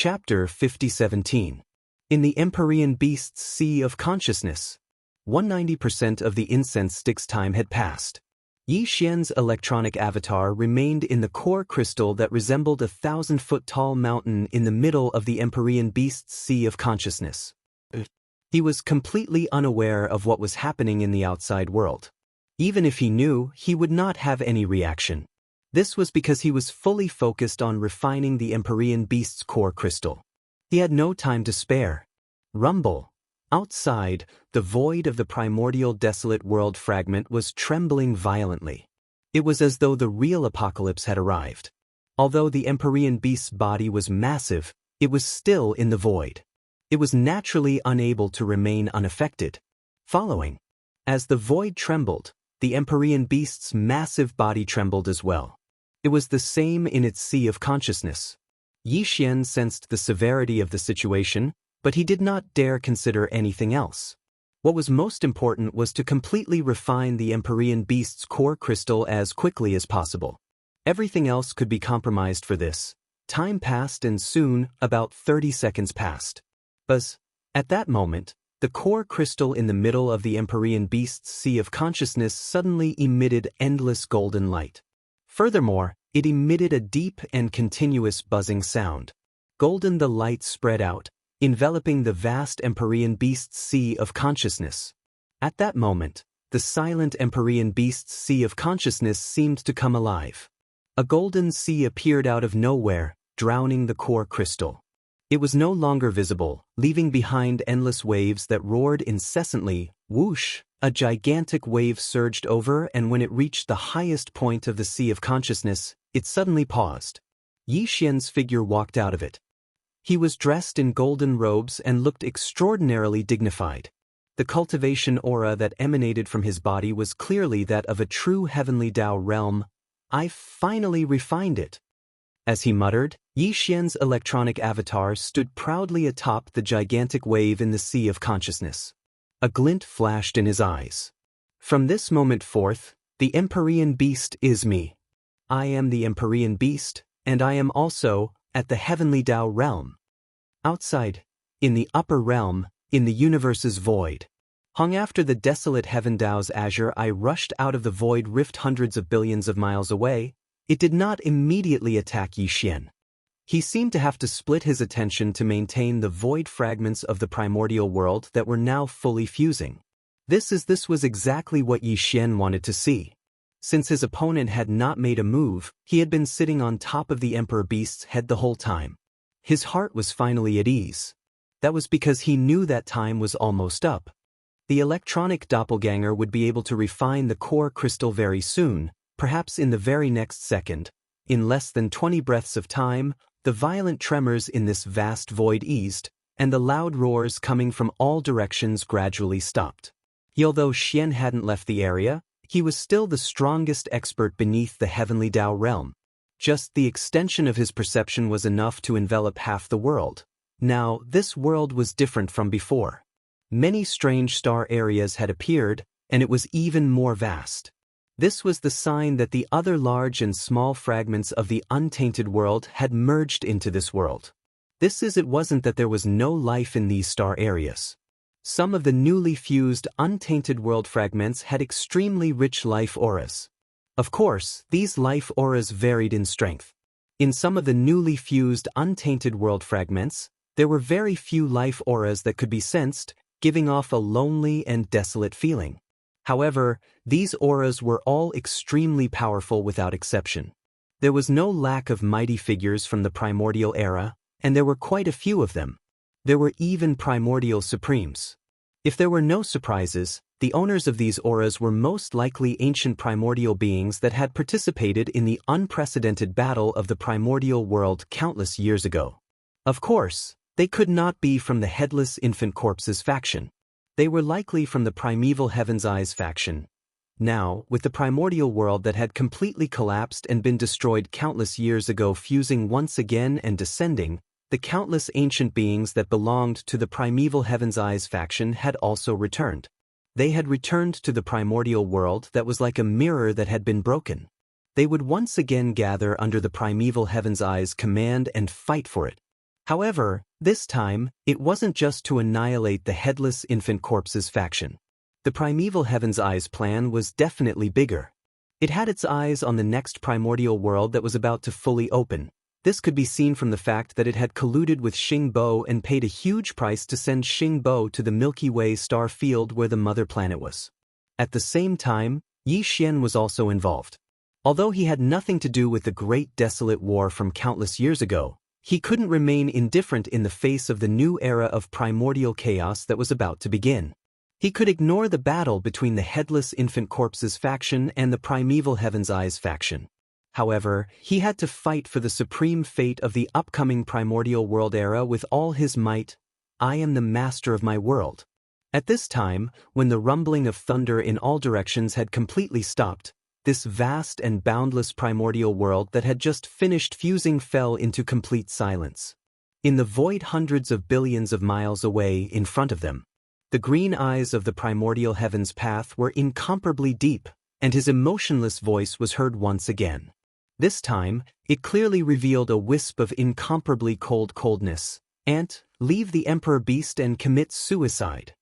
Chapter 5017. In the Empyrean Beast's Sea of Consciousness. 190% of the incense stick's time had passed. Yi Xian's electronic avatar remained in the core crystal that resembled a 1,000-foot-tall mountain in the middle of the Empyrean Beast's Sea of Consciousness. He was completely unaware of what was happening in the outside world. Even if he knew, he would not have any reaction. This was because he was fully focused on refining the Empyrean Beast's core crystal. He had no time to spare. Rumble. Outside, the void of the primordial desolate world fragment was trembling violently. It was as though the real apocalypse had arrived. Although the Empyrean Beast's body was massive, it was still in the void. It was naturally unable to remain unaffected. Following. As the void trembled, the Empyrean Beast's massive body trembled as well. It was the same in its sea of consciousness. Yi Xian sensed the severity of the situation, but he did not dare consider anything else. What was most important was to completely refine the Empyrean Beast's core crystal as quickly as possible. Everything else could be compromised for this. Time passed and soon, about 30 seconds passed. But, at that moment, the core crystal in the middle of the Empyrean Beast's sea of consciousness suddenly emitted endless golden light. Furthermore, it emitted a deep and continuous buzzing sound. Golden the light spread out, enveloping the vast Empyrean Beast's sea of consciousness. At that moment, the silent Empyrean Beast's sea of consciousness seemed to come alive. A golden sea appeared out of nowhere, drowning the core crystal. It was no longer visible, leaving behind endless waves that roared incessantly. Whoosh! A gigantic wave surged over, and when it reached the highest point of the sea of consciousness, it suddenly paused. Yi Xian's figure walked out of it. He was dressed in golden robes and looked extraordinarily dignified. The cultivation aura that emanated from his body was clearly that of a true heavenly Dao realm. I finally refined it. As he muttered, Yi Xian's electronic avatar stood proudly atop the gigantic wave in the sea of consciousness. A glint flashed in his eyes. From this moment forth, the Empyrean Beast is me. I am the Empyrean Beast, and I am also at the heavenly Dao realm. Outside, in the upper realm, in the universe's void. Hung after the desolate heaven Dao's azure, I rushed out of the void rift hundreds of billions of miles away. It did not immediately attack Yi Xian. He seemed to have to split his attention to maintain the void fragments of the primordial world that were now fully fusing. This was exactly what Yi Xian wanted to see. Since his opponent had not made a move, he had been sitting on top of the Emperor Beast's head the whole time. His heart was finally at ease. That was because he knew that time was almost up. The electronic doppelganger would be able to refine the core crystal very soon, perhaps in the very next second. In less than 20 breaths of time, the violent tremors in this vast void eased, and the loud roars coming from all directions gradually stopped. Although Xian hadn't left the area, he was still the strongest expert beneath the heavenly Dao realm. Just the extension of his perception was enough to envelop half the world. Now, this world was different from before. Many strange star areas had appeared, and it was even more vast. This was the sign that the other large and small fragments of the untainted world had merged into this world. It wasn't that there was no life in these star areas. Some of the newly fused untainted world fragments had extremely rich life auras. Of course, these life auras varied in strength. In some of the newly fused untainted world fragments, there were very few life auras that could be sensed, giving off a lonely and desolate feeling. However, these auras were all extremely powerful without exception. There was no lack of mighty figures from the primordial era, and there were quite a few of them. There were even primordial supremes. If there were no surprises, the owners of these auras were most likely ancient primordial beings that had participated in the unprecedented battle of the primordial world countless years ago. Of course, they could not be from the Headless Infant Corpses faction. They were likely from the Primeval Heaven's Eyes faction. Now, with the primordial world that had completely collapsed and been destroyed countless years ago fusing once again and descending, the countless ancient beings that belonged to the Primeval Heaven's Eyes faction had also returned. They had returned to the primordial world that was like a mirror that had been broken. They would once again gather under the Primeval Heaven's Eyes command and fight for it. However, this time, it wasn't just to annihilate the headless infant corpses faction. The Primeval Heaven's Eyes plan was definitely bigger. It had its eyes on the next primordial world that was about to fully open. This could be seen from the fact that it had colluded with Xingbo and paid a huge price to send Xingbo to the Milky Way star field where the mother planet was. At the same time, Yi Xian was also involved. Although he had nothing to do with the Great Desolate War from countless years ago, he couldn't remain indifferent in the face of the new era of primordial chaos that was about to begin. He could ignore the battle between the Headless Infant Corpses faction and the Primeval Heaven's Eyes faction. However, he had to fight for the supreme fate of the upcoming primordial world era with all his might. I am the master of my world. At this time, when the rumbling of thunder in all directions had completely stopped, this vast and boundless primordial world that had just finished fusing fell into complete silence. In the void hundreds of billions of miles away in front of them, the green eyes of the primordial heaven's path were incomparably deep, and his emotionless voice was heard once again. This time, it clearly revealed a wisp of incomparably coldness. Ant, leave the Emperor Beast and commit suicide.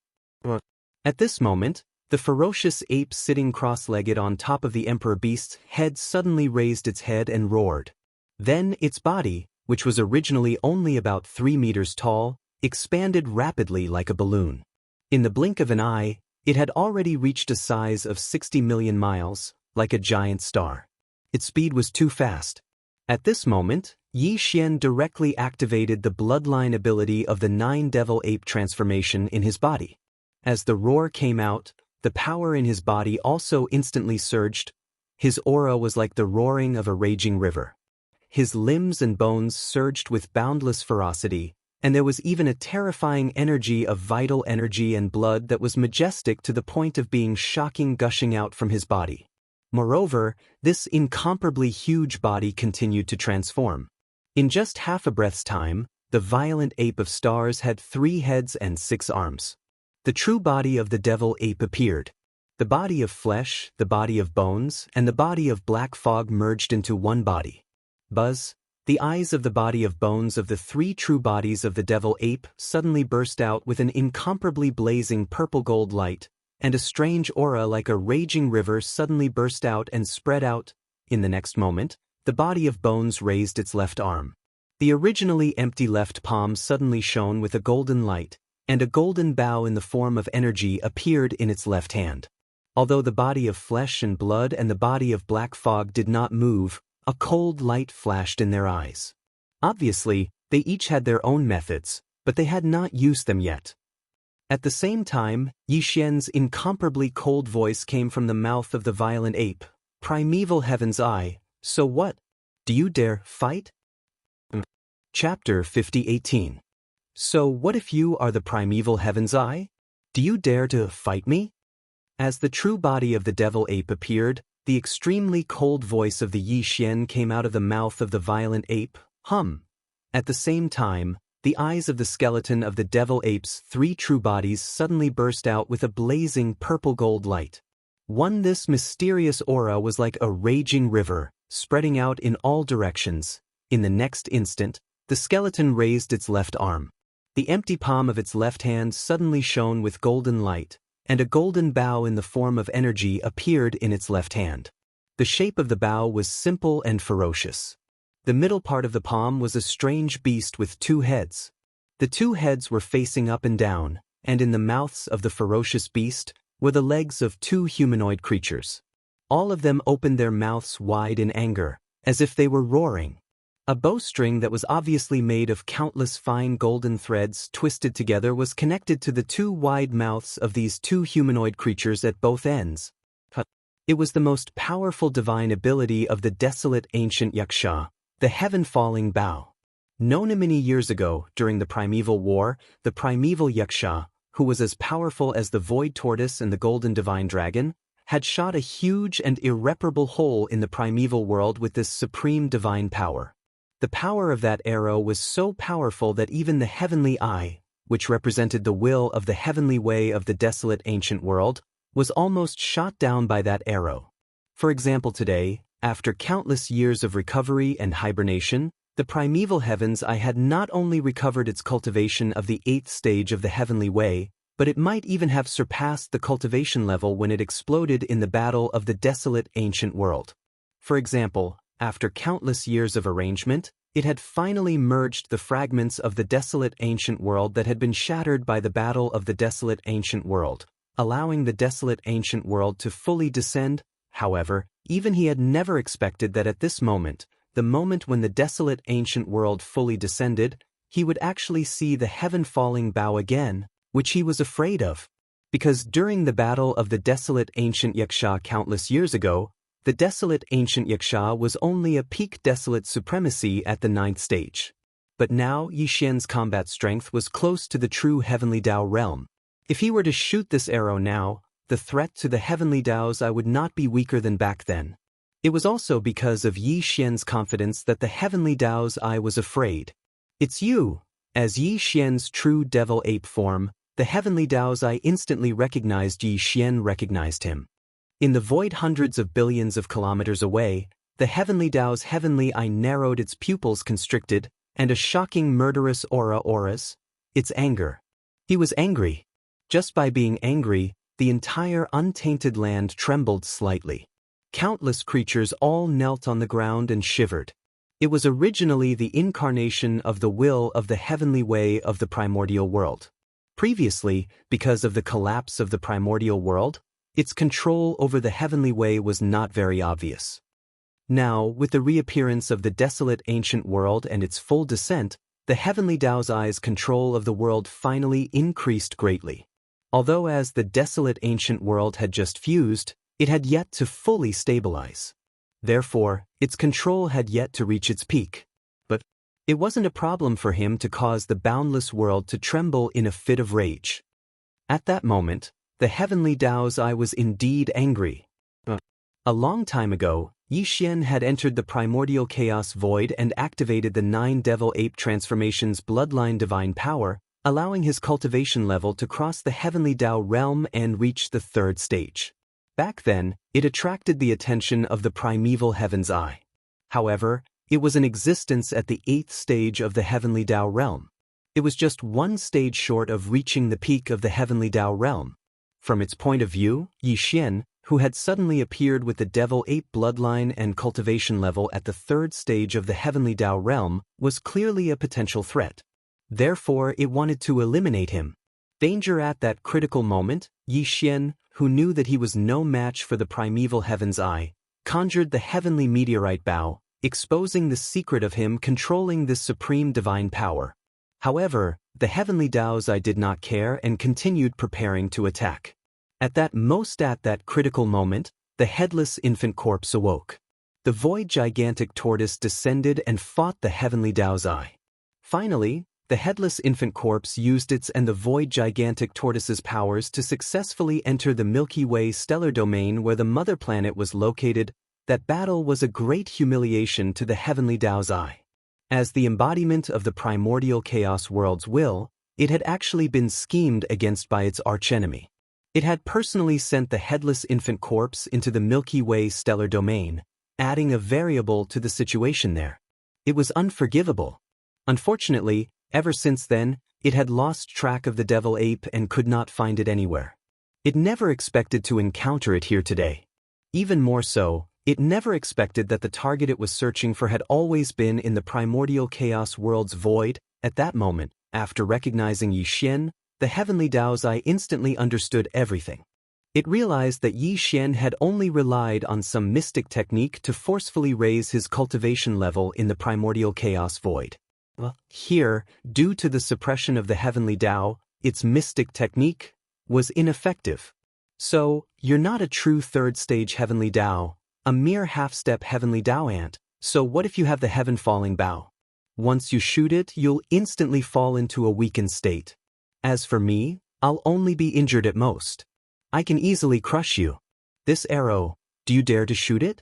At this moment, the ferocious ape sitting cross-legged on top of the Emperor Beast's head suddenly raised its head and roared. Then its body, which was originally only about 3 meters tall, expanded rapidly like a balloon. In the blink of an eye, it had already reached a size of 60 million miles, like a giant star. Its speed was too fast. At this moment, Yi Xian directly activated the bloodline ability of the 9-devil ape transformation in his body. As the roar came out, the power in his body also instantly surged. His aura was like the roaring of a raging river. His limbs and bones surged with boundless ferocity, and there was even a terrifying energy of vital energy and blood that was majestic to the point of being shocking, gushing out from his body. Moreover, this incomparably huge body continued to transform. In just half a breath's time, the violent ape of stars had 3 heads and 6 arms. The true body of the devil ape appeared. The body of flesh, the body of bones, and the body of black fog merged into one body. Buzz, the eyes of the body of bones of the 3 true bodies of the devil ape suddenly burst out with an incomparably blazing purple-gold light, and a strange aura like a raging river suddenly burst out and spread out. In the next moment, the body of bones raised its left arm. The originally empty left palm suddenly shone with a golden light, and a golden bow in the form of energy appeared in its left hand. Although the body of flesh and blood and the body of black fog did not move, a cold light flashed in their eyes. Obviously, they each had their own methods, but they had not used them yet. At the same time, Yi Xian's incomparably cold voice came from the mouth of the violent ape. Primeval Heaven's Eye, so what? Do you dare fight? Chapter 50:18. So what if you are the Primeval Heaven's Eye? Do you dare to fight me? As the true body of the devil ape appeared, the extremely cold voice of the Yi Xian came out of the mouth of the violent ape. At the same time, the eyes of the skeleton of the devil ape's 3 true bodies suddenly burst out with a blazing purple-gold light. This mysterious aura was like a raging river, spreading out in all directions. In the next instant, the skeleton raised its left arm. The empty palm of its left hand suddenly shone with golden light, and a golden bow in the form of energy appeared in its left hand. The shape of the bow was simple and ferocious. The middle part of the palm was a strange beast with 2 heads. The 2 heads were facing up and down, and in the mouths of the ferocious beast were the legs of 2 humanoid creatures. All of them opened their mouths wide in anger, as if they were roaring. A bowstring that was obviously made of countless fine golden threads twisted together was connected to the 2 wide mouths of these 2 humanoid creatures at both ends. It was the most powerful divine ability of the desolate ancient Yaksha, the heaven-falling bow. Known many years ago, during the Primeval War, the primeval Yaksha, who was as powerful as the Void Tortoise and the Golden Divine Dragon, had shot a huge and irreparable hole in the primeval world with this supreme divine power. The power of that arrow was so powerful that even the heavenly eye, which represented the will of the heavenly way of the desolate ancient world, was almost shot down by that arrow. For example, today, after countless years of recovery and hibernation, The primeval heaven's eye had not only recovered its cultivation of the 8th stage of the heavenly way, but it might even have surpassed the cultivation level when it exploded in the battle of the desolate ancient world. For example, after countless years of arrangement, it had finally merged the fragments of the desolate ancient world that had been shattered by the battle of the desolate ancient world, allowing the desolate ancient world to fully descend. However, even he had never expected that at this moment, the moment when the desolate ancient world fully descended, he would actually see the heaven-falling bow again, which he was afraid of. Because during the battle of the desolate ancient Xianxia countless years ago, the desolate ancient Xianxia was only a peak desolate supremacy at the 9th stage. But now Yi Xian's combat strength was close to the true heavenly Dao realm. If he were to shoot this arrow now, the threat to the heavenly Dao's eye would not be weaker than back then. It was also because of Yi Xian's confidence that the heavenly Dao's eye was afraid. "It's you." As Yi Xian's true devil ape form, the heavenly Dao's eye instantly recognized Yi Xian recognized him. In the void hundreds of billions of kilometers away, the heavenly Dao's heavenly eye narrowed, its pupils constricted, and a shocking murderous auras. Its anger. He was angry. Just by being angry, the entire untainted land trembled slightly. Countless creatures all knelt on the ground and shivered. It was originally the incarnation of the will of the heavenly way of the primordial world. Previously, because of the collapse of the primordial world, its control over the heavenly way was not very obvious. Now, with the reappearance of the desolate ancient world and its full descent, the heavenly Dao's eye's control of the world finally increased greatly. Although as the desolate ancient world had just fused, it had yet to fully stabilize. Therefore, its control had yet to reach its peak. But it wasn't a problem for him to cause the boundless world to tremble in a fit of rage. At that moment, the heavenly Dao's eye was indeed angry. A long time ago, Yi Xian had entered the primordial chaos void and activated the 9 devil ape transformations bloodline divine power, allowing his cultivation level to cross the heavenly Dao realm and reach the 3rd stage. Back then, it attracted the attention of the primeval heaven's eye. However, it was in existence at the 8th stage of the heavenly Dao realm. It was just 1 stage short of reaching the peak of the heavenly Dao realm. From its point of view, Yi Xian, who had suddenly appeared with the devil ape bloodline and cultivation level at the 3rd stage of the heavenly Dao realm, was clearly a potential threat. Therefore, it wanted to eliminate him. Danger at that critical moment, Yi Xian, who knew that he was no match for the primeval heaven's eye, conjured the heavenly meteorite bow, exposing the secret of him controlling this supreme divine power. However, the heavenly Dao's eye did not care and continued preparing to attack. At that critical moment, the headless infant corpse awoke. The void gigantic tortoise descended and fought the heavenly Dao's eye. Finally, the headless infant corpse used its and the void gigantic tortoise's powers to successfully enter the Milky Way stellar domain where the mother planet was located. That battle was a great humiliation to the heavenly Dao's eye. As the embodiment of the primordial chaos world's will, it had actually been schemed against by its archenemy. It had personally sent the headless infant corpse into the Milky Way stellar domain, adding a variable to the situation there. It was unforgivable. Unfortunately, ever since then, it had lost track of the devil ape and could not find it anywhere. It never expected to encounter it here today. Even more so, it never expected that the target it was searching for had always been in the primordial chaos world's void. At that moment, after recognizing Yi Xian, the heavenly Dao's eye instantly understood everything. It realized that Yi Xian had only relied on some mystic technique to forcefully raise his cultivation level in the primordial chaos void. Here, due to the suppression of the heavenly Dao, its mystic technique was ineffective. So, you're not a true 3rd stage heavenly Dao, a mere half-step heavenly Dao ant. So what if you have the heaven-falling bow? Once you shoot it, you'll instantly fall into a weakened state. As for me, I'll only be injured at most. I can easily crush you. This arrow, do you dare to shoot it?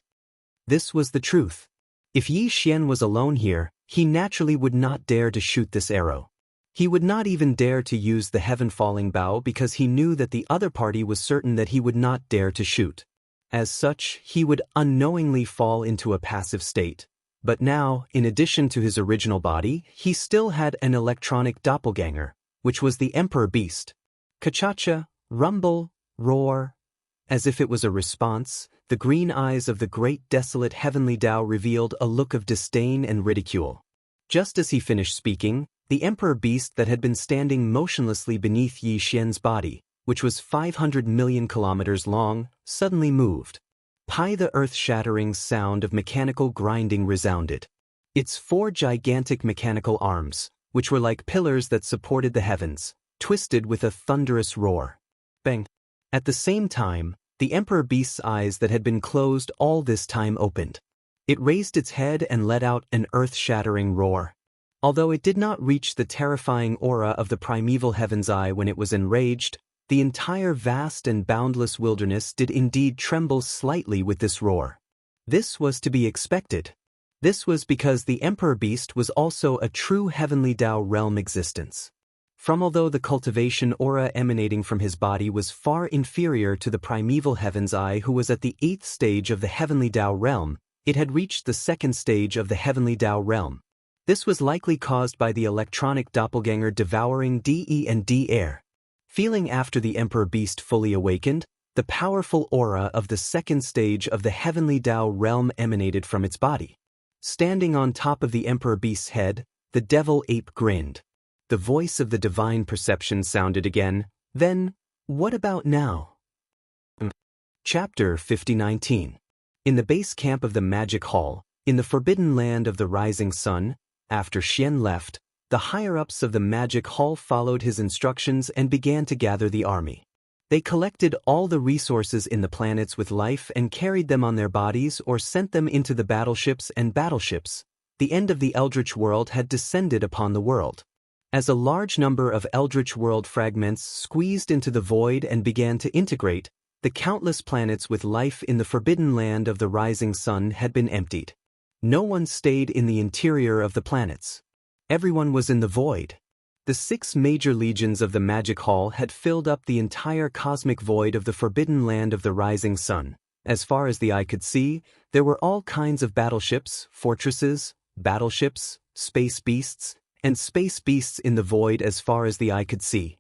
This was the truth. If Yi Xian was alone here, he naturally would not dare to shoot this arrow. He would not even dare to use the heaven-falling bow because he knew that the other party was certain that he would not dare to shoot. As such, he would unknowingly fall into a passive state. But now, in addition to his original body, he still had an electronic doppelganger, which was the Emperor Beast. Ka-cha-cha, rumble, roar. As if it was a response, the green eyes of the great desolate heavenly Tao revealed a look of disdain and ridicule. Just as he finished speaking, the Emperor Beast that had been standing motionlessly beneath Yi Xian's body, which was 500 million kilometers long, suddenly moved. The earth-shattering sound of mechanical grinding resounded. Its 4 gigantic mechanical arms, which were like pillars that supported the heavens, twisted with a thunderous roar. Bang! At the same time, the Emperor Beast's eyes that had been closed all this time opened. It raised its head and let out an earth-shattering roar. Although it did not reach the terrifying aura of the primeval heaven's eye when it was enraged, the entire vast and boundless wilderness did indeed tremble slightly with this roar. This was to be expected. This was because the Emperor Beast was also a true heavenly Tao realm existence. Although the cultivation aura emanating from his body was far inferior to the primeval heaven's eye who was at the 8th stage of the heavenly Tao realm, it had reached the 2nd stage of the heavenly Tao realm. This was likely caused by the electronic doppelganger devouring DE and D air. Feeling after the Emperor Beast fully awakened, the powerful aura of the 2nd stage of the heavenly Tao realm emanated from its body. Standing on top of the Emperor Beast's head, the devil ape grinned. The voice of the divine perception sounded again, then, what about now? Chapter 5019. In the base camp of the Magic Hall, in the forbidden land of the rising sun, after Xian left, the higher-ups of the Magic Hall followed his instructions and began to gather the army. They collected all the resources in the planets with life and carried them on their bodies or sent them into the battleships and battleships. The end of the Eldritch world had descended upon the world. As a large number of Eldritch world fragments squeezed into the void and began to integrate, the countless planets with life in the forbidden land of the rising sun had been emptied. No one stayed in the interior of the planets. Everyone was in the void. The 6 major legions of the Magic Hall had filled up the entire cosmic void of the forbidden land of the rising sun. As far as the eye could see, there were all kinds of battleships, fortresses, battleships, space beasts, and space beasts in the void as far as the eye could see.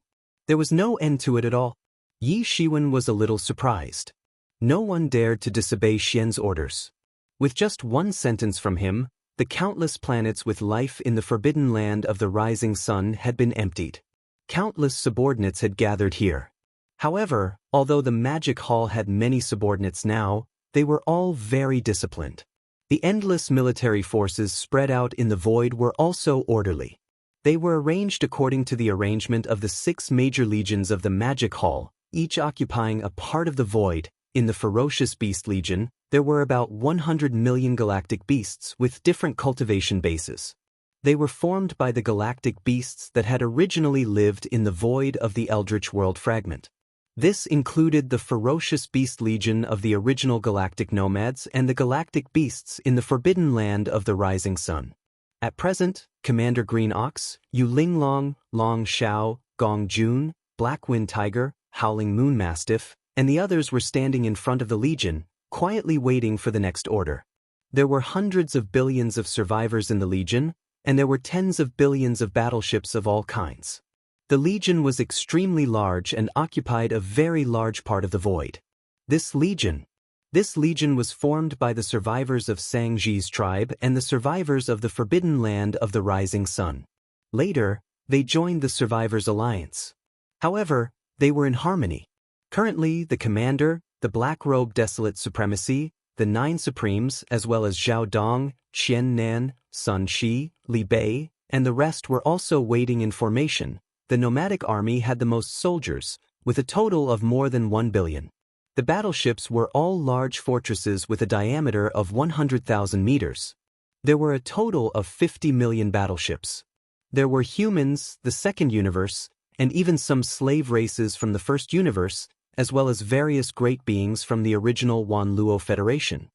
There was no end to it at all. Yi Shiwen was a little surprised. No one dared to disobey Xian's orders. With just one sentence from him, the countless planets with life in the forbidden land of the rising sun had been emptied. Countless subordinates had gathered here. However, although the Magic Hall had many subordinates now, they were all very disciplined. The endless military forces spread out in the void were also orderly. They were arranged according to the arrangement of the 6 major legions of the Magic Hall, each occupying a part of the void. In the Ferocious Beast Legion, there were about 100 million galactic beasts with different cultivation bases. They were formed by the galactic beasts that had originally lived in the void of the Eldritch World fragment. This included the Ferocious Beast Legion of the original galactic nomads and the galactic beasts in the forbidden land of the rising sun. At present, Commander Green Ox, Yu Linglong, Long Xiao, Gong Jun, Black Wind Tiger, Howling Moon Mastiff, and the others were standing in front of the Legion, quietly waiting for the next order. There were hundreds of billions of survivors in the Legion, and there were tens of billions of battleships of all kinds. The Legion was extremely large and occupied a very large part of the void. This Legion was formed by the survivors of Sangji's tribe and the survivors of the forbidden land of the rising sun. Later, they joined the Survivors Alliance. However, they were in harmony. Currently, the Commander, the Black Robe Desolate Supremacy, the 9 Supremes, as well as Zhao Dong, Qian Nan, Sun Shi, Li Bei, and the rest were also waiting in formation. The nomadic army had the most soldiers, with a total of more than 1 billion. The battleships were all large fortresses with a diameter of 100,000 meters. There were a total of 50 million battleships. There were humans, the second universe, and even some slave races from the first universe, as well as various great beings from the original Wan Luo Federation.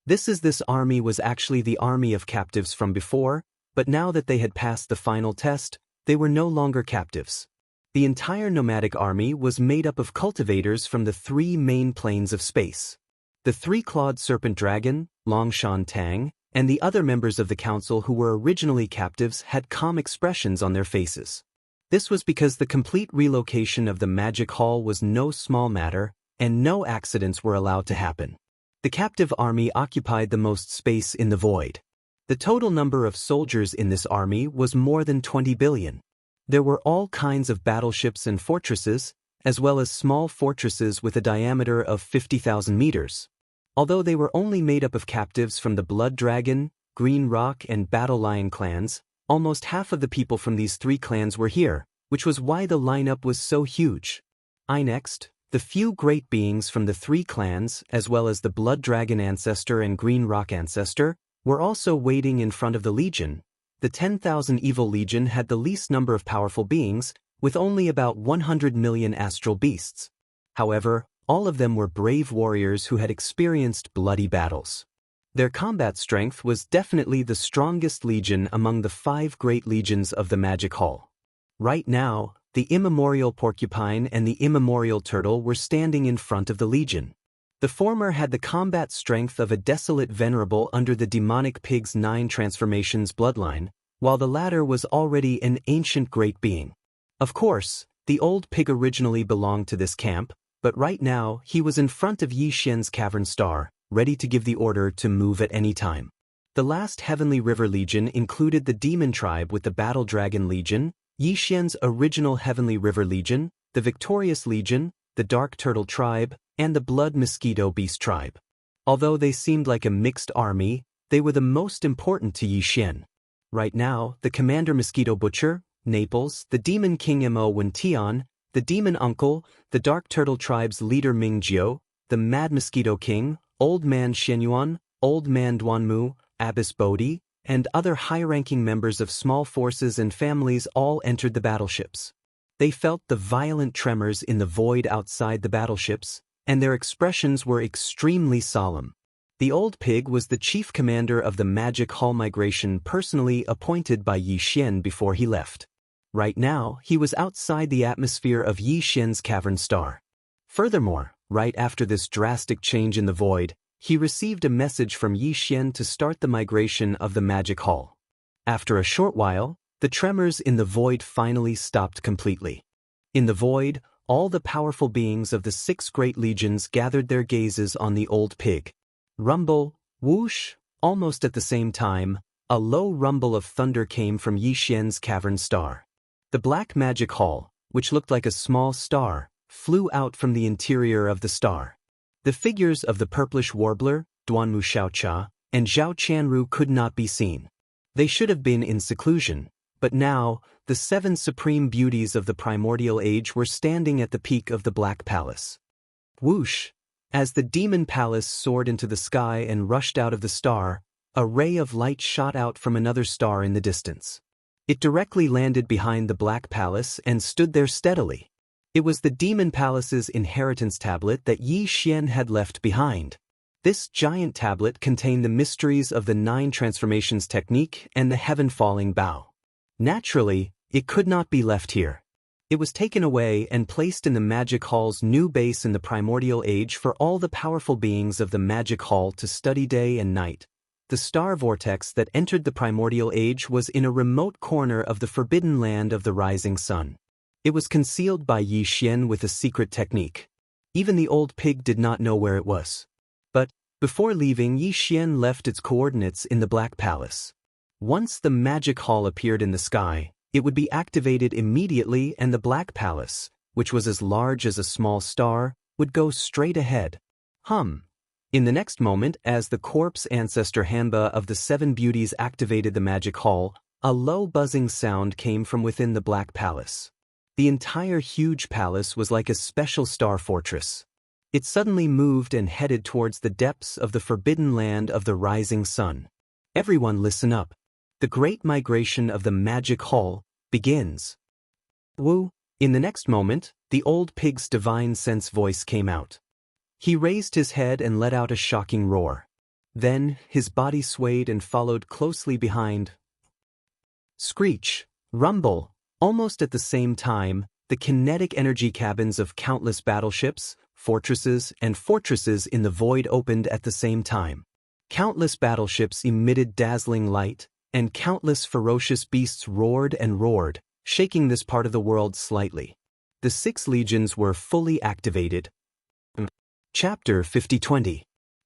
This army was actually the army of captives from before, but now that they had passed the final test, they were no longer captives. The entire nomadic army was made up of cultivators from the 3 main planes of space. The 3-clawed serpent dragon, Longshan Tang, and the other members of the council who were originally captives had calm expressions on their faces. This was because the complete relocation of the magic hall was no small matter, and no accidents were allowed to happen. The captive army occupied the most space in the void. The total number of soldiers in this army was more than 20 billion. There were all kinds of battleships and fortresses, as well as small fortresses with a diameter of 50,000 meters. Although they were only made up of captives from the Blood Dragon, Green Rock, and Battle Lion clans, almost half of the people from these three clans were here, which was why the lineup was so huge. Next, the few great beings from the three clans, as well as the Blood Dragon Ancestor and Green Rock Ancestor, were also waiting in front of the Legion. The 10,000 Evil Legion had the least number of powerful beings, with only about 100 million astral beasts. However, all of them were brave warriors who had experienced bloody battles. Their combat strength was definitely the strongest legion among the 5 great legions of the Magic Hall. Right now, the immemorial porcupine and the immemorial turtle were standing in front of the legion. The former had the combat strength of a desolate venerable under the demonic pig's 9 transformations bloodline, while the latter was already an ancient great being. Of course, the old pig originally belonged to this camp, but right now he was in front of Yi Xian's cavern star, ready to give the order to move at any time. The last Heavenly River Legion included the Demon Tribe with the Battle Dragon Legion, Yi Xian's original Heavenly River Legion, the Victorious Legion, the Dark Turtle Tribe, and the Blood Mosquito Beast Tribe. Although they seemed like a mixed army, they were the most important to Yi Xian. Right now, the Commander Mosquito Butcher, Naples, the Demon King Mo Wention, the Demon Uncle, the Dark Turtle Tribe's leader Mingjiu, the Mad Mosquito King, Old Man Shenyuan, Old Man Duanmu, Abbess Bodhi, and other high-ranking members of small forces and families all entered the battleships. They felt the violent tremors in the void outside the battleships, and their expressions were extremely solemn. The old pig was the chief commander of the Magic Hall migration personally appointed by Yi Xian before he left. Right now, he was outside the atmosphere of Yi Xian's cavern star. Furthermore, right after this drastic change in the void, he received a message from Yi Xian to start the migration of the Magic Hall. After a short while, the tremors in the void finally stopped completely. In the void, all the powerful beings of the 6 great legions gathered their gazes on the old pig. Rumble, whoosh, almost at the same time, a low rumble of thunder came from Yi Xian's cavern star. The Black Magic Hall, which looked like a small star, flew out from the interior of the star. The figures of the purplish warbler, Duanmu Xiaocha, and Zhao Chanru could not be seen. They should have been in seclusion, but now, the 7 supreme beauties of the primordial age were standing at the peak of the Black Palace. Whoosh! As the Demon Palace soared into the sky and rushed out of the star, a ray of light shot out from another star in the distance. It directly landed behind the Black Palace and stood there steadily. It was the Demon Palace's inheritance tablet that Yi Xian had left behind. This giant tablet contained the mysteries of the 9 transformations technique and the heaven-falling bow. Naturally, it could not be left here. It was taken away and placed in the Magic Hall's new base in the primordial age for all the powerful beings of the Magic Hall to study day and night. The star vortex that entered the primordial age was in a remote corner of the forbidden land of the rising sun. It was concealed by Yi Xian with a secret technique. Even the old pig did not know where it was. But, before leaving, Yi Xian left its coordinates in the Black Palace. Once the Magic Hall appeared in the sky, it would be activated immediately and the Black Palace, which was as large as a small star, would go straight ahead. In the next moment, as the corpse ancestor Hanba of the 7 beauties activated the Magic Hall, a low buzzing sound came from within the Black Palace. The entire huge palace was like a special star fortress. It suddenly moved and headed towards the depths of the forbidden land of the rising sun. Everyone listen up. The great migration of the Magic Hall begins. Woo! In the next moment, the old pig's divine sense voice came out. He raised his head and let out a shocking roar. Then, his body swayed and followed closely behind. Screech, rumble. Almost at the same time, the kinetic energy cabins of countless battleships, fortresses, and fortresses in the void opened at the same time. Countless battleships emitted dazzling light, and countless ferocious beasts roared and roared, shaking this part of the world slightly. The 6 legions were fully activated. Chapter 50-20.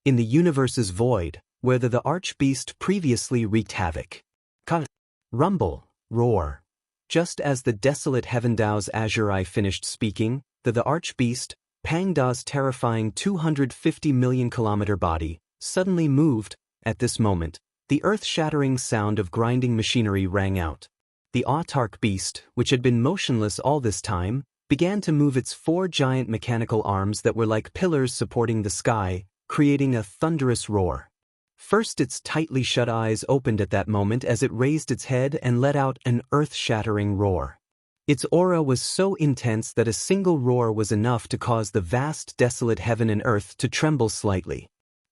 In the universe's void, where the archbeast previously wreaked havoc. Rumble, roar. Just as the desolate Heaven Dao's azure eye finished speaking, the archbeast, Pang Da's terrifying 250 million kilometer body, suddenly moved. At this moment, the earth-shattering sound of grinding machinery rang out. The autarch beast, which had been motionless all this time, began to move its 4 giant mechanical arms that were like pillars supporting the sky, creating a thunderous roar. First, its tightly shut eyes opened at that moment as it raised its head and let out an earth-shattering roar. Its aura was so intense that a single roar was enough to cause the vast desolate heaven and earth to tremble slightly.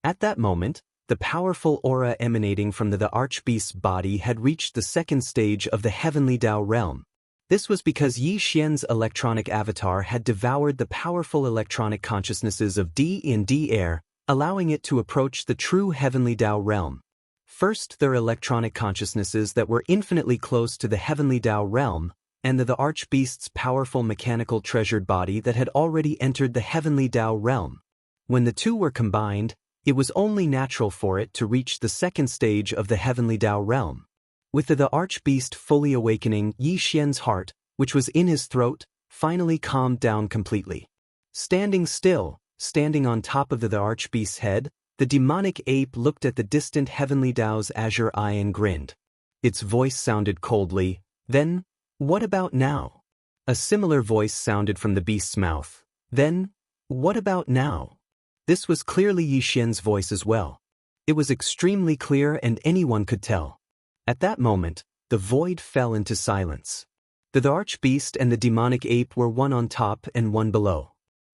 At that moment, the powerful aura emanating from the archbeast's body had reached the 2nd stage of the heavenly Dao realm. This was because Yi Xian's electronic avatar had devoured the powerful electronic consciousnesses of D and D air, allowing it to approach the true heavenly Dao realm. First, their electronic consciousnesses that were infinitely close to the heavenly Dao realm, and the archbeast's powerful mechanical treasured body that had already entered the heavenly Dao realm. When the 2 were combined, it was only natural for it to reach the 2nd stage of the heavenly Dao realm. With the archbeast fully awakening, Yi Xian's heart, which was in his throat, finally calmed down completely. Standing still, standing on top of the archbeast's head, the demonic ape looked at the distant heavenly Dao's azure eye and grinned. Its voice sounded coldly, "Then, what about now?" A similar voice sounded from the beast's mouth. "Then, what about now?" This was clearly Yi Xian's voice as well. It was extremely clear and anyone could tell. At that moment, the void fell into silence. The archbeast and the demonic ape were one on top and one below.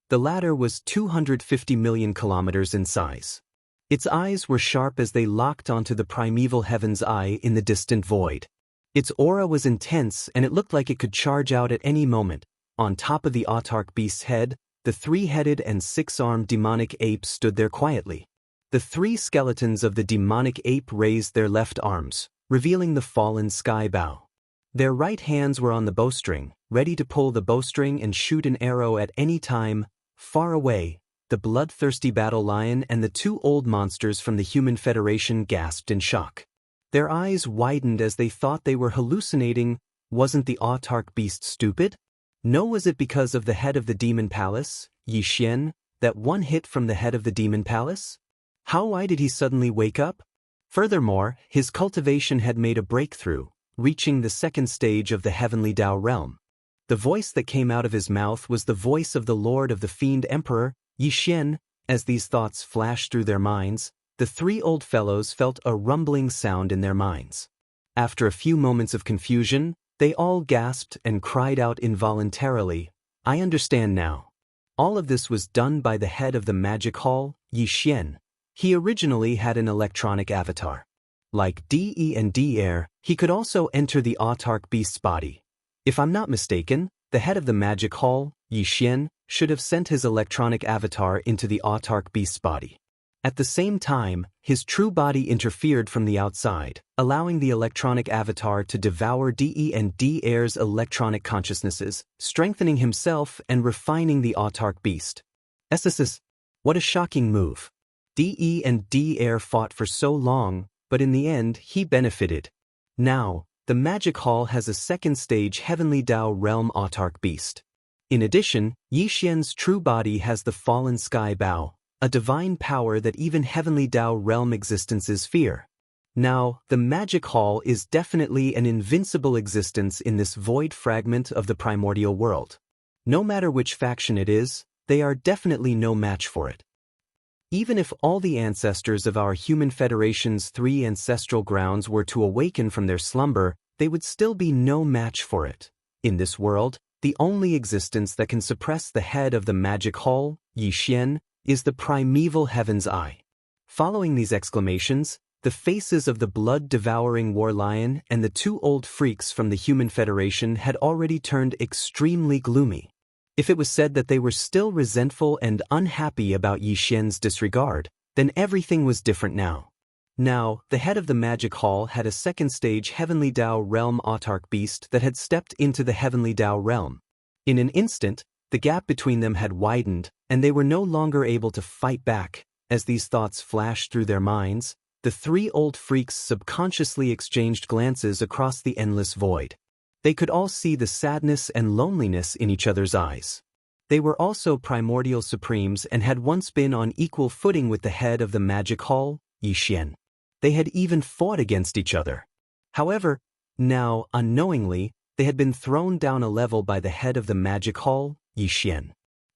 The latter was 250 million kilometers in size. Its eyes were sharp as they locked onto the primeval heaven's eye in the distant void. Its aura was intense and it looked like it could charge out at any moment. On top of the autarch beast's head, the 3-headed and 6-armed demonic ape stood there quietly. The 3 skeletons of the demonic ape raised their left arms, revealing the fallen sky bow. Their right hands were on the bowstring, ready to pull the bowstring and shoot an arrow at any time. Far away, the bloodthirsty battle lion and the 2 old monsters from the Human Federation gasped in shock. Their eyes widened as they thought they were hallucinating. Wasn't the autarch beast stupid? No, was it because of the head of the demon palace, Yi Xian, that one hit from the head of the demon palace? Why did he suddenly wake up? Furthermore, his cultivation had made a breakthrough, reaching the 2nd stage of the heavenly Dao realm. The voice that came out of his mouth was the voice of the Lord of the Fiend Emperor, Yi Xian. As these thoughts flashed through their minds, the 3 old fellows felt a rumbling sound in their minds. After a few moments of confusion, they all gasped and cried out involuntarily, "I understand now." All of this was done by the head of the magic hall, Yi Xian. He originally had an electronic avatar. Like De and D air, he could also enter the autarch beast's body. If I'm not mistaken, the head of the magic hall, Yi Xian, should have sent his electronic avatar into the autarch beast's body. At the same time, his true body interfered from the outside, allowing the electronic avatar to devour De and D air's electronic consciousnesses, strengthening himself and refining the autarch beast. SSS. What a shocking move. De and D air fought for so long, but in the end he benefited. Now, the magic hall has a 2nd stage heavenly Dao realm autarch beast. In addition, Yi Xian's true body has the fallen sky bow, a divine power that even heavenly Dao realm existences fear. Now, the magic hall is definitely an invincible existence in this void fragment of the primordial world. No matter which faction it is, they are definitely no match for it. Even if all the ancestors of our Human Federation's 3 ancestral grounds were to awaken from their slumber, they would still be no match for it. In this world, the only existence that can suppress the head of the magic hall, Yi Xian, is the primeval heaven's eye. Following these exclamations, the faces of the blood-devouring war lion and the 2 old freaks from the Human Federation had already turned extremely gloomy. If it was said that they were still resentful and unhappy about Yi Xian's disregard, then everything was different now. Now, the head of the magic hall had a second-stage Heavenly Dao Realm autarch beast that had stepped into the Heavenly Dao Realm. In an instant, the gap between them had widened, and they were no longer able to fight back. As these thoughts flashed through their minds, the three old freaks subconsciously exchanged glances across the endless void. They could all see the sadness and loneliness in each other's eyes. They were also primordial supremes and had once been on equal footing with the head of the magic hall, Yixian. They had even fought against each other. However, now, unknowingly, they had been thrown down a level by the head of the magic hall, Yixian.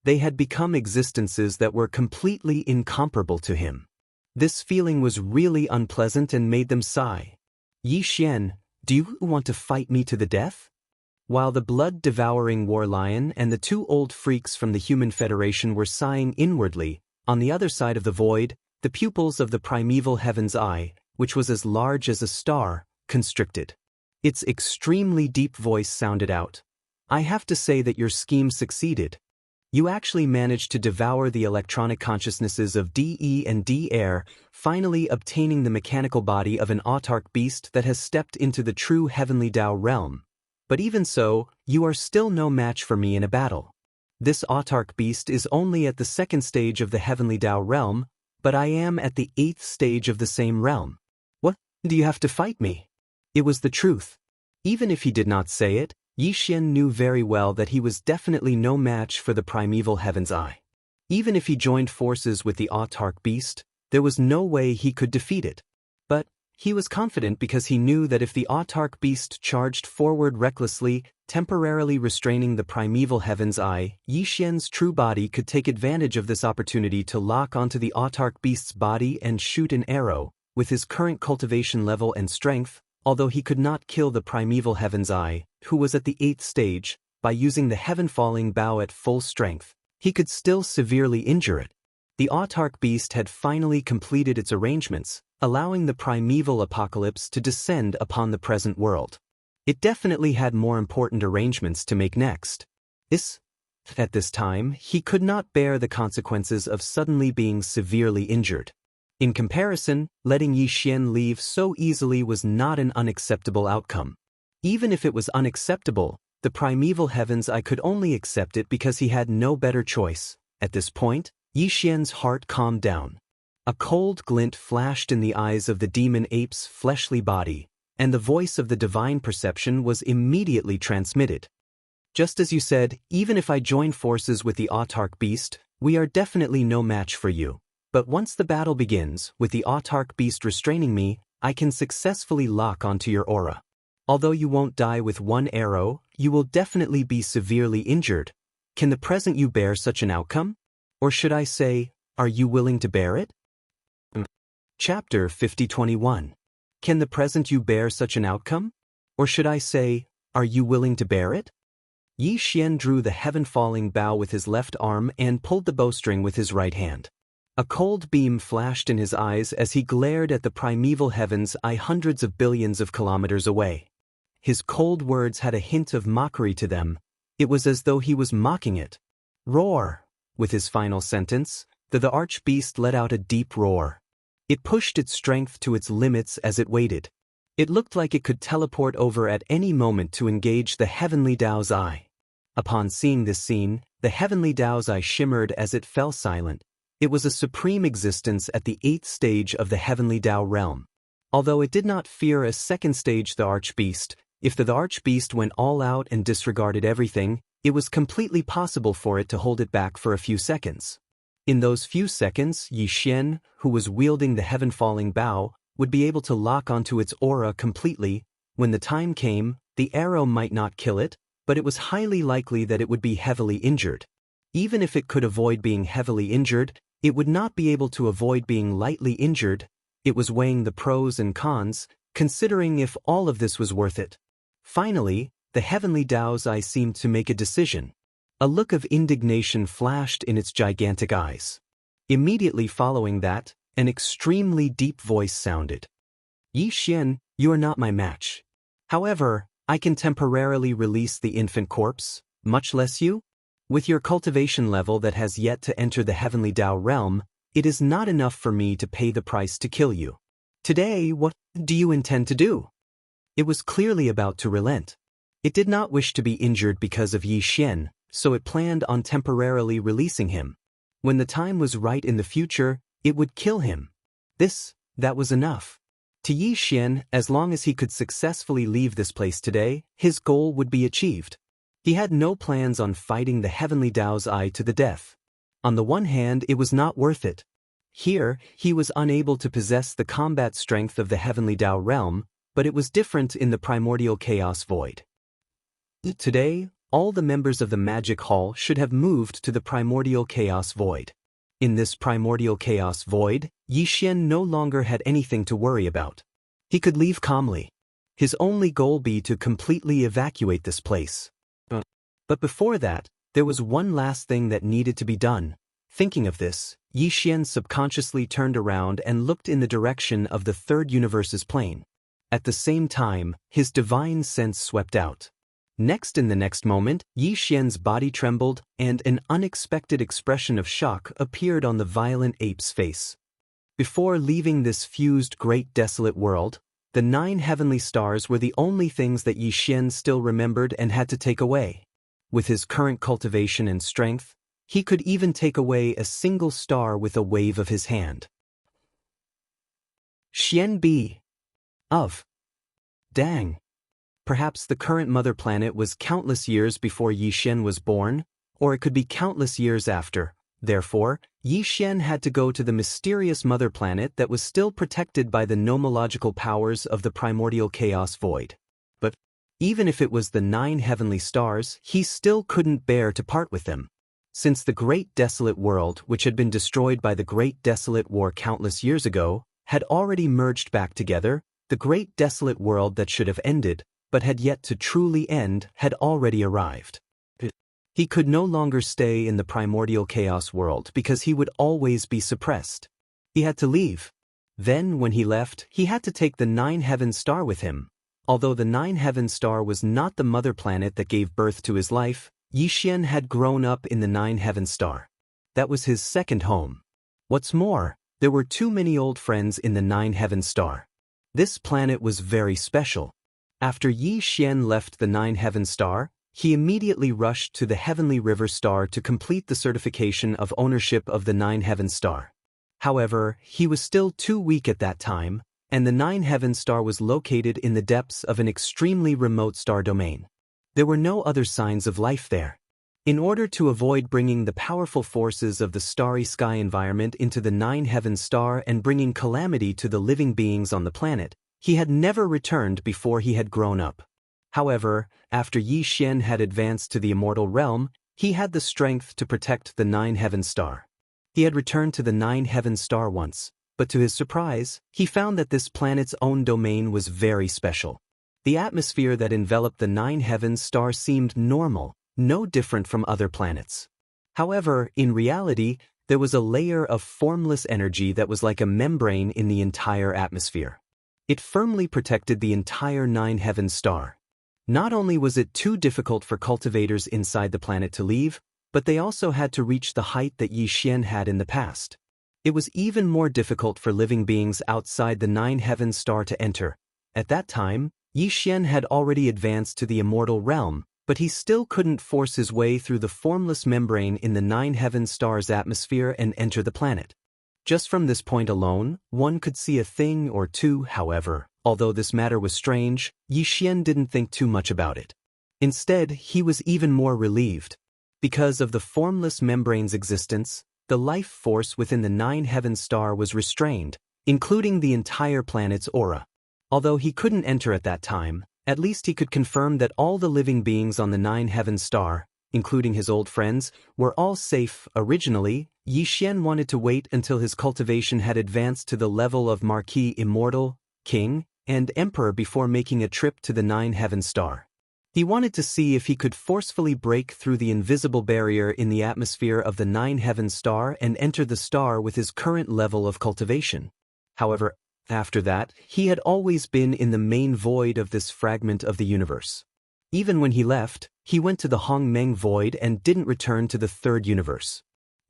They had become existences that were completely incomparable to him. This feeling was really unpleasant and made them sigh. Yixian, do you want to fight me to the death? While the blood-devouring war lion and the two old freaks from the Human Federation were sighing inwardly, on the other side of the void, the pupils of the primeval heaven's eye, which was as large as a star, constricted. Its extremely deep voice sounded out. I have to say that your scheme succeeded. You actually managed to devour the electronic consciousnesses of DE and D-Air, finally obtaining the mechanical body of an autarch beast that has stepped into the true Heavenly Dao realm. But even so, you are still no match for me in a battle. This autarch beast is only at the second stage of the Heavenly Dao realm, but I am at the 8th stage of the same realm. What do you have to fight me? It was the truth. Even if he did not say it, Yixian knew very well that he was definitely no match for the primeval heaven's eye. Even if he joined forces with the autarch beast, there was no way he could defeat it. But he was confident because he knew that if the autarch beast charged forward recklessly, temporarily restraining the primeval heaven's eye, Yixian's true body could take advantage of this opportunity to lock onto the autarch beast's body and shoot an arrow. With his current cultivation level and strength, although he could not kill the primeval heaven's eye, who was at the 8th stage, by using the heaven-falling bow at full strength, he could still severely injure it. The autarch beast had finally completed its arrangements, allowing the primeval apocalypse to descend upon the present world. It definitely had more important arrangements to make next. At this time, he could not bear the consequences of suddenly being severely injured. In comparison, letting Yixian leave so easily was not an unacceptable outcome. Even if it was unacceptable, the primeval heavens I could only accept it because he had no better choice. At this point, Yixian's heart calmed down. A cold glint flashed in the eyes of the demon ape's fleshly body, and the voice of the divine perception was immediately transmitted. Just as you said, even if I join forces with the autarch beast, we are definitely no match for you. But once the battle begins, with the autarch beast restraining me, I can successfully lock onto your aura. Although you won't die with one arrow, you will definitely be severely injured. Can the present you bear such an outcome? Or should I say, are you willing to bear it? Chapter 5021. Can the present you bear such an outcome? Or should I say, are you willing to bear it? Yixian drew the heaven-falling bow with his left arm and pulled the bowstring with his right hand. A cold beam flashed in his eyes as he glared at the primeval heavens hundreds of billions of kilometers away. His cold words had a hint of mockery to them. It was as though he was mocking it. Roar! With his final sentence, the archbeast let out a deep roar. It pushed its strength to its limits as it waited. It looked like it could teleport over at any moment to engage the Heavenly Dao's eye. Upon seeing this scene, the Heavenly Dao's eye shimmered as it fell silent. It was a supreme existence at the 8th stage of the Heavenly Dao realm. Although it did not fear a second stage the archbeast, if the archbeast went all out and disregarded everything, it was completely possible for it to hold it back for a few seconds. In those few seconds, Yixian, who was wielding the heaven-falling bow, would be able to lock onto its aura completely. When the time came, the arrow might not kill it, but it was highly likely that it would be heavily injured. Even if it could avoid being heavily injured, it would not be able to avoid being lightly injured. It was weighing the pros and cons, considering if all of this was worth it. Finally, the Heavenly Dao's eye seemed to make a decision. A look of indignation flashed in its gigantic eyes. Immediately following that, an extremely deep voice sounded. Yixian, you are not my match. However, I can temporarily release the infant corpse, much less you. With your cultivation level that has yet to enter the Heavenly Dao realm, it is not enough for me to pay the price to kill you. Today, what do you intend to do? It was clearly about to relent. It did not wish to be injured because of Yi Xian, so it planned on temporarily releasing him. When the time was right in the future, it would kill him. That was enough. To Yi Xian, as long as he could successfully leave this place today, his goal would be achieved. He had no plans on fighting the heavenly Dao's eye to the death. On the one hand, it was not worth it. Here, he was unable to possess the combat strength of the heavenly Dao realm, but it was different in the primordial chaos void. Today, all the members of the magic hall should have moved to the primordial chaos void. In this primordial chaos void, Yi Xian no longer had anything to worry about. He could leave calmly. His only goal be to completely evacuate this place. But before that, there was one last thing that needed to be done. Thinking of this, Yi Xian subconsciously turned around and looked in the direction of the third universe's plane. At the same time, his divine sense swept out. In the next moment, Yi Xian's body trembled, and an unexpected expression of shock appeared on the violent ape's face. Before leaving this fused great desolate world, the 9 heavenly stars were the only things that Yi Xian still remembered and had to take away. With his current cultivation and strength, he could even take away a single star with a wave of his hand. Xian Bi. Of. Dang. Perhaps the current mother planet was countless years before Yi Xian was born, or it could be countless years after. Therefore, Yi Xian had to go to the mysterious mother planet that was still protected by the nomological powers of the primordial chaos void. But even if it was the 9 heavenly stars, he still couldn't bear to part with them. Since the great desolate world, which had been destroyed by the great desolate war countless years ago, had already merged back together, the great desolate world that should have ended, but had yet to truly end, had already arrived. He could no longer stay in the primordial chaos world because he would always be suppressed. He had to leave. Then, when he left, he had to take the 9 heaven star with him. Although the 9 heaven star was not the mother planet that gave birth to his life, Yi Xian had grown up in the 9 heaven star. That was his second home. What's more, there were too many old friends in the 9 heaven star. This planet was very special. After Yi Xian left the 9 heaven star, he immediately rushed to the heavenly river star to complete the certification of ownership of the 9 heaven star. However, he was still too weak at that time, and the 9 heaven star was located in the depths of an extremely remote star domain. There were no other signs of life there. In order to avoid bringing the powerful forces of the starry sky environment into the 9 heaven star and bringing calamity to the living beings on the planet, he had never returned before he had grown up. However, after Yi Xian had advanced to the immortal realm, he had the strength to protect the 9 heaven star. He had returned to the 9 heaven star once, but to his surprise, he found that this planet's own domain was very special. The atmosphere that enveloped the 9 heaven star seemed normal, no different from other planets. However, in reality, there was a layer of formless energy that was like a membrane in the entire atmosphere. It firmly protected the entire 9 heaven star. Not only was it too difficult for cultivators inside the planet to leave, but they also had to reach the height that Yi Xian had in the past. It was even more difficult for living beings outside the 9 heaven star to enter. At that time, Yi Xian had already advanced to the immortal realm, but he still couldn't force his way through the formless membrane in the 9 heaven star's atmosphere and enter the planet. Just from this point alone, one could see a thing or two. However, although this matter was strange, Yi Xian didn't think too much about it. Instead, he was even more relieved. Because of the formless membrane's existence, the life force within the 9 heaven star was restrained, including the entire planet's aura. Although he couldn't enter at that time, at least he could confirm that all the living beings on the 9 heaven star, including his old friends, were all safe. Originally, Yi Xian wanted to wait until his cultivation had advanced to the level of Marquis Immortal, King, and Emperor before making a trip to the 9 heaven star. He wanted to see if he could forcefully break through the invisible barrier in the atmosphere of the 9 heaven star and enter the star with his current level of cultivation. However, after that, he had always been in the main void of this fragment of the universe. Even when he left, he went to the Hongmeng void and didn't return to the third universe.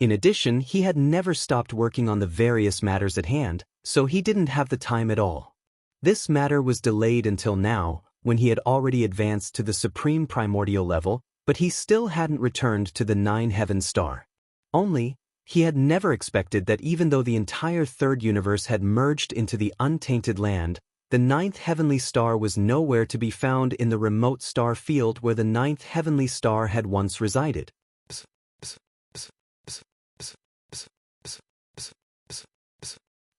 In addition, he had never stopped working on the various matters at hand, so he didn't have the time at all. This matter was delayed until now, when he had already advanced to the supreme primordial level, but he still hadn't returned to the 9-heaven star. Only, he had never expected that even though the entire third universe had merged into the untainted land, the 9th heavenly star was nowhere to be found in the remote star field where the 9th heavenly star had once resided.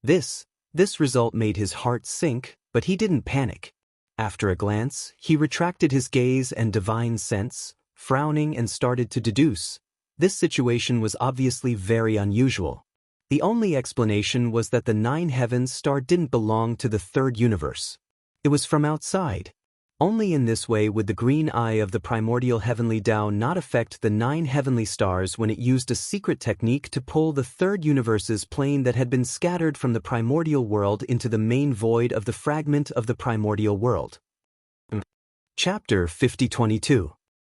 This result made his heart sink, but he didn't panic. After a glance, he retracted his gaze and divine sense, frowning and started to deduce. This situation was obviously very unusual. The only explanation was that the 9 heavens star didn't belong to the third universe. It was from outside. Only in this way would the green eye of the primordial heavenly Tao not affect the 9 heavenly stars when it used a secret technique to pull the third universe's plane that had been scattered from the primordial world into the main void of the fragment of the primordial world. Chapter 5022.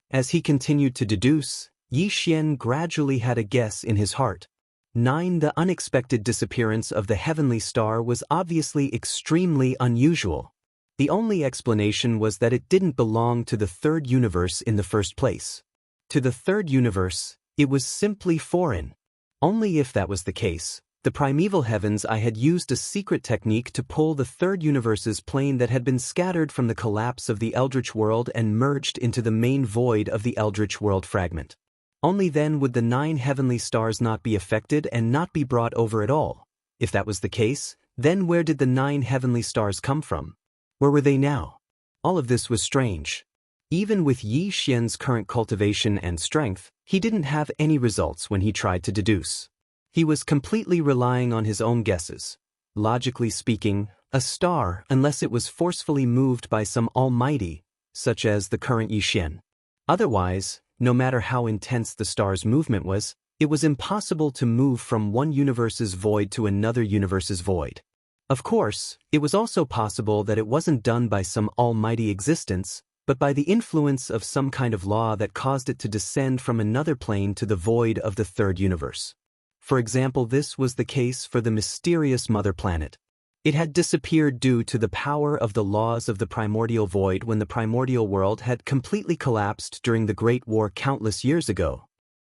As he continued to deduce, Yi Xian gradually had a guess in his heart. 9. The unexpected disappearance of the heavenly star was obviously extremely unusual. The only explanation was that it didn't belong to the third universe in the first place. To the third universe, it was simply foreign. Only if that was the case, the primeval heavens I had used a secret technique to pull the third universe's plane that had been scattered from the collapse of the Eldritch world and merged into the main void of the Eldritch world fragment. Only then would the 9 heavenly stars not be affected and not be brought over at all. If that was the case, then where did the 9 heavenly stars come from? Where were they now? All of this was strange. Even with Yi Xian's current cultivation and strength, he didn't have any results when he tried to deduce. He was completely relying on his own guesses. Logically speaking, a star, unless it was forcefully moved by some almighty, such as the current Yi Xian. Otherwise, no matter how intense the star's movement was, it was impossible to move from one universe's void to another universe's void. Of course, it was also possible that it wasn't done by some almighty existence, but by the influence of some kind of law that caused it to descend from another plane to the void of the third universe. For example, this was the case for the mysterious mother planet. It had disappeared due to the power of the laws of the primordial void when the primordial world had completely collapsed during the Great War countless years ago.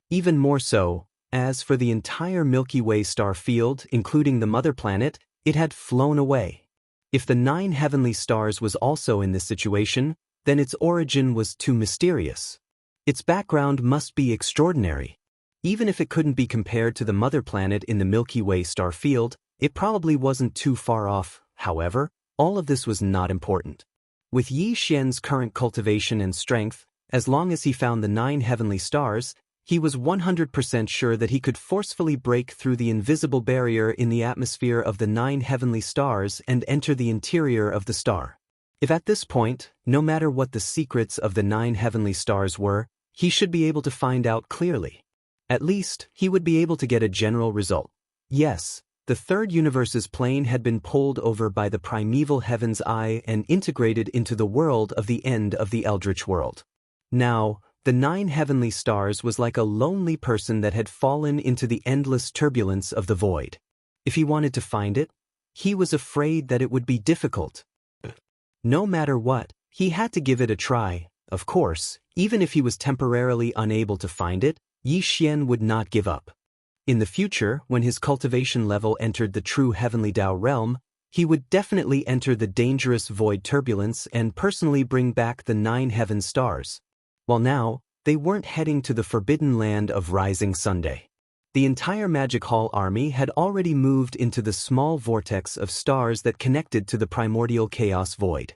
Even more so, as for the entire Milky Way star field, including the mother planet, it had flown away. If the 9 heavenly stars was also in this situation, then its origin was too mysterious. Its background must be extraordinary. Even if it couldn't be compared to the mother planet in the Milky Way star field, it probably wasn't too far off. However, all of this was not important. With Yi Xian's current cultivation and strength, as long as he found the 9 heavenly stars, he was 100% sure that he could forcefully break through the invisible barrier in the atmosphere of the 9 heavenly stars and enter the interior of the star. If at this point, no matter what the secrets of the 9 heavenly stars were, he should be able to find out clearly. At least, he would be able to get a general result. Yes, the third universe's plane had been pulled over by the primeval heaven's eye and integrated into the world of the end of the Eldritch world. Now, the 9 heavenly stars was like a lonely person that had fallen into the endless turbulence of the void. If he wanted to find it, he was afraid that it would be difficult. No matter what, he had to give it a try. Of course, even if he was temporarily unable to find it, Yi Xian would not give up. In the future, when his cultivation level entered the true heavenly Tao realm, he would definitely enter the dangerous void turbulence and personally bring back the 9 heaven stars. While now, they weren't heading to the forbidden land of Rising Sunday. The entire Magic Hall army had already moved into the small vortex of stars that connected to the primordial chaos void.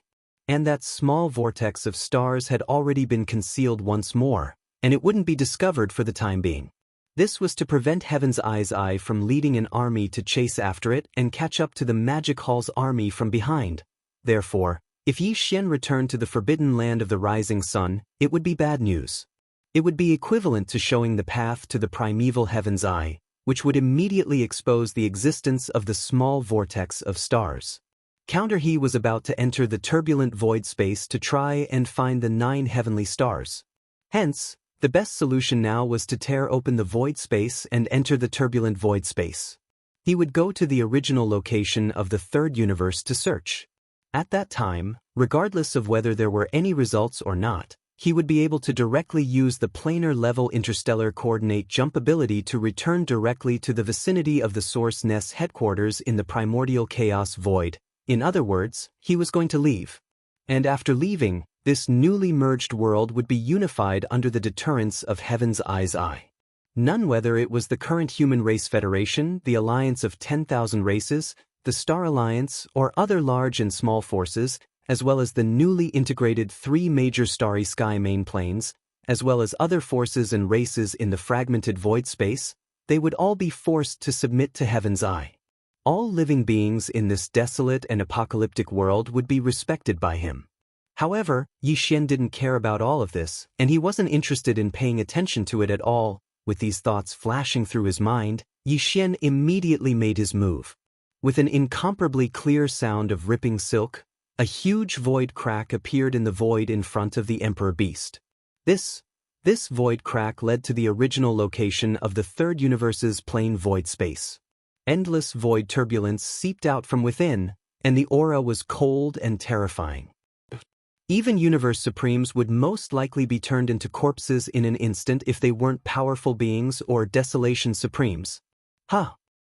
And that small vortex of stars had already been concealed once more, and it wouldn't be discovered for the time being. This was to prevent Heaven's Eye's Eye from leading an army to chase after it and catch up to the Magic Hall's army from behind. Therefore, if Yi Xian returned to the forbidden land of the rising sun, it would be bad news. It would be equivalent to showing the path to the primeval Heaven's Eye, which would immediately expose the existence of the small vortex of stars. He was about to enter the turbulent void space to try and find the 9 heavenly stars. Hence, The best solution now was to tear open the void space and enter the turbulent void space. He would go to the original location of the third universe to search. At that time, regardless of whether there were any results or not, he would be able to directly use the planar-level interstellar coordinate jump ability to return directly to the vicinity of the Source Nest's headquarters in the primordial chaos void. In other words, he was going to leave. And after leaving, this newly merged world would be unified under the deterrence of Heaven's Eye's eye. None whether it was the current Human Race Federation, the Alliance of 10,000 Races, the Star Alliance, or other large and small forces, as well as the newly integrated 3 major starry sky main planes, as well as other forces and races in the fragmented void space, they would all be forced to submit to Heaven's Eye. All living beings in this desolate and apocalyptic world would be respected by him. However, Yi Xian didn't care about all of this, and he wasn't interested in paying attention to it at all. With these thoughts flashing through his mind, Yi Xian immediately made his move. With an incomparably clear sound of ripping silk, a huge void crack appeared in the void in front of the Emperor Beast. This void crack led to the original location of the third universe's plane void space. Endless void turbulence seeped out from within, and the aura was cold and terrifying. Even Universe Supremes would most likely be turned into corpses in an instant if they weren't powerful beings or Desolation Supremes.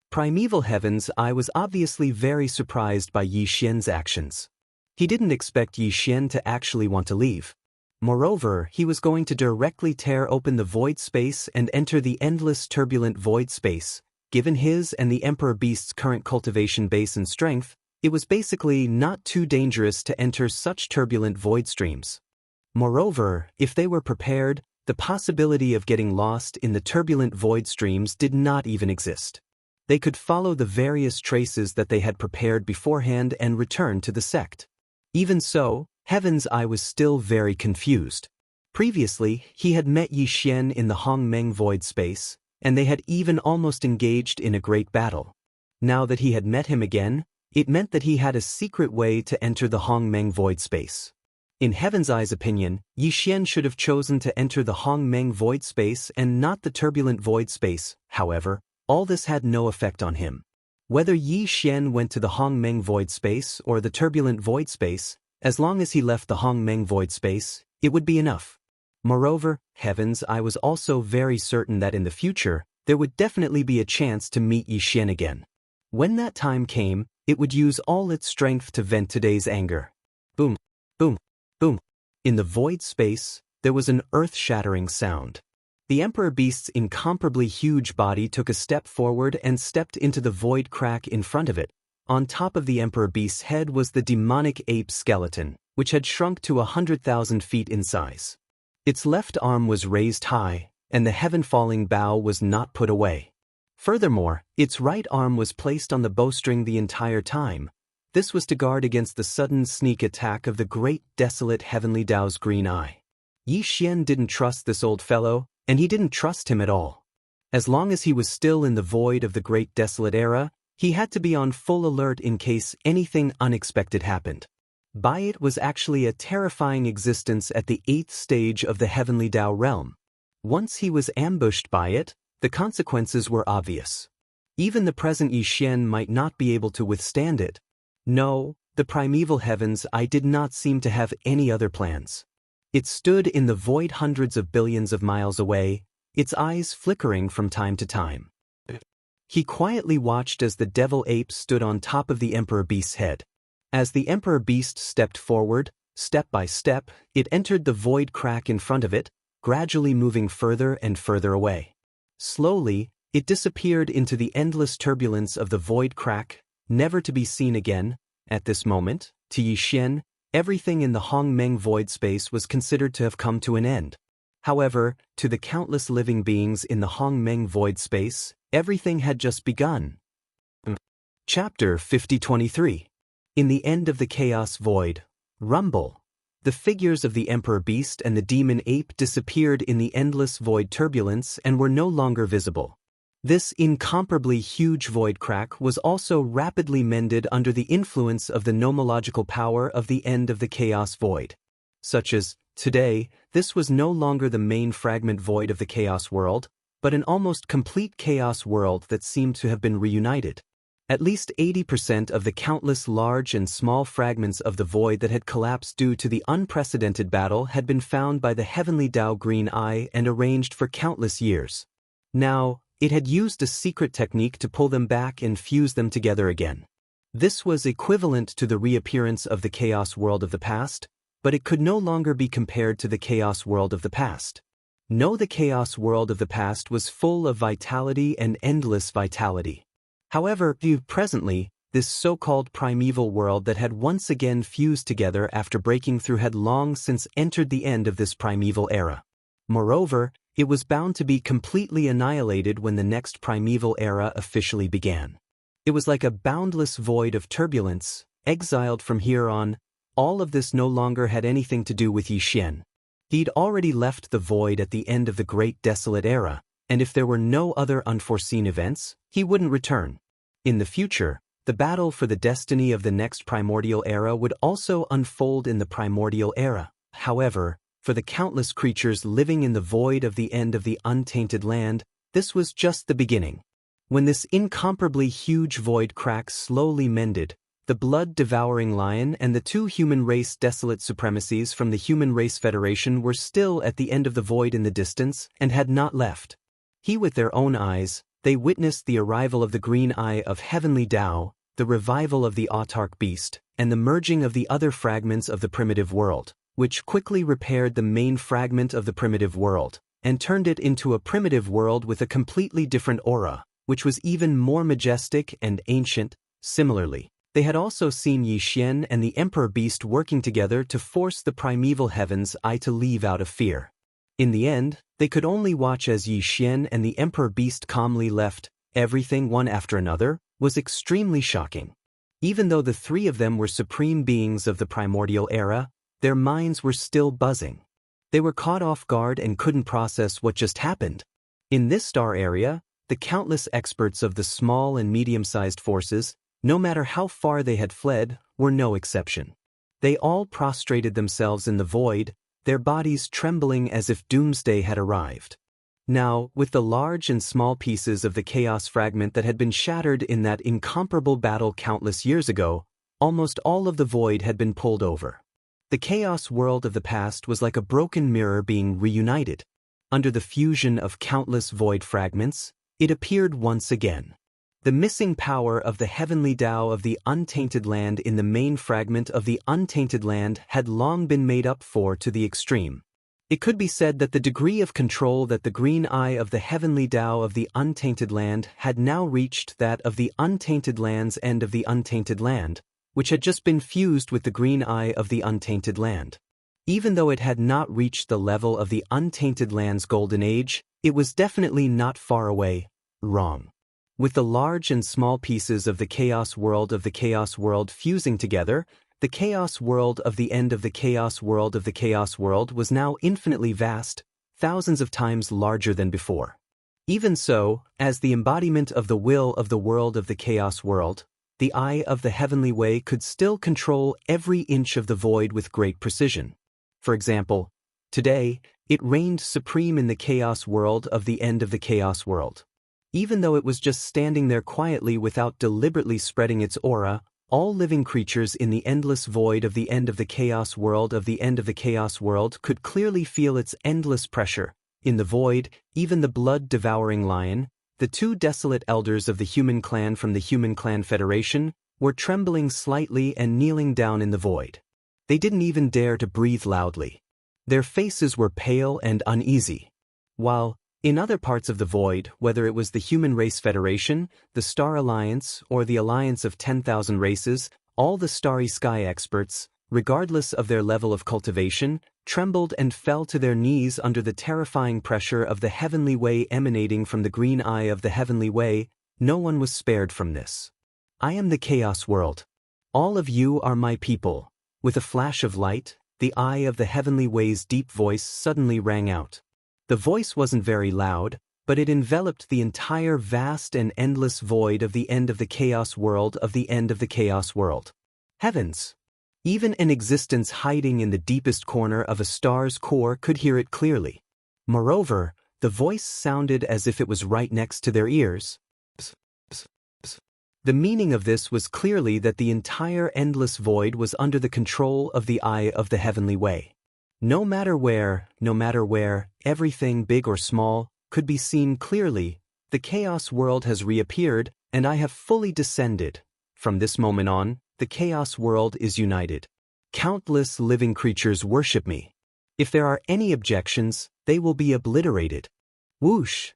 Primeval Heaven's Eye was obviously very surprised by Yi Xian's actions. He didn't expect Yi Xian to actually want to leave. Moreover, he was going to directly tear open the void space and enter the endless turbulent void space. Given his and the Emperor Beast's current cultivation base and strength, it was basically not too dangerous to enter such turbulent void streams. Moreover, if they were prepared, the possibility of getting lost in the turbulent void streams did not even exist. They could follow the various traces that they had prepared beforehand and return to the sect. Even so, Heaven's Eye was still very confused. Previously, he had met Yi Xian in the Hongmeng void space, and they had even almost engaged in a great battle. Now that he had met him again, it meant that he had a secret way to enter the Hongmeng void space. In Heaven's Eye's opinion, Yi Xian should have chosen to enter the Hongmeng void space and not the turbulent void space. However, all this had no effect on him. Whether Yi Xian went to the Hongmeng void space or the turbulent void space, as long as he left the Hongmeng void space, it would be enough. Moreover, Heaven's Eye was also very certain that in the future, there would definitely be a chance to meet Yi Xian again. When that time came, it would use all its strength to vent today's anger. Boom, boom, boom. In the void space, there was an earth-shattering sound. The Emperor Beast's incomparably huge body took a step forward and stepped into the void crack in front of it. On top of the Emperor Beast's head was the demonic ape skeleton, which had shrunk to 100,000 feet in size. Its left arm was raised high, and the heaven-falling bow was not put away. Furthermore, its right arm was placed on the bowstring the entire time. This was to guard against the sudden sneak attack of the great desolate heavenly Dao's green eye. Yi Xian didn't trust this old fellow, and he didn't trust him at all. As long as he was still in the void of the great desolate era, he had to be on full alert in case anything unexpected happened. It was actually a terrifying existence at the 8th stage of the heavenly Dao realm. Once he was ambushed by it, the consequences were obvious. Even the present Yi Xian might not be able to withstand it. No, the primeval Heaven's Eye did not seem to have any other plans. It stood in the void hundreds of billions of miles away, its eyes flickering from time to time. He quietly watched as the devil ape stood on top of the Emperor Beast's head. As the Emperor Beast stepped forward, step by step, it entered the void crack in front of it, gradually moving further and further away. Slowly, it disappeared into the endless turbulence of the void crack, never to be seen again. At this moment, to Yi Xian, everything in the Hongmeng void space was considered to have come to an end. However, to the countless living beings in the Hongmeng void space, everything had just begun. Chapter 5023. In the end of the chaos void, rumble. The figures of the Emperor Beast and the demon ape disappeared in the endless void turbulence and were no longer visible. This incomparably huge void crack was also rapidly mended under the influence of the nomological power of the end of the chaos void. such as, today, this was no longer the main fragment void of the chaos world, but an almost complete chaos world that seemed to have been reunited. At least 80% of the countless large and small fragments of the void that had collapsed due to the unprecedented battle had been found by the heavenly Tao Green Eye and arranged for countless years. Now, it had used a secret technique to pull them back and fuse them together again. This was equivalent to the reappearance of the chaos world of the past, but it could no longer be compared to the chaos world of the past. No, the chaos world of the past was full of vitality and endless vitality. However, presently, this so-called primeval world that had once again fused together after breaking through had long since entered the end of this primeval era. Moreover, it was bound to be completely annihilated when the next primeval era officially began. It was like a boundless void of turbulence, exiled from here on. All of this no longer had anything to do with Yi Xian. He'd already left the void at the end of the Great Desolate Era, and if there were no other unforeseen events, he wouldn't return. In the future, the battle for the destiny of the next primordial era would also unfold in the primordial era. However, for the countless creatures living in the void of the end of the untainted land, this was just the beginning. When this incomparably huge void crack slowly mended, the blood-devouring lion and the two human race desolate supremacies from the Human Race Federation were still at the end of the void in the distance and had not left. With their own eyes, they witnessed the arrival of the Green Eye of Heavenly Tao, the revival of the autarch beast, and the merging of the other fragments of the primitive world, which quickly repaired the main fragment of the primitive world, and turned it into a primitive world with a completely different aura, which was even more majestic and ancient. Similarly, they had also seen Yi Xian and the Emperor Beast working together to force the primeval heaven's eye to leave out of fear. In the end, they could only watch as Yi Xian and the Emperor Beast calmly left everything one after another. Was extremely shocking. Even though the three of them were supreme beings of the primordial era, their minds were still buzzing. They were caught off guard and couldn't process what just happened. In this star area, the countless experts of the small and medium-sized forces, no matter how far they had fled, were no exception. They all prostrated themselves in the void, their bodies trembling as if doomsday had arrived. Now, with the large and small pieces of the chaos fragment that had been shattered in that incomparable battle countless years ago, almost all of the void had been pulled over. The chaos world of the past was like a broken mirror being reunited. Under the fusion of countless void fragments, it appeared once again. The missing power of the heavenly Tao of the untainted land in the main fragment of the untainted land had long been made up for to the extreme. It could be said that the degree of control that the Green Eye of the heavenly Tao of the untainted land had now reached that of the untainted land's end of the untainted land, which had just been fused with the Green Eye of the untainted land. Even though it had not reached the level of the untainted land's golden age, it was definitely not far away. Wrong. With the large and small pieces of the chaos world fusing together, the chaos world of the end of the chaos world was now infinitely vast, thousands of times larger than before. Even so, as the embodiment of the will of the world of the chaos world, the Eye of the Heavenly Way could still control every inch of the void with great precision. For example, today, it reigned supreme in the chaos world of the end of the chaos world. Even though it was just standing there quietly without deliberately spreading its aura, all living creatures in the endless void of the end of the chaos world could clearly feel its endless pressure. In the void, even the blood-devouring lion, the two desolate elders of the human clan from the Human Clan Federation, were trembling slightly and kneeling down in the void. They didn't even dare to breathe loudly. Their faces were pale and uneasy. While, in other parts of the void, whether it was the Human Race Federation, the Star Alliance, or the Alliance of 10,000 Races, all the starry sky experts, regardless of their level of cultivation, trembled and fell to their knees under the terrifying pressure of the heavenly way emanating from the Green Eye of the heavenly way. No one was spared from this. I am the chaos world. All of you are my people. With a flash of light, the Eye of the heavenly way's deep voice suddenly rang out. The voice wasn't very loud, but it enveloped the entire vast and endless void of the end of the chaos world of the end of the chaos world. Heavens! Even an existence hiding in the deepest corner of a star's core could hear it clearly. Moreover, the voice sounded as if it was right next to their ears. Psst, psst, psst. The meaning of this was clearly that the entire endless void was under the control of the eye of the heavenly way. No matter where, everything big or small, could be seen clearly. The chaos world has reappeared, and I have fully descended. From this moment on, the chaos world is united. Countless living creatures worship me. If there are any objections, they will be obliterated. Whoosh!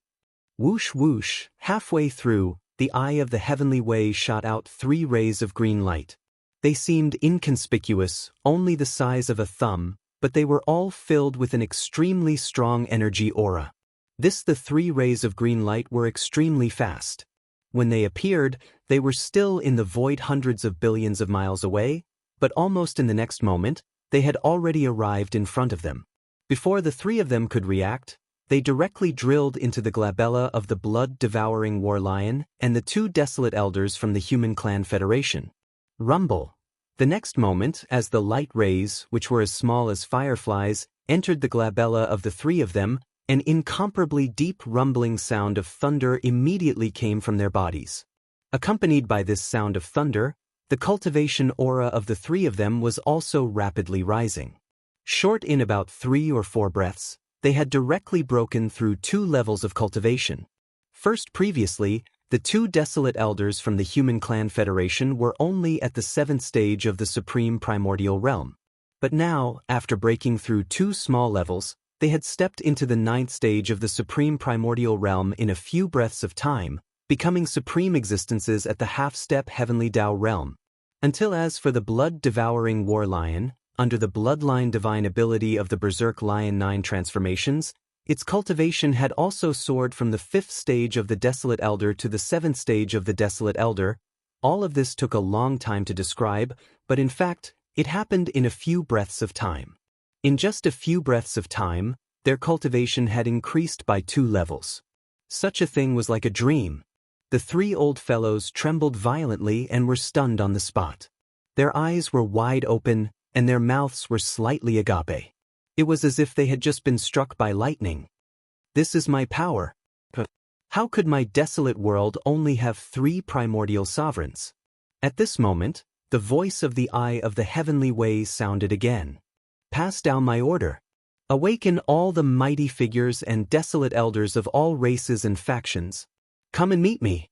Whoosh whoosh! Halfway through, the eye of the heavenly way shot out 3 rays of green light. They seemed inconspicuous, only the size of a thumb, but they were all filled with an extremely strong energy aura. The 3 rays of green light were extremely fast. When they appeared, they were still in the void hundreds of billions of miles away, but almost in the next moment, they had already arrived in front of them. Before the 3 of them could react, they directly drilled into the glabella of the blood-devouring war lion and the 2 desolate elders from the human clan federation. Rumble. The next moment, as the light rays, which were as small as fireflies, entered the glabella of the 3 of them, an incomparably deep rumbling sound of thunder immediately came from their bodies. Accompanied by this sound of thunder, the cultivation aura of the 3 of them was also rapidly rising. Short in about 3 or 4 breaths, they had directly broken through 2 levels of cultivation. First, previously, the 2 desolate elders from the human clan federation were only at the 7th stage of the supreme primordial realm. But now, after breaking through 2 small levels, they had stepped into the 9th stage of the supreme primordial realm in a few breaths of time, becoming supreme existences at the half-step heavenly Tao realm. Until as for the blood-devouring war lion, under the bloodline divine ability of the Berserk Lion 9 transformations, its cultivation had also soared from the 5th stage of the Desolate Elder to the 7th stage of the Desolate Elder. All of this took a long time to describe, but in fact, it happened in a few breaths of time. In just a few breaths of time, their cultivation had increased by 2 levels. Such a thing was like a dream. The 3 old fellows trembled violently and were stunned on the spot. Their eyes were wide open, and their mouths were slightly agape. It was as if they had just been struck by lightning. This is my power. How could my desolate world only have 3 primordial sovereigns? At this moment, the voice of the eye of the heavenly ways sounded again. Pass down my order. Awaken all the mighty figures and desolate elders of all races and factions. Come and meet me.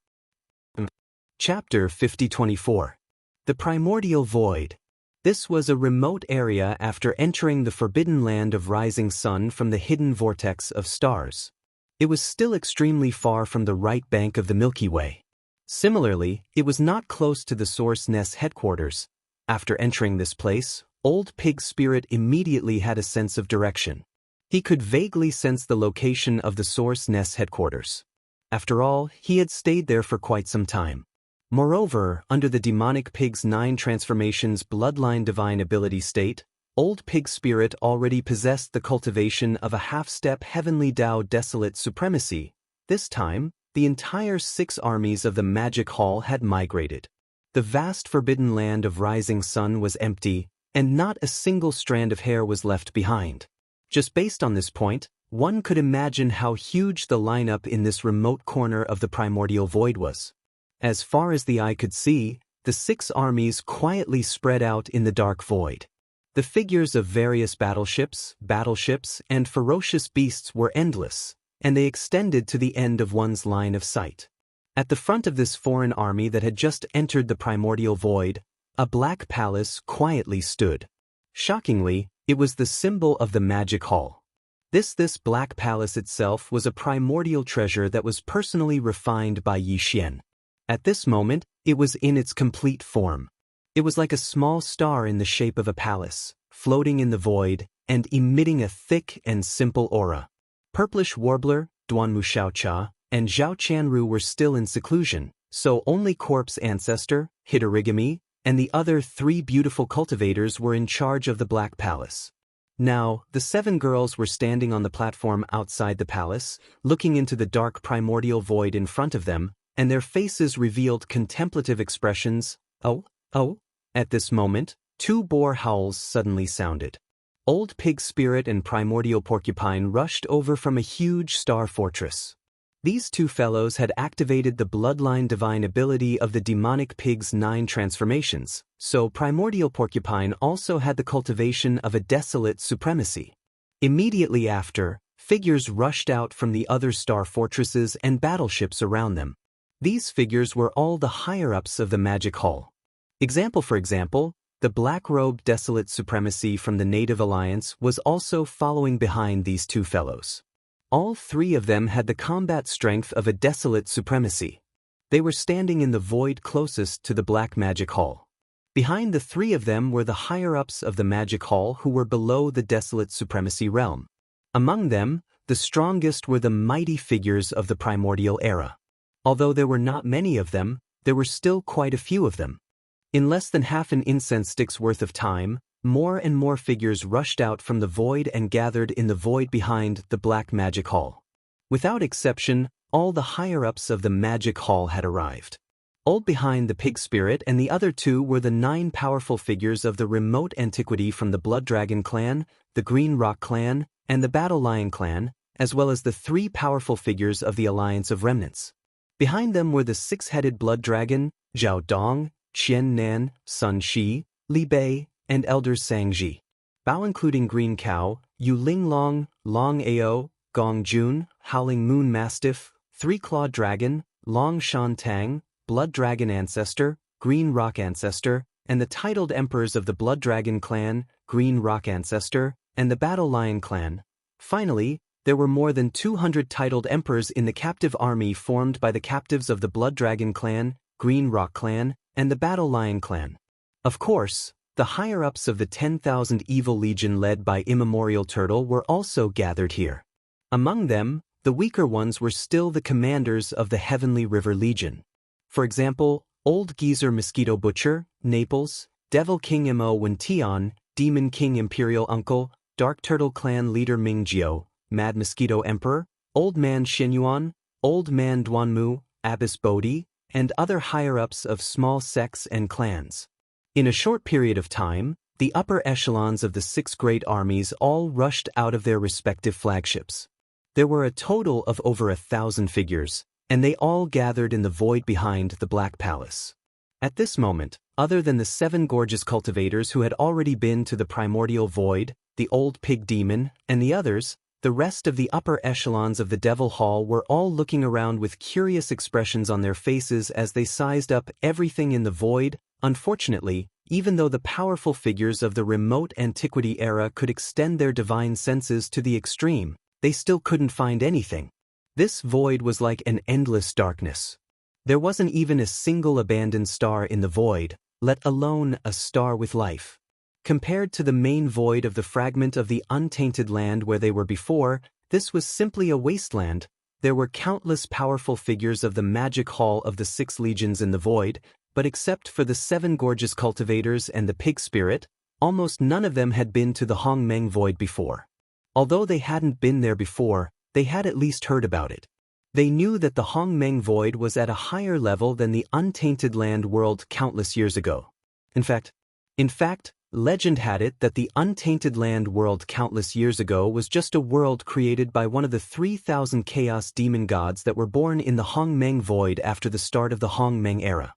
Chapter 5024. The Primordial Void. This was a remote area after entering the forbidden land of rising sun from the hidden vortex of stars. It was still extremely far from the right bank of the Milky Way. Similarly, it was not close to the Source Nest headquarters. After entering this place, Old Pig Spirit immediately had a sense of direction. He could vaguely sense the location of the Source Nest headquarters. After all, he had stayed there for quite some time. Moreover, under the demonic pig's 9 transformations bloodline divine ability state, Old Pig Spirit already possessed the cultivation of a half-step heavenly Tao desolate supremacy. This time, the entire 6 armies of the Magic Hall had migrated. The vast forbidden land of rising sun was empty, and not a single strand of hair was left behind. Just based on this point, one could imagine how huge the lineup in this remote corner of the primordial void was. As far as the eye could see, the 6 armies quietly spread out in the dark void. The figures of various battleships, and ferocious beasts were endless, and they extended to the end of one's line of sight. At the front of this foreign army that had just entered the primordial void, a black palace quietly stood. Shockingly, it was the symbol of the Magic Hall. This black palace itself was a primordial treasure that was personally refined by Yi Xian. At this moment, it was in its complete form. It was like a small star in the shape of a palace, floating in the void, and emitting a thick and simple aura. Purplish Warbler, Duanmu Xiaocha, and Zhao Qianru were still in seclusion, so only Corpse Ancestor, Hitorigami, and the other 3 beautiful cultivators were in charge of the Black Palace. Now, the 7 girls were standing on the platform outside the palace, looking into the dark primordial void in front of them, and their faces revealed contemplative expressions. Oh. At this moment, 2 boar howls suddenly sounded. Old Pig Spirit and Primordial Porcupine rushed over from a huge star fortress. These two fellows had activated the bloodline divine ability of the demonic pig's 9 transformations, so Primordial Porcupine also had the cultivation of a desolate supremacy. Immediately after, figures rushed out from the other star fortresses and battleships around them. These figures were all the higher-ups of the Magic Hall. For example, the black-robed desolate supremacy from the Native Alliance was also following behind these two fellows. All 3 of them had the combat strength of a desolate supremacy. They were standing in the void closest to the Black Magic Hall. Behind the 3 of them were the higher-ups of the Magic Hall who were below the desolate supremacy realm. Among them, the strongest were the mighty figures of the primordial era. Although there were not many of them, there were still quite a few of them. In less than half an incense stick's worth of time, more and more figures rushed out from the void and gathered in the void behind the Black Magic Hall. Without exception, all the higher-ups of the Magic Hall had arrived. Old behind the Pig Spirit and the other 2 were the 9 powerful figures of the remote antiquity from the Blood Dragon clan, the Green Rock clan, and the Battle Lion clan, as well as the 3 powerful figures of the Alliance of Remnants. Behind them were the 6-headed Blood Dragon, Zhao Dong, Qian Nan, Sun Shi, Li Bei, and Elders Sangji. Bao including Green Cow, Yu Ling Long, Long Ao, Gong Jun, Howling Moon Mastiff, 3-Clawed Dragon, Long Shan Tang, Blood Dragon Ancestor, Green Rock Ancestor, and the titled Emperors of the Blood Dragon clan, Green Rock Ancestor, and the Battle Lion clan. Finally, there were more than 200 titled emperors in the captive army formed by the captives of the Blood Dragon clan, Green Rock clan, and the Battle Lion clan. Of course, the higher-ups of the 10,000 Evil Legion led by Immemorial Turtle were also gathered here. Among them, the weaker ones were still the commanders of the Heavenly River Legion. For example, Old Geezer Mosquito Butcher, Naples, Devil King Mo Wention, Demon King Imperial Uncle, Dark Turtle Clan Leader Mingjiao, Mad Mosquito Emperor, Old Man Xinyuan, Old Man Duanmu, Abbess Bodhi, and other higher-ups of small sects and clans. In a short period of time, the upper echelons of the 6 great armies all rushed out of their respective flagships. There were a total of over 1,000 figures, and they all gathered in the void behind the Black Palace. At this moment, other than the 7 gorgeous cultivators who had already been to the primordial void, the old pig demon, and the others, the rest of the upper echelons of the Devil Hall were all looking around with curious expressions on their faces as they sized up everything in the void. Unfortunately, even though the powerful figures of the remote antiquity era could extend their divine senses to the extreme, they still couldn't find anything. This void was like an endless darkness. There wasn't even a single abandoned star in the void, let alone a star with life. Compared to the main void of the fragment of the untainted land where they were before, this was simply a wasteland. There were countless powerful figures of the Magic Hall of the 6 legions in the void, but except for the 7 gorgeous cultivators and the Pig Spirit, almost none of them had been to the Hongmeng void before. Although they hadn't been there before, they had at least heard about it. They knew that the Hongmeng void was at a higher level than the untainted land world countless years ago. In fact, legend had it that the untainted land world countless years ago was just a world created by one of the 3,000 chaos demon gods that were born in the Hongmeng void after the start of the Hongmeng era.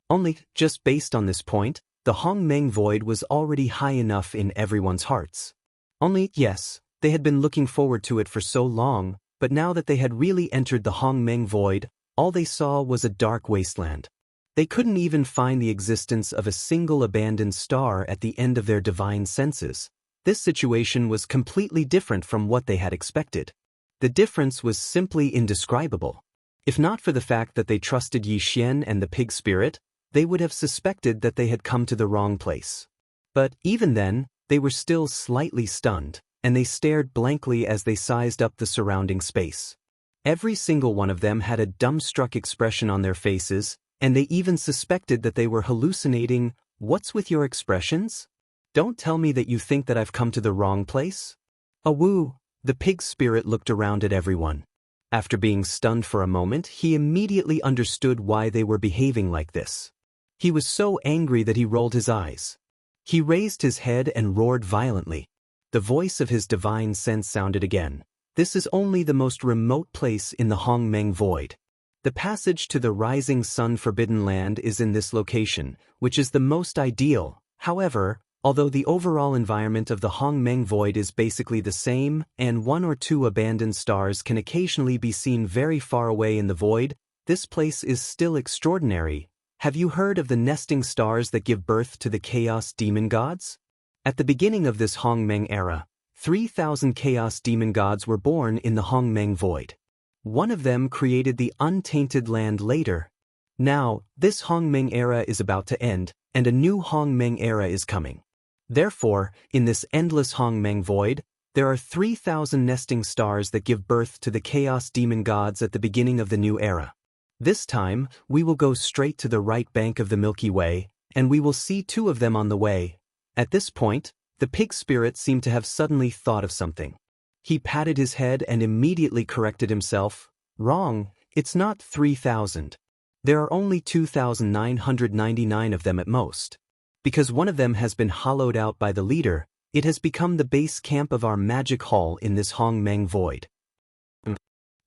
Only, just based on this point, the Hongmeng void was already high enough in everyone's hearts. Only, yes, they had been looking forward to it for so long, but now that they had really entered the Hongmeng void, all they saw was a dark wasteland. They couldn't even find the existence of a single abandoned star at the end of their divine senses. This situation was completely different from what they had expected. The difference was simply indescribable. If not for the fact that they trusted Yi Xian and the Pig Spirit, they would have suspected that they had come to the wrong place. But even then, they were still slightly stunned, and they stared blankly as they sized up the surrounding space. Every single one of them had a dumbstruck expression on their faces, and they even suspected that they were hallucinating. What's with your expressions? Don't tell me that you think that I've come to the wrong place? Awoo! The Pig Spirit looked around at everyone. After being stunned for a moment, he immediately understood why they were behaving like this. He was so angry that he rolled his eyes. He raised his head and roared violently. The voice of his divine sense sounded again. This is only the most remote place in the Hongmeng Void. The passage to the rising sun forbidden land is in this location, which is the most ideal. However, although the overall environment of the Hongmeng Void is basically the same, and one or two abandoned stars can occasionally be seen very far away in the void, this place is still extraordinary. Have you heard of the nesting stars that give birth to the chaos demon gods? At the beginning of this Hongmeng era, 3,000 chaos demon gods were born in the Hongmeng Void. One of them created the untainted land later. Now, this Hongmeng era is about to end, and a new Hongmeng era is coming. Therefore, in this endless Hongmeng Void, there are 3,000 nesting stars that give birth to the chaos demon gods at the beginning of the new era. This time, we will go straight to the right bank of the Milky Way, and we will see 2 of them on the way. At this point, the pig spirit seemed to have suddenly thought of something. He patted his head and immediately corrected himself. Wrong, it's not 3,000. There are only 2,999 of them at most. Because one of them has been hollowed out by the leader, it has become the base camp of our magic hall in this Hongmeng Void.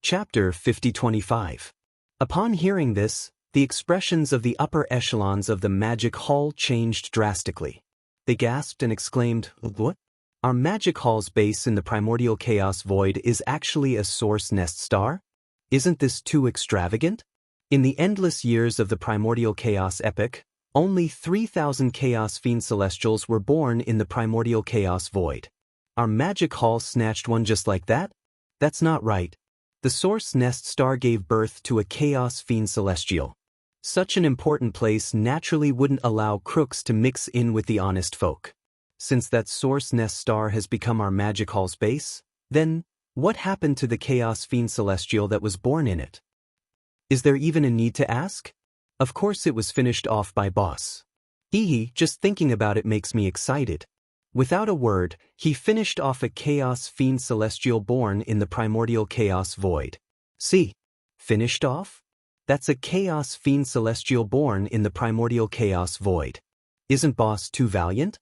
Chapter 5025. Upon hearing this, the expressions of the upper echelons of the magic hall changed drastically. They gasped and exclaimed, "What? Our magic hall's base in the primordial chaos void is actually a source nest star? Isn't this too extravagant?" In the endless years of the primordial chaos epoch, only 3,000 chaos fiend celestials were born in the primordial chaos void. Our magic hall snatched one just like that? That's not right. The source nest star gave birth to a chaos fiend celestial. Such an important place naturally wouldn't allow crooks to mix in with the honest folk. Since that source nest star has become our magic hall's base, then what happened to the chaos fiend celestial that was born in it? Is there even a need to ask? Of course it was finished off by boss. Just thinking about it makes me excited. Without a word, he finished off a chaos fiend celestial born in the primordial chaos void. See? Finished off? That's a chaos fiend celestial born in the primordial chaos void. Isn't boss too valiant?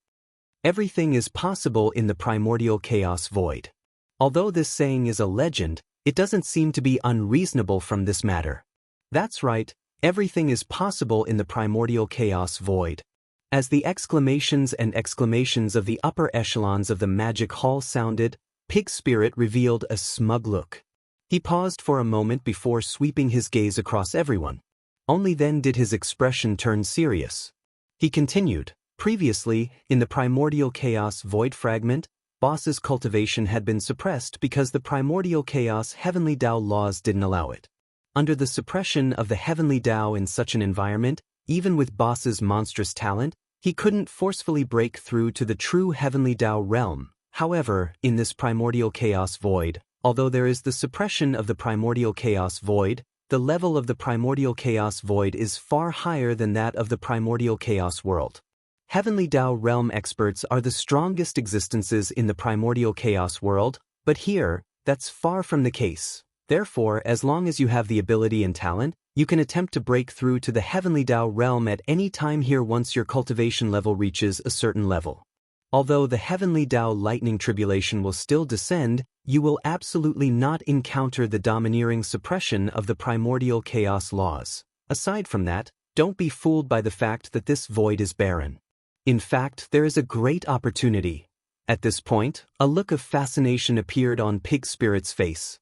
Everything is possible in the primordial chaos void. Although this saying is a legend, it doesn't seem to be unreasonable from this matter. That's right. Everything is possible in the primordial chaos void. As the exclamations and exclamations of the upper echelons of the magic hall sounded, Pig Spirit revealed a smug look. He paused for a moment before sweeping his gaze across everyone. Only then did his expression turn serious. He continued, previously, in the primordial chaos void fragment, Boss's cultivation had been suppressed because the primordial chaos heavenly Tao laws didn't allow it. Under the suppression of the heavenly Tao in such an environment, even with Boss's monstrous talent, he couldn't forcefully break through to the true heavenly Tao realm. However, in this primordial chaos void, although there is the suppression of the primordial chaos void, the level of the primordial chaos void is far higher than that of the primordial chaos world. Heavenly Tao realm experts are the strongest existences in the primordial chaos world, but here, that's far from the case. Therefore, as long as you have the ability and talent, you can attempt to break through to the heavenly Tao realm at any time here once your cultivation level reaches a certain level. Although the heavenly Tao lightning tribulation will still descend, you will absolutely not encounter the domineering suppression of the primordial chaos laws. Aside from that, don't be fooled by the fact that this void is barren. In fact, there is a great opportunity. At this point, a look of fascination appeared on Pig Spirit's face.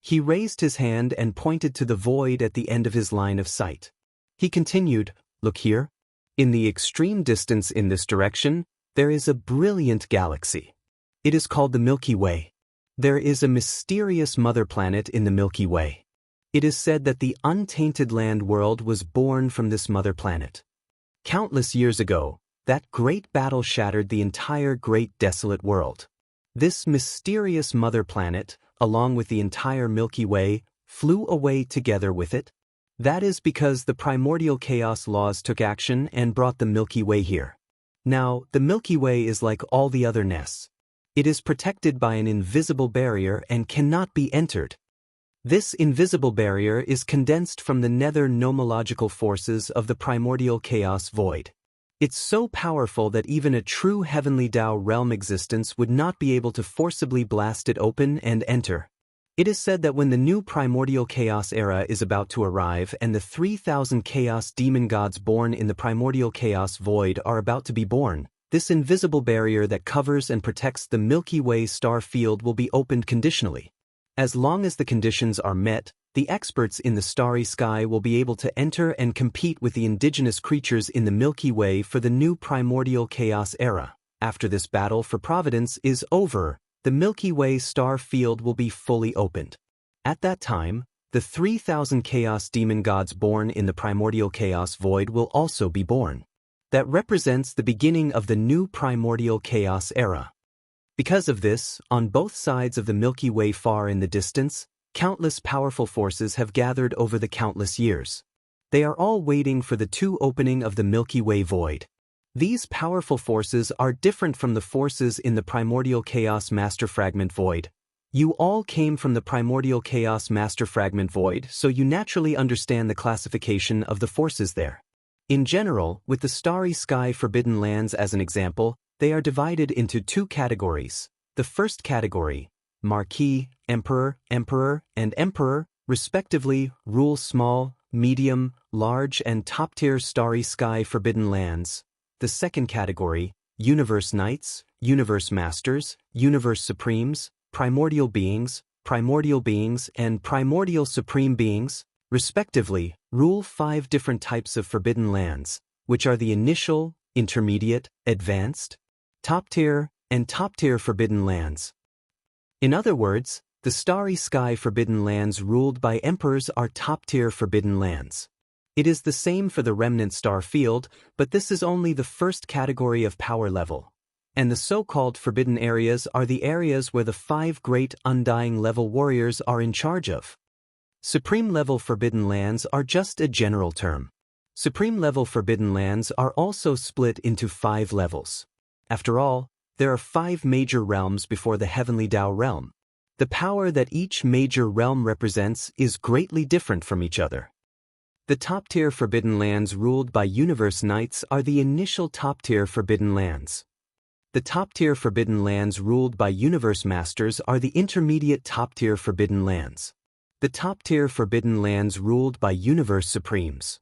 He raised his hand and pointed to the void at the end of his line of sight. He continued, "Look here. In the extreme distance in this direction, there is a brilliant galaxy. It is called the Milky Way. There is a mysterious mother planet in the Milky Way. It is said that the untainted land world was born from this mother planet. Countless years ago, that great battle shattered the entire great desolate world. This mysterious mother planet, along with the entire Milky Way, flew away together with it. That is because the primordial chaos laws took action and brought the Milky Way here. Now, the Milky Way is like all the other nests. It is protected by an invisible barrier and cannot be entered. This invisible barrier is condensed from the nether nomological forces of the primordial chaos void. It's so powerful that even a true heavenly Tao realm existence would not be able to forcibly blast it open and enter. It is said that when the new primordial chaos era is about to arrive and the 3,000 chaos demon gods born in the primordial chaos void are about to be born, this invisible barrier that covers and protects the Milky Way star field will be opened conditionally. As long as the conditions are met, the experts in the starry sky will be able to enter and compete with the indigenous creatures in the Milky Way for the new primordial chaos era. After this battle for providence is over, the Milky Way star field will be fully opened. At that time, the 3,000 chaos demon gods born in the primordial chaos void will also be born. That represents the beginning of the new primordial chaos era. Because of this, on both sides of the Milky Way far in the distance, countless powerful forces have gathered over the countless years. They are all waiting for the two opening of the Milky Way void. These powerful forces are different from the forces in the primordial chaos master fragment void. You all came from the primordial chaos master fragment void, so you naturally understand the classification of the forces there. In general, with the starry sky forbidden lands as an example, they are divided into two categories. The first category, Marquis, Emperor, and Emperor, respectively, rule small, medium, large and top-tier starry sky forbidden lands. The second category, Universe Knights, Universe Masters, Universe Supremes, Primordial Beings, and Primordial Supreme Beings, respectively, rule 5 different types of forbidden lands, which are the initial, intermediate, advanced, top-tier, and top-tier forbidden lands. In other words, the starry sky forbidden lands ruled by emperors are top-tier forbidden lands. It is the same for the remnant star field, but this is only the first category of power level. And the so-called forbidden areas are the areas where the 5 great undying level warriors are in charge of. Supreme level forbidden lands are just a general term. Supreme level forbidden lands are also split into 5 levels. After all, there are 5 major realms before the heavenly Tao realm. The power that each major realm represents is greatly different from each other. The top-tier forbidden lands ruled by Universe Knights are the initial top-tier forbidden lands. The top-tier forbidden lands ruled by Universe Masters are the intermediate top-tier forbidden lands. The top-tier forbidden lands ruled by Universe Supremes.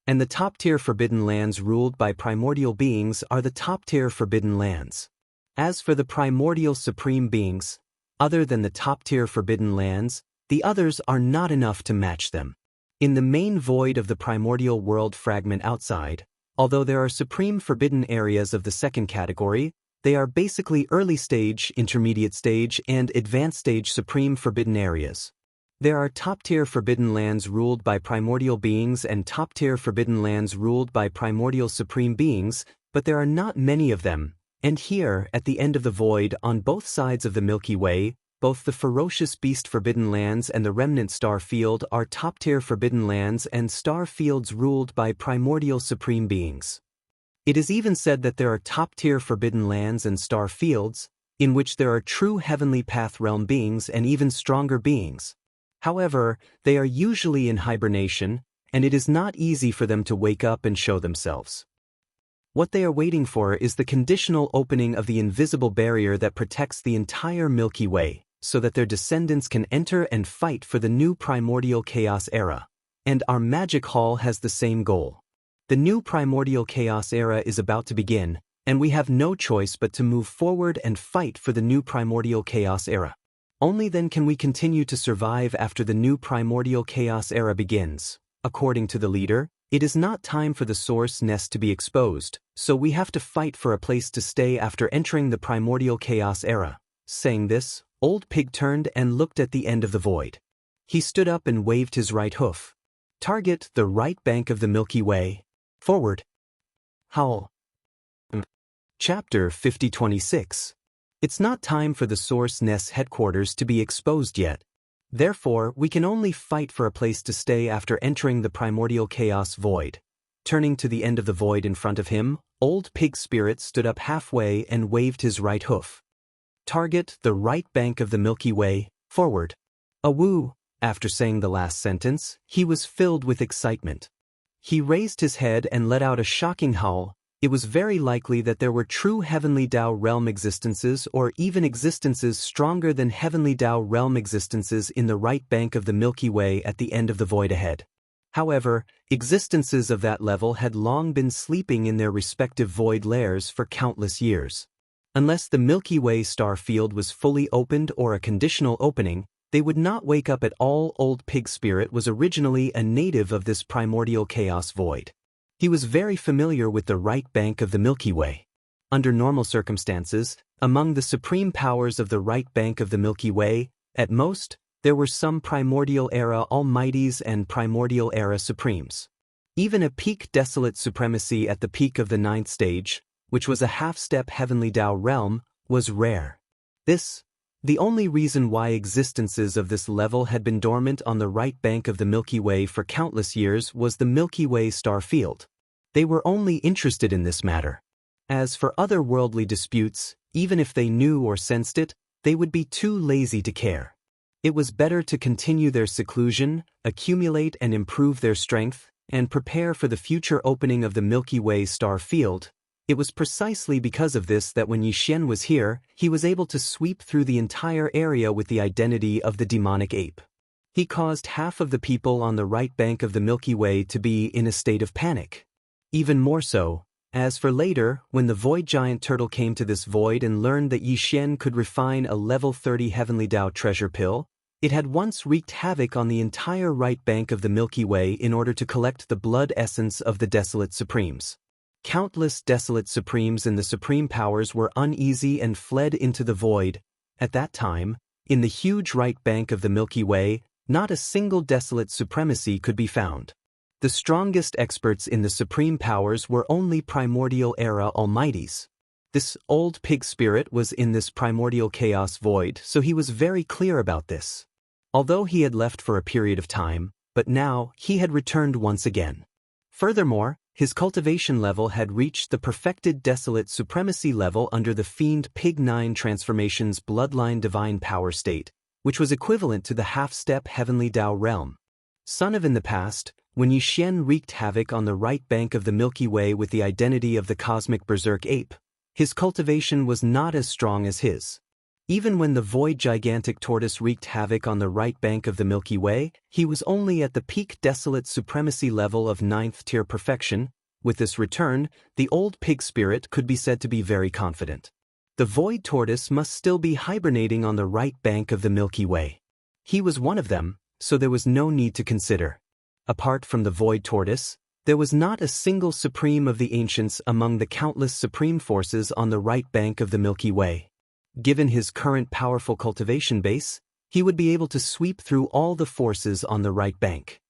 And the top-tier forbidden lands ruled by Primordial Beings are the top-tier forbidden lands. As for the Primordial Supreme Beings, other than the top-tier forbidden lands, the others are not enough to match them. In the main void of the primordial world fragment outside, although there are supreme forbidden areas of the second category, they are basically early stage, intermediate stage, and advanced stage supreme forbidden areas. There are top-tier forbidden lands ruled by primordial beings and top-tier forbidden lands ruled by primordial supreme beings, but there are not many of them, and here, at the end of the void on both sides of the Milky Way, both the ferocious beast forbidden lands and the remnant star field are top-tier forbidden lands and star fields ruled by primordial supreme beings. It is even said that there are top-tier forbidden lands and star fields, in which there are true heavenly path realm beings and even stronger beings. However, they are usually in hibernation, and it is not easy for them to wake up and show themselves. What they are waiting for is the conditional opening of the invisible barrier that protects the entire Milky Way, so that their descendants can enter and fight for the new primordial chaos era. And our magic hall has the same goal. The new primordial chaos era is about to begin, and we have no choice but to move forward and fight for the new primordial chaos era. Only then can we continue to survive after the new primordial chaos era begins. According to the leader, it is not time for the source nest to be exposed, so we have to fight for a place to stay after entering the primordial chaos era. Saying this, Old Pig turned and looked at the end of the void. He stood up and waved his right hoof. Target the right bank of the Milky Way. Forward. Howl. Chapter 5026. It's not time for the source nest's headquarters to be exposed yet. Therefore, we can only fight for a place to stay after entering the primordial chaos void. Turning to the end of the void in front of him, Old Pig Spirit stood up halfway and waved his right hoof. Target the right bank of the Milky Way. Forward. Awoo! After saying the last sentence, he was filled with excitement. He raised his head and let out a shocking howl, It was very likely that there were true Heavenly Dao realm existences or even existences stronger than Heavenly Dao realm existences in the right bank of the Milky Way at the end of the void ahead. However, existences of that level had long been sleeping in their respective void lairs for countless years. Unless the Milky Way star field was fully opened or a conditional opening, they would not wake up at all. Old Pig Spirit was originally a native of this primordial chaos void. He was very familiar with the right bank of the Milky Way. Under normal circumstances, among the supreme powers of the right bank of the Milky Way, at most, there were some primordial era almighties and primordial era supremes. Even a peak desolate supremacy at the peak of the ninth stage, which was a half-step Heavenly Dao realm, was rare. The only reason why existences of this level had been dormant on the right bank of the Milky Way for countless years was the Milky Way star field. They were only interested in this matter. As for other worldly disputes, even if they knew or sensed it, they would be too lazy to care. It was better to continue their seclusion, accumulate and improve their strength, and prepare for the future opening of the Milky Way star field. It was precisely because of this that when Yi Xian was here, he was able to sweep through the entire area with the identity of the demonic ape. He caused half of the people on the right bank of the Milky Way to be in a state of panic. Even more so, as for later, when the void giant turtle came to this void and learned that Yi Xian could refine a level 30 Heavenly Dao treasure pill, it had once wreaked havoc on the entire right bank of the Milky Way in order to collect the blood essence of the Desolate Supremes. Countless Desolate Supremes in the Supreme Powers were uneasy and fled into the void. At that time, in the huge right bank of the Milky Way, not a single Desolate Supremacy could be found. The strongest experts in the Supreme Powers were only primordial era almighties. This old pig spirit was in this primordial chaos void, so he was very clear about this. Although he had left for a period of time, but now he had returned once again. Furthermore, his cultivation level had reached the perfected Desolate Supremacy level under the Fiend Pig 9 Transformation's Bloodline Divine Power state, which was equivalent to the half-step Heavenly Dao realm. Son of in the past, when Yi Xian wreaked havoc on the right bank of the Milky Way with the identity of the Cosmic Berserk Ape, his cultivation was not as strong as his. Even when the Void Gigantic Tortoise wreaked havoc on the right bank of the Milky Way, he was only at the peak Desolate Supremacy level of 9th tier perfection. With this return, the old pig spirit could be said to be very confident. The Void Tortoise must still be hibernating on the right bank of the Milky Way. He was one of them, so there was no need to consider. Apart from the Void Tortoise, there was not a single Supreme of the Ancients among the countless Supreme forces on the right bank of the Milky Way. Given his current powerful cultivation base, he would be able to sweep through all the forces on the right bank.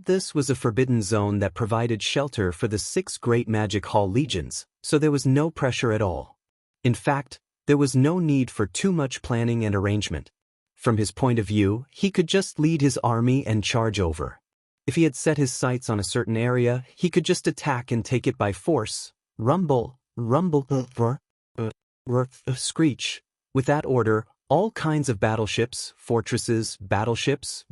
This was a forbidden zone that provided shelter for the 6 great magic hall legions, so there was no pressure at all. In fact, there was no need for too much planning and arrangement. From his point of view, he could just lead his army and charge over. If he had set his sights on a certain area, he could just attack and take it by force. Rumble, screech. With that order, all kinds of battleships, fortresses, battleships,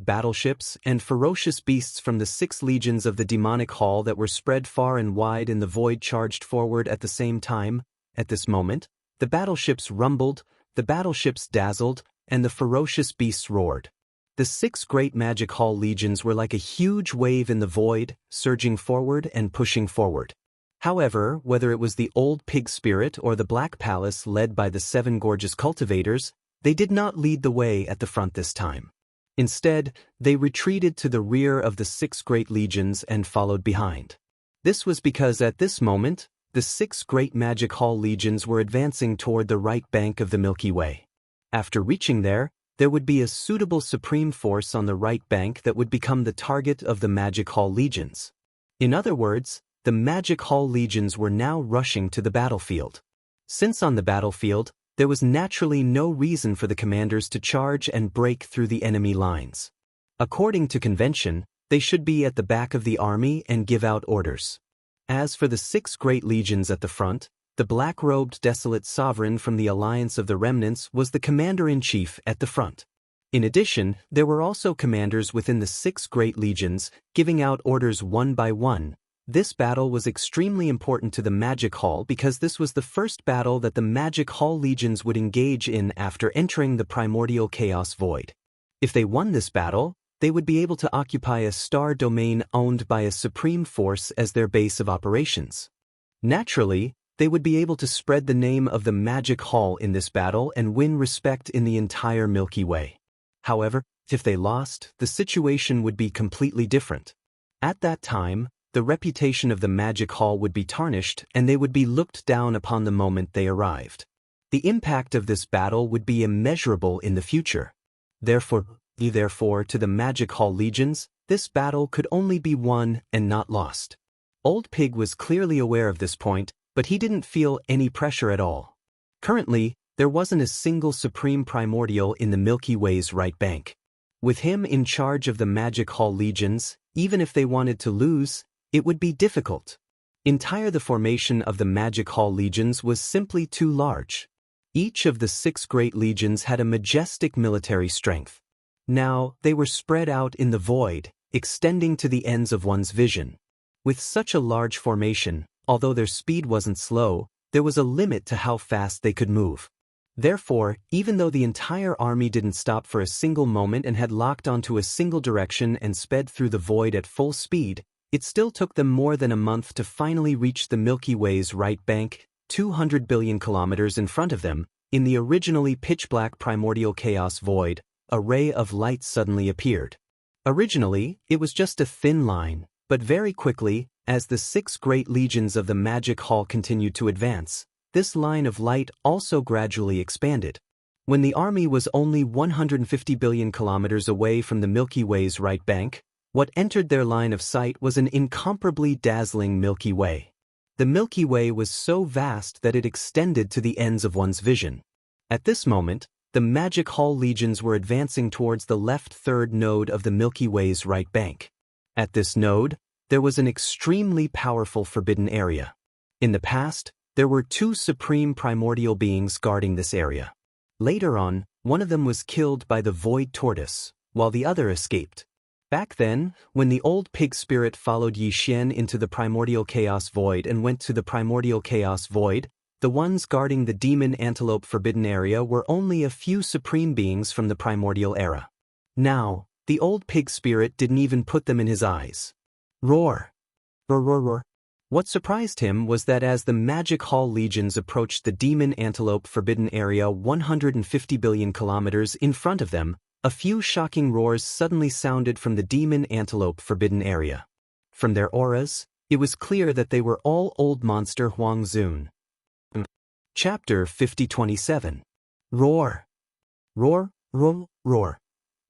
and ferocious beasts from the 6 legions of the demonic hall that were spread far and wide in the void charged forward at the same time. At this moment, the battleships rumbled, the battleships dazzled, and the ferocious beasts roared. The 6 great magic hall legions were like a huge wave in the void, surging forward and pushing forward. However, whether it was the old pig spirit or the Black Palace led by the 7 gorgeous cultivators, they did not lead the way at the front this time. Instead, they retreated to the rear of the 6 great legions and followed behind. This was because at this moment, the 6 great magic hall legions were advancing toward the right bank of the Milky Way. After reaching there would be a suitable supreme force on the right bank that would become the target of the magic hall legions. In other words, the magic hall legions were now rushing to the battlefield. Since on the battlefield, there was naturally no reason for the commanders to charge and break through the enemy lines. According to convention, they should be at the back of the army and give out orders. As for the 6 great legions at the front, the black-robed desolate sovereign from the Alliance of the Remnants was the commander-in-chief at the front. In addition, there were also commanders within the 6 great legions, giving out orders one by one, This battle was extremely important to the Magic Hall because this was the first battle that the Magic Hall legions would engage in after entering the primordial chaos void. If they won this battle, they would be able to occupy a star domain owned by a supreme force as their base of operations. Naturally, they would be able to spread the name of the Magic Hall in this battle and win respect in the entire Milky Way. However, if they lost, the situation would be completely different. At that time, the reputation of the Magic Hall would be tarnished and they would be looked down upon the moment they arrived. The impact of this battle would be immeasurable in the future. Therefore, to the Magic Hall legions, this battle could only be won and not lost. Old Pig was clearly aware of this point, but he didn't feel any pressure at all. Currently, there wasn't a single supreme primordial in the Milky Way's right bank. With him in charge of the Magic Hall legions, even if they wanted to lose, it would be difficult. The formation of the Magic Hall legions was simply too large. Each of the 6 great legions had a majestic military strength. Now, they were spread out in the void, extending to the ends of one's vision. With such a large formation, although their speed wasn't slow, there was a limit to how fast they could move. Therefore, even though the entire army didn't stop for a single moment and had locked onto a single direction and sped through the void at full speed, it still took them more than a month to finally reach the Milky Way's right bank, 200 billion kilometers in front of them. In the originally pitch-black primordial chaos void, a ray of light suddenly appeared. Originally, it was just a thin line, but very quickly, as the 6 great legions of the Magic Hall continued to advance, this line of light also gradually expanded. When the army was only 150 billion kilometers away from the Milky Way's right bank, what entered their line of sight was an incomparably dazzling Milky Way. The Milky Way was so vast that it extended to the ends of one's vision. At this moment, the Magic Hall legions were advancing towards the left third node of the Milky Way's right bank. At this node, there was an extremely powerful forbidden area. In the past, there were 2 supreme primordial beings guarding this area. Later on, one of them was killed by the Void Tortoise, while the other escaped. Back then, when the old pig spirit followed Yi Xian into the primordial chaos void and went to the primordial chaos void, the ones guarding the demon antelope forbidden area were only a few supreme beings from the primordial era. Now, the old pig spirit didn't even put them in his eyes. Roar! Roar, roar, roar. What surprised him was that as the Magic Hall legions approached the demon antelope forbidden area 150 billion kilometers in front of them, a few shocking roars suddenly sounded from the demon antelope forbidden area. From their auras, it was clear that they were all old monster Huang Zun. Chapter 5027. Roar! Roar, roar, roar.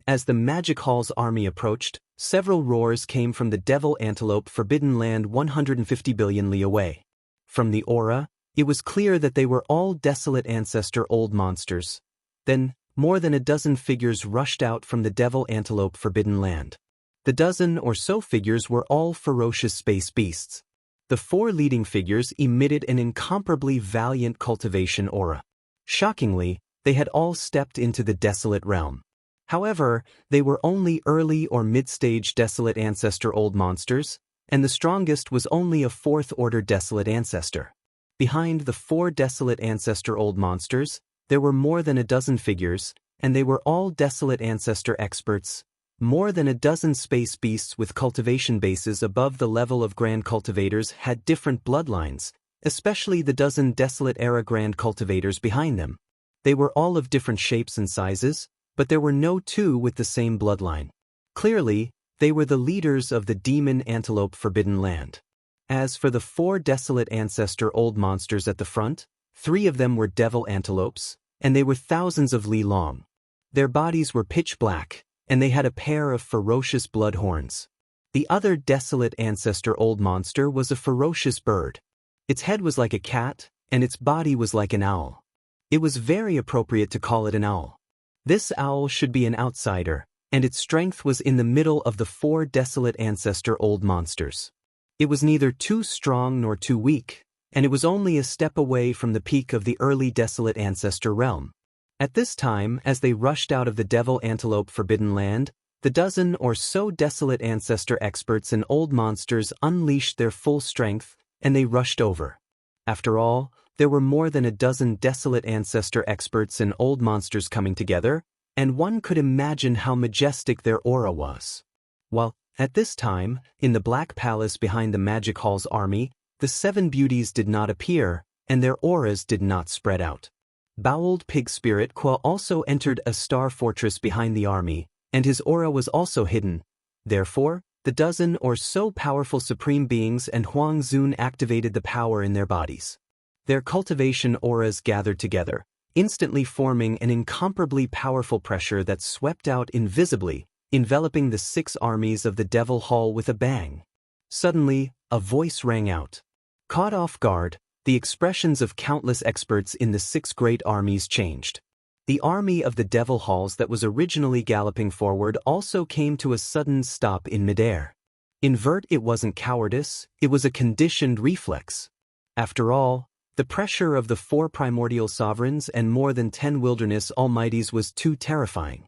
As the Magic Hall's army approached, several roars came from the devil antelope forbidden land 150 billion li away. From the aura, it was clear that they were all desolate ancestor old monsters. Then, more than a dozen figures rushed out from the devil antelope forbidden land. The dozen or so figures were all ferocious space beasts. The 4 leading figures emitted an incomparably valiant cultivation aura. Shockingly, they had all stepped into the desolate realm. However, they were only early or mid-stage desolate ancestor old monsters, and the strongest was only a 4th-order desolate ancestor. Behind the 4 desolate ancestor old monsters, there were more than a dozen figures, and they were all desolate ancestor experts. More than a dozen space beasts with cultivation bases above the level of grand cultivators had different bloodlines, especially the dozen desolate era grand cultivators behind them. They were all of different shapes and sizes, but there were no 2 with the same bloodline. Clearly, they were the leaders of the demon antelope forbidden land. As for the 4 desolate ancestor old monsters at the front, 3 of them were devil antelopes, and they were thousands of li long. Their bodies were pitch black, and they had a pair of ferocious blood horns. The other desolate ancestor old monster was a ferocious bird. Its head was like a cat, and its body was like an owl. It was very appropriate to call it an owl. This owl should be an outsider, and its strength was in the middle of the 4 desolate ancestor old monsters. It was neither too strong nor too weak, and it was only a step away from the peak of the early desolate ancestor realm. At this time, as they rushed out of the devil antelope forbidden land, the dozen or so desolate ancestor experts and old monsters unleashed their full strength, and they rushed over. After all, there were more than a dozen desolate ancestor experts and old monsters coming together, and one could imagine how majestic their aura was. While, at this time, in the Black Palace behind the Magic Hall's army, the 7 beauties did not appear, and their auras did not spread out. Bowled Pig Spirit Qua also entered a star fortress behind the army, and his aura was also hidden. Therefore, the dozen or so powerful supreme beings and Huang Zun activated the power in their bodies. Their cultivation auras gathered together, instantly forming an incomparably powerful pressure that swept out invisibly, enveloping the 6 armies of the Devil Hall with a bang. Suddenly, a voice rang out. Caught off guard, the expressions of countless experts in the 6 great armies changed. The army of the Devil Halls that was originally galloping forward also came to a sudden stop in midair. Invert, it wasn't cowardice, it was a conditioned reflex. After all, the pressure of the 4 primordial sovereigns and more than 10 wilderness almighties was too terrifying.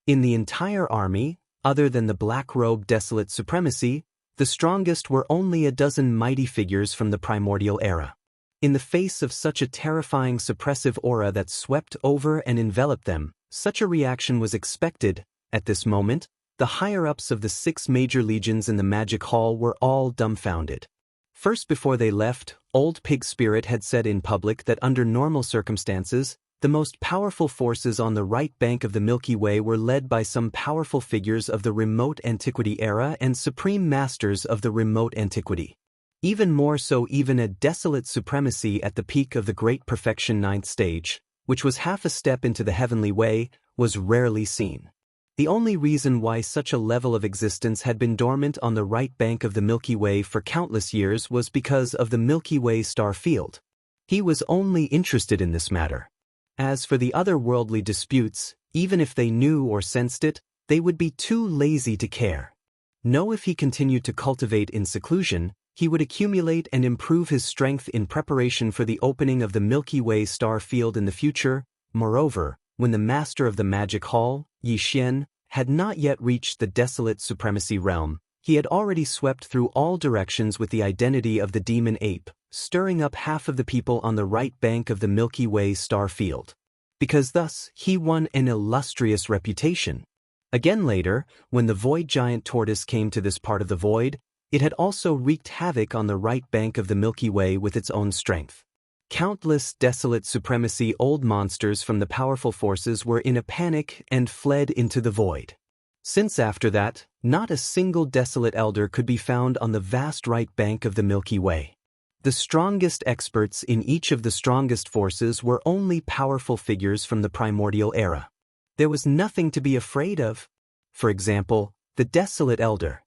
In the entire army, other than the black-robed desolate supremacy, the strongest were only a dozen mighty figures from the primordial era. In the face of such a terrifying suppressive aura that swept over and enveloped them, such a reaction was expected. At this moment, the higher-ups of the 6 major legions in the Magic Hall were all dumbfounded. First, before they left, Old Pig Spirit had said in public that under normal circumstances, the most powerful forces on the right bank of the Milky Way were led by some powerful figures of the remote antiquity era and supreme masters of the remote antiquity. Even more so, even a desolate supremacy at the peak of the great perfection 9th stage, which was half a step into the heavenly way, was rarely seen. The only reason why such a level of existence had been dormant on the right bank of the Milky Way for countless years was because of the Milky Way star field. He was only interested in this matter. As for the other worldly disputes, even if they knew or sensed it, they would be too lazy to care. No, if he continued to cultivate in seclusion, he would accumulate and improve his strength in preparation for the opening of the Milky Way star field in the future. Moreover, when the master of the Magic Hall, Yi Xian, had not yet reached the desolate supremacy realm, he had already swept through all directions with the identity of the demon ape, stirring up half of the people on the right bank of the Milky Way star field. Because thus, he won an illustrious reputation. Again later, when the void giant tortoise came to this part of the void, it had also wreaked havoc on the right bank of the Milky Way with its own strength. Countless desolate supremacy old monsters from the powerful forces were in a panic and fled into the void. Since after that, not a single desolate elder could be found on the vast right bank of the Milky Way. The strongest experts in each of the strongest forces were only powerful figures from the primordial era. There was nothing to be afraid of. For example, the desolate elder.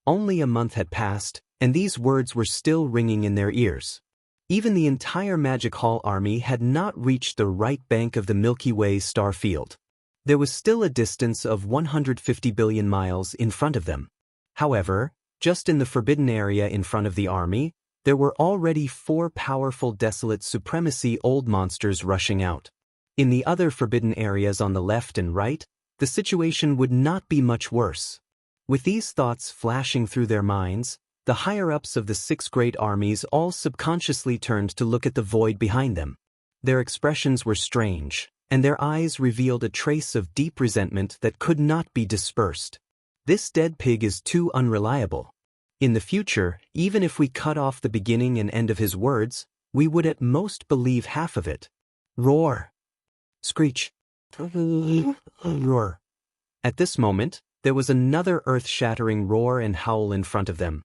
Only a month had passed, and these words were still ringing in their ears. Even the entire Magic Hall army had not reached the right bank of the Milky Way star field. There was still a distance of 150 billion miles in front of them. However, just in the forbidden area in front of the army, there were already 4 powerful desolate supremacy old monsters rushing out. In the other forbidden areas on the left and right, the situation would not be much worse. With these thoughts flashing through their minds, the higher-ups of the 6 great armies all subconsciously turned to look at the void behind them. Their expressions were strange, and their eyes revealed a trace of deep resentment that could not be dispersed. This dead pig is too unreliable. In the future, even if we cut off the beginning and end of his words, we would at most believe half of it. Roar! Screech! Roar! At this moment, there was another earth-shattering roar and howl in front of them.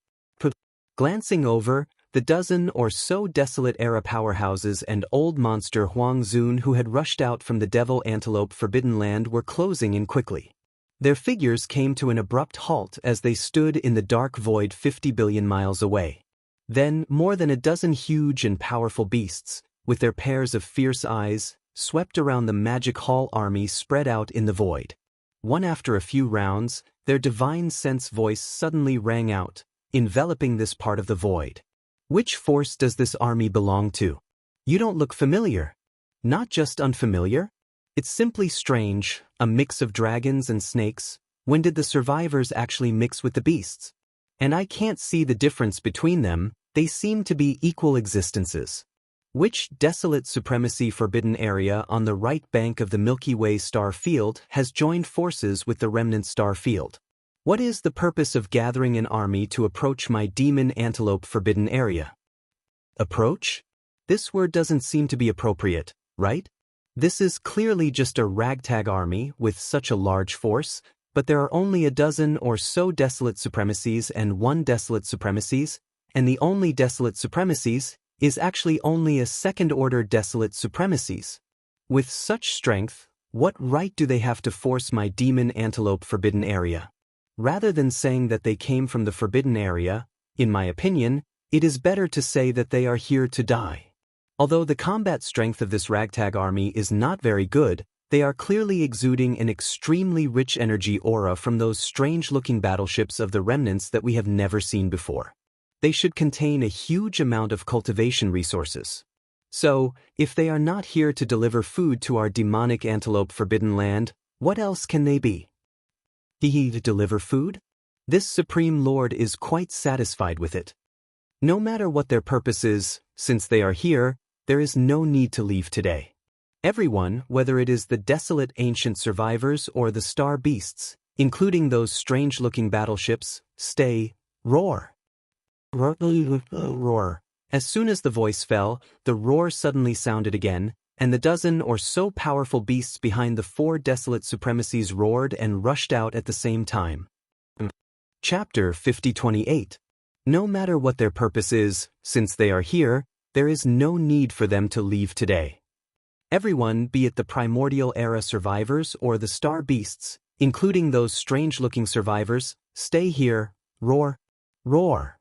Glancing over, the dozen or so desolate era powerhouses and old monster Huang Zun who had rushed out from the Devil Antelope Forbidden Land were closing in quickly. Their figures came to an abrupt halt as they stood in the dark void 50 billion miles away. Then, more than a dozen huge and powerful beasts, with their pairs of fierce eyes, swept around the Magic Hall army spread out in the void. One after a few rounds, their divine sense voice suddenly rang out, enveloping this part of the void. Which force does this army belong to? You don't look familiar. Not just unfamiliar. It's simply strange, a mix of dragons and snakes, When did the survivors actually mix with the beasts? And I can't see the difference between them, they seem to be equal existences. Which desolate supremacy forbidden area on the right bank of the Milky Way star field has joined forces with the remnant star field? What is the purpose of gathering an army to approach my demon antelope forbidden area? Approach? This word doesn't seem to be appropriate, right? This is clearly just a ragtag army with such a large force, but there are only a dozen or so desolate supremacies and one desolate supremacies, and the only desolate supremacies is actually only a second-order desolate supremacies. With such strength, what right do they have to force my demon antelope forbidden area? Rather than saying that they came from the forbidden area, in my opinion, it is better to say that they are here to die. Although the combat strength of this ragtag army is not very good, they are clearly exuding an extremely rich energy aura from those strange-looking battleships of the remnants that we have never seen before. They should contain a huge amount of cultivation resources. So, if they are not here to deliver food to our demonic antelope forbidden land, what else can they be? To deliver food? This Supreme Lord is quite satisfied with it. No matter what their purpose is, since they are here, there is no need to leave today. Everyone, whether it is the desolate ancient survivors or the star beasts, including those strange-looking battleships, stay, roar. Roar. As soon as the voice fell, the roar suddenly sounded again, and the dozen or so powerful beasts behind the four desolate supremacies roared and rushed out at the same time. Chapter 5028. No matter what their purpose is, since they are here, there is no need for them to leave today. Everyone, be it the primordial era survivors or the star beasts, including those strange-looking survivors, stay here, roar, roar.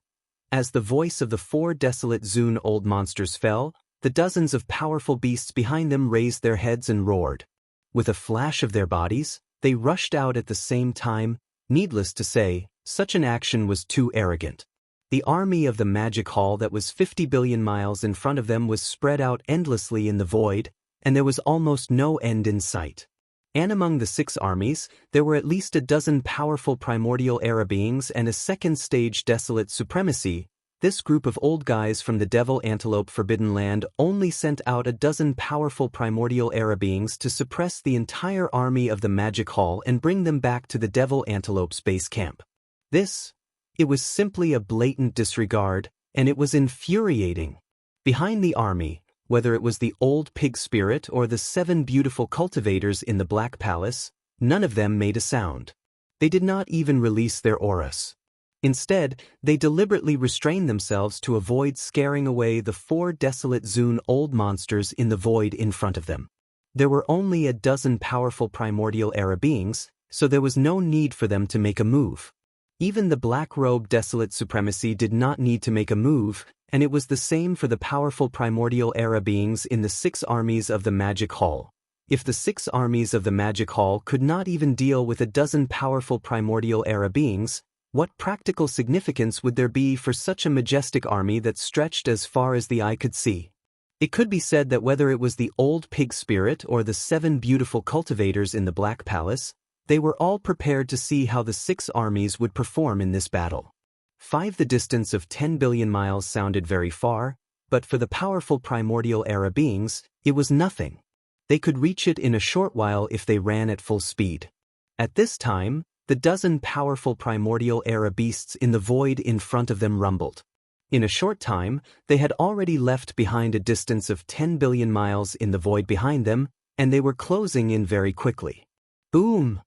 As the voice of the four desolate Zune old monsters fell, the dozens of powerful beasts behind them raised their heads and roared. With a flash of their bodies, they rushed out at the same time. Needless to say, such an action was too arrogant. The army of the magic hall that was 50 billion miles in front of them was spread out endlessly in the void, and there was almost no end in sight. And among the 6 armies, there were at least a dozen powerful primordial era beings and a second-stage desolate supremacy. This group of old guys from the Devil Antelope Forbidden Land only sent out a dozen powerful primordial era beings to suppress the entire army of the Magic Hall and bring them back to the Devil Antelope's base camp. It was simply a blatant disregard, and it was infuriating. Behind the army, whether it was the old pig spirit or the 7 beautiful cultivators in the Black Palace, none of them made a sound. They did not even release their auras. Instead, they deliberately restrained themselves to avoid scaring away the 4 desolate Zune old monsters in the void in front of them. There were only a dozen powerful primordial era beings, so there was no need for them to make a move. Even the black-robed desolate supremacy did not need to make a move, and it was the same for the powerful primordial era beings in the 6 armies of the Magic Hall. If the 6 armies of the Magic Hall could not even deal with a dozen powerful primordial era beings, what practical significance would there be for such a majestic army that stretched as far as the eye could see? It could be said that whether it was the old pig spirit or the 7 beautiful cultivators in the Black Palace, they were all prepared to see how the 6 armies would perform in this battle. 5 The distance of 10 billion miles sounded very far, but for the powerful primordial era beings, it was nothing. They could reach it in a short while if they ran at full speed. At this time, the dozen powerful primordial era beasts in the void in front of them rumbled. In a short time, they had already left behind a distance of 10 billion miles in the void behind them, and they were closing in very quickly. Boom!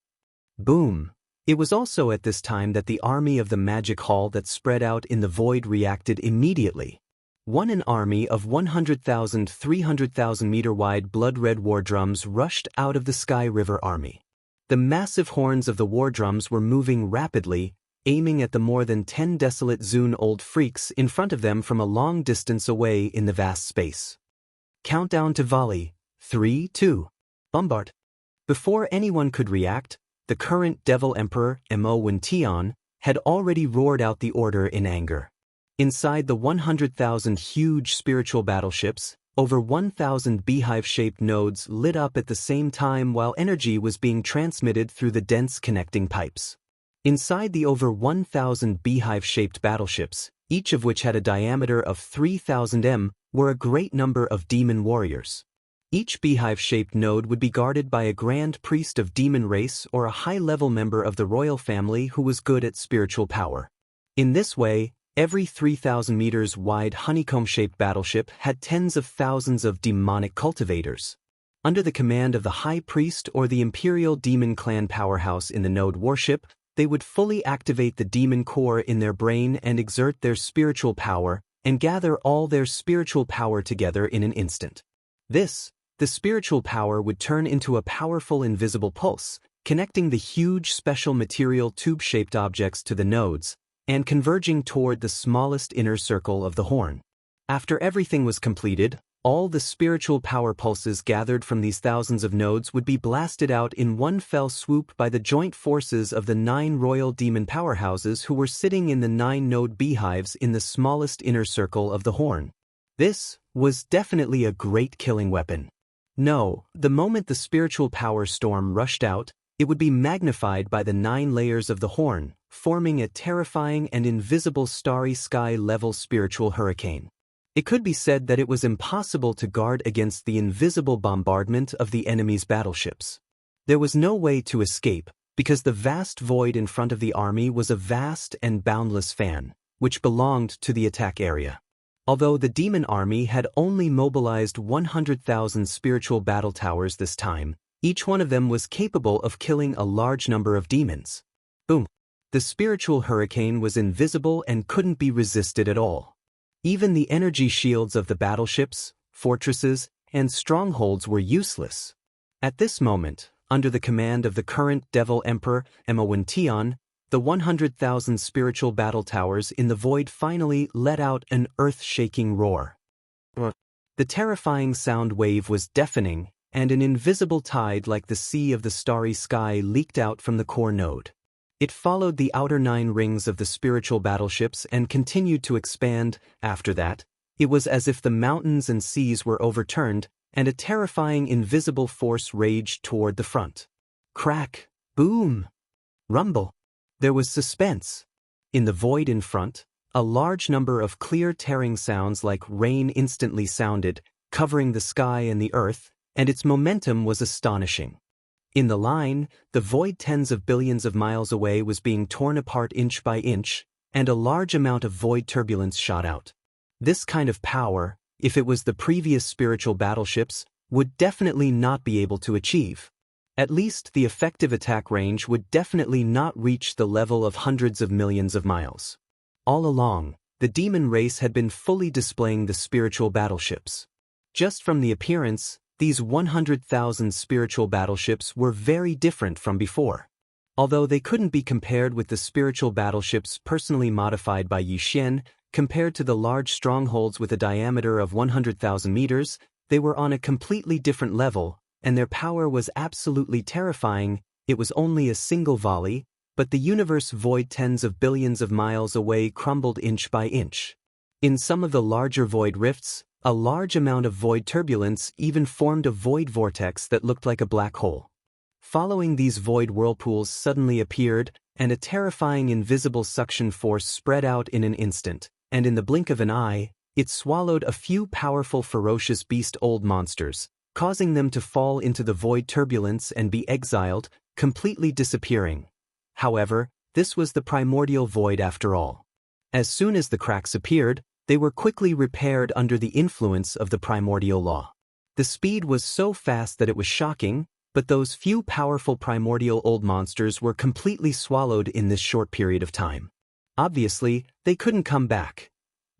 Boom! It was also at this time that the army of the Magic Hall that spread out in the void reacted immediately. An army of 100,000 300,000-meter-wide blood-red war drums rushed out of the Sky River army. The massive horns of the war drums were moving rapidly, aiming at the more than 10 desolate Zune old freaks in front of them from a long distance away in the vast space. Countdown to volley. 3, 2. Bombard. Before anyone could react, the current Devil Emperor, Mo Wen Tian, had already roared out the order in anger. Inside the 100,000 huge spiritual battleships, Over 1,000 beehive-shaped nodes lit up at the same time while energy was being transmitted through the dense connecting pipes. Inside the over 1,000 beehive-shaped battleships, each of which had a diameter of 3,000 m, were a great number of demon warriors. Each beehive-shaped node would be guarded by a grand priest of demon race or a high-level member of the royal family who was good at spiritual power. In this way, every 3,000 meters wide honeycomb-shaped battleship had tens of thousands of demonic cultivators. Under the command of the high priest or the imperial demon clan powerhouse in the node warship, they would fully activate the demon core in their brain and exert their spiritual power and gather all their spiritual power together in an instant. The spiritual power would turn into a powerful invisible pulse, connecting the huge special material tube-shaped objects to the nodes, and converging toward the smallest inner circle of the horn. After everything was completed, all the spiritual power pulses gathered from these thousands of nodes would be blasted out in one fell swoop by the joint forces of the 9 royal demon powerhouses who were sitting in the 9-node beehives in the smallest inner circle of the horn. This was definitely a great killing weapon. No, the moment the spiritual power storm rushed out, it would be magnified by the 9 layers of the horn, forming a terrifying and invisible starry sky-level spiritual hurricane. It could be said that it was impossible to guard against the invisible bombardment of the enemy's battleships. There was no way to escape, because the vast void in front of the army was a vast and boundless fan, which belonged to the attack area. Although the demon army had only mobilized 100,000 spiritual battle towers this time, each one of them was capable of killing a large number of demons. Boom! The spiritual hurricane was invisible and couldn't be resisted at all. Even the energy shields of the battleships, fortresses, and strongholds were useless. At this moment, under the command of the current Devil Emperor, Tion, the 100,000 spiritual battle towers in the void finally let out an earth-shaking roar. The terrifying sound wave was deafening, and an invisible tide like the sea of the starry sky leaked out from the core node. It followed the outer 9 rings of the spiritual battleships and continued to expand. After that, it was as if the mountains and seas were overturned, and a terrifying invisible force raged toward the front. Crack, boom, rumble. There was suspense. In the void in front, a large number of clear tearing sounds like rain instantly sounded, covering the sky and the earth, and its momentum was astonishing. In the line, the void tens of billions of miles away was being torn apart inch by inch, and a large amount of void turbulence shot out. This kind of power, if it was the previous spiritual battleships, would definitely not be able to achieve. At least the effective attack range would definitely not reach the level of hundreds of millions of miles. All along, the demon race had been fully displaying the spiritual battleships. Just from the appearance, these 100,000 spiritual battleships were very different from before. Although they couldn't be compared with the spiritual battleships personally modified by Yi Xian, compared to the large strongholds with a diameter of 100,000 meters, they were on a completely different level, and their power was absolutely terrifying. It was only a single volley, but the universe void tens of billions of miles away crumbled inch by inch. In some of the larger void rifts, a large amount of void turbulence even formed a void vortex that looked like a black hole. Following these void whirlpools suddenly appeared, and a terrifying invisible suction force spread out in an instant, and in the blink of an eye, it swallowed a few powerful ferocious beast-old monsters, causing them to fall into the void turbulence and be exiled, completely disappearing. However, this was the primordial void after all. As soon as the cracks appeared, they were quickly repaired under the influence of the primordial law. The speed was so fast that it was shocking, but those few powerful primordial old monsters were completely swallowed in this short period of time. Obviously, they couldn't come back.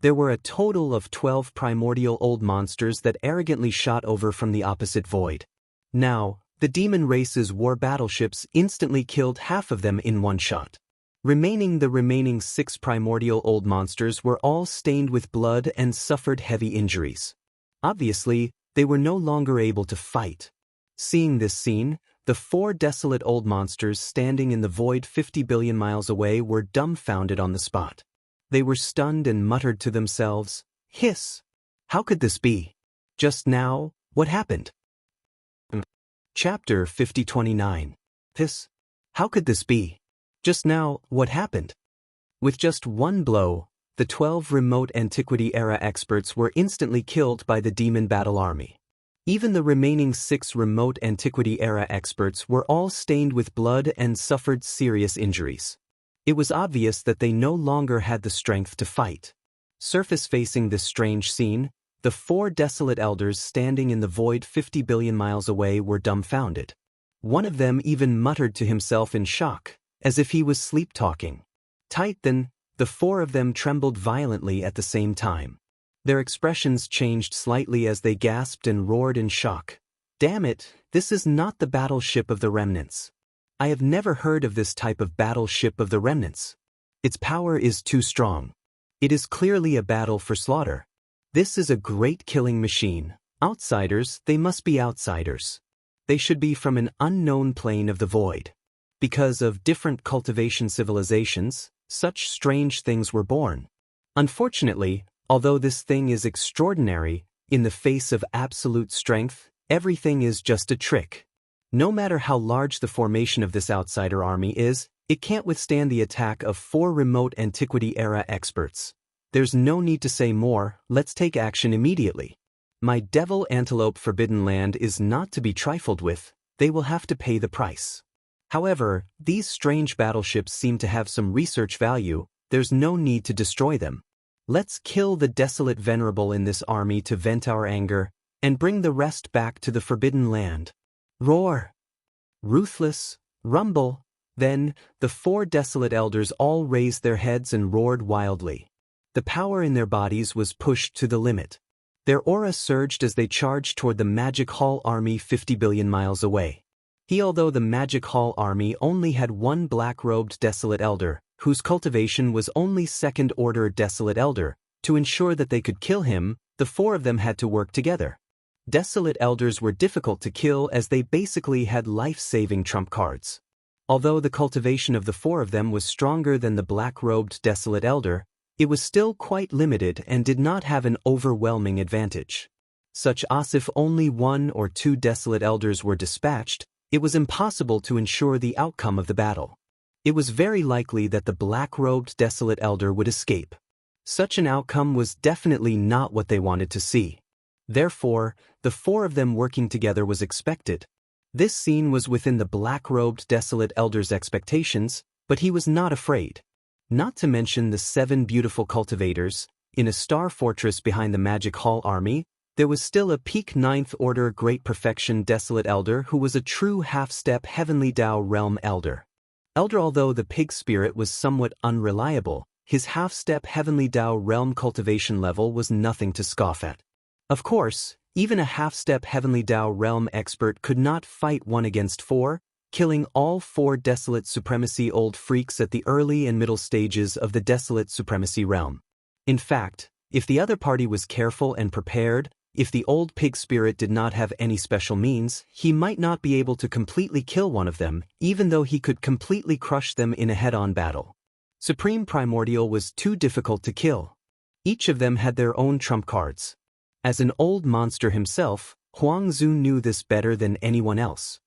There were a total of 12 primordial old monsters that arrogantly shot over from the opposite void. Now, the demon race's war battleships instantly killed half of them in one shot. The remaining 6 primordial old monsters were all stained with blood and suffered heavy injuries. Obviously, they were no longer able to fight. Seeing this scene, the 4 desolate old monsters standing in the void 50 billion miles away were dumbfounded on the spot. They were stunned and muttered to themselves, "Hiss! How could this be? Just now, what happened? Chapter 5029. How could this be? Just now, what happened? With just one blow, the 12 remote antiquity-era experts were instantly killed by the demon battle army. Even the remaining 6 remote antiquity-era experts were all stained with blood and suffered serious injuries. It was obvious that they no longer had the strength to fight. Surface-facing this strange scene, the 4 desolate elders standing in the void 50 billion miles away were dumbfounded. One of them even muttered to himself in shock, as if he was sleep-talking. Then, the 4 of them trembled violently at the same time. Their expressions changed slightly as they gasped and roared in shock. Damn it, this is not the battleship of the remnants. I have never heard of this type of battleship of the remnants. Its power is too strong. It is clearly a battle for slaughter. This is a great killing machine. Outsiders, they must be outsiders. They should be from an unknown plane of the void. Because of different cultivation civilizations, such strange things were born. Unfortunately, although this thing is extraordinary, in the face of absolute strength, everything is just a trick. No matter how large the formation of this outsider army is, it can't withstand the attack of 4 remote antiquity-era experts. There's no need to say more, let's take action immediately. My devil antelope forbidden land is not to be trifled with, they will have to pay the price. However, these strange battleships seem to have some research value, there's no need to destroy them. Let's kill the desolate venerable in this army to vent our anger, and bring the rest back to the forbidden land. Roar! Ruthless, rumble. Then, the 4 desolate elders all raised their heads and roared wildly. The power in their bodies was pushed to the limit. Their aura surged as they charged toward the Magic Hall army 50 billion miles away. Although the Magic Hall army only had 1 black-robed desolate elder, whose cultivation was only second-order desolate elder, to ensure that they could kill him, the 4 of them had to work together. Desolate elders were difficult to kill as they basically had life-saving trump cards. Although the cultivation of the 4 of them was stronger than the black-robed desolate elder, it was still quite limited and did not have an overwhelming advantage. Such as if only 1 or 2 desolate elders were dispatched, it was impossible to ensure the outcome of the battle. It was very likely that the black-robed desolate elder would escape. Such an outcome was definitely not what they wanted to see. Therefore, the 4 of them working together was expected. This scene was within the black-robed desolate elder's expectations, but he was not afraid. Not to mention the 7 beautiful cultivators, in a star fortress behind the Magic Hall army, there was still a peak 9th order great perfection desolate elder who was a true half-step heavenly Dao realm elder. Although the pig spirit was somewhat unreliable, his half-step heavenly Dao realm cultivation level was nothing to scoff at. Of course, even a half-step heavenly Dao realm expert could not fight 1 against 4, killing all 4 desolate supremacy old freaks at the early and middle stages of the desolate supremacy realm. In fact, if the other party was careful and prepared, if the old pig spirit did not have any special means, he might not be able to completely kill one of them, even though he could completely crush them in a head-on battle. Supreme Primordial was too difficult to kill. Each of them had their own trump cards. As an old monster himself, Huang Zhu knew this better than anyone else.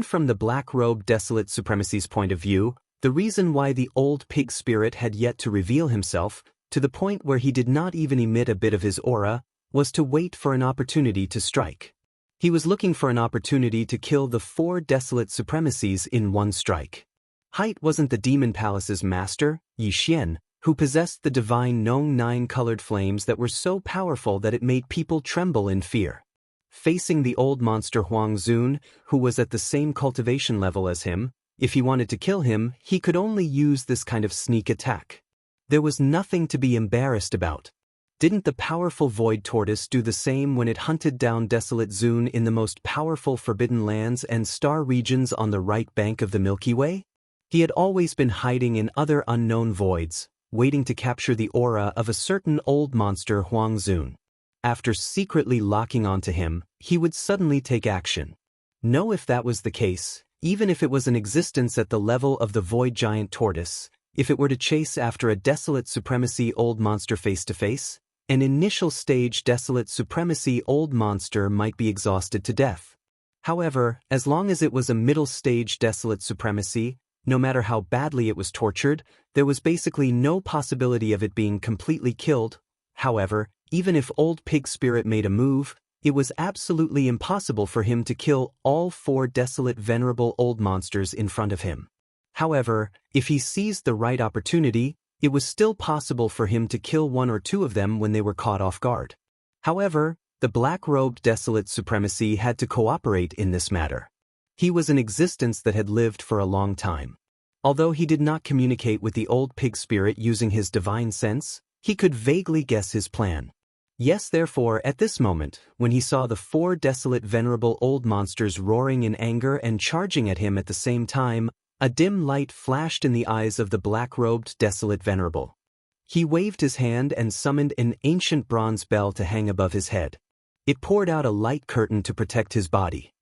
From the black-robed desolate supremacy's point of view, the reason why the old pig spirit had yet to reveal himself, to the point where he did not even emit a bit of his aura, was to wait for an opportunity to strike. He was looking for an opportunity to kill the 4 desolate supremacies in one strike. Height wasn't the Demon Palace's master, Yi Xian, who possessed the divine Nong 9-colored flames that were so powerful that it made people tremble in fear. Facing the old monster Huang Zun, who was at the same cultivation level as him, if he wanted to kill him, he could only use this kind of sneak attack. There was nothing to be embarrassed about. Didn't the powerful Void Tortoise do the same when it hunted down Desolate Zun in the most powerful Forbidden Lands and star regions on the right bank of the Milky Way? He had always been hiding in other unknown voids, waiting to capture the aura of a certain old monster Huang Zun. After secretly locking onto him, he would suddenly take action. Know if that was the case, even if it was an existence at the level of the Void Giant Tortoise, if it were to chase after a desolate supremacy old monster face-to-face, an initial stage desolate supremacy old monster might be exhausted to death. However, as long as it was a middle stage desolate supremacy, no matter how badly it was tortured, there was basically no possibility of it being completely killed. However, even if old pig spirit made a move, it was absolutely impossible for him to kill all 4 desolate venerable old monsters in front of him. However, if he seized the right opportunity, it was still possible for him to kill 1 or 2 of them when they were caught off guard. However, the black-robed desolate supremacy had to cooperate in this matter. He was an existence that had lived for a long time. Although he did not communicate with the old pig spirit using his divine sense, he could vaguely guess his plan. Yes, therefore, at this moment, when he saw the 4 desolate venerable old monsters roaring in anger and charging at him at the same time, a dim light flashed in the eyes of the black-robed desolate venerable. He waved his hand and summoned an ancient bronze bell to hang above his head. It poured out a light curtain to protect his body.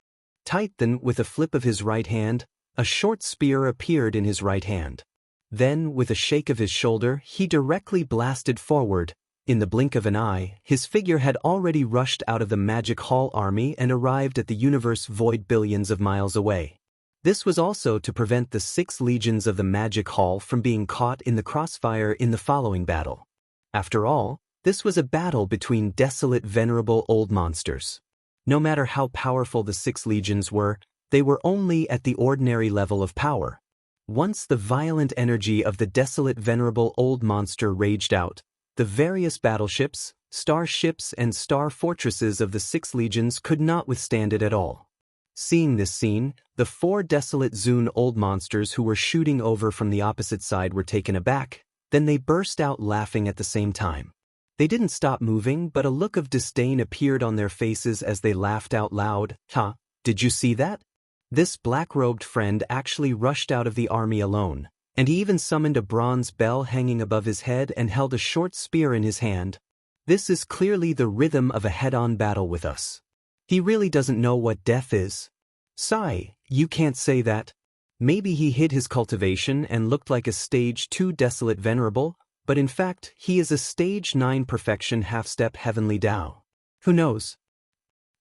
Tight then, with a flip of his right hand, a short spear appeared in his right hand. Then, with a shake of his shoulder, he directly blasted forward. In the blink of an eye, his figure had already rushed out of the Magic Hall army and arrived at the universe void billions of miles away. This was also to prevent the 6 legions of the Magic Hall from being caught in the crossfire in the following battle. After all, this was a battle between desolate venerable old monsters. No matter how powerful the 6 legions were, they were only at the ordinary level of power. Once the violent energy of the desolate venerable old monster raged out, the various battleships, starships and star fortresses of the 6 legions could not withstand it at all. Seeing this scene, the 4 desolate Zune old monsters who were shooting over from the opposite side were taken aback, then they burst out laughing at the same time. They didn't stop moving, but a look of disdain appeared on their faces as they laughed out loud. "Huh, did you see that? This black-robed friend actually rushed out of the army alone, and he even summoned a bronze bell hanging above his head and held a short spear in his hand. This is clearly the rhythm of a head-on battle with us. He really doesn't know what death is. Sigh, you can't say that. Maybe he hid his cultivation and looked like a stage 2 desolate venerable, but in fact he is a stage 9 perfection half-step heavenly Dao. Who knows?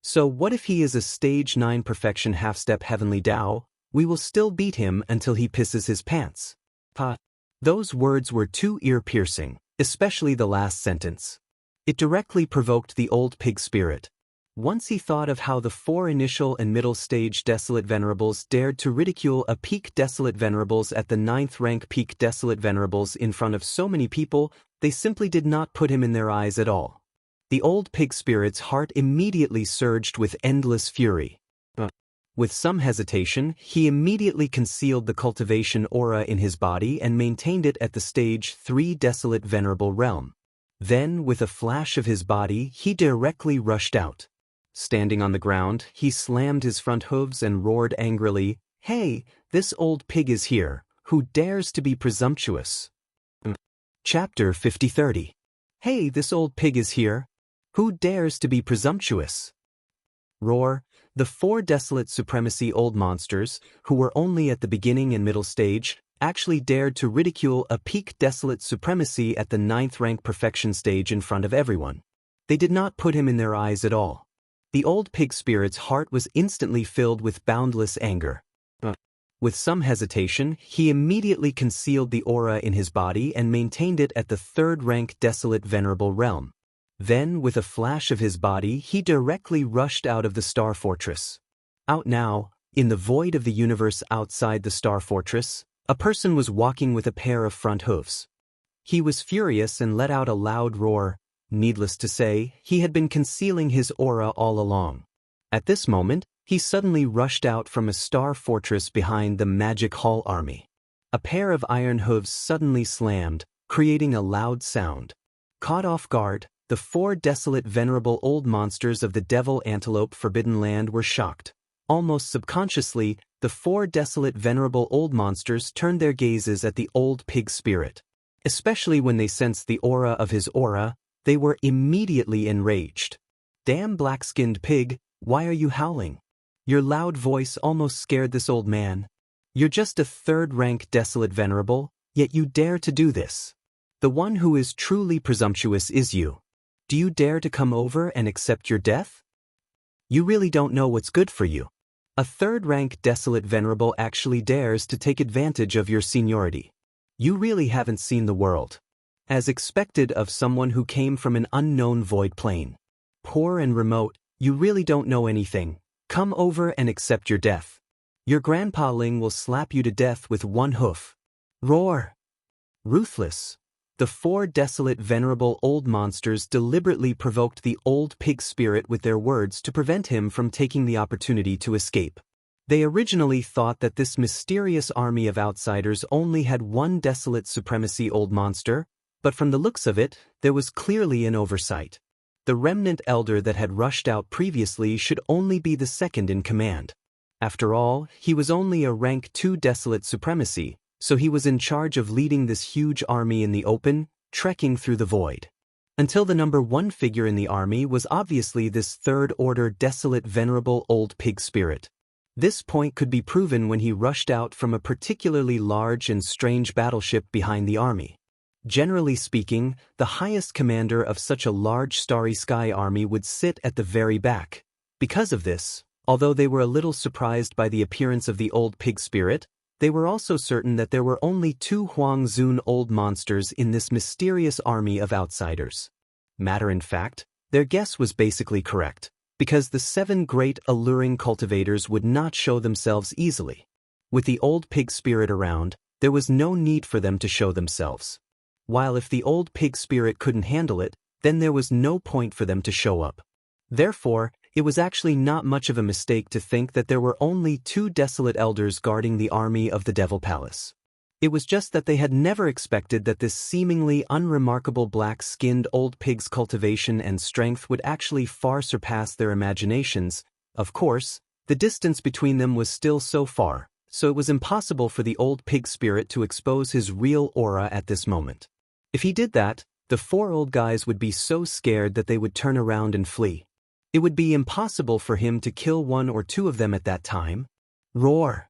So what if he is a stage 9 perfection half-step heavenly Dao? We will still beat him until he pisses his pants." Those words were too ear-piercing, especially the last sentence. It directly provoked the old pig spirit. Once he thought of how the 4 initial and middle stage desolate venerables dared to ridicule a peak desolate venerables at the 9th rank peak desolate venerables in front of so many people, they simply did not put him in their eyes at all. The old pig spirit's heart immediately surged with endless fury. With some hesitation, he immediately concealed the cultivation aura in his body and maintained it at the stage 3 desolate venerable realm. Then, with a flash of his body, he directly rushed out. Standing on the ground, he slammed his front hooves and roared angrily, "Hey, this old pig is here, who dares to be presumptuous?" Chapter 50-30. Hey, this old pig is here, who dares to be presumptuous? Roar. The 4 desolate supremacy old monsters, who were only at the beginning and middle stage, actually dared to ridicule a peak desolate supremacy at the 9th rank perfection stage in front of everyone. They did not put him in their eyes at all. The old pig spirit's heart was instantly filled with boundless anger. With some hesitation, he immediately concealed the aura in his body and maintained it at the 3rd rank desolate venerable realm. Then, with a flash of his body, he directly rushed out of the star fortress. Out now, in the void of the universe outside the star fortress, a person was walking with a pair of front hooves. He was furious and let out a loud roar. Needless to say, he had been concealing his aura all along. At this moment, he suddenly rushed out from a star fortress behind the Magic Hall army. A pair of iron hooves suddenly slammed, creating a loud sound. Caught off guard, the 4 desolate venerable old monsters of the Devil Antelope Forbidden Land were shocked. Almost subconsciously, the 4 desolate venerable old monsters turned their gazes at the old pig spirit. Especially when they sensed the aura of his aura, they were immediately enraged. "Damn black-skinned pig, why are you howling? Your loud voice almost scared this old man. You're just a 3rd rank desolate venerable, yet you dare to do this. The one who is truly presumptuous is you. Do you dare to come over and accept your death? You really don't know what's good for you. A third-rank desolate venerable actually dares to take advantage of your seniority. You really haven't seen the world. As expected of someone who came from an unknown void plane. Poor and remote, you really don't know anything. Come over and accept your death. Your grandpa Ling will slap you to death with one hoof. Roar! Ruthless. The four desolate venerable old monsters deliberately provoked the old pig spirit with their words to prevent him from taking the opportunity to escape. They originally thought that this mysterious army of outsiders only had one desolate supremacy old monster, but from the looks of it, there was clearly an oversight. The remnant elder that had rushed out previously should only be the second in command. After all, he was only a rank 2 desolate supremacy, so he was in charge of leading this huge army in the open, trekking through the void. Until the number 1 figure in the army was obviously this third-order desolate venerable old pig spirit. This point could be proven when he rushed out from a particularly large and strange battleship behind the army. Generally speaking, the highest commander of such a large starry sky army would sit at the very back. Because of this, although they were a little surprised by the appearance of the old pig spirit, they were also certain that there were only 2 Huang Zun old monsters in this mysterious army of outsiders. Matter in fact, their guess was basically correct, because the 7 great alluring cultivators would not show themselves easily. With the old pig spirit around, there was no need for them to show themselves. While if the old pig spirit couldn't handle it, then there was no point for them to show up. Therefore, it was actually not much of a mistake to think that there were only 2 desolate elders guarding the army of the Devil Palace. It was just that they had never expected that this seemingly unremarkable black-skinned old pig's cultivation and strength would actually far surpass their imaginations. Of course, the distance between them was still so far, so it was impossible for the old pig spirit to expose his real aura at this moment. If he did that, the 4 old guys would be so scared that they would turn around and flee. It would be impossible for him to kill 1 or 2 of them at that time. Roar!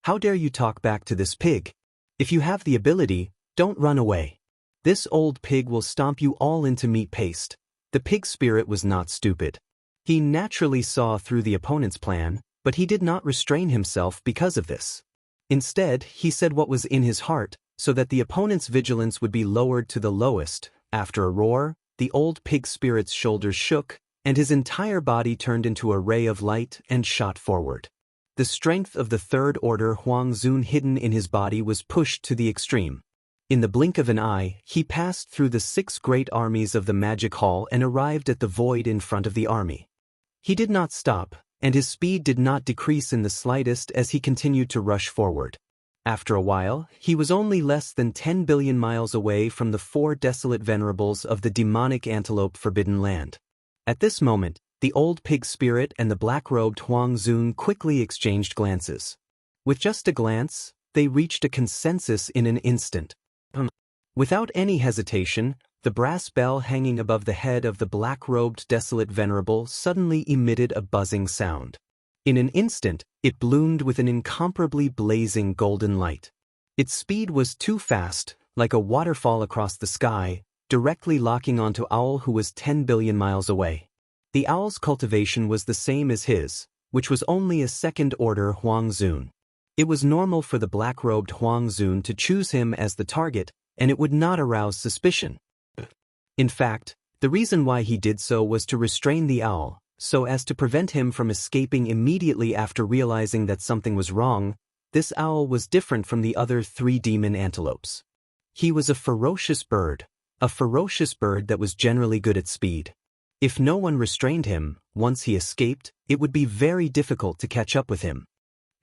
How dare you talk back to this pig? If you have the ability, don't run away. This old pig will stomp you all into meat paste. The pig spirit was not stupid. He naturally saw through the opponent's plan, but he did not restrain himself because of this. Instead, he said what was in his heart, so that the opponent's vigilance would be lowered to the lowest. After a roar, the old pig spirit's shoulders shook, and his entire body turned into a ray of light and shot forward. The strength of the third-order Huang Zun hidden in his body was pushed to the extreme. In the blink of an eye, he passed through the 6 great armies of the magic hall and arrived at the void in front of the army. He did not stop, and his speed did not decrease in the slightest as he continued to rush forward. After a while, he was only less than 10 billion miles away from the 4 desolate venerables of the demonic antelope forbidden land. At this moment, the old pig spirit and the black-robed Huang Zun quickly exchanged glances. With just a glance, they reached a consensus in an instant. Without any hesitation, the brass bell hanging above the head of the black-robed desolate venerable suddenly emitted a buzzing sound. In an instant, it bloomed with an incomparably blazing golden light. Its speed was too fast, like a waterfall across the sky, directly locking onto Owl, who was 10 billion miles away. The owl's cultivation was the same as his, which was only a second-order Huang Zun. It was normal for the black-robed Huang Zun to choose him as the target, and it would not arouse suspicion. In fact, the reason why he did so was to restrain the owl, so as to prevent him from escaping immediately after realizing that something was wrong. This owl was different from the other 3 demon antelopes. He was a ferocious bird that was generally good at speed. If no one restrained him, once he escaped, it would be very difficult to catch up with him.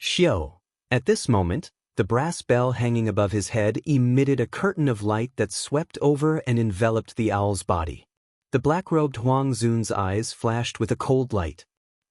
Xiao. At this moment, the brass bell hanging above his head emitted a curtain of light that swept over and enveloped the owl's body. The black-robed Huang Zun's eyes flashed with a cold light.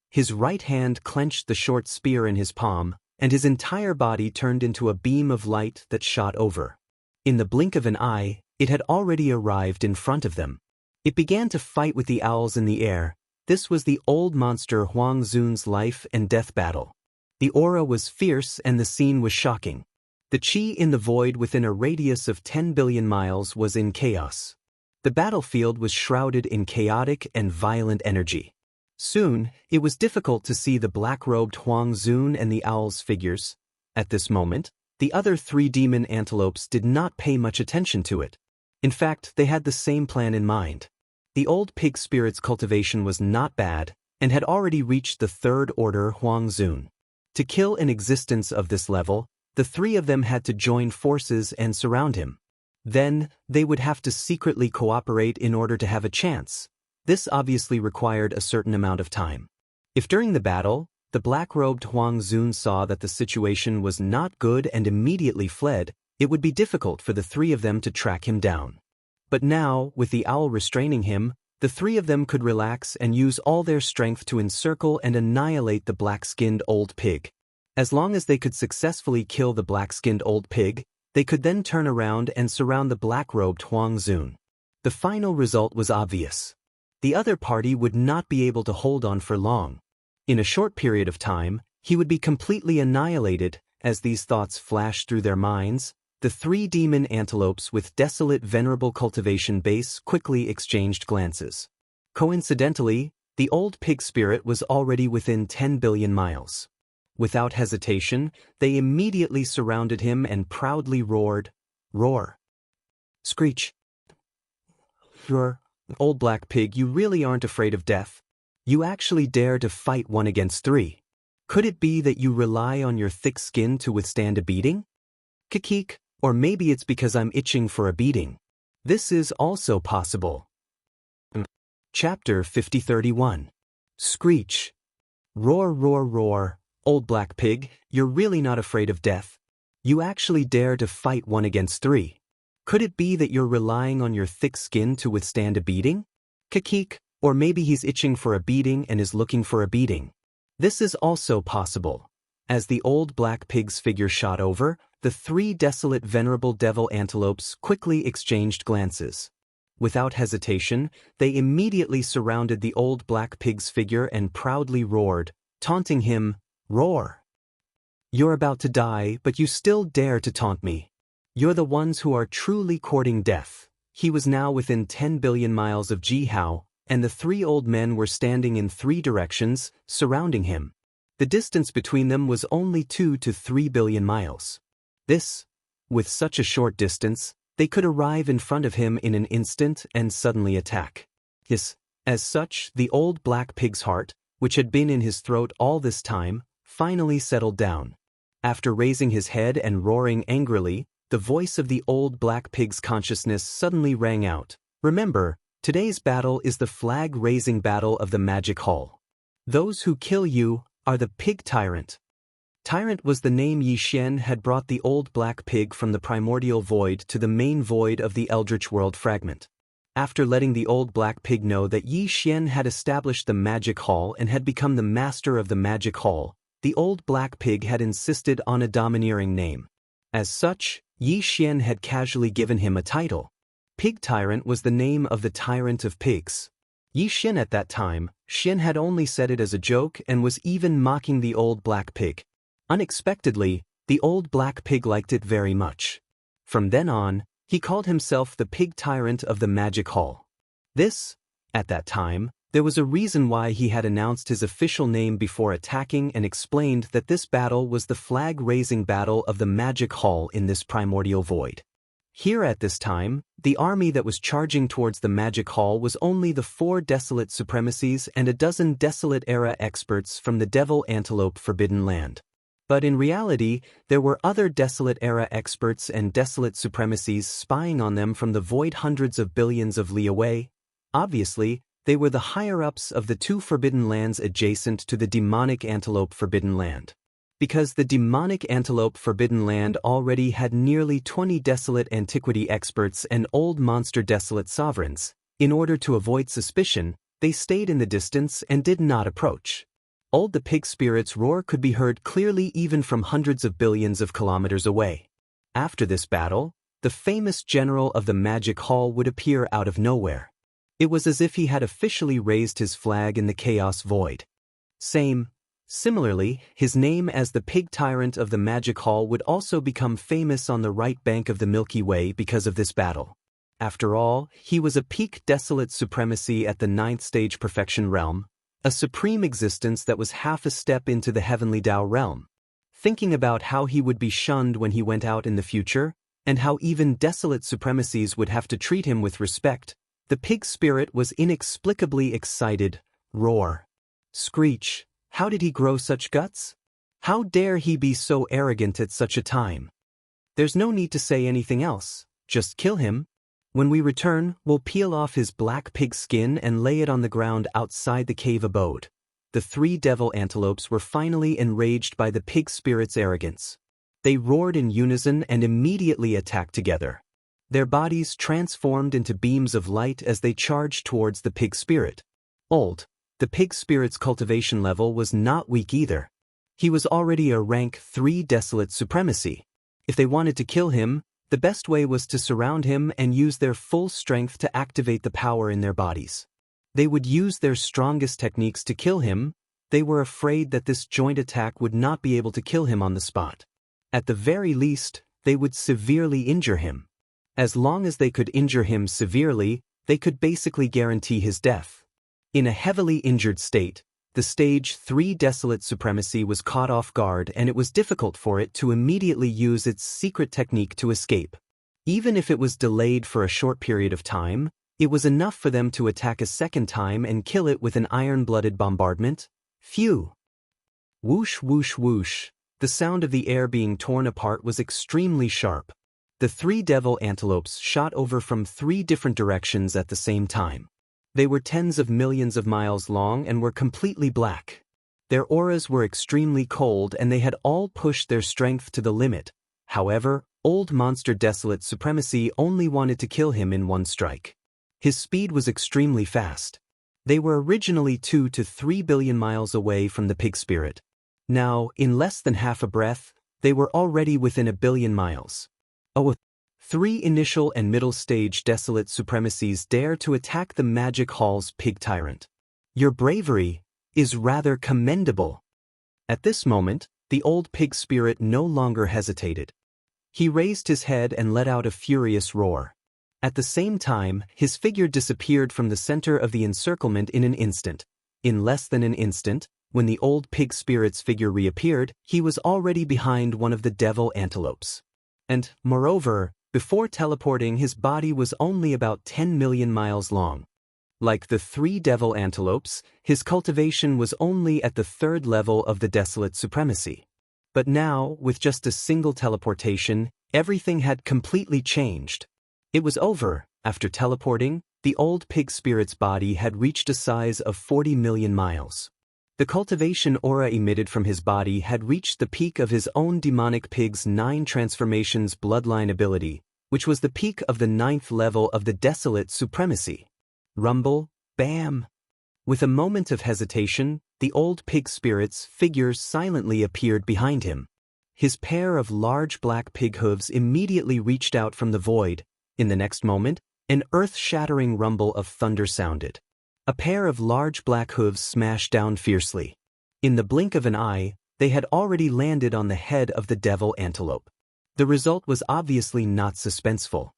His right hand clenched the short spear in his palm, and his entire body turned into a beam of light that shot over. In the blink of an eye, it had already arrived in front of them. It began to fight with the owls in the air. This was the old monster Huang Zun's life and death battle. The aura was fierce and the scene was shocking. The chi in the void within a radius of 10 billion miles was in chaos. The battlefield was shrouded in chaotic and violent energy. Soon, it was difficult to see the black-robed Huang Zun and the owl's figures. At this moment, the other 3 demon antelopes did not pay much attention to it. In fact, they had the same plan in mind. The old pig spirit's cultivation was not bad, and had already reached the 3rd order Huang Zun. To kill an existence of this level, the 3 of them had to join forces and surround him. Then, they would have to secretly cooperate in order to have a chance. This obviously required a certain amount of time. If during the battle, the black-robed Huang Zun saw that the situation was not good and immediately fled, it would be difficult for the 3 of them to track him down. But now, with the owl restraining him, the 3 of them could relax and use all their strength to encircle and annihilate the black-skinned old pig. As long as they could successfully kill the black-skinned old pig, they could then turn around and surround the black-robed Huang Zun. The final result was obvious. The other party would not be able to hold on for long. In a short period of time, he would be completely annihilated. As these thoughts flashed through their minds, the 3 demon antelopes with desolate venerable cultivation base quickly exchanged glances. Coincidentally, the old pig spirit was already within 10 billion miles. Without hesitation, they immediately surrounded him and proudly roared, "Roar! Screech! Roar! Old black pig, you really aren't afraid of death. You actually dare to fight 1 against 3. Could it be that you rely on your thick skin to withstand a beating? Kikik, or maybe it's because I'm itching for a beating. This is also possible." Chapter 5031. Screech. Roar, roar, roar. Old black pig, you're really not afraid of death. You actually dare to fight 1 against 3. Could it be that you're relying on your thick skin to withstand a beating? Kikik, or maybe he's itching for a beating and is looking for a beating. This is also possible. As the old black pig's figure shot over, the 3 desolate venerable devil antelopes quickly exchanged glances. Without hesitation, they immediately surrounded the old black pig's figure and proudly roared, taunting him, "Roar! You're about to die, but you still dare to taunt me. You're the ones who are truly courting death." He was now within 10 billion miles of Jihao, and the 3 old men were standing in 3 directions, surrounding him. The distance between them was only 2 to 3 billion miles. With such a short distance, they could arrive in front of him in an instant and suddenly attack. As such, the old black pig's heart, which had been in his throat all this time, finally settled down. After raising his head and roaring angrily, the voice of the old black pig's consciousness suddenly rang out. "Remember, today's battle is the flag-raising battle of the Magic Hall. Those who kill you are the Pig Tyrant." Tyrant was the name Yi Xian had brought the old black pig from the primordial void to the main void of the Eldritch World fragment. After letting the old black pig know that Yi Xian had established the Magic Hall and had become the master of the Magic Hall, the old black pig had insisted on a domineering name. As such, Yi Xian had casually given him a title. Pig Tyrant was the name of the tyrant of pigs. Yi Xian at that time, Xian had only said it as a joke and was even mocking the old black pig. Unexpectedly, the old black pig liked it very much. From then on, he called himself the Pig Tyrant of the Magic Hall. At that time, there was a reason why he had announced his official name before attacking and explained that this battle was the flag-raising battle of the Magic Hall in this primordial void. Here at this time, the army that was charging towards the Magic Hall was only the 4 desolate supremacies and a dozen desolate-era experts from the Devil Antelope Forbidden Land. But in reality, there were other desolate-era experts and desolate supremacies spying on them from the void hundreds of billions of li away. Obviously, they were the higher-ups of the 2 forbidden lands adjacent to the demonic Antelope Forbidden Land. Because the demonic Antelope Forbidden Land already had nearly 20 desolate antiquity experts and old monster desolate sovereigns, in order to avoid suspicion, they stayed in the distance and did not approach. Old the pig spirit's roar could be heard clearly even from hundreds of billions of kilometers away. After this battle, the famous general of the Magic Hall would appear out of nowhere. It was as if he had officially raised his flag in the chaos void. Similarly, his name as the Pig Tyrant of the Magic Hall would also become famous on the right bank of the Milky Way because of this battle. After all, he was a peak desolate supremacy at the 9th stage perfection realm, a supreme existence that was half a step into the heavenly Dao realm. Thinking about how he would be shunned when he went out in the future, and how even desolate supremacies would have to treat him with respect, the pig spirit was inexplicably excited. Roar. Screech. How did he grow such guts? How dare he be so arrogant at such a time? There's no need to say anything else, just kill him. When we return, we'll peel off his black pig skin and lay it on the ground outside the cave abode. The 3 devil antelopes were finally enraged by the pig spirit's arrogance. They roared in unison and immediately attacked together. Their bodies transformed into beams of light as they charged towards the pig spirit. The pig spirit's cultivation level was not weak either. He was already a rank 3 desolate supremacy. If they wanted to kill him, the best way was to surround him and use their full strength to activate the power in their bodies. They would use their strongest techniques to kill him. They were afraid that this joint attack would not be able to kill him on the spot. At the very least, they would severely injure him. As long as they could injure him severely, they could basically guarantee his death. In a heavily injured state, the stage 3 desolate supremacy was caught off guard, and it was difficult for it to immediately use its secret technique to escape. Even if it was delayed for a short period of time, it was enough for them to attack a second time and kill it with an iron-blooded bombardment. Phew! Whoosh whoosh whoosh. The sound of the air being torn apart was extremely sharp. The 3 devil antelopes shot over from 3 different directions at the same time. They were tens of millions of miles long and were completely black. Their auras were extremely cold, and they had all pushed their strength to the limit. However, old monster desolate supremacy only wanted to kill him in one strike. His speed was extremely fast. They were originally 2 to 3 billion miles away from the pig spirit. Now, in less than half a breath, they were already within 1 billion miles. 3 initial and middle stage desolate supremacies dare to attack the Magic Hall's pig tyrant. Your bravery is rather commendable. At this moment, the old pig spirit no longer hesitated. He raised his head and let out a furious roar. At the same time, his figure disappeared from the center of the encirclement in an instant. In less than an instant, when the old pig spirit's figure reappeared, he was already behind one of the devil antelopes. And, moreover, before teleporting, his body was only about 10 million miles long. Like the 3 devil antelopes, his cultivation was only at the 3rd level of the desolate supremacy. But now, with just a single teleportation, everything had completely changed. It was over. After teleporting, the old pig spirit's body had reached a size of 40 million miles. The cultivation aura emitted from his body had reached the peak of his own demonic pig's 9 transformations bloodline ability, which was the peak of the 9th level of the desolate supremacy. Rumble, bam! With a moment of hesitation, the old pig spirit's figure silently appeared behind him. His pair of large black pig hooves immediately reached out from the void. In the next moment, an earth-shattering rumble of thunder sounded. A pair of large black hooves smashed down fiercely. In the blink of an eye, they had already landed on the head of the devil antelope. The result was obviously not suspenseful.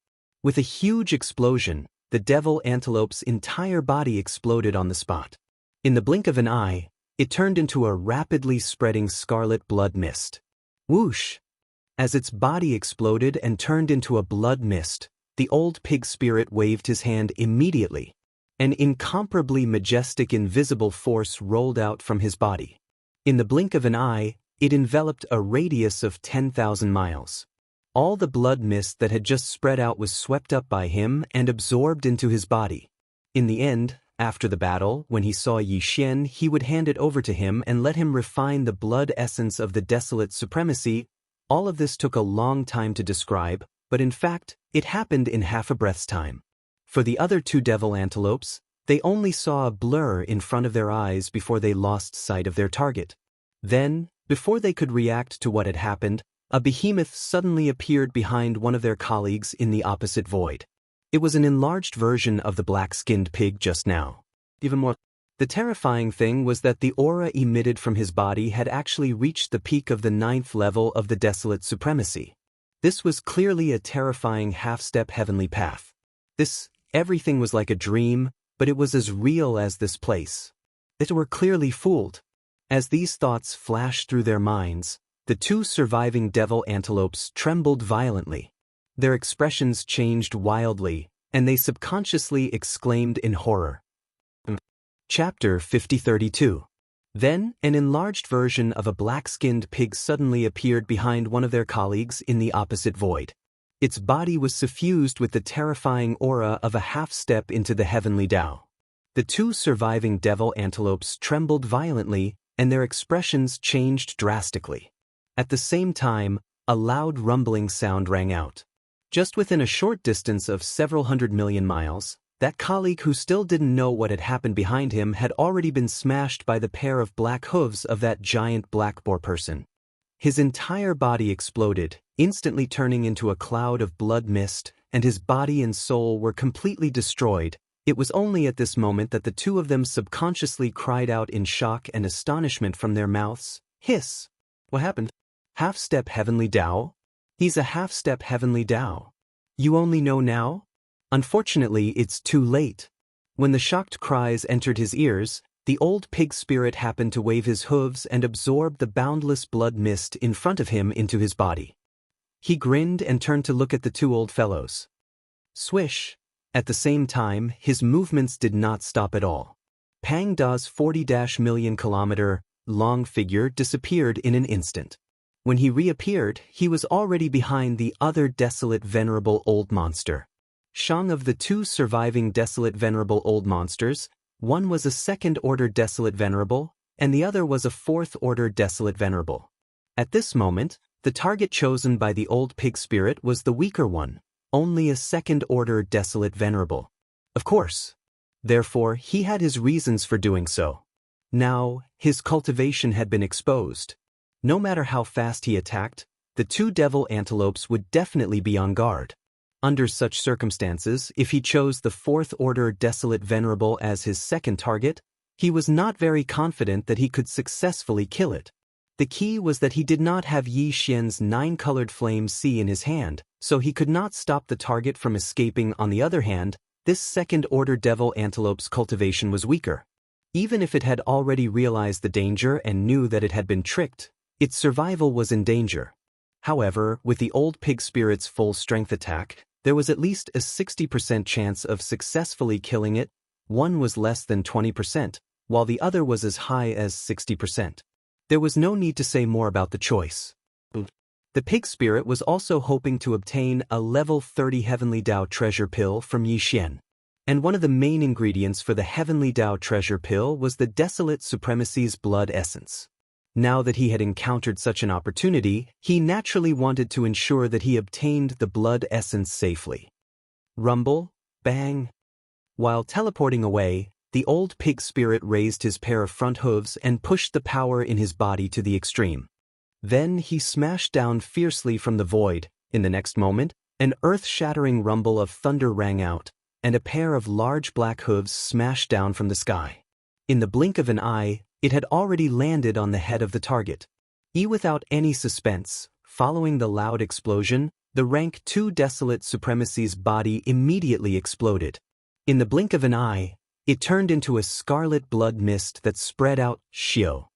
With a huge explosion, the devil antelope's entire body exploded on the spot. In the blink of an eye, it turned into a rapidly spreading scarlet blood mist. Whoosh! As its body exploded and turned into a blood mist, the old pig spirit waved his hand immediately. An incomparably majestic invisible force rolled out from his body. In the blink of an eye, it enveloped a radius of 10,000 miles. All the blood mist that had just spread out was swept up by him and absorbed into his body. In the end, after the battle, when he saw Yi Xian, he would hand it over to him and let him refine the blood essence of the desolate supremacy. All of this took a long time to describe, but in fact, it happened in half a breath's time. For the other 2 devil antelopes, they only saw a blur in front of their eyes before they lost sight of their target. Then, before they could react to what had happened, a behemoth suddenly appeared behind one of their colleagues in the opposite void. It was an enlarged version of the black-skinned pig just now. Even more, the terrifying thing was that the aura emitted from his body had actually reached the peak of the 9th level of the desolate supremacy. This was clearly a terrifying half-step heavenly path. Everything was like a dream, but it was as real as this place. They were clearly fooled. As these thoughts flashed through their minds, the two surviving devil antelopes trembled violently. Their expressions changed wildly, and they subconsciously exclaimed in horror. Chapter 5032. Then, an enlarged version of a black-skinned pig suddenly appeared behind one of their colleagues in the opposite void. Its body was suffused with the terrifying aura of a half-step into the heavenly Tao. The two surviving devil antelopes trembled violently, and their expressions changed drastically. At the same time, a loud rumbling sound rang out. Just within a short distance of several 100 million miles, that colleague who still didn't know what had happened behind him had already been smashed by the pair of black hooves of that giant black boar person. His entire body exploded, instantly turning into a cloud of blood mist, and his body and soul were completely destroyed. It was only at this moment that the two of them subconsciously cried out in shock and astonishment from their mouths. Hiss! What happened? Half-step heavenly Tao? He's a half-step heavenly Tao. You only know now? Unfortunately, it's too late. When the shocked cries entered his ears, the old pig spirit happened to wave his hooves and absorb the boundless blood mist in front of him into his body. He grinned and turned to look at the two old fellows. Swish! At the same time, his movements did not stop at all. Pang Da's 40-million-kilometer long figure disappeared in an instant. When he reappeared, he was already behind the other desolate venerable old monster. Shang of the two surviving desolate venerable old monsters, one was a second-order desolate venerable, and the other was a fourth-order desolate venerable. At this moment, the target chosen by the old pig spirit was the weaker one, only a second-order desolate venerable. Of course. Therefore, he had his reasons for doing so. Now, his cultivation had been exposed. No matter how fast he attacked, the two devil antelopes would definitely be on guard. Under such circumstances, if he chose the fourth-order desolate venerable as his second target, he was not very confident that he could successfully kill it. The key was that he did not have Yi Xian's 9-colored flame C in his hand, so he could not stop the target from escaping. On the other hand, this second-order devil antelope's cultivation was weaker. Even if it had already realized the danger and knew that it had been tricked, its survival was in danger. However, with the old pig spirit's full-strength attack, there was at least a 60% chance of successfully killing it. One was less than 20%, while the other was as high as 60%. There was no need to say more about the choice. The pig spirit was also hoping to obtain a level 30 Heavenly Tao treasure pill from Yi Xian. And one of the main ingredients for the Heavenly Tao treasure pill was the Desolate Supremacy's blood essence. Now that he had encountered such an opportunity, he naturally wanted to ensure that he obtained the blood essence safely. Rumble, bang. While teleporting away, the old pig spirit raised his pair of front hooves and pushed the power in his body to the extreme. Then he smashed down fiercely from the void. In the next moment, an earth-shattering rumble of thunder rang out, and a pair of large black hooves smashed down from the sky. In the blink of an eye, it had already landed on the head of the target. Without any suspense, following the loud explosion, the rank 2 Desolate Supremacy's body immediately exploded. In the blink of an eye, it turned into a scarlet blood mist that spread out. Shio.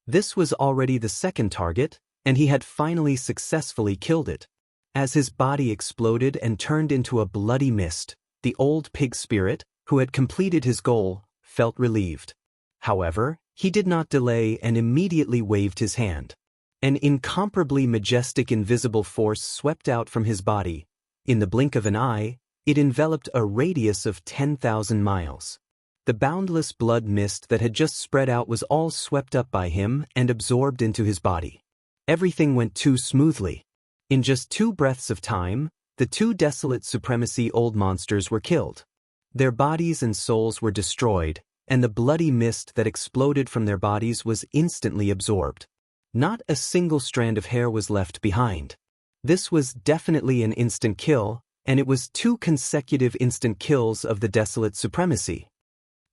This was already the second target, and he had finally successfully killed it. As his body exploded and turned into a bloody mist, the old pig spirit, who had completed his goal, felt relieved. However, he did not delay and immediately waved his hand. An incomparably majestic invisible force swept out from his body. In the blink of an eye, it enveloped a radius of 10,000 miles. The boundless blood mist that had just spread out was all swept up by him and absorbed into his body. Everything went too smoothly. In just 2 breaths of time, the 2 Desolate Supremacy old monsters were killed. Their bodies and souls were destroyed, and the bloody mist that exploded from their bodies was instantly absorbed. Not a single strand of hair was left behind. This was definitely an instant kill, and it was 2 consecutive instant kills of the Desolate Supremacy.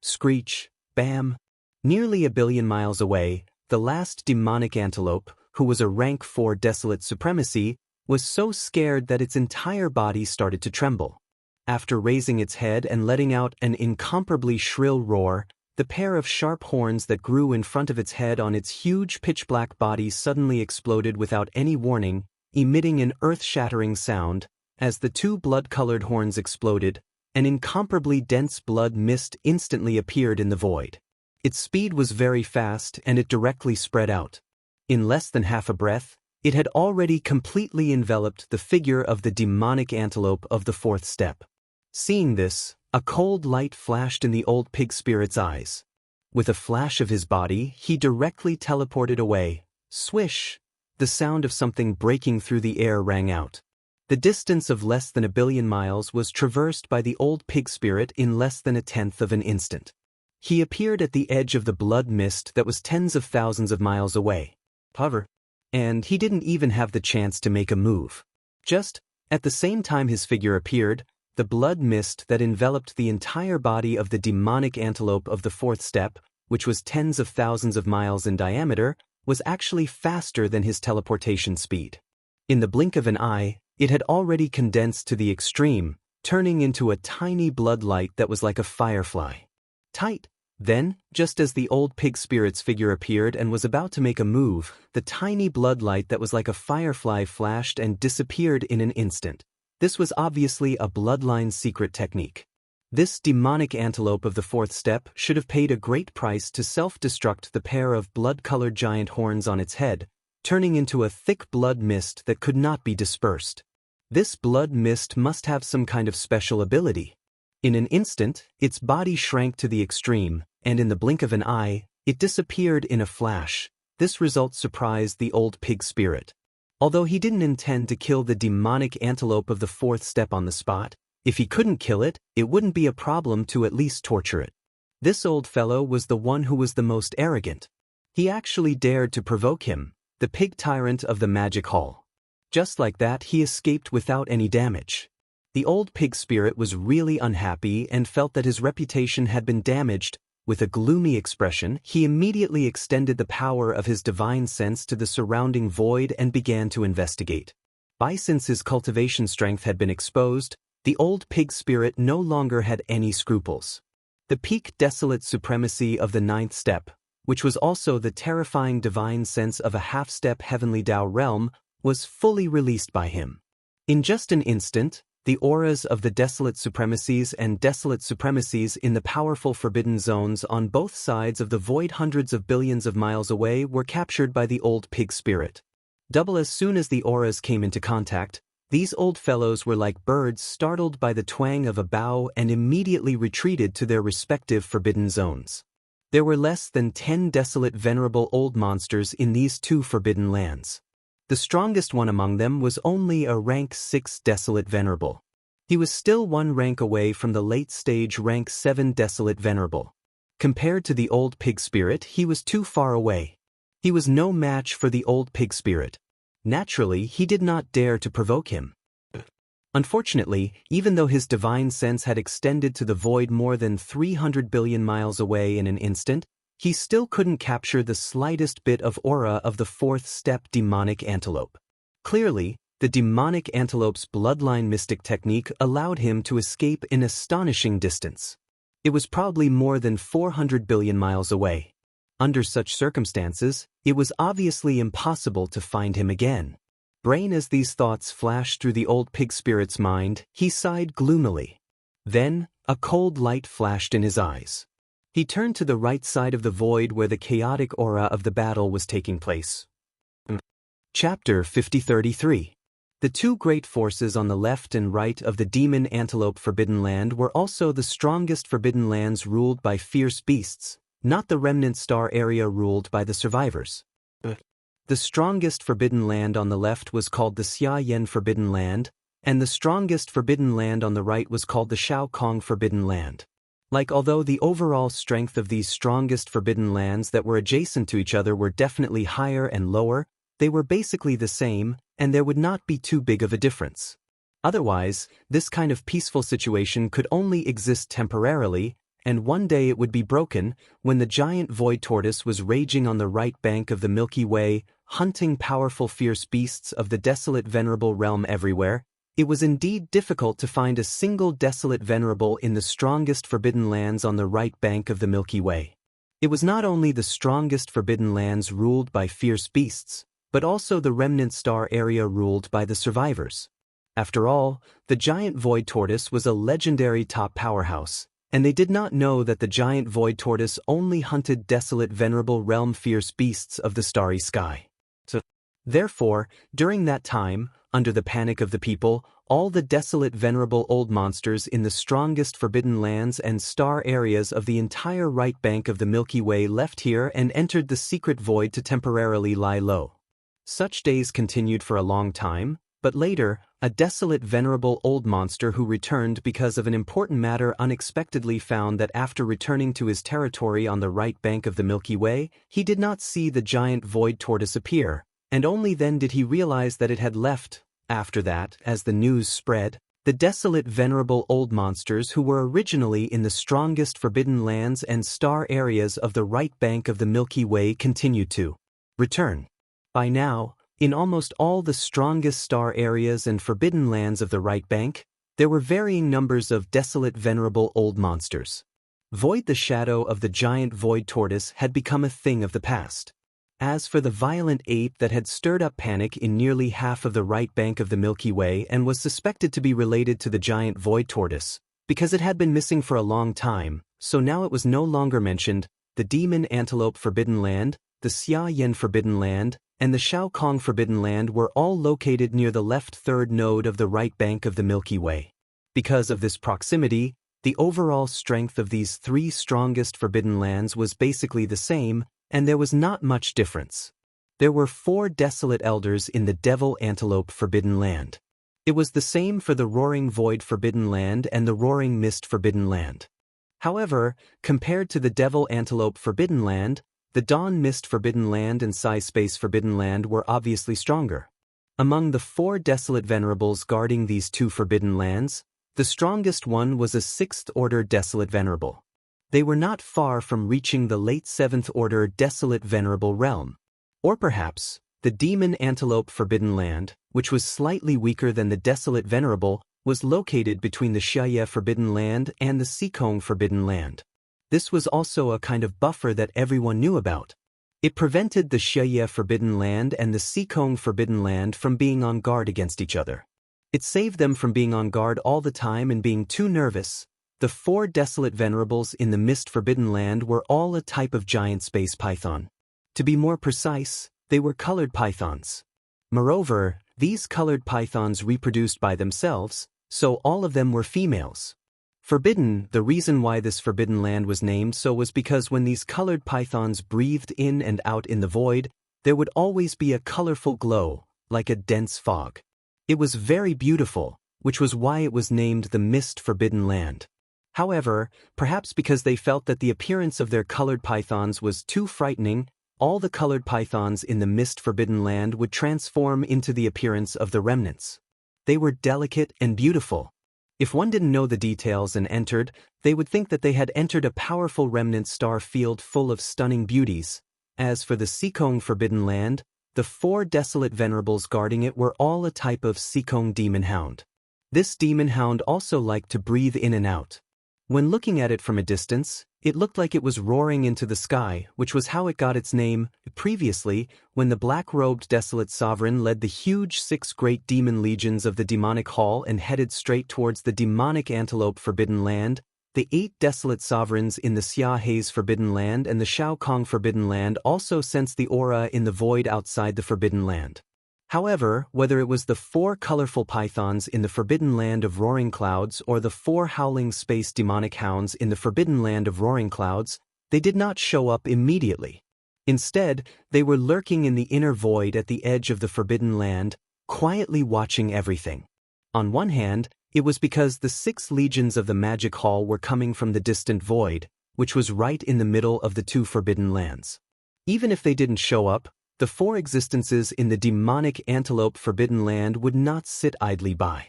Screech, bam. Nearly 1 billion miles away, the last demonic antelope, who was a rank 4 Desolate Supremacy, was so scared that its entire body started to tremble. After raising its head and letting out an incomparably shrill roar, the pair of sharp horns that grew in front of its head on its huge pitch-black body suddenly exploded without any warning, emitting an earth-shattering sound. As the two blood-colored horns exploded, an incomparably dense blood mist instantly appeared in the void. Its speed was very fast and it directly spread out. In less than half a breath, it had already completely enveloped the figure of the demonic antelope of the fourth step. Seeing this, a cold light flashed in the old pig spirit's eyes. With a flash of his body, he directly teleported away. Swish! The sound of something breaking through the air rang out. The distance of less than 1 billion miles was traversed by the old pig spirit in less than 1/10 of an instant. He appeared at the edge of the blood mist that was tens of thousands of miles away. However, and he didn't even have the chance to make a move. Just at the same time his figure appeared, the blood mist that enveloped the entire body of the demonic antelope of the fourth step, which was tens of thousands of miles in diameter, was actually faster than his teleportation speed. In the blink of an eye, it had already condensed to the extreme, turning into a tiny blood light that was like a firefly. Tight. Then, just as the old pig spirit's figure appeared and was about to make a move, the tiny blood light that was like a firefly flashed and disappeared in an instant. This was obviously a bloodline secret technique. This demonic antelope of the fourth step should have paid a great price to self-destruct the pair of blood-colored giant horns on its head, turning into a thick blood mist that could not be dispersed. This blood mist must have some kind of special ability. In an instant, its body shrank to the extreme, and in the blink of an eye, it disappeared in a flash. This result surprised the old pig spirit. Although he didn't intend to kill the demonic antelope of the fourth step on the spot, if he couldn't kill it, it wouldn't be a problem to at least torture it. This old fellow was the one who was the most arrogant. He actually dared to provoke him, the pig tyrant of the magic hall. Just like that, he escaped without any damage. The old pig spirit was really unhappy and felt that his reputation had been damaged. With a gloomy expression, he immediately extended the power of his divine sense to the surrounding void and began to investigate. Since his cultivation strength had been exposed, the old pig spirit no longer had any scruples. The peak desolate supremacy of the ninth step, which was also the terrifying divine sense of a half-step heavenly Tao realm, was fully released by him. In just an instant, the auras of the desolate supremacies and desolate supremacies in the powerful forbidden zones on both sides of the void hundreds of billions of miles away were captured by the old pig spirit. As soon as the auras came into contact, these old fellows were like birds startled by the twang of a bow and immediately retreated to their respective forbidden zones. There were less than 10 desolate venerable old monsters in these two forbidden lands. The strongest one among them was only a rank 6 desolate venerable. He was still one rank away from the late-stage rank 7 desolate venerable. Compared to the old pig spirit, he was too far away. He was no match for the old pig spirit. Naturally, he did not dare to provoke him. Unfortunately, even though his divine sense had extended to the void more than 300 billion miles away in an instant, he still couldn't capture the slightest bit of aura of the fourth step demonic antelope. Clearly, the demonic antelope's bloodline mystic technique allowed him to escape in astonishing distance. It was probably more than 400 billion miles away. Under such circumstances, it was obviously impossible to find him again. As these thoughts flashed through the old pig spirit's mind, he sighed gloomily. Then, a cold light flashed in his eyes. He turned to the right side of the void where the chaotic aura of the battle was taking place. Chapter 5033. The two great forces on the left and right of the demon antelope forbidden land were also the strongest forbidden lands ruled by fierce beasts, not the remnant star area ruled by the survivors. The strongest forbidden land on the left was called the Xia Yan Forbidden Land, and the strongest forbidden land on the right was called the Shao Kong Forbidden Land. Although the overall strength of these strongest forbidden lands that were adjacent to each other were definitely higher and lower, they were basically the same, and there would not be too big of a difference. Otherwise, this kind of peaceful situation could only exist temporarily, and one day it would be broken. When the giant void tortoise was raging on the right bank of the Milky Way, hunting powerful fierce beasts of the desolate venerable realm everywhere, It was indeed difficult to find a single desolate venerable in the strongest forbidden lands on the right bank of the Milky Way. It was not only the strongest forbidden lands ruled by fierce beasts, but also the remnant star area ruled by the survivors. After all, the giant void tortoise was a legendary top powerhouse, and they did not know that the giant void tortoise only hunted desolate venerable realm fierce beasts of the starry sky. Therefore, during that time, under the panic of the people, all the desolate venerable old monsters in the strongest forbidden lands and star areas of the entire right bank of the Milky Way left here and entered the secret void to temporarily lie low. Such days continued for a long time, but later, a desolate venerable old monster who returned because of an important matter unexpectedly found that after returning to his territory on the right bank of the Milky Way, he did not see the giant void tortoise appear, and only then did he realize that it had left. After that, as the news spread, the desolate venerable old monsters who were originally in the strongest forbidden lands and star areas of the right bank of the Milky Way continued to return. By now, in almost all the strongest star areas and forbidden lands of the right bank, there were varying numbers of desolate venerable old monsters. Void, the shadow of the giant void tortoise, had become a thing of the past. As for the violent ape that had stirred up panic in nearly half of the right bank of the Milky Way and was suspected to be related to the giant void tortoise, because it had been missing for a long time, so now it was no longer mentioned, the demon antelope forbidden land, the Xia Yan forbidden land, and the Shaokong forbidden land were all located near the left third node of the right bank of the Milky Way. Because of this proximity, the overall strength of these three strongest forbidden lands was basically the same, and there was not much difference. There were 4 desolate elders in the Devil Antelope Forbidden Land. It was the same for the Roaring Void Forbidden Land and the Roaring Mist Forbidden Land. However, compared to the Devil Antelope Forbidden Land, the Dawn Mist Forbidden Land and Psi Space Forbidden Land were obviously stronger. Among the 4 desolate venerables guarding these 2 forbidden lands, the strongest one was a 6th-order desolate venerable. They were not far from reaching the late 7th-order desolate venerable realm. Or perhaps, the Demon Antelope Forbidden Land, which was slightly weaker than the desolate venerable, was located between the Xiaye Forbidden Land and the Xikong Forbidden Land. This was also a kind of buffer that everyone knew about. It prevented the Xiaye Forbidden Land and the Xikong Forbidden Land from being on guard against each other. It saved them from being on guard all the time and being too nervous. The 4 desolate venerables in the Mist Forbidden Land were all a type of giant space python. To be more precise, they were colored pythons. Moreover, these colored pythons reproduced by themselves, so all of them were females. Forbidden, the reason why this forbidden land was named so was because when these colored pythons breathed in and out in the void, there would always be a colorful glow, like a dense fog. It was very beautiful, which was why it was named the Mist Forbidden Land. However, perhaps because they felt that the appearance of their colored pythons was too frightening, all the colored pythons in the Mist Forbidden Land would transform into the appearance of the remnants. They were delicate and beautiful. If one didn't know the details and entered, they would think that they had entered a powerful remnant star field full of stunning beauties. As for the Xikong Forbidden Land, the 4 desolate venerables guarding it were all a type of Xikong demon hound. This demon hound also liked to breathe in and out. When looking at it from a distance, it looked like it was roaring into the sky, which was how it got its name. Previously, when the black-robed desolate sovereign led the huge 6 great demon legions of the demonic hall and headed straight towards the demonic antelope forbidden land, the 8 desolate sovereigns in the Xia Haze Forbidden Land and the Shaokong Forbidden Land also sensed the aura in the void outside the Forbidden Land. However, whether it was the 4 colorful pythons in the Forbidden Land of Roaring Clouds or the 4 howling space demonic hounds in the Forbidden Land of Roaring Clouds, they did not show up immediately. Instead, they were lurking in the inner void at the edge of the Forbidden Land, quietly watching everything. On one hand, it was because the 6 legions of the Magic Hall were coming from the distant void, which was right in the middle of the 2 Forbidden Lands. Even if they didn't show up, the 4 existences in the demonic antelope forbidden land would not sit idly by.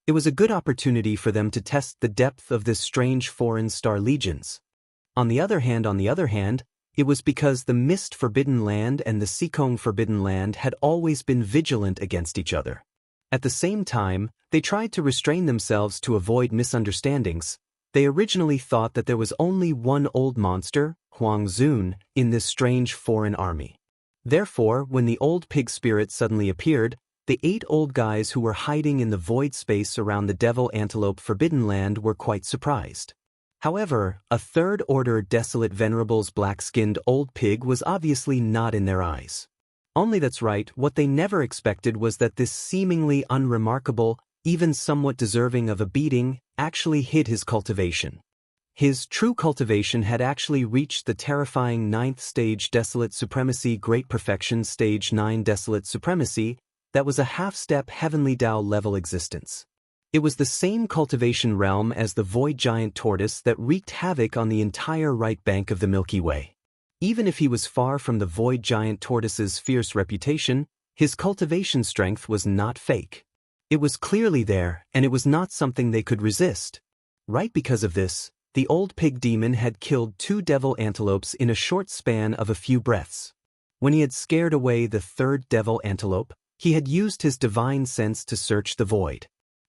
It was a good opportunity for them to test the depth of this strange foreign star legions. On the other hand, it was because the Mist Forbidden Land and the Xikong Forbidden Land had always been vigilant against each other. At the same time, they tried to restrain themselves to avoid misunderstandings. They originally thought that there was only one old monster, Huang Zun, in this strange foreign army. Therefore, when the old pig spirit suddenly appeared, the 8 old guys who were hiding in the void space around the devil antelope forbidden land were quite surprised. However, a third-order desolate venerable's black-skinned old pig was obviously not in their eyes. Only that's right, what they never expected was that this seemingly unremarkable, even somewhat deserving of a beating, actually hid his cultivation. His true cultivation had actually reached the terrifying 9th stage Desolate Supremacy Great Perfection Stage 9 Desolate Supremacy that was a half-step Heavenly Tao level existence. It was the same cultivation realm as the Void Giant Tortoise that wreaked havoc on the entire right bank of the Milky Way. Even if he was far from the Void Giant Tortoise's fierce reputation, his cultivation strength was not fake. It was clearly there, and it was not something they could resist. Right because of this, the old pig demon had killed 2 devil antelopes in a short span of a few breaths. When he had scared away the 3rd devil antelope, he had used his divine sense to search the void.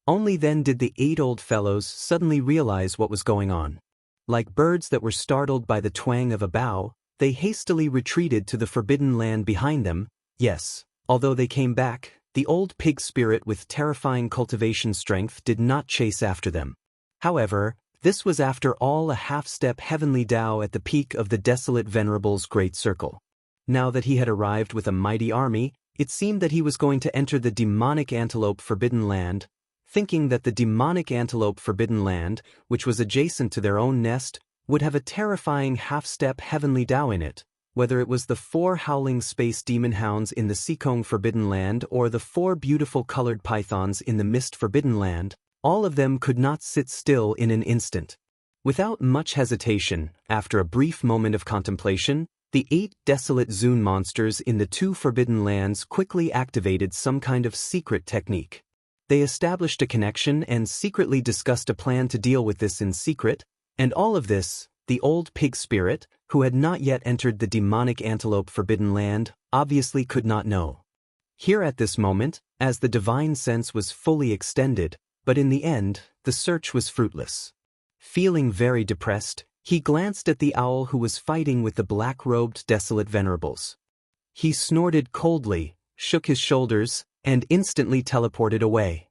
Only then did the 8 old fellows suddenly realize what was going on. Like birds that were startled by the twang of a bough, they hastily retreated to the forbidden land behind them. Yes, although they came back, the old pig spirit with terrifying cultivation strength did not chase after them. However, this was after all a half-step Heavenly Tao at the peak of the desolate Venerable's great circle. Now that he had arrived with a mighty army, it seemed that he was going to enter the demonic antelope forbidden land, thinking that the demonic antelope forbidden land, which was adjacent to their own nest, would have a terrifying half-step Heavenly Tao in it, whether it was the 4 howling space demon hounds in the Seekong forbidden land or the 4 beautiful colored pythons in the mist forbidden land. All of them could not sit still in an instant. Without much hesitation, after a brief moment of contemplation, the 8 desolate Zun monsters in the 2 forbidden lands quickly activated some kind of secret technique. They established a connection and secretly discussed a plan to deal with this in secret, and all of this, the old pig spirit, who had not yet entered the demonic antelope forbidden land, obviously could not know. Here at this moment, as the divine sense was fully extended, but in the end, the search was fruitless. Feeling very depressed, he glanced at the owl who was fighting with the black-robed desolate venerables. He snorted coldly, shook his shoulders, and instantly teleported away.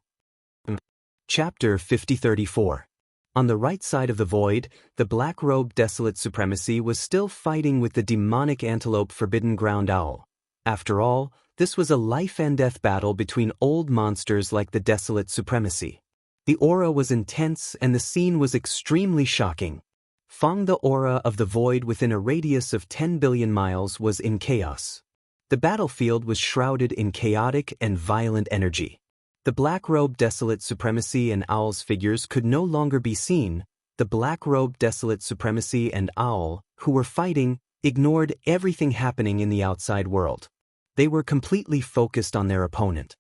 Chapter 5034. On the right side of the void, the black-robed desolate supremacy was still fighting with the demonic antelope forbidden ground owl. After all, this was a life-and-death battle between old monsters like the desolate supremacy. The aura was intense and the scene was extremely shocking. The aura of the void within a radius of 10 billion miles was in chaos. The battlefield was shrouded in chaotic and violent energy. The black-robed desolate supremacy and owl's figures could no longer be seen. The black-robed desolate supremacy and owl, who were fighting, ignored everything happening in the outside world. They were completely focused on their opponent.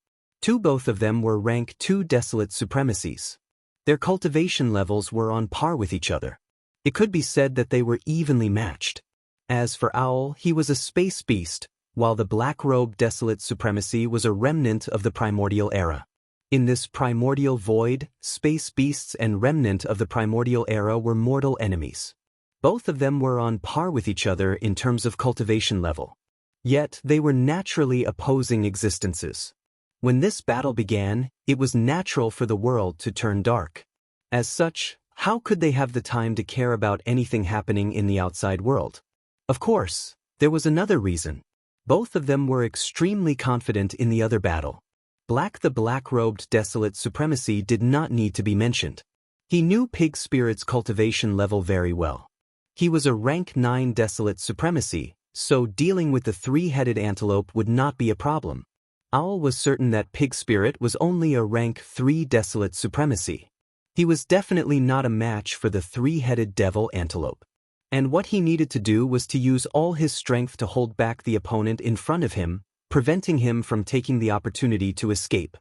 Both of them were rank 2 desolate supremacies. Their cultivation levels were on par with each other. It could be said that they were evenly matched. As for Owl, he was a space beast, while the black-robed desolate supremacy was a remnant of the primordial era. In this primordial void, space beasts and remnant of the primordial era were mortal enemies. Both of them were on par with each other in terms of cultivation level. Yet they were naturally opposing existences. When this battle began, it was natural for the world to turn dark. As such, how could they have the time to care about anything happening in the outside world? Of course, there was another reason. Both of them were extremely confident in the other battle. The black-robed desolate supremacy did not need to be mentioned. He knew Pig Spirit's cultivation level very well. He was a rank 9 desolate supremacy, so dealing with the 3-headed antelope would not be a problem. Owl was certain that Pig Spirit was only a rank 3 desolate supremacy. He was definitely not a match for the 3-headed devil antelope. And what he needed to do was to use all his strength to hold back the opponent in front of him, preventing him from taking the opportunity to escape.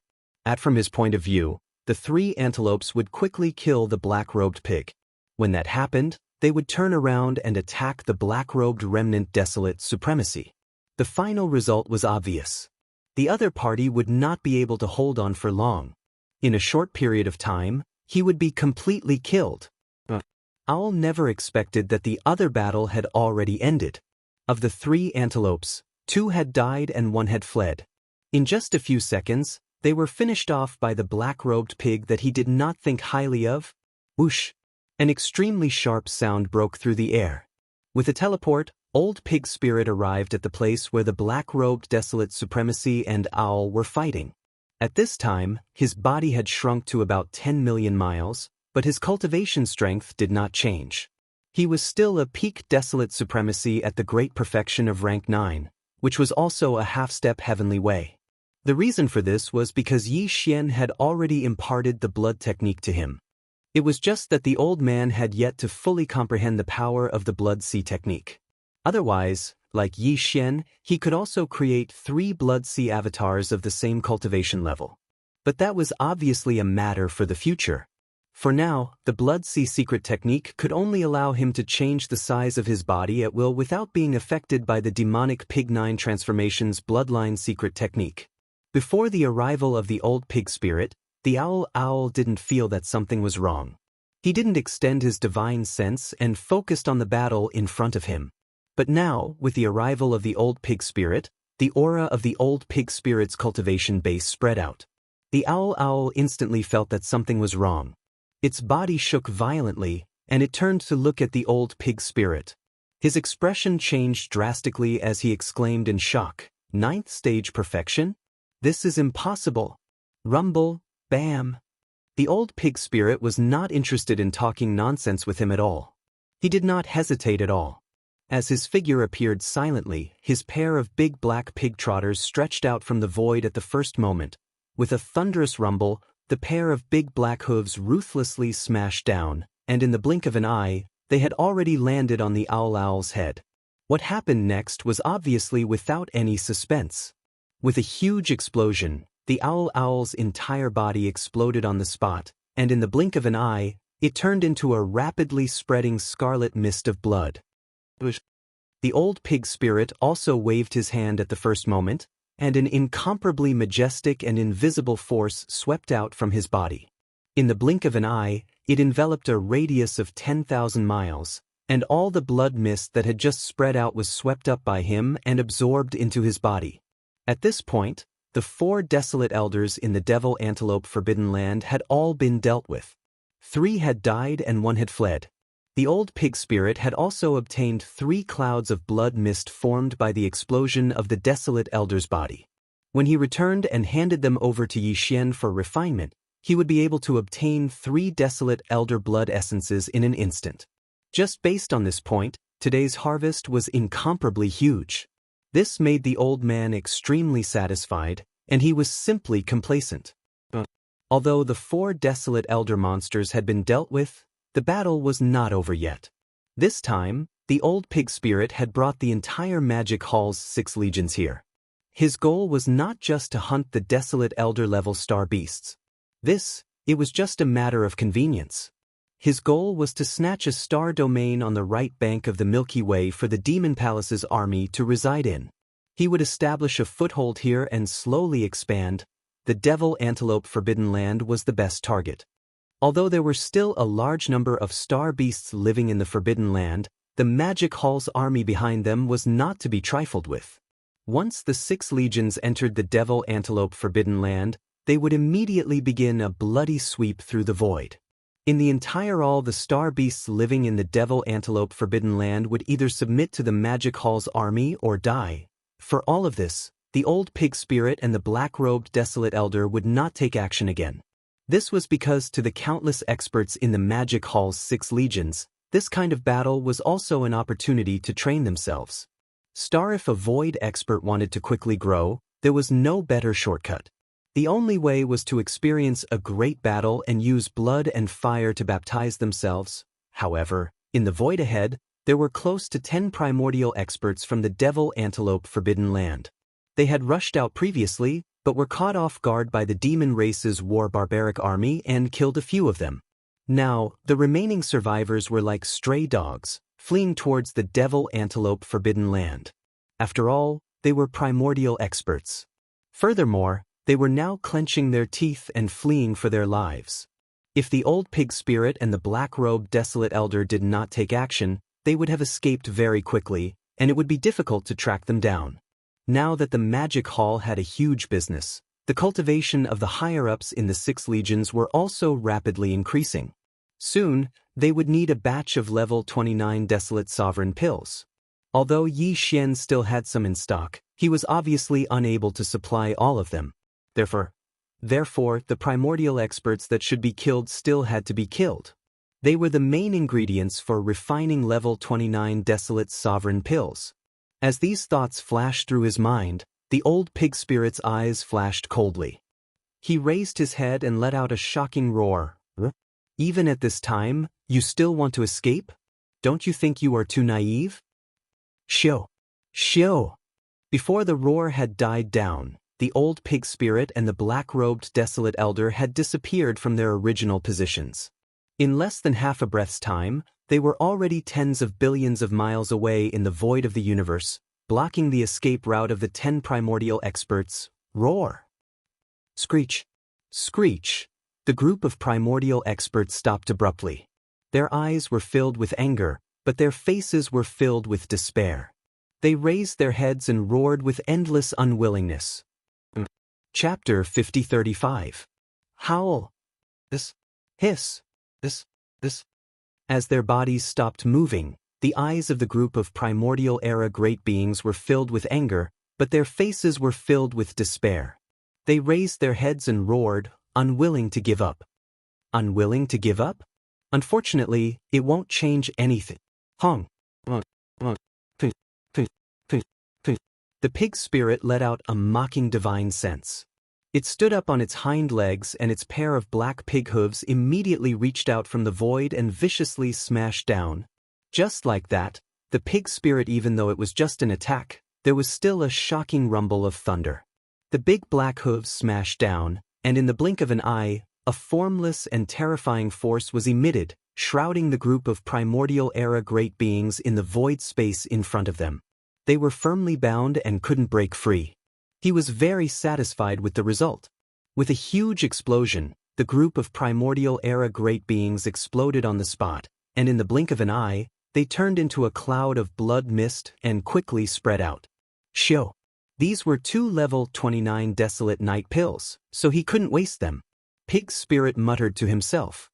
From his point of view, the 3 antelopes would quickly kill the black-robed pig. When that happened, they would turn around and attack the black-robed remnant desolate supremacy. The final result was obvious. the other party would not be able to hold on for long. In a short period of time, he would be completely killed. Owl never expected that the other battle had already ended. Of the 3 antelopes, 2 had died and 1 had fled. In just a few seconds, they were finished off by the black-robed pig that he did not think highly of. Whoosh! An extremely sharp sound broke through the air. With a teleport, Old Pig Spirit arrived at the place where the black-robed Desolate Supremacy and Owl were fighting. At this time, his body had shrunk to about 10 million miles, but his cultivation strength did not change. He was still a peak Desolate Supremacy at the great perfection of rank 9, which was also a half-step heavenly way. The reason for this was because Yi Xian had already imparted the blood technique to him. It was just that the old man had yet to fully comprehend the power of the blood sea technique. Otherwise, like Yi Xian, he could also create 3 blood sea avatars of the same cultivation level. But that was obviously a matter for the future. For now, the blood sea secret technique could only allow him to change the size of his body at will without being affected by the demonic Pig 9 transformation's bloodline secret technique. Before the arrival of the Old Pig Spirit, the Owl didn't feel that something was wrong. He didn't extend his divine sense and focused on the battle in front of him. But now, with the arrival of the Old Pig Spirit, the aura of the Old Pig Spirit's cultivation base spread out. The Owl instantly felt that something was wrong. Its body shook violently, and it turned to look at the Old Pig Spirit. His expression changed drastically as he exclaimed in shock, "9th stage perfection? This is impossible." Rumble, bam. The Old Pig Spirit was not interested in talking nonsense with him at all. He did not hesitate at all. As his figure appeared silently, his pair of big black pig trotters stretched out from the void at the first moment. With a thunderous rumble, the pair of big black hooves ruthlessly smashed down, and in the blink of an eye, they had already landed on the Owl's head. What happened next was obviously without any suspense. With a huge explosion, the Owl's entire body exploded on the spot, and in the blink of an eye, it turned into a rapidly spreading scarlet mist of blood. The Old Pig Spirit also waved his hand at the first moment, and an incomparably majestic and invisible force swept out from his body. In the blink of an eye, it enveloped a radius of 10,000 miles, and all the blood mist that had just spread out was swept up by him and absorbed into his body. At this point, the 4 desolate elders in the Devil Antelope Forbidden Land had all been dealt with. 3 had died and 1 had fled. The Old Pig Spirit had also obtained 3 clouds of blood mist formed by the explosion of the desolate elder's body. When he returned and handed them over to Yi Xian for refinement, he would be able to obtain 3 desolate elder blood essences in an instant. Just based on this point, today's harvest was incomparably huge. This made the old man extremely satisfied, and he was simply complacent. Although the 4 desolate elder monsters had been dealt with, the battle was not over yet. This time, the Old Pig Spirit had brought the entire Magic Hall's 6 legions here. His goal was not just to hunt the desolate elder-level star beasts. It was just a matter of convenience. His goal was to snatch a star domain on the right bank of the Milky Way for the Demon Palace's army to reside in. He would establish a foothold here and slowly expand. The Devil Antelope Forbidden Land was the best target. Although there were still a large number of star beasts living in the Forbidden Land, the Magic Hall's army behind them was not to be trifled with. Once the 6 legions entered the Devil Antelope Forbidden Land, they would immediately begin a bloody sweep through the void. In the entire all the star beasts living in the Devil Antelope Forbidden Land would either submit to the Magic Hall's army or die. For all of this, the Old Pig Spirit and the black-robed Desolate Elder would not take action again. This was because to the countless experts in the Magic Hall's 6 legions, this kind of battle was also an opportunity to train themselves. If a void expert wanted to quickly grow, there was no better shortcut. The only way was to experience a great battle and use blood and fire to baptize themselves. However, in the void ahead, there were close to 10 primordial experts from the Devil Antelope Forbidden Land. They had rushed out previously, but were caught off guard by the demon race's war barbaric army and killed a few of them. Now, the remaining survivors were like stray dogs, fleeing towards the Devil Antelope Forbidden Land. After all, they were primordial experts. Furthermore, they were now clenching their teeth and fleeing for their lives. If the old pig spirit and the black-robed desolate elder did not take action, they would have escaped very quickly, and it would be difficult to track them down. Now that the magic hall had a huge business, the cultivation of the higher-ups in the 6 legions were also rapidly increasing. Soon, they would need a batch of level 29 desolate sovereign pills. Although Yi Xian still had some in stock, he was obviously unable to supply all of them. Therefore, the primordial experts that should be killed still had to be killed. They were the main ingredients for refining level 29 desolate sovereign pills. As these thoughts flashed through his mind, the old pig spirit's eyes flashed coldly. He raised his head and let out a shocking roar. Even at this time, you still want to escape? Don't you think you are too naive? Shio! Before the roar had died down, the old pig spirit and the black-robed desolate elder had disappeared from their original positions. In less than half a breath's time, they were already tens of billions of miles away in the void of the universe, blocking the escape route of the 10 primordial experts. Roar! Screech! Screech! The group of primordial experts stopped abruptly. Their eyes were filled with anger, but their faces were filled with despair. They raised their heads and roared with endless unwillingness. Chapter 50-35. Howl. Hiss. As their bodies stopped moving, the eyes of the group of primordial era great beings were filled with anger, but their faces were filled with despair. They raised their heads and roared, unwilling to give up. Unwilling to give up? Unfortunately, it won't change anything. The pig spirit let out a mocking divine sense. It stood up on its hind legs and its pair of black pig hooves immediately reached out from the void and viciously smashed down. Just like that, the pig spirit, even though it was just an attack, there was still a shocking rumble of thunder. The big black hooves smashed down, and in the blink of an eye, a formless and terrifying force was emitted, shrouding the group of primordial era great beings in the void space in front of them. They were firmly bound and couldn't break free. He was very satisfied with the result. With a huge explosion, the group of primordial era great beings exploded on the spot, and in the blink of an eye, they turned into a cloud of blood mist and quickly spread out. These were 2 level 29 desolate night pills, so he couldn't waste them. Pig Spirit muttered to himself.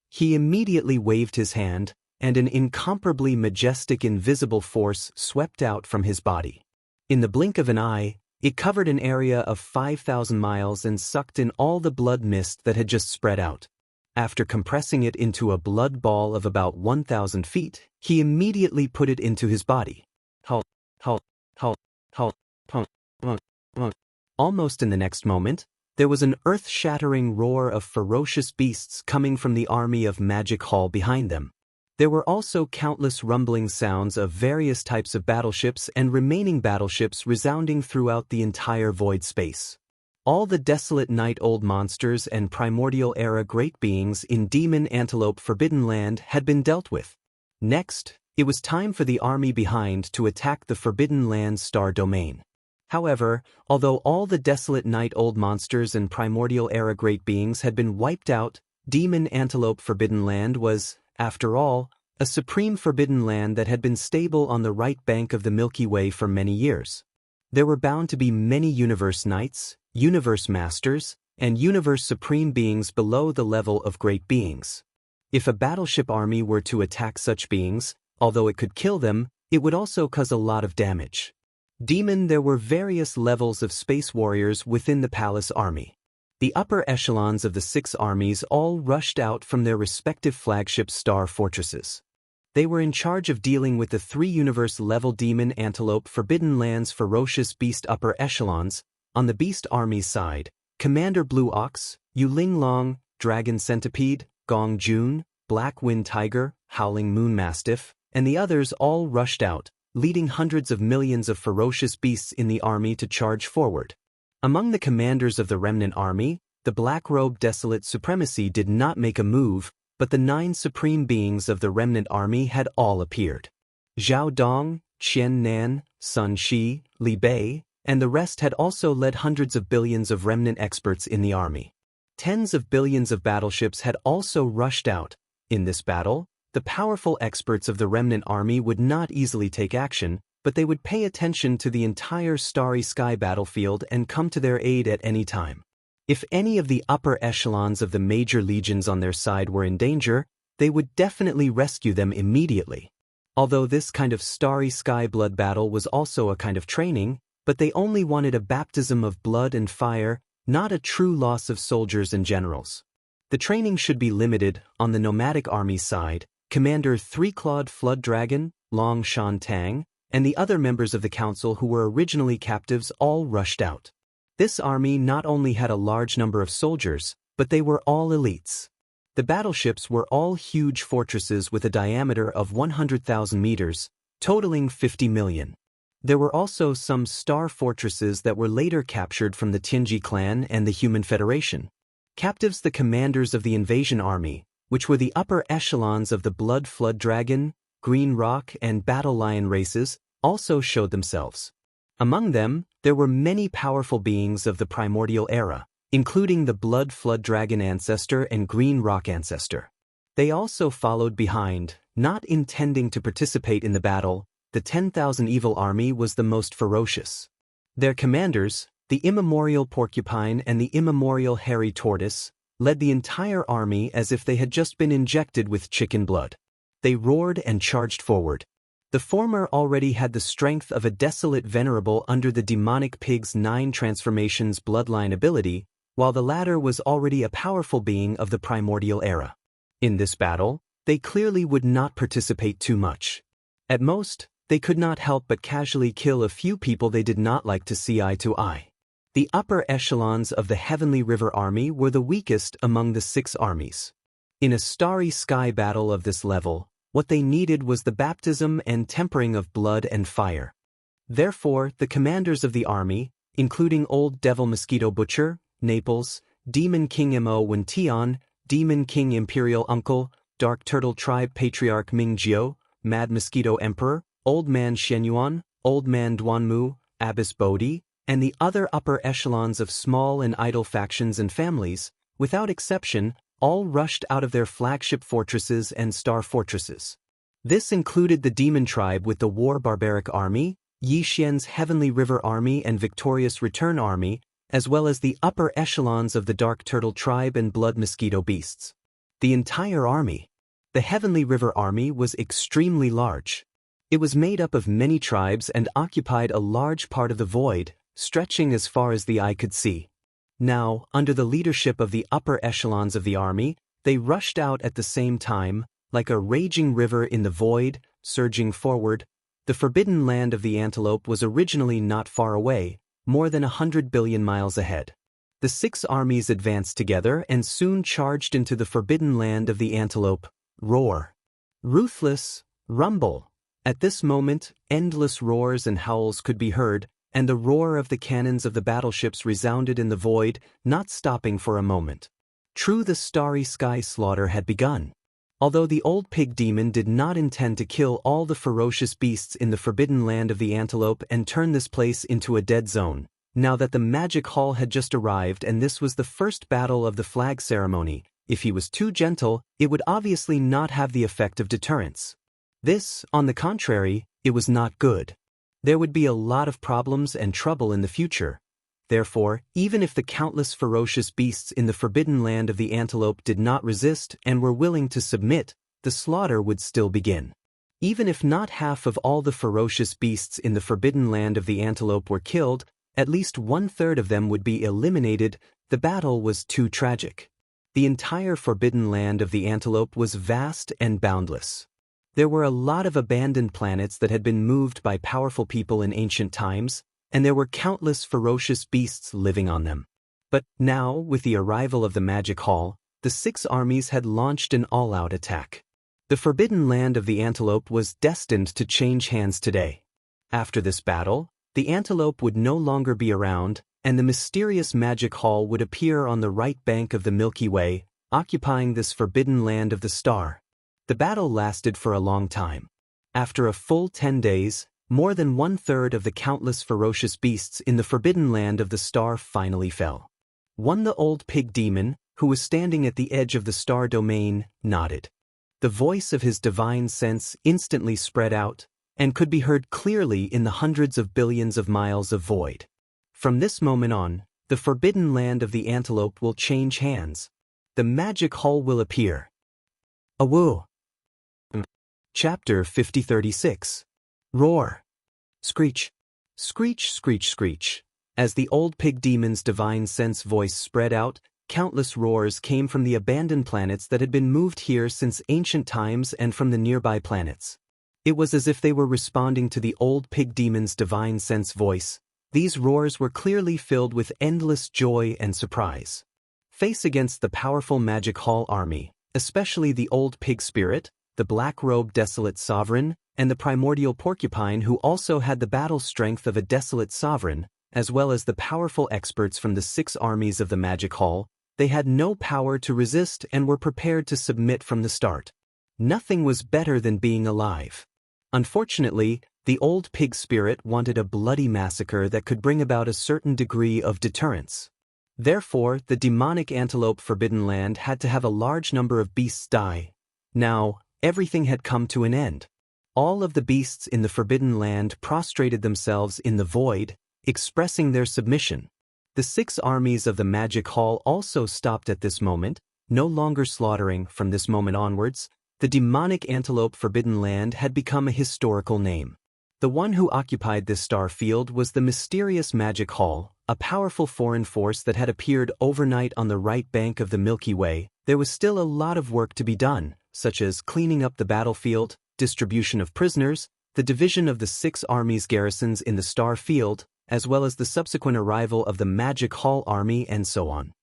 He immediately waved his hand, and an incomparably majestic invisible force swept out from his body. In the blink of an eye, it covered an area of 5,000 miles and sucked in all the blood mist that had just spread out. After compressing it into a blood ball of about 1,000 feet, he immediately put it into his body. Almost in the next moment, there was an earth-shattering roar of ferocious beasts coming from the army of Magic Hall behind them. There were also countless rumbling sounds of various types of battleships and remaining battleships resounding throughout the entire void space. All the desolate night-old monsters and primordial-era great beings in Demon Antelope Forbidden Land had been dealt with. Next, it was time for the army behind to attack the Forbidden Land star domain. However, although all the desolate night-old monsters and primordial-era great beings had been wiped out, Demon Antelope Forbidden Land was, after all, a supreme forbidden land that had been stable on the right bank of the Milky Way for many years. There were bound to be many universe knights, universe masters, and universe supreme beings below the level of great beings. If a battleship army were to attack such beings, although it could kill them, it would also cause a lot of damage. There were various levels of space warriors within the palace army. The upper echelons of the 6 armies all rushed out from their respective flagship star fortresses. They were in charge of dealing with the 3 universe-level Demon Antelope Forbidden Land's ferocious beast upper echelons. On the beast army's side, Commander Blue Ox, Yuling Long, Dragon Centipede, Gong Jun, Black Wind Tiger, Howling Moon Mastiff, and the others all rushed out, leading hundreds of millions of ferocious beasts in the army to charge forward. Among the commanders of the remnant army, the Black-Robe Desolate Supremacy did not make a move, but the 9 supreme beings of the remnant army had all appeared. Zhao Dong, Qian Nan, Sun Shi, Li Bei, and the rest had also led hundreds of billions of remnant experts in the army. Tens of billions of battleships had also rushed out. In this battle, the powerful experts of the remnant army would not easily take action, but they would pay attention to the entire starry sky battlefield and come to their aid at any time. If any of the upper echelons of the major legions on their side were in danger, they would definitely rescue them immediately. Although this kind of starry sky blood battle was also a kind of training, but they only wanted a baptism of blood and fire, not a true loss of soldiers and generals. The training should be limited. On the nomadic army side, Commander Three-Clawed Flood Dragon, Long Shan Tang, and the other members of the council who were originally captives all rushed out. This army not only had a large number of soldiers, but they were all elites. The battleships were all huge fortresses with a diameter of 100,000 meters, totaling 50 million. There were also some star fortresses that were later captured from the Tianji clan and the Human Federation. Captives, the commanders of the invasion army, which were the upper echelons of the Blood Flood Dragon, Green Rock, and Battle Lion races, also showed themselves. Among them, there were many powerful beings of the primordial era, including the Blood Flood Dragon ancestor and Green Rock ancestor. They also followed behind, not intending to participate in the battle. The 10,000 Evil Army was the most ferocious. Their commanders, the Immemorial Porcupine and the Immemorial Hairy Tortoise, led the entire army as if they had just been injected with chicken blood. They roared and charged forward. The former already had the strength of a desolate venerable under the demonic pig's 9 transformations bloodline ability, while the latter was already a powerful being of the primordial era. In this battle, they clearly would not participate too much. At most, they could not help but casually kill a few people they did not like to see eye to eye. The upper echelons of the Heavenly River Army were the weakest among the 6 armies. In a starry sky battle of this level, what they needed was the baptism and tempering of blood and fire. Therefore, the commanders of the army, including Old Devil Mosquito Butcher, Naples, Demon King Mo Wention, Demon King Imperial Uncle, Dark Turtle Tribe Patriarch Ming Jiao, Mad Mosquito Emperor, Old Man Xianyuan, Old Man Duanmu, Abbess Bodhi, and the other upper echelons of small and idle factions and families, without exception, all rushed out of their flagship fortresses and star fortresses. This included the Demon Tribe with the War Barbaric Army, Yi Xian's Heavenly River Army and Victorious Return Army, as well as the upper echelons of the Dark Turtle Tribe and Blood Mosquito Beasts. The entire army. The Heavenly River Army was extremely large. It was made up of many tribes and occupied a large part of the void, stretching as far as the eye could see. Now, under the leadership of the upper echelons of the army, they rushed out at the same time, like a raging river in the void, surging forward. The forbidden land of the antelope was originally not far away, more than 100 billion miles ahead. The 6 armies advanced together and soon charged into the forbidden land of the antelope. Roar. Ruthless. Rumble. At this moment, endless roars and howls could be heard, and the roar of the cannons of the battleships resounded in the void, not stopping for a moment. True, the starry sky slaughter had begun. Although the old pig demon did not intend to kill all the ferocious beasts in the forbidden land of the antelope and turn this place into a dead zone, now that the magic hall had just arrived and this was the first battle of the flag ceremony, if he was too gentle, it would obviously not have the effect of deterrence. This, on the contrary, it was not good. There would be a lot of problems and trouble in the future. Therefore, even if the countless ferocious beasts in the forbidden land of the antelope did not resist and were willing to submit, the slaughter would still begin. Even if not half of all the ferocious beasts in the forbidden land of the antelope were killed, at least 1/3 of them would be eliminated. The battle was too tragic. The entire forbidden land of the antelope was vast and boundless. There were a lot of abandoned planets that had been moved by powerful people in ancient times, and there were countless ferocious beasts living on them. But now, with the arrival of the Magic Hall, the 6 armies had launched an all-out attack. The forbidden land of the antelope was destined to change hands today. After this battle, the antelope would no longer be around, and the mysterious Magic Hall would appear on the right bank of the Milky Way, occupying this forbidden land of the star. The battle lasted for a long time. After a full 10 days, More than 1/3 of the countless ferocious beasts in the forbidden land of the star finally fell. One, the old pig demon, who was standing at the edge of the star domain, nodded. The voice of his divine sense instantly spread out, and could be heard clearly in the hundreds of billions of miles of void. From this moment on, the forbidden land of the antelope will change hands. The magic hall will appear. Awoo! Chapter 5036. Roar. Screech. Screech, screech, screech. As the old pig demon's divine sense voice spread out, countless roars came from the abandoned planets that had been moved here since ancient times and from the nearby planets. It was as if they were responding to the old pig demon's divine sense voice. These roars were clearly filled with endless joy and surprise. Face against the powerful Magic Hall army, especially the old pig spirit, the black-robed desolate sovereign, and the primordial porcupine who also had the battle strength of a desolate sovereign, as well as the powerful experts from the 6 armies of the Magic Hall, they had no power to resist and were prepared to submit from the start. Nothing was better than being alive. Unfortunately, the old pig spirit wanted a bloody massacre that could bring about a certain degree of deterrence. Therefore, the demonic antelope forbidden land had to have a large number of beasts die. Now, everything had come to an end. All of the beasts in the forbidden land prostrated themselves in the void, expressing their submission. The 6 armies of the Magic Hall also stopped at this moment, no longer slaughtering. From this moment onwards, the demonic antelope forbidden land had become a historical name. The one who occupied this star field was the mysterious Magic Hall, a powerful foreign force that had appeared overnight on the right bank of the Milky Way. There was still a lot of work to be done, such as cleaning up the battlefield, distribution of prisoners, the division of the 6 armies' garrisons in the star field, as well as the subsequent arrival of the Magic Hall army and so on.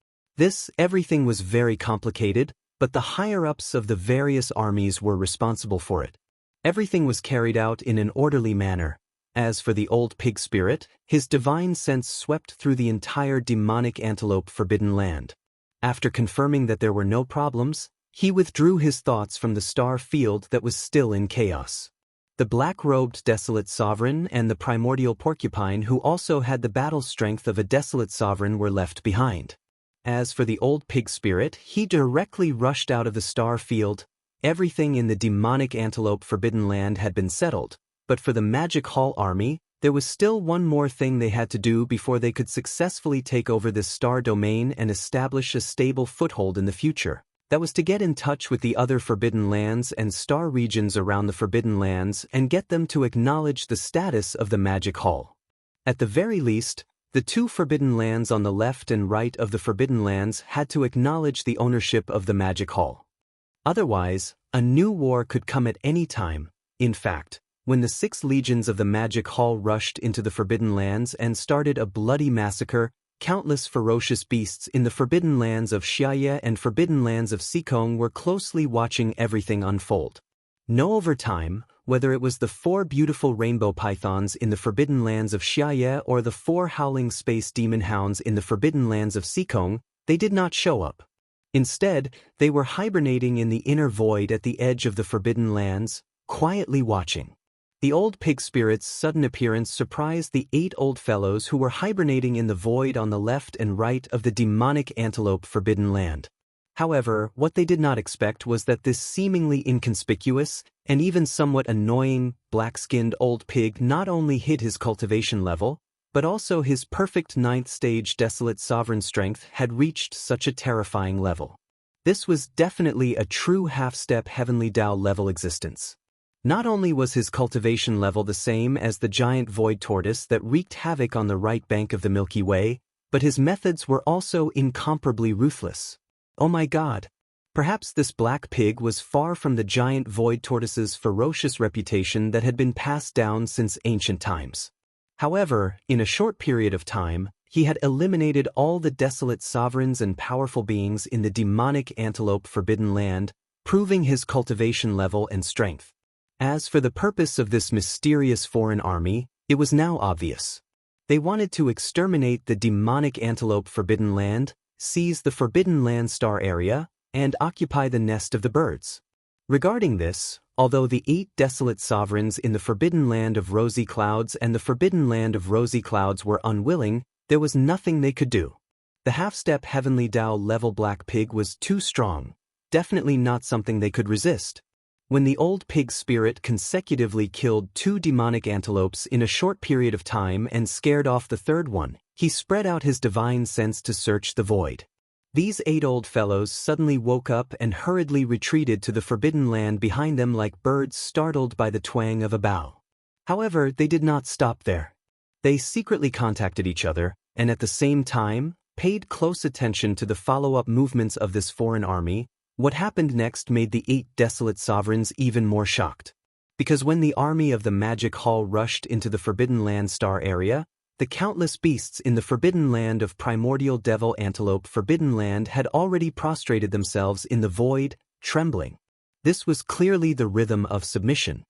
Everything was very complicated, but the higher-ups of the various armies were responsible for it. Everything was carried out in an orderly manner. As for the old pig spirit, his divine sense swept through the entire demonic antelope forbidden land. After confirming that there were no problems, he withdrew his thoughts from the star field that was still in chaos. The black-robed desolate sovereign and the primordial porcupine who also had the battle strength of a desolate sovereign were left behind. As for the old pig spirit, he directly rushed out of the star field. Everything in the demonic antelope forbidden land had been settled, but for the Magic Hall army, there was still one more thing they had to do before they could successfully take over this star domain and establish a stable foothold in the future. That was to get in touch with the other forbidden lands and star regions around the forbidden lands and get them to acknowledge the status of the Magic Hall. At the very least, the 2 forbidden lands on the left and right of the forbidden lands had to acknowledge the ownership of the Magic Hall. Otherwise, a new war could come at any time. In fact, when the 6 legions of the Magic Hall rushed into the forbidden lands and started a bloody massacre, countless ferocious beasts in the forbidden lands of Xianxia and forbidden lands of Xikong were closely watching everything unfold. Know over time, whether it was the 4 beautiful rainbow pythons in the forbidden lands of Xianxia or the 4 howling space demon hounds in the forbidden lands of Xikong, they did not show up. Instead, they were hibernating in the inner void at the edge of the forbidden lands, quietly watching. The old pig spirit's sudden appearance surprised the 8 old fellows who were hibernating in the void on the left and right of the demonic antelope forbidden land. However, what they did not expect was that this seemingly inconspicuous and even somewhat annoying, black-skinned old pig not only hit his cultivation level, but also his perfect 9th stage desolate sovereign strength had reached such a terrifying level. This was definitely a true half-step heavenly Tao level existence. Not only was his cultivation level the same as the giant void tortoise that wreaked havoc on the right bank of the Milky Way, but his methods were also incomparably ruthless. Oh my God! Perhaps this black pig was far from the giant void tortoise's ferocious reputation that had been passed down since ancient times. However, in a short period of time, he had eliminated all the desolate sovereigns and powerful beings in the demonic antelope forbidden land, proving his cultivation level and strength. As for the purpose of this mysterious foreign army, it was now obvious. They wanted to exterminate the demonic antelope forbidden land, seize the forbidden land star area, and occupy the nest of the birds. Regarding this, although the 8 desolate sovereigns in the Forbidden Land of Rosy Clouds and the Forbidden Land of Rosy Clouds were unwilling, there was nothing they could do. The half-step Heavenly Dao level Black Pig was too strong, definitely not something they could resist. When the old pig spirit consecutively killed 2 demonic antelopes in a short period of time and scared off the third one, he spread out his divine sense to search the void. These 8 old fellows suddenly woke up and hurriedly retreated to the Forbidden Land behind them like birds startled by the twang of a bow. However, they did not stop there. They secretly contacted each other, and at the same time, paid close attention to the follow-up movements of this foreign army. What happened next made the 8 desolate sovereigns even more shocked. Because when the army of the Magic Hall rushed into the Forbidden Land star area, the countless beasts in the Forbidden Land of Primordial Devil Antelope Forbidden Land had already prostrated themselves in the void, trembling. This was clearly the rhythm of submission.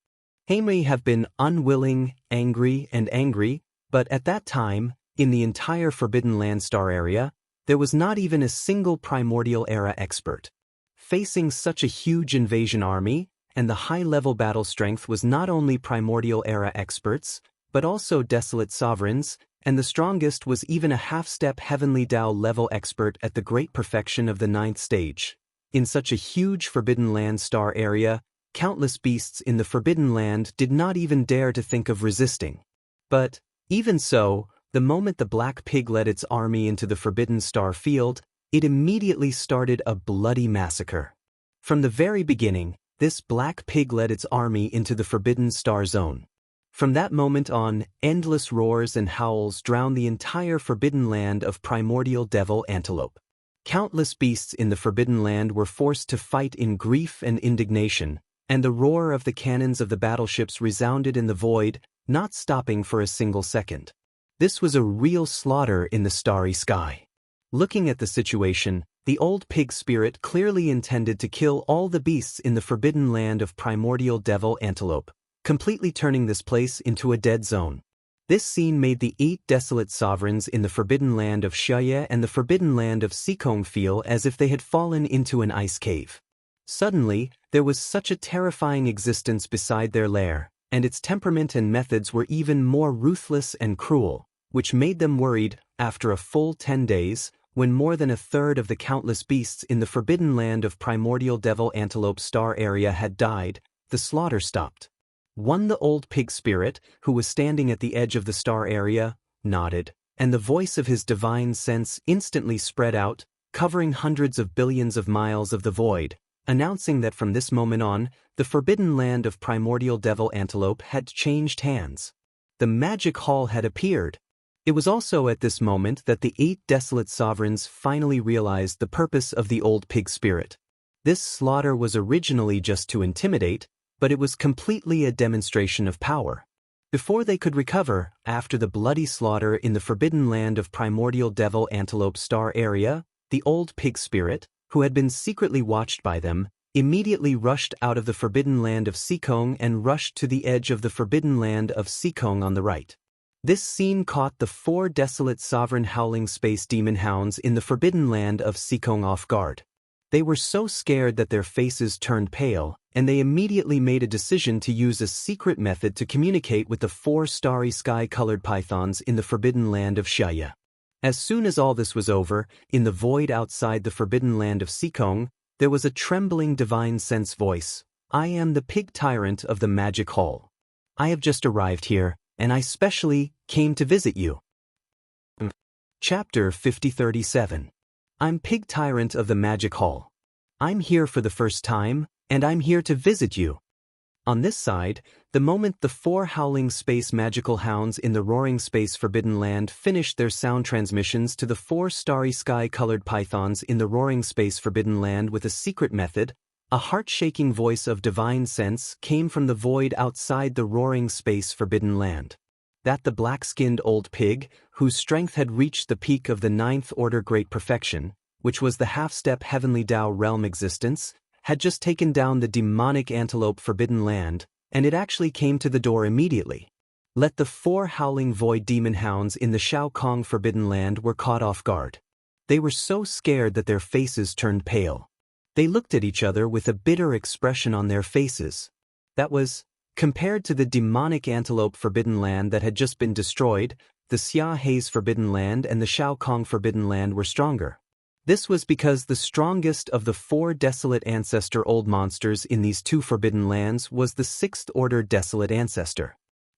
They may have been unwilling, angry, but at that time, in the entire Forbidden Land star area, there was not even a single Primordial Era expert. Facing such a huge invasion army, and the high-level battle strength was not only Primordial Era experts, but also desolate sovereigns, and the strongest was even a half-step Heavenly Dao level expert at the great perfection of the 9th stage. In such a huge Forbidden Land star area, countless beasts in the Forbidden Land did not even dare to think of resisting. But, even so, the moment the Black Pig led its army into the Forbidden Star field, it immediately started a bloody massacre. From the very beginning, this Black Pig led its army into the Forbidden Star zone. From that moment on, endless roars and howls drowned the entire Forbidden Land of Primordial Devil Antelope. Countless beasts in the Forbidden Land were forced to fight in grief and indignation, and the roar of the cannons of the battleships resounded in the void, not stopping for a single second. This was a real slaughter in the starry sky. Looking at the situation, the old pig spirit clearly intended to kill all the beasts in the Forbidden Land of Primordial Devil Antelope, completely turning this place into a dead zone. This scene made the 8 desolate sovereigns in the Forbidden Land of Xianxia and the Forbidden Land of Xikong feel as if they had fallen into an ice cave. Suddenly, there was such a terrifying existence beside their lair, and its temperament and methods were even more ruthless and cruel, which made them worried. After a full 10 days, when more than a third of the countless beasts in the Forbidden Land of Primordial Devil Antelope star area had died, the slaughter stopped. The old pig spirit, who was standing at the edge of the star area, nodded, and the voice of his divine sense instantly spread out, covering hundreds of billions of miles of the void, announcing that from this moment on, the Forbidden Land of Primordial Devil Antelope had changed hands. The Magic Hall had appeared. It was also at this moment that the 8 desolate sovereigns finally realized the purpose of the old pig spirit. This slaughter was originally just to intimidate, but it was completely a demonstration of power. Before they could recover, after the bloody slaughter in the Forbidden Land of Primordial Devil Antelope star area, the old pig spirit, who had been secretly watched by them, immediately rushed out of the Forbidden Land of Xikong and rushed to the edge of the Forbidden Land of Xikong on the right. This scene caught the 4 desolate sovereign howling space demon hounds in the Forbidden Land of Xikong off guard. They were so scared that their faces turned pale, and they immediately made a decision to use a secret method to communicate with the 4 starry sky-colored pythons in the Forbidden Land of Xianxia. As soon as all this was over, in the void outside the Forbidden Land of Xikong, there was a trembling divine sense voice. "I am the pig tyrant of the Magic Hall. I have just arrived here, and I specially came to visit you." Chapter 5037. I'm Pig Tyrant of the Magic Hall. I'm here for the first time, and I'm here to visit you. On this side, the moment the 4 howling space magical hounds in the roaring space Forbidden Land finished their sound transmissions to the 4 starry sky-colored pythons in the roaring space Forbidden Land with a secret method, a heart-shaking voice of divine sense came from the void outside the roaring space Forbidden Land. That the black-skinned old pig, whose strength had reached the peak of the 9th order great perfection, which was the half-step Heavenly Dao realm existence, had just taken down the demonic antelope Forbidden Land, and it actually came to the door immediately. Let the 4 howling void demon hounds in the Shao Kong Forbidden Land were caught off guard. They were so scared that their faces turned pale. They looked at each other with a bitter expression on their faces. That was, compared to the demonic antelope Forbidden Land that had just been destroyed, the Xia Hei's Forbidden Land and the Shao Kong Forbidden Land were stronger. This was because the strongest of the 4 desolate ancestor old monsters in these 2 forbidden lands was the 6th order desolate ancestor.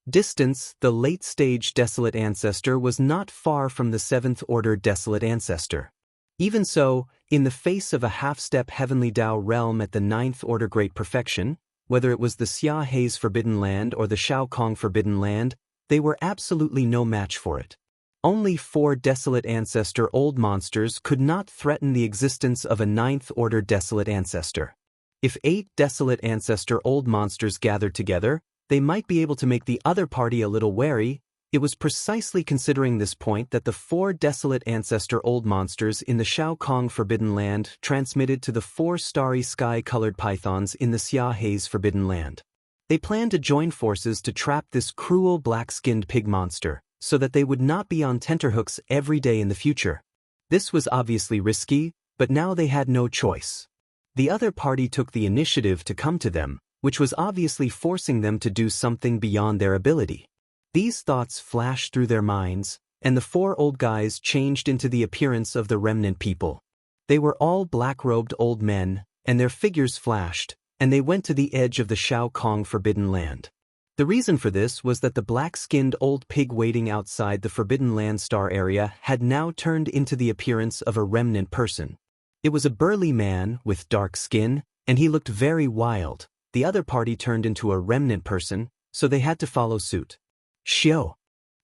Distance, the late-stage desolate ancestor was not far from the 7th order desolate ancestor. Even so, in the face of a half-step heavenly Dao realm at the 9th order great perfection, whether it was the Xia Hei's Forbidden Land or the Shao Kong Forbidden Land, they were absolutely no match for it. Only 4 desolate ancestor old monsters could not threaten the existence of a 9th order desolate ancestor. If 8 desolate ancestor old monsters gathered together, they might be able to make the other party a little wary. It was precisely considering this point that the 4 desolate ancestor old monsters in the Shao Kong Forbidden Land transmitted to the 4 starry sky-colored pythons in the Xia Hei's Forbidden Land. They planned to join forces to trap this cruel black-skinned pig monster, so that they would not be on tenterhooks every day in the future. This was obviously risky, but now they had no choice. The other party took the initiative to come to them, which was obviously forcing them to do something beyond their ability. These thoughts flashed through their minds, and the 4 old guys changed into the appearance of the remnant people. They were all black-robed old men, and their figures flashed, and they went to the edge of the Shao Kong Forbidden Land. The reason for this was that the black-skinned old pig waiting outside the Forbidden Land star area had now turned into the appearance of a remnant person. It was a burly man with dark skin, and he looked very wild. The other party turned into a remnant person, so they had to follow suit. Shio!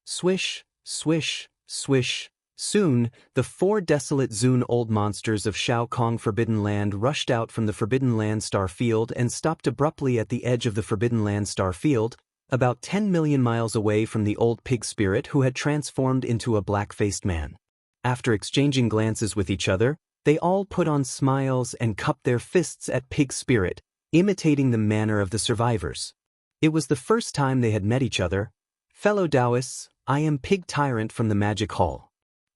Swish, swish, swish. Soon, the 4 desolate Zun old monsters of Shao Kong Forbidden Land rushed out from the Forbidden Land star field and stopped abruptly at the edge of the Forbidden Land star field, about 10 million miles away from the old pig spirit who had transformed into a black-faced man. After exchanging glances with each other, they all put on smiles and cupped their fists at pig spirit, imitating the manner of the survivors. It was the first time they had met each other. Fellow Daoists, I am Pig Tyrant from the Magic Hall.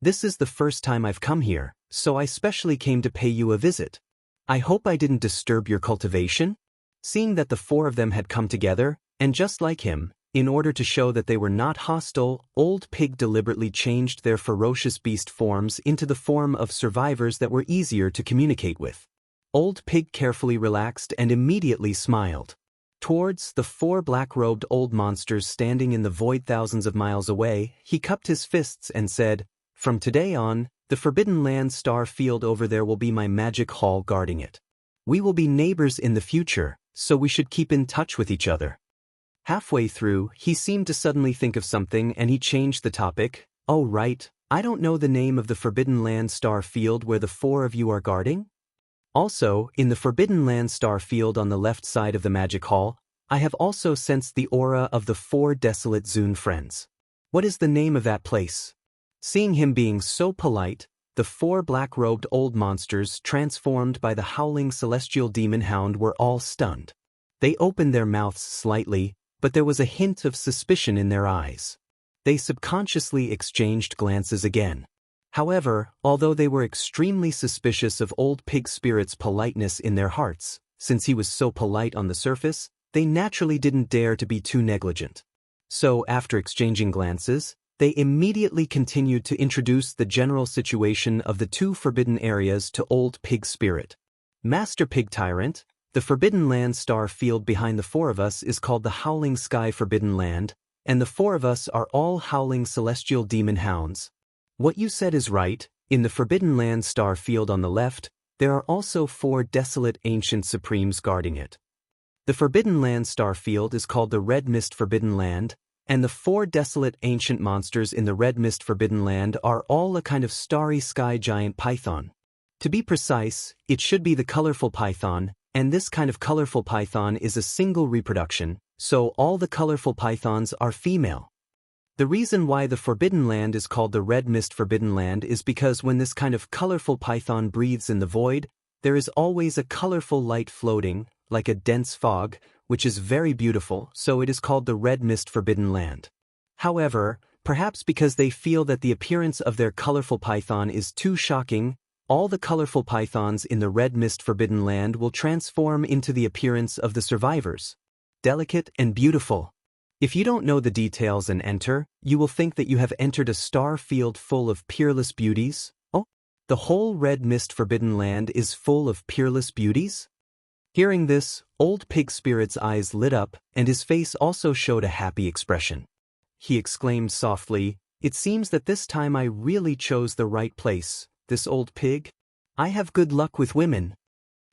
This is the first time I've come here, so I specially came to pay you a visit. I hope I didn't disturb your cultivation? Seeing that the 4 of them had come together, and just like him, in order to show that they were not hostile, Old Pig deliberately changed their ferocious beast forms into the form of survivors that were easier to communicate with. Old Pig carefully relaxed and immediately smiled. Towards the 4 black-robed old monsters standing in the void thousands of miles away, he cupped his fists and said, "From today on, the Forbidden Land star field over there will be my magic hall guarding it. We will be neighbors in the future, so we should keep in touch with each other." Halfway through, he seemed to suddenly think of something and he changed the topic. "Oh right, I don't know the name of the Forbidden Land star field where the 4 of you are guarding? Also, in the Forbidden Land star field on the left side of the magic hall, I have also sensed the aura of the 4 desolate Zun friends. What is the name of that place?" Seeing him being so polite, the 4 black-robed old monsters transformed by the howling celestial demon hound were all stunned. They opened their mouths slightly, but there was a hint of suspicion in their eyes. They subconsciously exchanged glances again. However, although they were extremely suspicious of Old Pig Spirit's politeness in their hearts, since he was so polite on the surface, they naturally didn't dare to be too negligent. So, after exchanging glances, they immediately continued to introduce the general situation of the 2 forbidden areas to Old Pig Spirit. "Master Pig Tyrant, the Forbidden Land star field behind the 4 of us is called the Howling Sky Forbidden Land, and the 4 of us are all howling celestial demon hounds. What you said is right. In the Forbidden Land star field on the left, there are also 4 desolate ancient supremes guarding it. The Forbidden Land star field is called the Red Mist Forbidden Land, and the 4 desolate ancient monsters in the Red Mist Forbidden Land are all a kind of starry sky giant python. To be precise, it should be the colorful python, and this kind of colorful python is a single reproduction, so all the colorful pythons are female. The reason why the Forbidden Land is called the Red Mist Forbidden Land is because when this kind of colorful python breathes in the void, there is always a colorful light floating, like a dense fog, which is very beautiful, so it is called the Red Mist Forbidden Land. However, perhaps because they feel that the appearance of their colorful python is too shocking, All the colorful pythons in the Red Mist Forbidden Land will transform into the appearance of the survivors. Delicate and beautiful. If you don't know the details and enter, you will think that you have entered a star field full of peerless beauties. Oh, the whole Red Mist Forbidden Land is full of peerless beauties? Hearing this, Old Pig Spirit's eyes lit up, and his face also showed a happy expression. He exclaimed softly, "It seems that this time I really chose the right place, this old pig. I have good luck with women."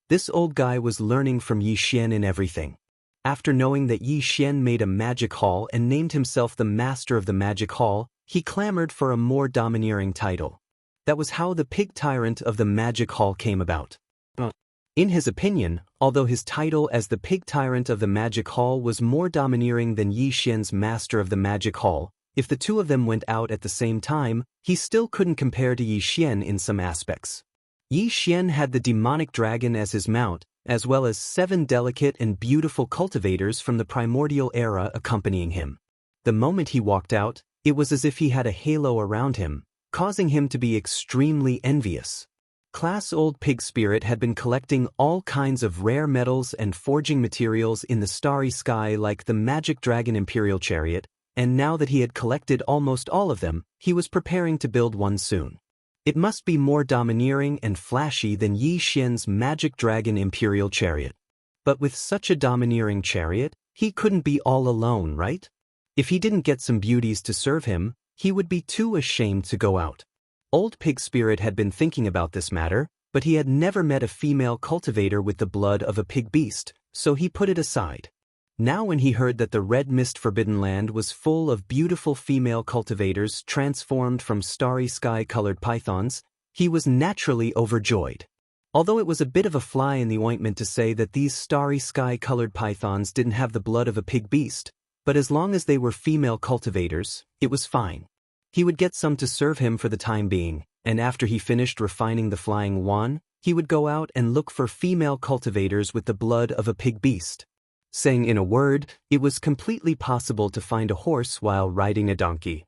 This old guy was learning from Yi Xian in everything. After knowing that Yi Xian made a magic hall and named himself the master of the magic hall, he clamored for a more domineering title. That was how the pig tyrant of the magic hall came about. In his opinion, although his title as the pig tyrant of the magic hall was more domineering than Yi Xian's master of the magic hall, if the two of them went out at the same time, he still couldn't compare to Yi Xian in some aspects. Yi Xian had the demonic dragon as his mount, as well as 7 delicate and beautiful cultivators from the primordial era accompanying him. The moment he walked out, it was as if he had a halo around him, causing him to be extremely envious. Class Old Pig Spirit had been collecting all kinds of rare metals and forging materials in the starry sky like the magic dragon imperial chariot, and now that he had collected almost all of them, he was preparing to build one soon. It must be more domineering and flashy than Yi Xian's magic dragon imperial chariot. But with such a domineering chariot, he couldn't be all alone, right? If he didn't get some beauties to serve him, he would be too ashamed to go out. Old Pig Spirit had been thinking about this matter, but he had never met a female cultivator with the blood of a pig beast, so he put it aside. Now when he heard that the Red Mist Forbidden Land was full of beautiful female cultivators transformed from starry sky-colored pythons, he was naturally overjoyed. Although it was a bit of a fly in the ointment to say that these starry sky-colored pythons didn't have the blood of a pig beast, but as long as they were female cultivators, it was fine. He would get some to serve him for the time being, and after he finished refining the flying wand, he would go out and look for female cultivators with the blood of a pig beast. Saying in a word, it was completely possible to find a horse while riding a donkey.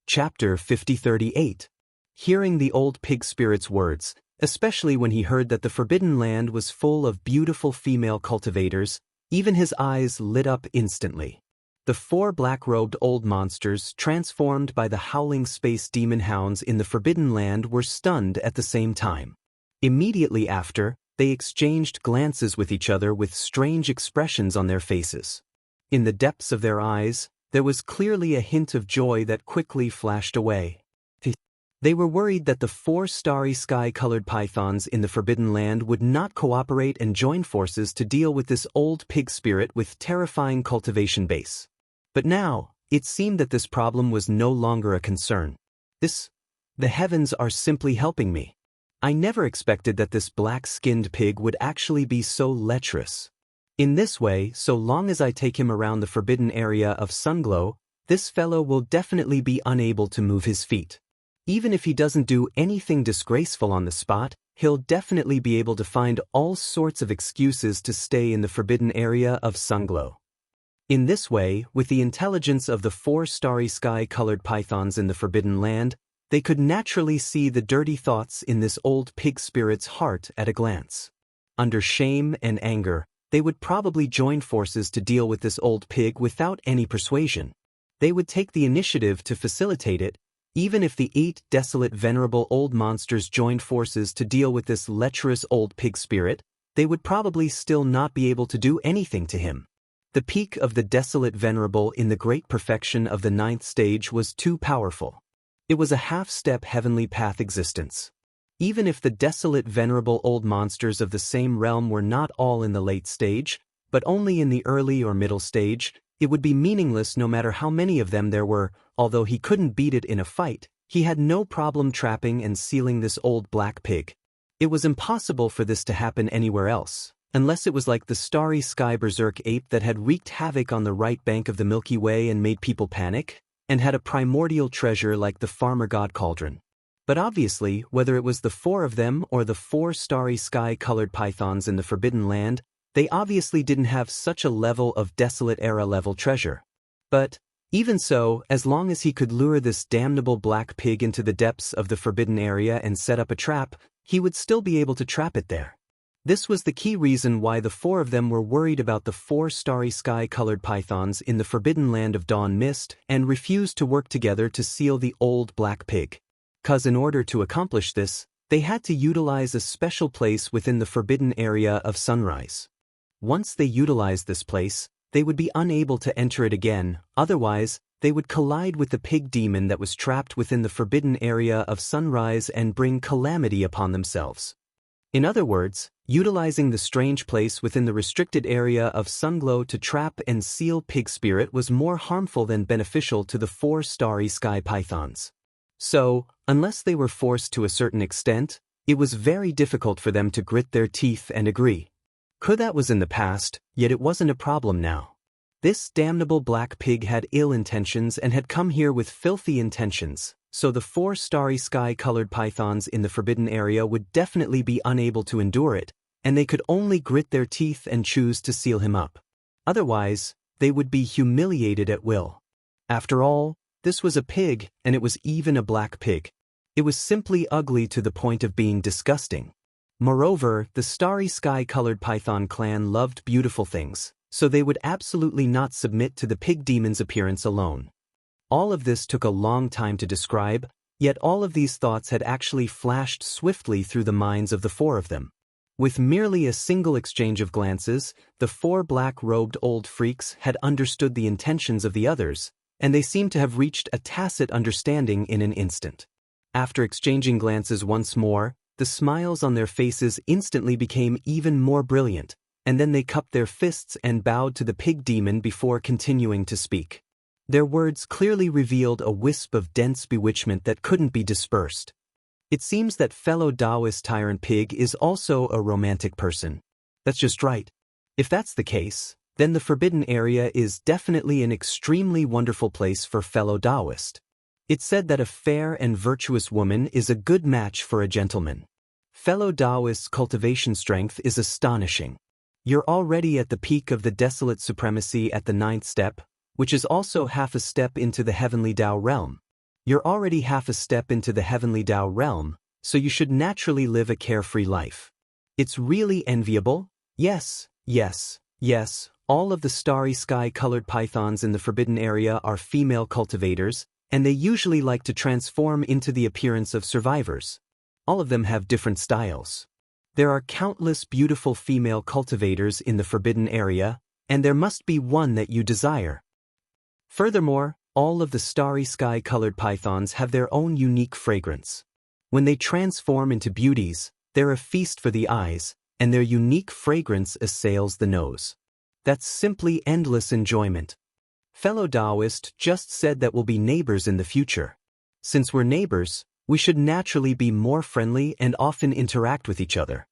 Chapter 5038. Hearing the Old Pig Spirit's words, especially when he heard that the Forbidden Land was full of beautiful female cultivators, even his eyes lit up instantly. The 4 black-robed old monsters transformed by the howling space demon hounds in the Forbidden Land were stunned at the same time. Immediately after, they exchanged glances with each other with strange expressions on their faces. In the depths of their eyes, there was clearly a hint of joy that quickly flashed away. They were worried that the 4 starry sky-colored pythons in the Forbidden Land would not cooperate and join forces to deal with this old pig spirit with terrifying cultivation base. But now, it seemed that this problem was no longer a concern. The heavens are simply helping me. I never expected that this black-skinned pig would actually be so lecherous. In this way, so long as I take him around the forbidden area of Sunglow, this fellow will definitely be unable to move his feet. Even if he doesn't do anything disgraceful on the spot, he'll definitely be able to find all sorts of excuses to stay in the forbidden area of Sunglow. In this way, with the intelligence of the 4 starry sky-colored pythons in the Forbidden Land, they could naturally see the dirty thoughts in this old pig spirit's heart at a glance. Under shame and anger, they would probably join forces to deal with this old pig without any persuasion. They would take the initiative to facilitate it, even if the 8 desolate venerable old monsters joined forces to deal with this lecherous old pig spirit, they would probably still not be able to do anything to him. The peak of the desolate venerable in the great perfection of the 9th stage was too powerful. It was a half-step heavenly path existence. Even if the desolate venerable old monsters of the same realm were not all in the late stage, but only in the early or middle stage, it would be meaningless no matter how many of them there were. Although he couldn't beat it in a fight, he had no problem trapping and sealing this old black pig. It was impossible for this to happen anywhere else, unless it was like the starry sky berserk ape that had wreaked havoc on the right bank of the Milky Way and made people panic, and had a primordial treasure like the farmer god cauldron. But obviously, whether it was the 4 of them or the 4 starry sky-colored pythons in the Forbidden Land, they obviously didn't have such a level of desolate era level treasure. But Even so, as long as he could lure this damnable black pig into the depths of the forbidden area and set up a trap, he would still be able to trap it there. This was the key reason why the four of them were worried about the four starry sky-colored pythons in the forbidden land of dawn mist and refused to work together to seal the old black pig. 'Cause in order to accomplish this, they had to utilize a special place within the forbidden area of sunrise. Once they utilized this place, they would be unable to enter it again, otherwise, they would collide with the pig demon that was trapped within the forbidden area of sunrise and bring calamity upon themselves. In other words, utilizing the strange place within the restricted area of sunglow to trap and seal pig spirit was more harmful than beneficial to the four starry sky pythons. So, unless they were forced to a certain extent, it was very difficult for them to grit their teeth and agree. That was in the past, yet it wasn't a problem now. This damnable black pig had ill intentions and had come here with filthy intentions, so the four starry sky-colored pythons in the forbidden area would definitely be unable to endure it, and they could only grit their teeth and choose to seal him up. Otherwise, they would be humiliated at will. After all, this was a pig, and it was even a black pig. It was simply ugly to the point of being disgusting. Moreover, the starry sky-colored python clan loved beautiful things, so they would absolutely not submit to the pig demon's appearance alone. All of this took a long time to describe, yet all of these thoughts had actually flashed swiftly through the minds of the four of them. With merely a single exchange of glances, the four black-robed old freaks had understood the intentions of the others, and they seemed to have reached a tacit understanding in an instant. After exchanging glances once more, the smiles on their faces instantly became even more brilliant, and then they cupped their fists and bowed to the pig demon before continuing to speak. Their words clearly revealed a wisp of dense bewitchment that couldn't be dispersed. It seems that fellow Daoist tyrant pig is also a romantic person. That's just right. If that's the case, then the forbidden area is definitely an extremely wonderful place for fellow Daoist. It's said that a fair and virtuous woman is a good match for a gentleman. Fellow Daoist's cultivation strength is astonishing. You're already at the peak of the desolate supremacy at the 9th step, which is also half a step into the heavenly Dao realm. You're already half a step into the heavenly Dao realm, so you should naturally live a carefree life. It's really enviable. Yes, yes, yes, all of the starry sky-colored pythons in the forbidden area are female cultivators, and they usually like to transform into the appearance of survivors. All of them have different styles. There are countless beautiful female cultivators in the forbidden area, and there must be one that you desire. Furthermore, all of the starry sky-colored pythons have their own unique fragrance. When they transform into beauties, they're a feast for the eyes, and their unique fragrance assails the nose. That's simply endless enjoyment. Fellow Daoist just said that we'll be neighbors in the future. Since we're neighbors, we should naturally be more friendly and often interact with each other.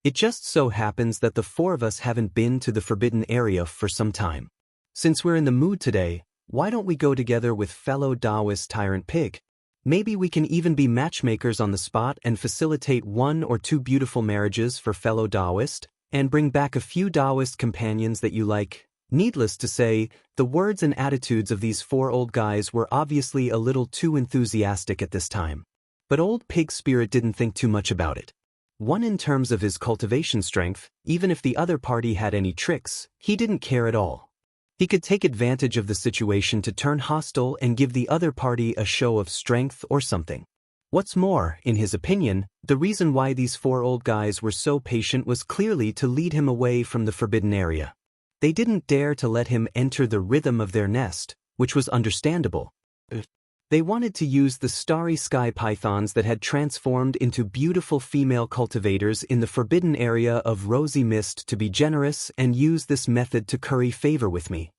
It just so happens that the four of us haven't been to the forbidden area for some time. Since we're in the mood today, why don't we go together with fellow Daoist tyrant pig? Maybe we can even be matchmakers on the spot and facilitate 1 or 2 beautiful marriages for fellow Daoist, and bring back a few Daoist companions that you like. Needless to say, the words and attitudes of these 4 old guys were obviously a little too enthusiastic at this time. But old Pig Spirit didn't think too much about it. One, in terms of his cultivation strength, even if the other party had any tricks, he didn't care at all. He could take advantage of the situation to turn hostile and give the other party a show of strength or something. What's more, in his opinion, the reason why these 4 old guys were so patient was clearly to lead him away from the forbidden area. They didn't dare to let him enter the rhythm of their nest, which was understandable. They wanted to use the starry sky pythons that had transformed into beautiful female cultivators in the forbidden area of rosy mist to be generous and use this method to curry favor with me.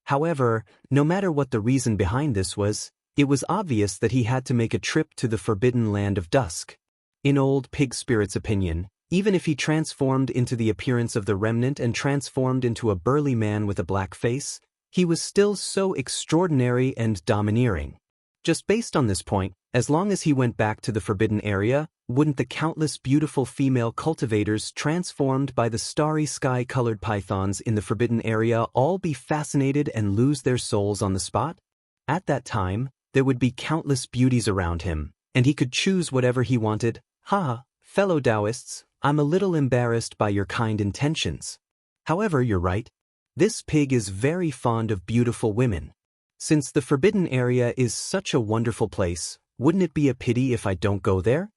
However, no matter what the reason behind this was, it was obvious that he had to make a trip to the forbidden land of dusk. In old Pig Spirit's opinion, even if he transformed into the appearance of the remnant and transformed into a burly man with a black face, he was still so extraordinary and domineering. Just based on this point, as long as he went back to the forbidden area, wouldn't the countless beautiful female cultivators transformed by the starry sky-colored pythons in the forbidden area all be fascinated and lose their souls on the spot? At that time, there would be countless beauties around him, and he could choose whatever he wanted. Ha, fellow Daoists, I'm a little embarrassed by your kind intentions. However, you're right. This pig is very fond of beautiful women. Since the forbidden area is such a wonderful place, wouldn't it be a pity if I don't go there?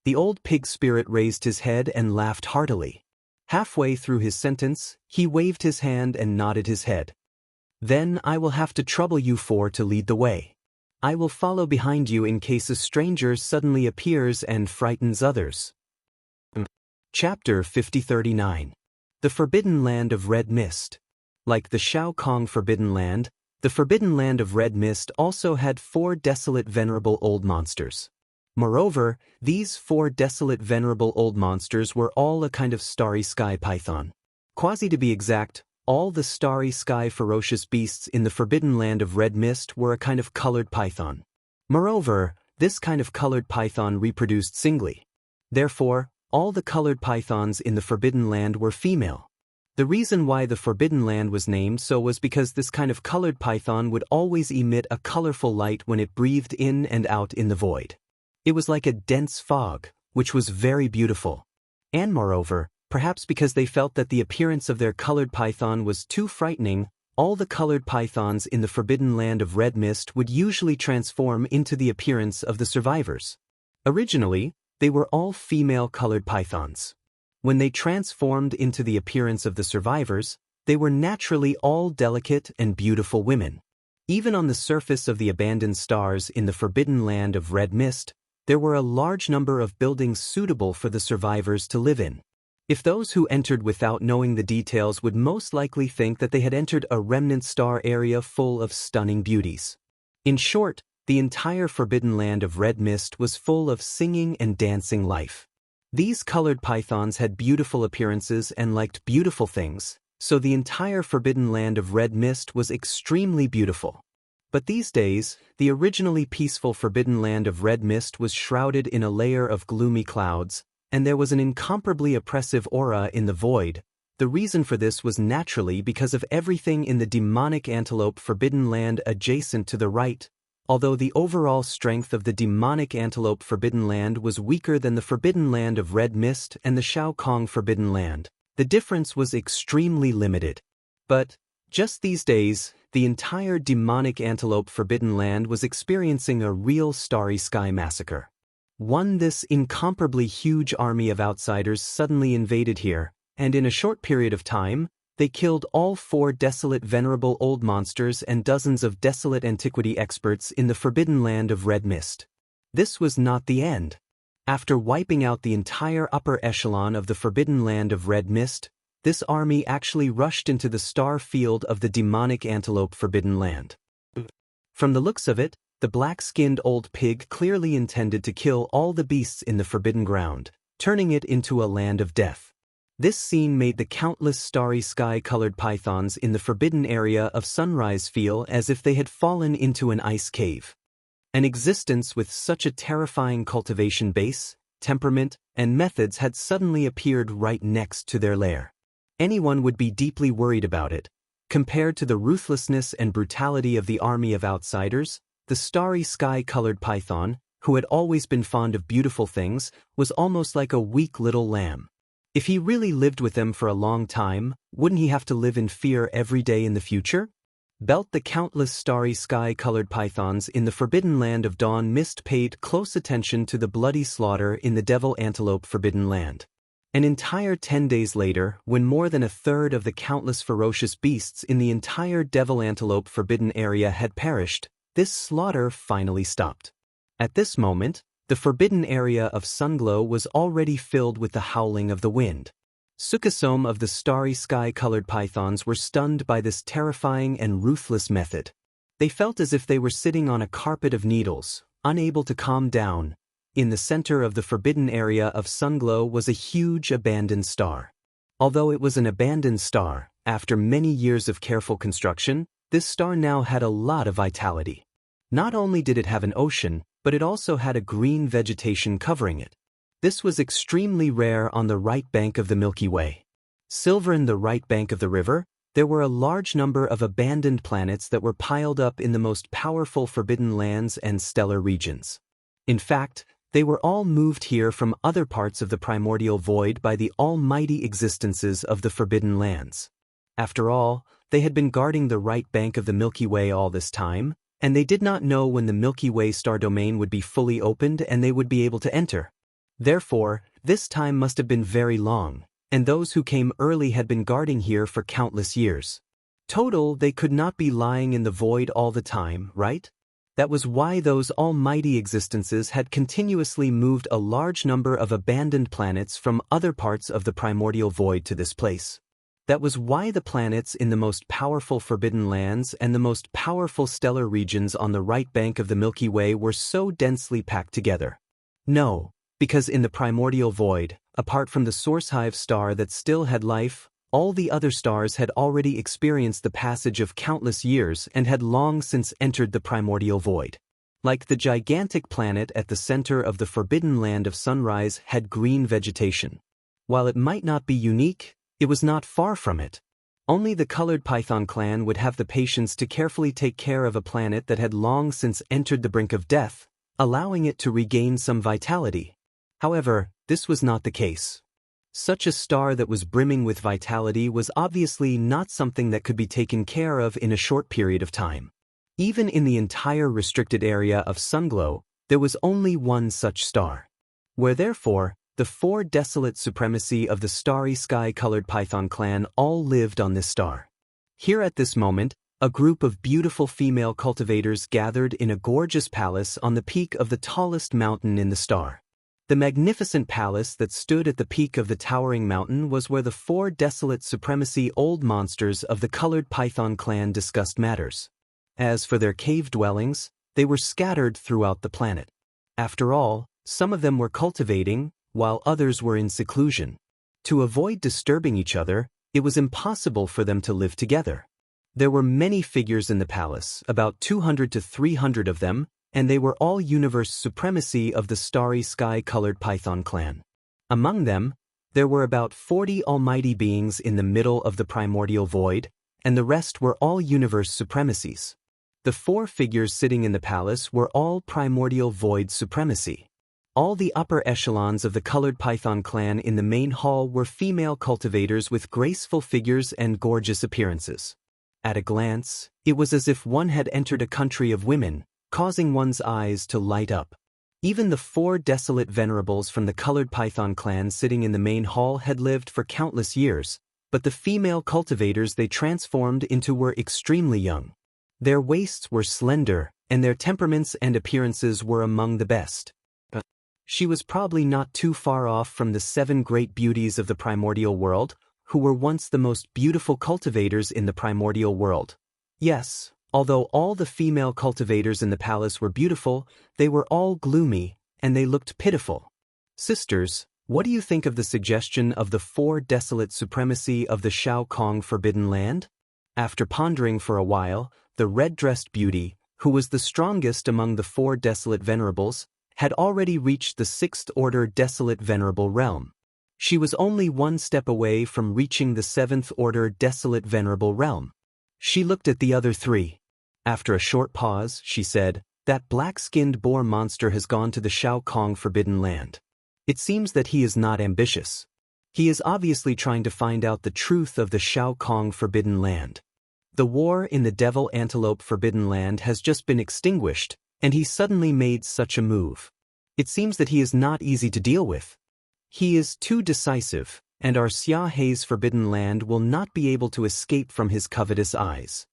The old pig spirit raised his head and laughed heartily. Halfway through his sentence, he waved his hand and nodded his head. Then I will have to trouble you four to lead the way. I will follow behind you in case a stranger suddenly appears and frightens others. Chapter 5039. The Forbidden Land of Red Mist. Like the Shao Kong Forbidden Land, the Forbidden Land of Red Mist also had 4 desolate venerable old monsters. Moreover, these 4 desolate venerable old monsters were all a kind of starry sky python. Quasi to be exact, all the starry sky ferocious beasts in the Forbidden Land of Red Mist were a kind of colored python. Moreover, this kind of colored python reproduced singly. Therefore, all the colored pythons in the Forbidden Land were female. The reason why the Forbidden Land was named so was because this kind of colored python would always emit a colorful light when it breathed in and out in the void. It was like a dense fog, which was very beautiful. And moreover, perhaps because they felt that the appearance of their colored python was too frightening, all the colored pythons in the Forbidden Land of Red Mist would usually transform into the appearance of the survivors. Originally, they were all female colored pythons. When they transformed into the appearance of the survivors, they were naturally all delicate and beautiful women. Even on the surface of the abandoned stars in the Forbidden Land of Red Mist, there were a large number of buildings suitable for the survivors to live in. If those who entered without knowing the details would most likely think that they had entered a remnant star area full of stunning beauties. In short, the entire Forbidden Land of Red Mist was full of singing and dancing life. These colored pythons had beautiful appearances and liked beautiful things, so the entire Forbidden Land of Red Mist was extremely beautiful. But these days, the originally peaceful Forbidden Land of Red Mist was shrouded in a layer of gloomy clouds, and there was an incomparably oppressive aura in the void. The reason for this was naturally because of everything in the demonic antelope Forbidden Land adjacent to the right. Although the overall strength of the demonic antelope Forbidden Land was weaker than the Forbidden Land of Red Mist and the Shao Kong Forbidden Land, the difference was extremely limited. But, just these days, the entire demonic antelope Forbidden Land was experiencing a real starry sky massacre. This incomparably huge army of outsiders suddenly invaded here, and in a short period of time, they killed all 4 desolate venerable old monsters and dozens of desolate antiquity experts in the Forbidden Land of Red Mist. This was not the end. After wiping out the entire upper echelon of the Forbidden Land of Red Mist, this army actually rushed into the star field of the demonic antelope Forbidden Land. From the looks of it, the black-skinned old pig clearly intended to kill all the beasts in the Forbidden Ground, turning it into a land of death. This scene made the countless starry sky-colored pythons in the forbidden area of Sunrise feel as if they had fallen into an ice cave. An existence with such a terrifying cultivation base, temperament, and methods had suddenly appeared right next to their lair. Anyone would be deeply worried about it. Compared to the ruthlessness and brutality of the army of outsiders, the starry sky-colored python, who had always been fond of beautiful things, was almost like a weak little lamb. If he really lived with them for a long time, wouldn't he have to live in fear every day in the future? The countless starry sky-colored pythons in the Forbidden Land of Dawn Mist paid close attention to the bloody slaughter in the Devil Antelope Forbidden Land. An entire 10 days later, when more than a third of the countless ferocious beasts in the entire Devil Antelope Forbidden area had perished, this slaughter finally stopped. At this moment, the forbidden area of Sunglow was already filled with the howling of the wind. Sukhasome of the starry sky-colored pythons were stunned by this terrifying and ruthless method. They felt as if they were sitting on a carpet of needles, unable to calm down. In the center of the forbidden area of Sunglow was a huge abandoned star. Although it was an abandoned star, after many years of careful construction, this star now had a lot of vitality. Not only did it have an ocean, but it also had a green vegetation covering it. This was extremely rare on the right bank of the Milky Way. Silver in the right bank of the river, There were a large number of abandoned planets that were piled up in the most powerful forbidden lands and stellar regions. In fact, they were all moved here from other parts of the primordial void by the almighty existences of the forbidden lands. After all, they had been guarding the right bank of the Milky Way all this time, and they did not know when the Milky Way star domain would be fully opened and they would be able to enter. Therefore, this time must have been very long, and those who came early had been guarding here for countless years. Total, they could not be lying in the void all the time, right? That was why those almighty existences had continuously moved a large number of abandoned planets from other parts of the primordial void to this place. That was why the planets in the most powerful forbidden lands and the most powerful stellar regions on the right bank of the Milky Way were so densely packed together. No, because in the primordial void, apart from the source hive star that still had life, all the other stars had already experienced the passage of countless years and had long since entered the primordial void. Like the gigantic planet at the center of the forbidden land of sunrise had green vegetation. While it might not be unique, it was not far from it. Only the colored python clan would have the patience to carefully take care of a planet that had long since entered the brink of death, allowing it to regain some vitality. However, this was not the case. Such a star that was brimming with vitality was obviously not something that could be taken care of in a short period of time. Even in the entire restricted area of sunglow, there was only one such star. Where therefore, the four desolate supremacy of the starry sky-colored python clan all lived on this star. Here at this moment, a group of beautiful female cultivators gathered in a gorgeous palace on the peak of the tallest mountain in the star. The magnificent palace that stood at the peak of the towering mountain was where the four desolate supremacy old monsters of the colored python clan discussed matters. As for their cave dwellings, they were scattered throughout the planet. After all, some of them were cultivating, while others were in seclusion. To avoid disturbing each other, it was impossible for them to live together. There were many figures in the palace, about 200 to 300 of them, and they were all universe supremacy of the starry sky-colored python clan. Among them, there were about 40 almighty beings in the middle of the primordial void, and the rest were all universe supremacies. The four figures sitting in the palace were all primordial void supremacy. All the upper echelons of the colored python clan in the main hall were female cultivators with graceful figures and gorgeous appearances. At a glance, it was as if one had entered a country of women, causing one's eyes to light up. Even the four desolate venerables from the colored python clan sitting in the main hall had lived for countless years, but the female cultivators they transformed into were extremely young. Their waists were slender, and their temperaments and appearances were among the best. She was probably not too far off from the 7 great beauties of the primordial world, who were once the most beautiful cultivators in the primordial world. Yes, although all the female cultivators in the palace were beautiful, they were all gloomy, and they looked pitiful. Sisters, what do you think of the suggestion of the four desolate supremacy of the Shao Kong Forbidden Land? After pondering for a while, the red-dressed beauty, who was the strongest among the four desolate venerables, had already reached the 6th order desolate venerable realm. She was only one step away from reaching the 7th order desolate venerable realm. She looked at the other three. After a short pause, she said, "That black-skinned boar monster has gone to the Shao Kong Forbidden Land. It seems that he is not ambitious. He is obviously trying to find out the truth of the Shao Kong Forbidden Land. The war in the Devil Antelope Forbidden Land has just been extinguished, and he suddenly made such a move. It seems that he is not easy to deal with. He is too decisive, and our Xia Hei's Forbidden Land will not be able to escape from his covetous eyes."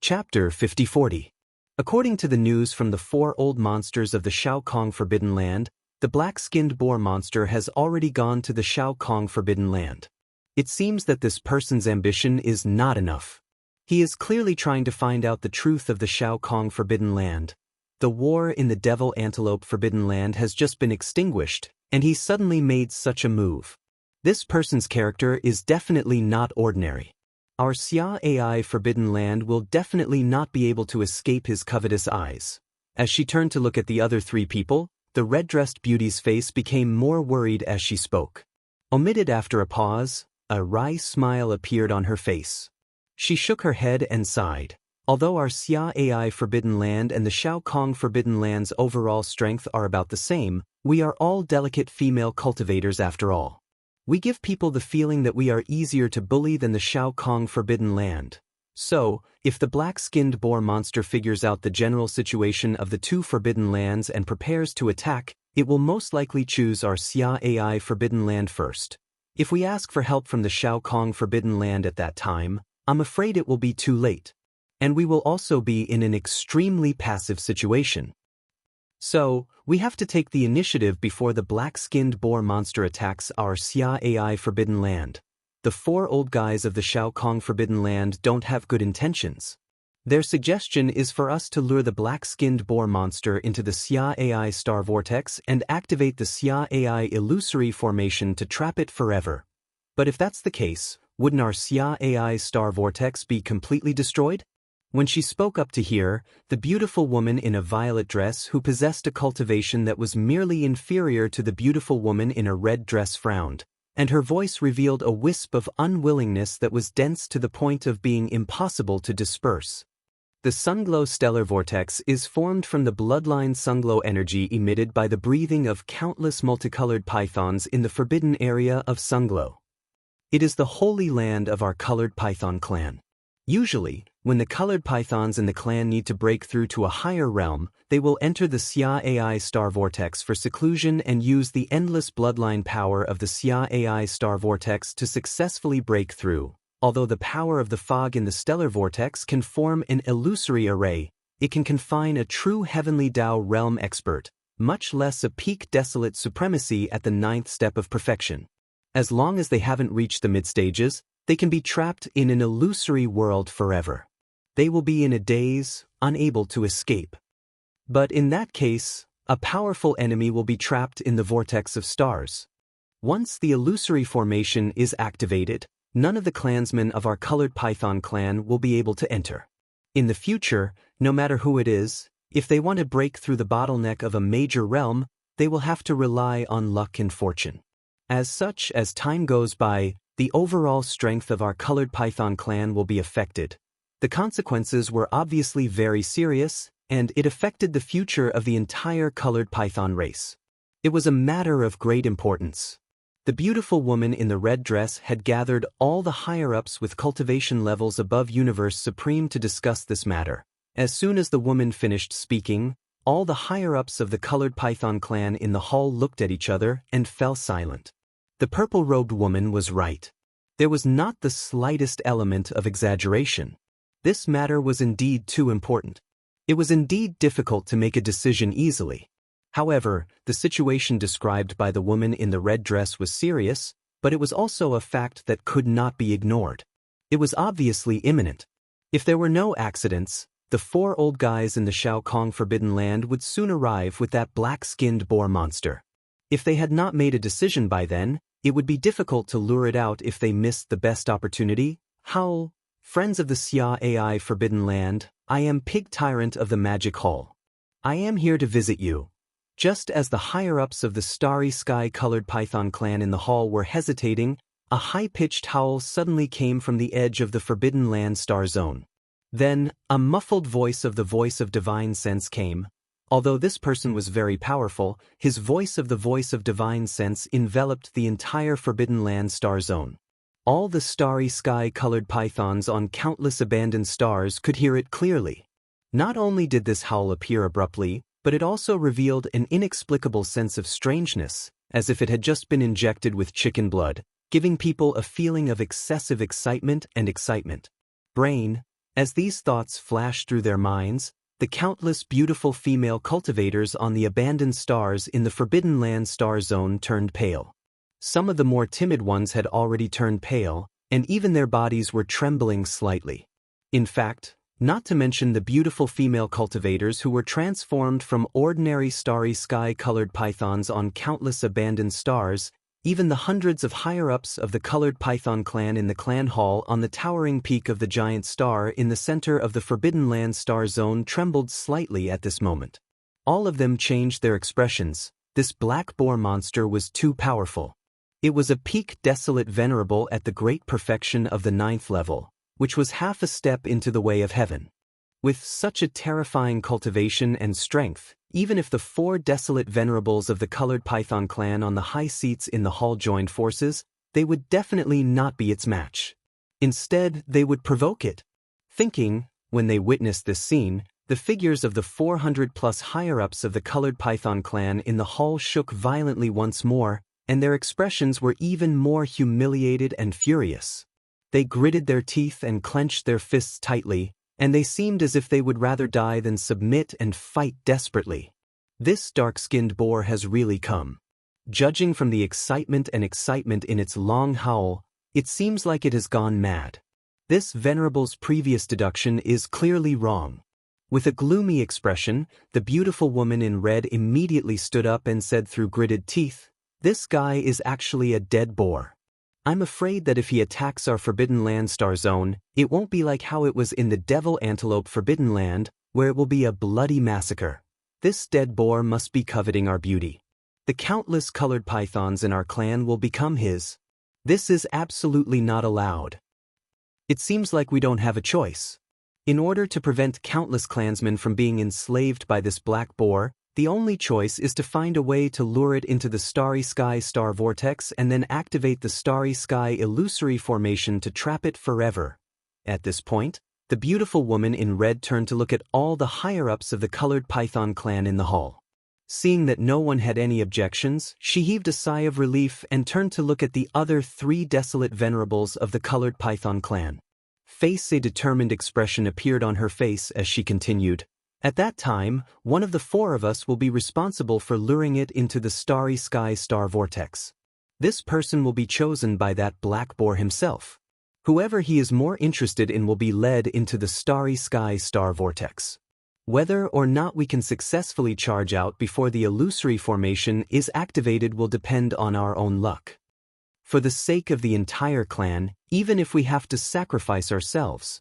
Chapter 5040. According to the news from the four old monsters of the Shao Kong Forbidden Land, the black-skinned boar monster has already gone to the Shao Kong Forbidden Land. It seems that this person's ambition is not enough. He is clearly trying to find out the truth of the Shao Kong Forbidden Land. The war in the Devil Antelope Forbidden Land has just been extinguished, and he suddenly made such a move. This person's character is definitely not ordinary. Our Xia AI Forbidden Land will definitely not be able to escape his covetous eyes. As she turned to look at the other three people, the red-dressed beauty's face became more worried as she spoke. Omitted after a pause, A wry smile appeared on her face. She shook her head and sighed. Although our Xia AI Forbidden Land and the Shao Kong Forbidden Land's overall strength are about the same, we are all delicate female cultivators after all. We give people the feeling that we are easier to bully than the Shao Kong Forbidden Land. So, if the black-skinned boar monster figures out the general situation of the two Forbidden Lands and prepares to attack, it will most likely choose our Xia AI Forbidden Land first. If we ask for help from the Shao Kong Forbidden Land at that time, I'm afraid it will be too late. And we will also be in an extremely passive situation. So, we have to take the initiative before the black-skinned boar monster attacks our Xia AI Forbidden Land. The four old guys of the Shao Kong Forbidden Land don't have good intentions. Their suggestion is for us to lure the black-skinned boar monster into the Xia AI Star Vortex and activate the Xia AI Illusory Formation to trap it forever. But if that's the case, wouldn't our Xia AI Star Vortex be completely destroyed? When she spoke up to hear, the beautiful woman in a violet dress who possessed a cultivation that was merely inferior to the beautiful woman in a red dress frowned, and her voice revealed a wisp of unwillingness that was dense to the point of being impossible to disperse. The Sunglow stellar vortex is formed from the bloodline Sunglow energy emitted by the breathing of countless multicolored pythons in the forbidden area of Sunglow. It is the holy land of our colored python clan. Usually, when the colored pythons in the clan need to break through to a higher realm, they will enter the Xia AI Star Vortex for seclusion and use the endless bloodline power of the Xia AI Star Vortex to successfully break through. Although the power of the fog in the stellar vortex can form an illusory array, it can confine a true heavenly Dao realm expert, much less a peak desolate supremacy at the 9th step of perfection. As long as they haven't reached the mid-stages, they can be trapped in an illusory world forever. They will be in a daze, unable to escape. But in that case, a powerful enemy will be trapped in the vortex of stars. Once the illusory formation is activated, none of the clansmen of our colored python clan will be able to enter. In the future, no matter who it is, if they want to break through the bottleneck of a major realm, they will have to rely on luck and fortune. As such, as time goes by, the overall strength of our colored python clan will be affected. The consequences were obviously very serious, and it affected the future of the entire colored python race. It was a matter of great importance. The beautiful woman in the red dress had gathered all the higher-ups with cultivation levels above Universe Supreme to discuss this matter. As soon as the woman finished speaking, all the higher-ups of the colored python clan in the hall looked at each other and fell silent. The purple-robed woman was right. There was not the slightest element of exaggeration. This matter was indeed too important. It was indeed difficult to make a decision easily. However, the situation described by the woman in the red dress was serious, but it was also a fact that could not be ignored. It was obviously imminent. If there were no accidents, the four old guys in the Shao Kong Forbidden Land would soon arrive with that black-skinned boar monster. If they had not made a decision by then, it would be difficult to lure it out if they missed the best opportunity. Howl, friends of the Xia AI Forbidden Land, I am Pig Tyrant of the Magic Hall. I am here to visit you. Just as the higher-ups of the starry sky-colored python clan in the hall were hesitating, a high-pitched howl suddenly came from the edge of the Forbidden Land star zone. Then, a muffled voice of divine sense came. Although this person was very powerful, his voice of divine sense enveloped the entire Forbidden Land star zone. All the starry sky-colored pythons on countless abandoned stars could hear it clearly. Not only did this howl appear abruptly, but it also revealed an inexplicable sense of strangeness, as if it had just been injected with chicken blood, giving people a feeling of excessive excitement. Brain, as these thoughts flashed through their minds, the countless beautiful female cultivators on the abandoned stars in the Forbidden Land star zone turned pale. Some of the more timid ones had already turned pale, and even their bodies were trembling slightly. In fact, not to mention the beautiful female cultivators who were transformed from ordinary starry sky-colored pythons on countless abandoned stars, even the hundreds of higher-ups of the colored python clan in the clan hall on the towering peak of the giant star in the center of the Forbidden Land star zone trembled slightly at this moment. All of them changed their expressions. This black boar monster was too powerful. It was a peak desolate venerable at the great perfection of the 9th level, which was half a step into the way of heaven. With such a terrifying cultivation and strength, even if the 4 desolate venerables of the colored python clan on the high seats in the hall joined forces, they would definitely not be its match. Instead, they would provoke it. Thinking, when they witnessed this scene, the figures of the 400-plus higher-ups of the colored python clan in the hall shook violently once more, and their expressions were even more humiliated and furious. They gritted their teeth and clenched their fists tightly, and they seemed as if they would rather die than submit and fight desperately. This dark-skinned boar has really come. Judging from the excitement in its long howl, it seems like it has gone mad. This venerable's previous deduction is clearly wrong. With a gloomy expression, the beautiful woman in red immediately stood up and said through gritted teeth, "This guy is actually a dead boar. I'm afraid that if he attacks our Forbidden Land star zone, it won't be like how it was in the Devil Antelope Forbidden Land, where it will be a bloody massacre. This dead boar must be coveting our beauty. The countless colored pythons in our clan will become his. This is absolutely not allowed. It seems like we don't have a choice. In order to prevent countless clansmen from being enslaved by this black boar, the only choice is to find a way to lure it into the Starry Sky star vortex and then activate the Starry Sky illusory formation to trap it forever." At this point, the beautiful woman in red turned to look at all the higher-ups of the colored python clan in the hall. Seeing that no one had any objections, she heaved a sigh of relief and turned to look at the other 3 desolate venerables of the colored python clan. A determined expression appeared on her face as she continued, "At that time, one of the 4 of us will be responsible for luring it into the Starry Sky star vortex. This person will be chosen by that black boar himself. Whoever he is more interested in will be led into the Starry Sky star vortex. Whether or not we can successfully charge out before the illusory formation is activated will depend on our own luck. For the sake of the entire clan, even if we have to sacrifice ourselves."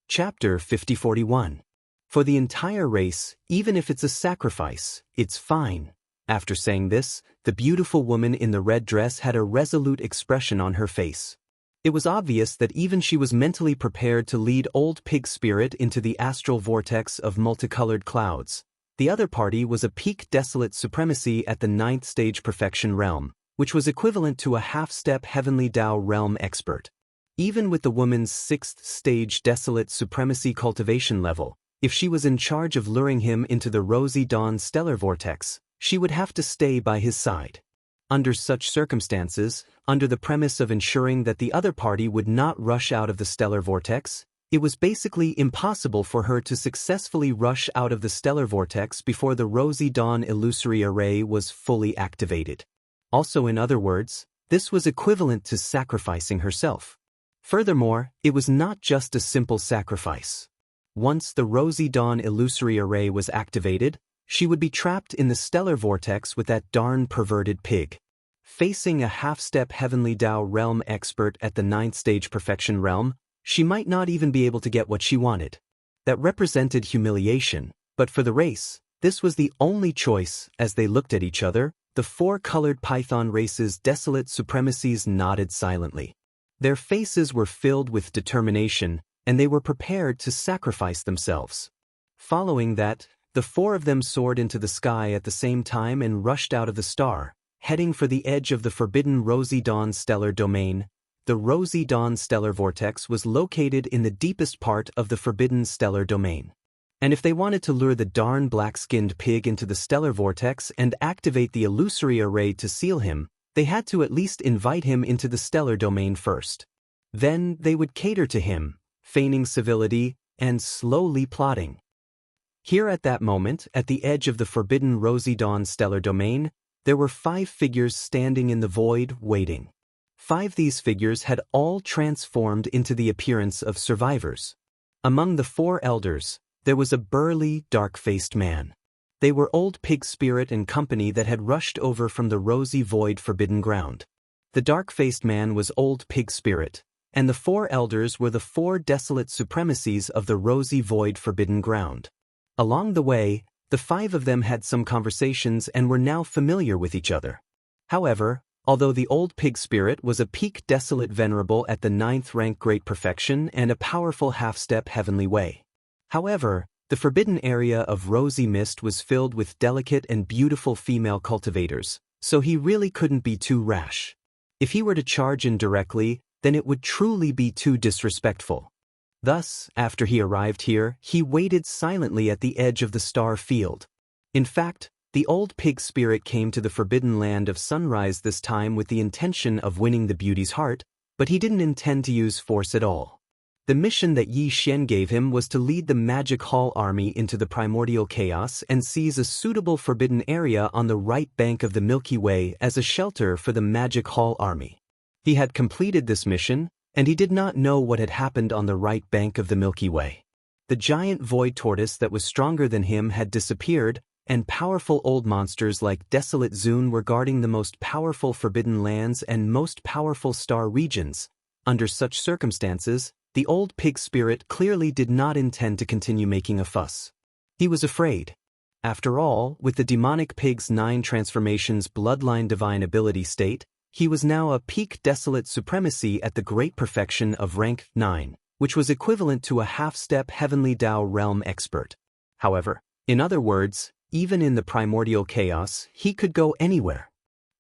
Chapter 5041. For the entire race, even if it's a sacrifice, it's fine. After saying this, the beautiful woman in the red dress had a resolute expression on her face. It was obvious that even she was mentally prepared to lead Old Pig Spirit into the astral vortex of multicolored clouds. The other party was a peak desolate supremacy at the 9th stage perfection realm, which was equivalent to a half-step heavenly Tao realm expert. Even with the woman's 6th stage desolate supremacy cultivation level, if she was in charge of luring him into the Rosy Dawn stellar vortex, she would have to stay by his side. Under such circumstances, under the premise of ensuring that the other party would not rush out of the stellar vortex, it was basically impossible for her to successfully rush out of the stellar vortex before the Rosy Dawn illusory array was fully activated. Also, in other words, this was equivalent to sacrificing herself. Furthermore, it was not just a simple sacrifice. Once the Rosy Dawn illusory array was activated, she would be trapped in the stellar vortex with that darn perverted pig. Facing a half-step heavenly Tao realm expert at the 9th stage perfection realm, she might not even be able to get what she wanted. That represented humiliation, but for the race, this was the only choice. As they looked at each other, the 4 colored python race's desolate supremacies nodded silently. Their faces were filled with determination, and they were prepared to sacrifice themselves. Following that, the 4 of them soared into the sky at the same time and rushed out of the star, heading for the edge of the forbidden Rosy Dawn stellar domain. The Rosy Dawn stellar vortex was located in the deepest part of the forbidden stellar domain. And if they wanted to lure the darn black-skinned pig into the stellar vortex and activate the illusory array to seal him, they had to at least invite him into the stellar domain first. Then they would cater to him, feigning civility and slowly plotting. Here at that moment, at the edge of the forbidden Rosy Dawn stellar domain, there were 5 figures standing in the void, waiting. 5 these figures had all transformed into the appearance of survivors. Among the 4 elders, there was a burly, dark-faced man. They were Old Pig Spirit and company that had rushed over from the Rosy Void Forbidden Ground. The dark-faced man was Old Pig Spirit, and the 4 elders were the 4 desolate supremacies of the Rosy Void Forbidden Ground. Along the way, the 5 of them had some conversations and were now familiar with each other. However, Although the old pig spirit was a peak desolate venerable at the 9th rank great perfection and a powerful half-step heavenly way. However, the forbidden area of rosy mist was filled with delicate and beautiful female cultivators, so he really couldn't be too rash. If he were to charge in directly, then it would truly be too disrespectful. Thus, after he arrived here, he waited silently at the edge of the star field. In fact, the old pig spirit came to the forbidden land of sunrise this time with the intention of winning the beauty's heart, but he didn't intend to use force at all. The mission that Yi Xian gave him was to lead the Magic Hall army into the primordial chaos and seize a suitable forbidden area on the right bank of the Milky Way as a shelter for the Magic Hall army. He had completed this mission, and he did not know what had happened on the right bank of the Milky Way. The giant void tortoise that was stronger than him had disappeared, and powerful old monsters like Desolate Zune were guarding the most powerful forbidden lands and most powerful star regions. Under such circumstances, the old pig spirit clearly did not intend to continue making a fuss. He was afraid. After all, with the demonic pig's 9 transformations bloodline divine ability state, he was now a peak desolate supremacy at the great perfection of rank 9, which was equivalent to a half-step heavenly Dao realm expert. However, in other words, even in the primordial chaos, he could go anywhere.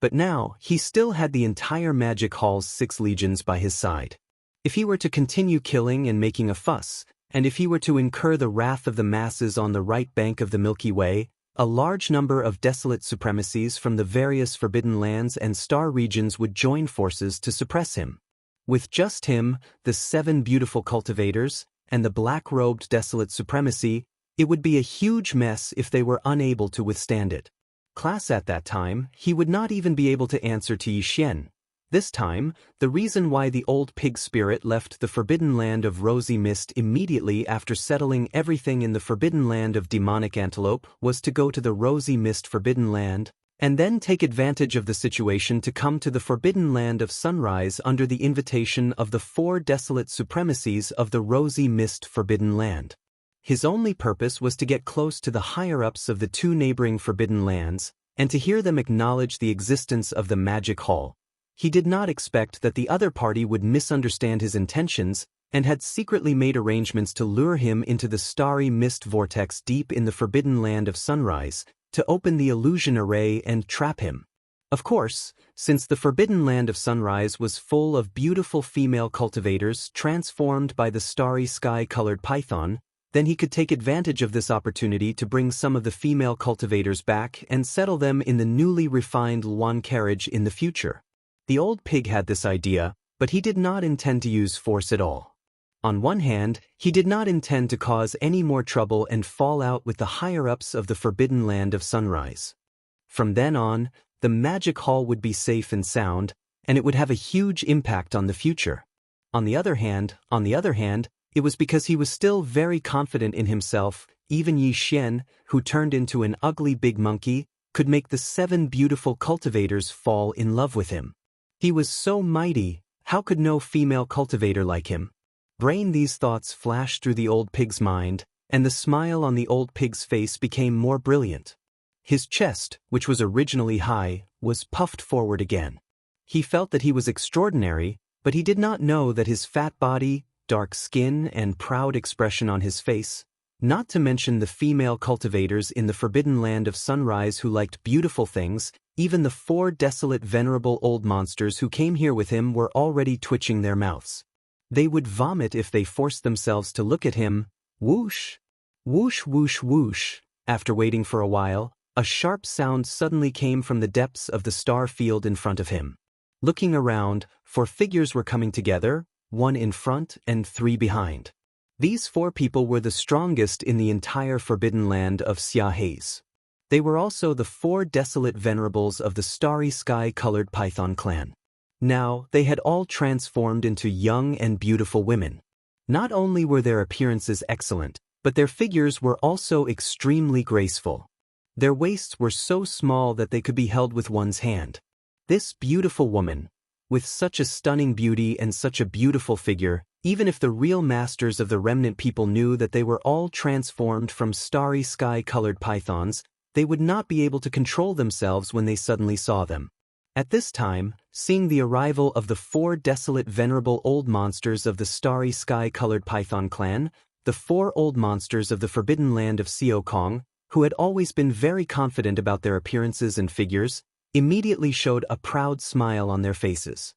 But now, he still had the entire Magic Hall's 6 legions by his side. If he were to continue killing and making a fuss, and if he were to incur the wrath of the masses on the right bank of the Milky Way, a large number of desolate supremacies from the various forbidden lands and star regions would join forces to suppress him. With just him, the 7 beautiful cultivators, and the black-robed desolate supremacy, it would be a huge mess if they were unable to withstand it. Class at that time, he would not even be able to answer to Yi Xian. This time, the reason why the old pig spirit left the forbidden land of rosy mist immediately after settling everything in the forbidden land of demonic antelope was to go to the rosy mist forbidden land, and then take advantage of the situation to come to the forbidden land of sunrise under the invitation of the 4 desolate supremacies of the rosy mist forbidden land. His only purpose was to get close to the higher-ups of the 2 neighboring forbidden lands, and to hear them acknowledge the existence of the Magic Hall. He did not expect that the other party would misunderstand his intentions, and had secretly made arrangements to lure him into the starry mist vortex deep in the forbidden land of sunrise, to open the illusion array and trap him. Of course, since the forbidden land of sunrise was full of beautiful female cultivators transformed by the starry sky-colored python, then he could take advantage of this opportunity to bring some of the female cultivators back and settle them in the newly refined Luan carriage in the future. The old pig had this idea, but he did not intend to use force at all. On one hand, he did not intend to cause any more trouble and fall out with the higher-ups of the forbidden land of sunrise. From then on, the Magic Hall would be safe and sound, and it would have a huge impact on the future. On the other hand, it was because he was still very confident in himself. Even Yi Xian, who turned into an ugly big monkey, could make the 7 beautiful cultivators fall in love with him. He was so mighty, how could no female cultivator like him? These thoughts flashed through the old pig's mind, and the smile on the old pig's face became more brilliant. His chest, which was originally high, was puffed forward again. He felt that he was extraordinary, but he did not know that his fat body, dark skin, and proud expression on his face, not to mention the female cultivators in the forbidden land of sunrise who liked beautiful things, even the 4 desolate venerable old monsters who came here with him were already twitching their mouths. They would vomit if they forced themselves to look at him. Whoosh! Whoosh whoosh whoosh! After waiting for a while, a sharp sound suddenly came from the depths of the star field in front of him. Looking around, 4 figures were coming together, 1 in front and 3 behind. These 4 people were the strongest in the entire forbidden land of Xia. They were also the 4 desolate venerables of the starry sky-colored python clan. Now, they had all transformed into young and beautiful women. Not only were their appearances excellent, but their figures were also extremely graceful. Their waists were so small that they could be held with one's hand. This beautiful woman, with such a stunning beauty and such a beautiful figure, even if the real masters of the remnant people knew that they were all transformed from starry sky-colored pythons, they would not be able to control themselves when they suddenly saw them. At this time, seeing the arrival of the 4 desolate venerable old monsters of the starry sky-colored Python clan, the 4 old monsters of the forbidden land of Xiaokong, who had always been very confident about their appearances and figures, immediately showed a proud smile on their faces.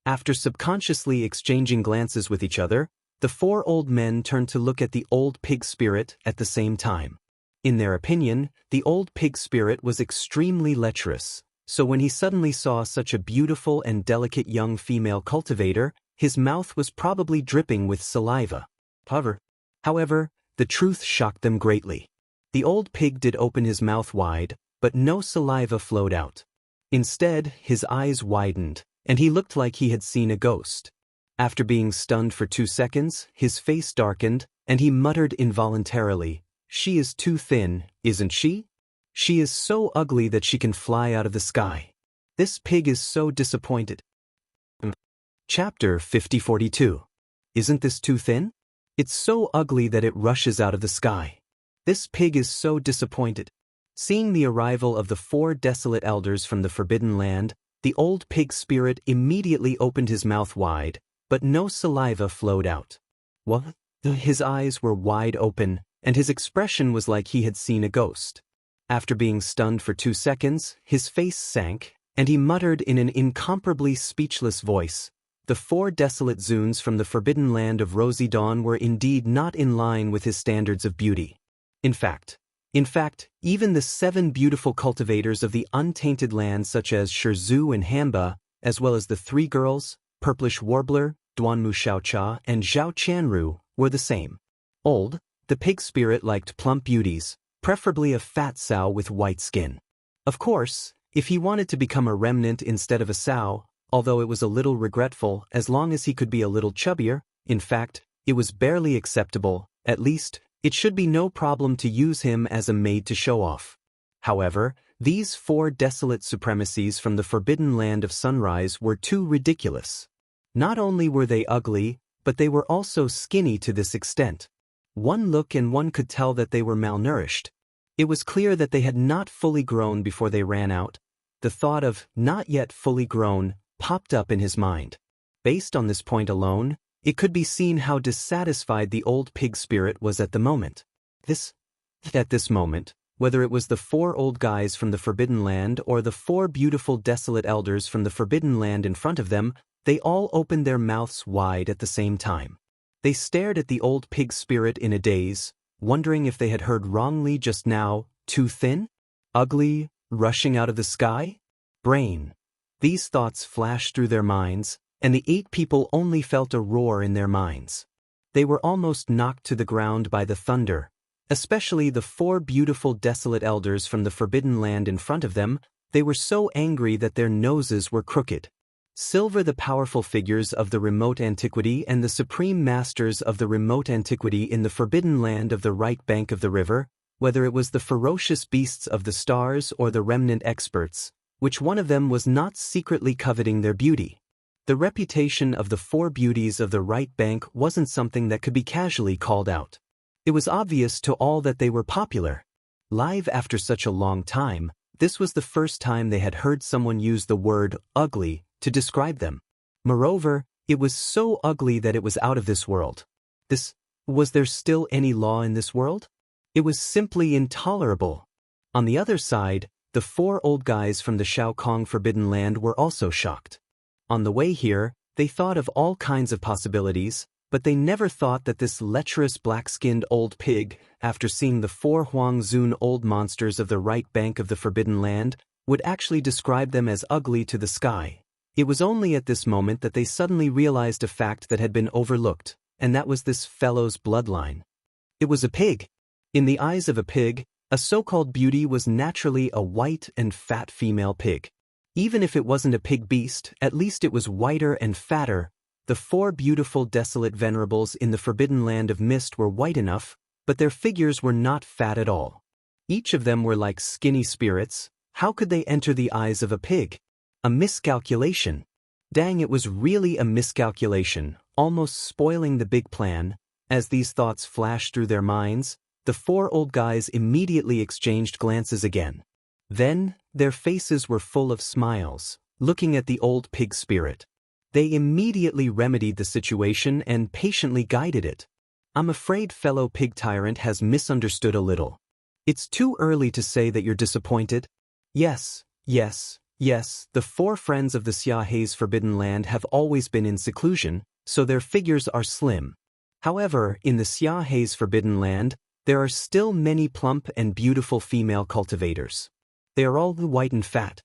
After subconsciously exchanging glances with each other, the 4 old men turned to look at the old pig spirit at the same time. In their opinion, the old pig spirit was extremely lecherous, so when he suddenly saw such a beautiful and delicate young female cultivator, his mouth was probably dripping with saliva. However, the truth shocked them greatly. The old pig did open his mouth wide, but no saliva flowed out. Instead, his eyes widened, and he looked like he had seen a ghost. After being stunned for 2 seconds, his face darkened, and he muttered involuntarily, "She is too thin, isn't she? She is so ugly that she can fly out of the sky. This pig is so disappointed." Chapter 5042. Isn't this too thin? It's so ugly that it rushes out of the sky. This pig is so disappointed. Seeing the arrival of the 4 desolate elders from the forbidden land, the old pig spirit immediately opened his mouth wide, but no saliva flowed out. What? His eyes were wide open, and his expression was like he had seen a ghost. After being stunned for 2 seconds, his face sank, and he muttered in an incomparably speechless voice, "The 4 desolate Zuns from the forbidden land of Rosy Dawn were indeed not in line with his standards of beauty. In fact, even the 7 beautiful cultivators of the untainted land such as Shizhu and Hamba, as well as the 3 girls, Purplish Warbler, Duanmu Xiaocha, and Zhao Chanru, were the same. Old, the pig spirit liked plump beauties, preferably a fat sow with white skin. Of course, if he wanted to become a remnant instead of a sow, although it was a little regretful as long as he could be a little chubbier, in fact, it was barely acceptable, at least, it should be no problem to use him as a maid to show off. However, these 4 desolate supremacies from the forbidden land of sunrise were too ridiculous. Not only were they ugly, but they were also skinny to this extent. One look and one could tell that they were malnourished. It was clear that they had not fully grown before they ran out. The thought of "not yet fully grown" popped up in his mind. Based on this point alone, it could be seen how dissatisfied the old pig spirit was at the moment. At this moment, whether it was the 4 old guys from the forbidden land or the 4 beautiful desolate elders from the forbidden land in front of them, they all opened their mouths wide at the same time. They stared at the old pig spirit in a daze, wondering if they had heard wrongly just now. Too thin? Ugly? Rushing out of the sky? Brain. These thoughts flashed through their minds, and the 8 people only felt a roar in their minds. They were almost knocked to the ground by the thunder, especially the 4 beautiful desolate elders from the forbidden land in front of them. They were so angry that their noses were crooked. Silver, the powerful figures of the remote antiquity and the supreme masters of the remote antiquity in the forbidden land of the right bank of the river, whether it was the ferocious beasts of the stars or the remnant experts, which one of them was not secretly coveting their beauty? The reputation of the 4 beauties of the right bank wasn't something that could be casually called out. It was obvious to all that they were popular. Live after such a long time, this was the first time they had heard someone use the word ugly to describe them. Moreover, it was so ugly that it was out of this world. Was there still any law in this world? It was simply intolerable. On the other side, the 4 old guys from the Xiaokong forbidden land were also shocked. On the way here, they thought of all kinds of possibilities, but they never thought that this lecherous black-skinned old pig, after seeing the 4 Huang Zun old monsters of the right bank of the forbidden land, would actually describe them as ugly to the sky. It was only at this moment that they suddenly realized a fact that had been overlooked, and that was this fellow's bloodline. It was a pig. In the eyes of a pig, a so-called beauty was naturally a white and fat female pig. Even if it wasn't a pig beast, at least it was whiter and fatter. The 4 beautiful desolate venerables in the forbidden land of mist were white enough, but their figures were not fat at all. Each of them were like skinny spirits. How could they enter the eyes of a pig? A miscalculation. Dang, it was really a miscalculation, almost spoiling the big plan. As these thoughts flashed through their minds, the 4 old guys immediately exchanged glances again. Then, their faces were full of smiles, looking at the old pig spirit. They immediately remedied the situation and patiently guided it. I'm afraid fellow pig tyrant has misunderstood a little. It's too early to say that you're disappointed. Yes, the 4 friends of the Xiaohe's Forbidden Land have always been in seclusion, so their figures are slim. However, in the Xiaohe's Forbidden Land, there are still many plump and beautiful female cultivators. They are all white and fat.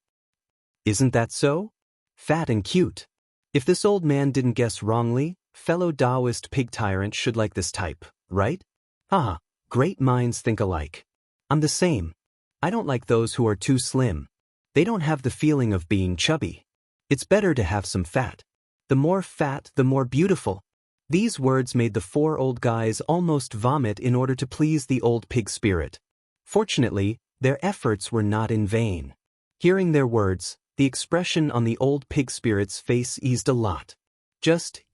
Isn't that so? Fat and cute. If this old man didn't guess wrongly, fellow Daoist pig tyrant should like this type, right? Haha, great minds think alike. I'm the same. I don't like those who are too slim. They don't have the feeling of being chubby. It's better to have some fat. The more fat, the more beautiful. These words made the 4 old guys almost vomit in order to please the old pig spirit. Fortunately, their efforts were not in vain. Hearing their words, the expression on the old pig spirit's face eased a lot.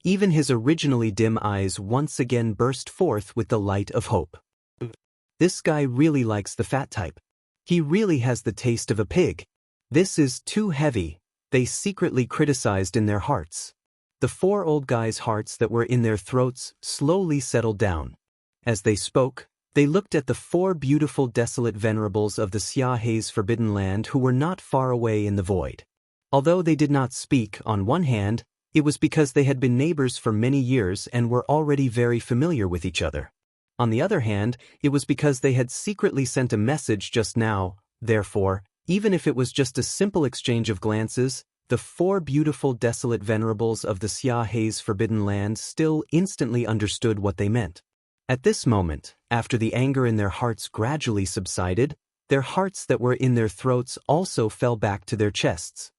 Even his originally dim eyes once again burst forth with the light of hope. This guy really likes the fat type. He really has the taste of a pig. This is too heavy, they secretly criticized in their hearts. The 4 old guys' hearts that were in their throats slowly settled down. As they spoke, they looked at the 4 beautiful desolate venerables of the Xiaohe's Forbidden Land who were not far away in the void. Although they did not speak, on one hand, it was because they had been neighbors for many years and were already very familiar with each other. On the other hand, it was because they had secretly sent a message just now. Therefore, even if it was just a simple exchange of glances, the 4 beautiful desolate venerables of the Xiaohe's Forbidden Land still instantly understood what they meant. At this moment, after the anger in their hearts gradually subsided, their hearts that were in their throats also fell back to their chests.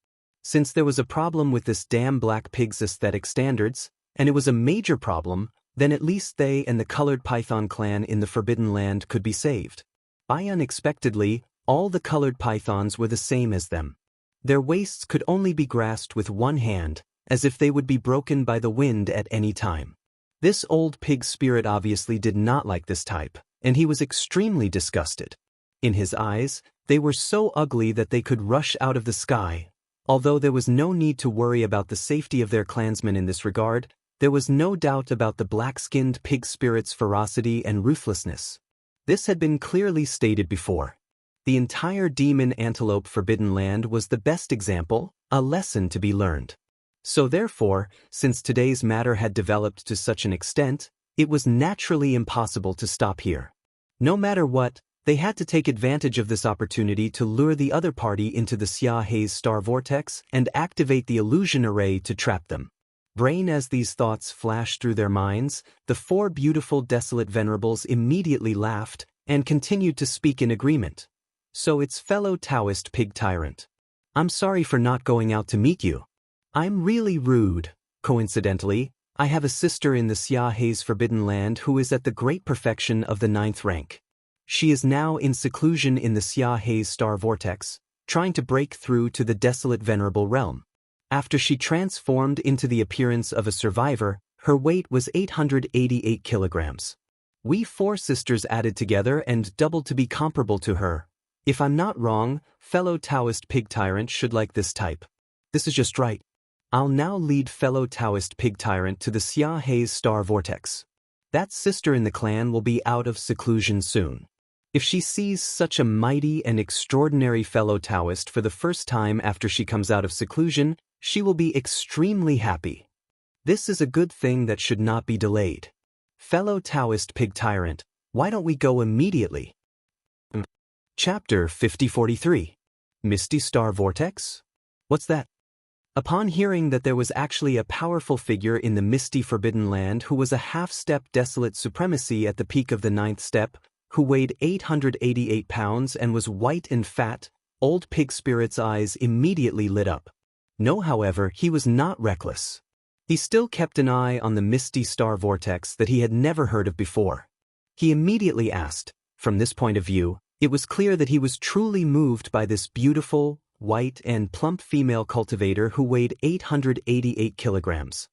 Since there was a problem with this damn black pig's aesthetic standards, and it was a major problem, then at least they and the colored python clan in the Forbidden Land could be saved. Unexpectedly, all the colored pythons were the same as them. Their waists could only be grasped with one hand, as if they would be broken by the wind at any time. This old pig spirit obviously did not like this type, and he was extremely disgusted. In his eyes, they were so ugly that they could rush out of the sky. Although there was no need to worry about the safety of their clansmen in this regard, there was no doubt about the black-skinned pig spirit's ferocity and ruthlessness. This had been clearly stated before. The entire demon antelope Forbidden Land was the best example, a lesson to be learned. So therefore, since today's matter had developed to such an extent, it was naturally impossible to stop here. No matter what, they had to take advantage of this opportunity to lure the other party into the Xiaohe's star vortex and activate the illusion array to trap them. Brain as these thoughts flashed through their minds, the 4 beautiful desolate venerables immediately laughed and continued to speak in agreement. So it's fellow Daoist pig tyrant. I'm sorry for not going out to meet you. I'm really rude. Coincidentally, I have a sister in the Xiaohe's Forbidden Land who is at the great perfection of the 9th rank. She is now in seclusion in the Xiaohe's star vortex, trying to break through to the desolate venerable realm. After she transformed into the appearance of a survivor, her weight was 888 kilograms. We 4 sisters added together and doubled to be comparable to her. If I'm not wrong, fellow Daoist pig tyrant should like this type. This is just right. I'll now lead fellow Daoist pig tyrant to the Xiaohe's star vortex. That sister in the clan will be out of seclusion soon. If she sees such a mighty and extraordinary fellow Daoist for the first time after she comes out of seclusion, she will be extremely happy. This is a good thing that should not be delayed. Fellow Daoist pig tyrant, why don't we go immediately? Chapter 5043. Misty Star Vortex? What's that? Upon hearing that there was actually a powerful figure in the misty Forbidden Land who was a half-step desolate supremacy at the peak of the 9th step, who weighed 888 pounds and was white and fat, old pig spirit's eyes immediately lit up. No, however, he was not reckless. He still kept an eye on the misty star vortex that he had never heard of before. He immediately asked, from this point of view, it was clear that he was truly moved by this beautiful, white and plump female cultivator who weighed 888 kilograms.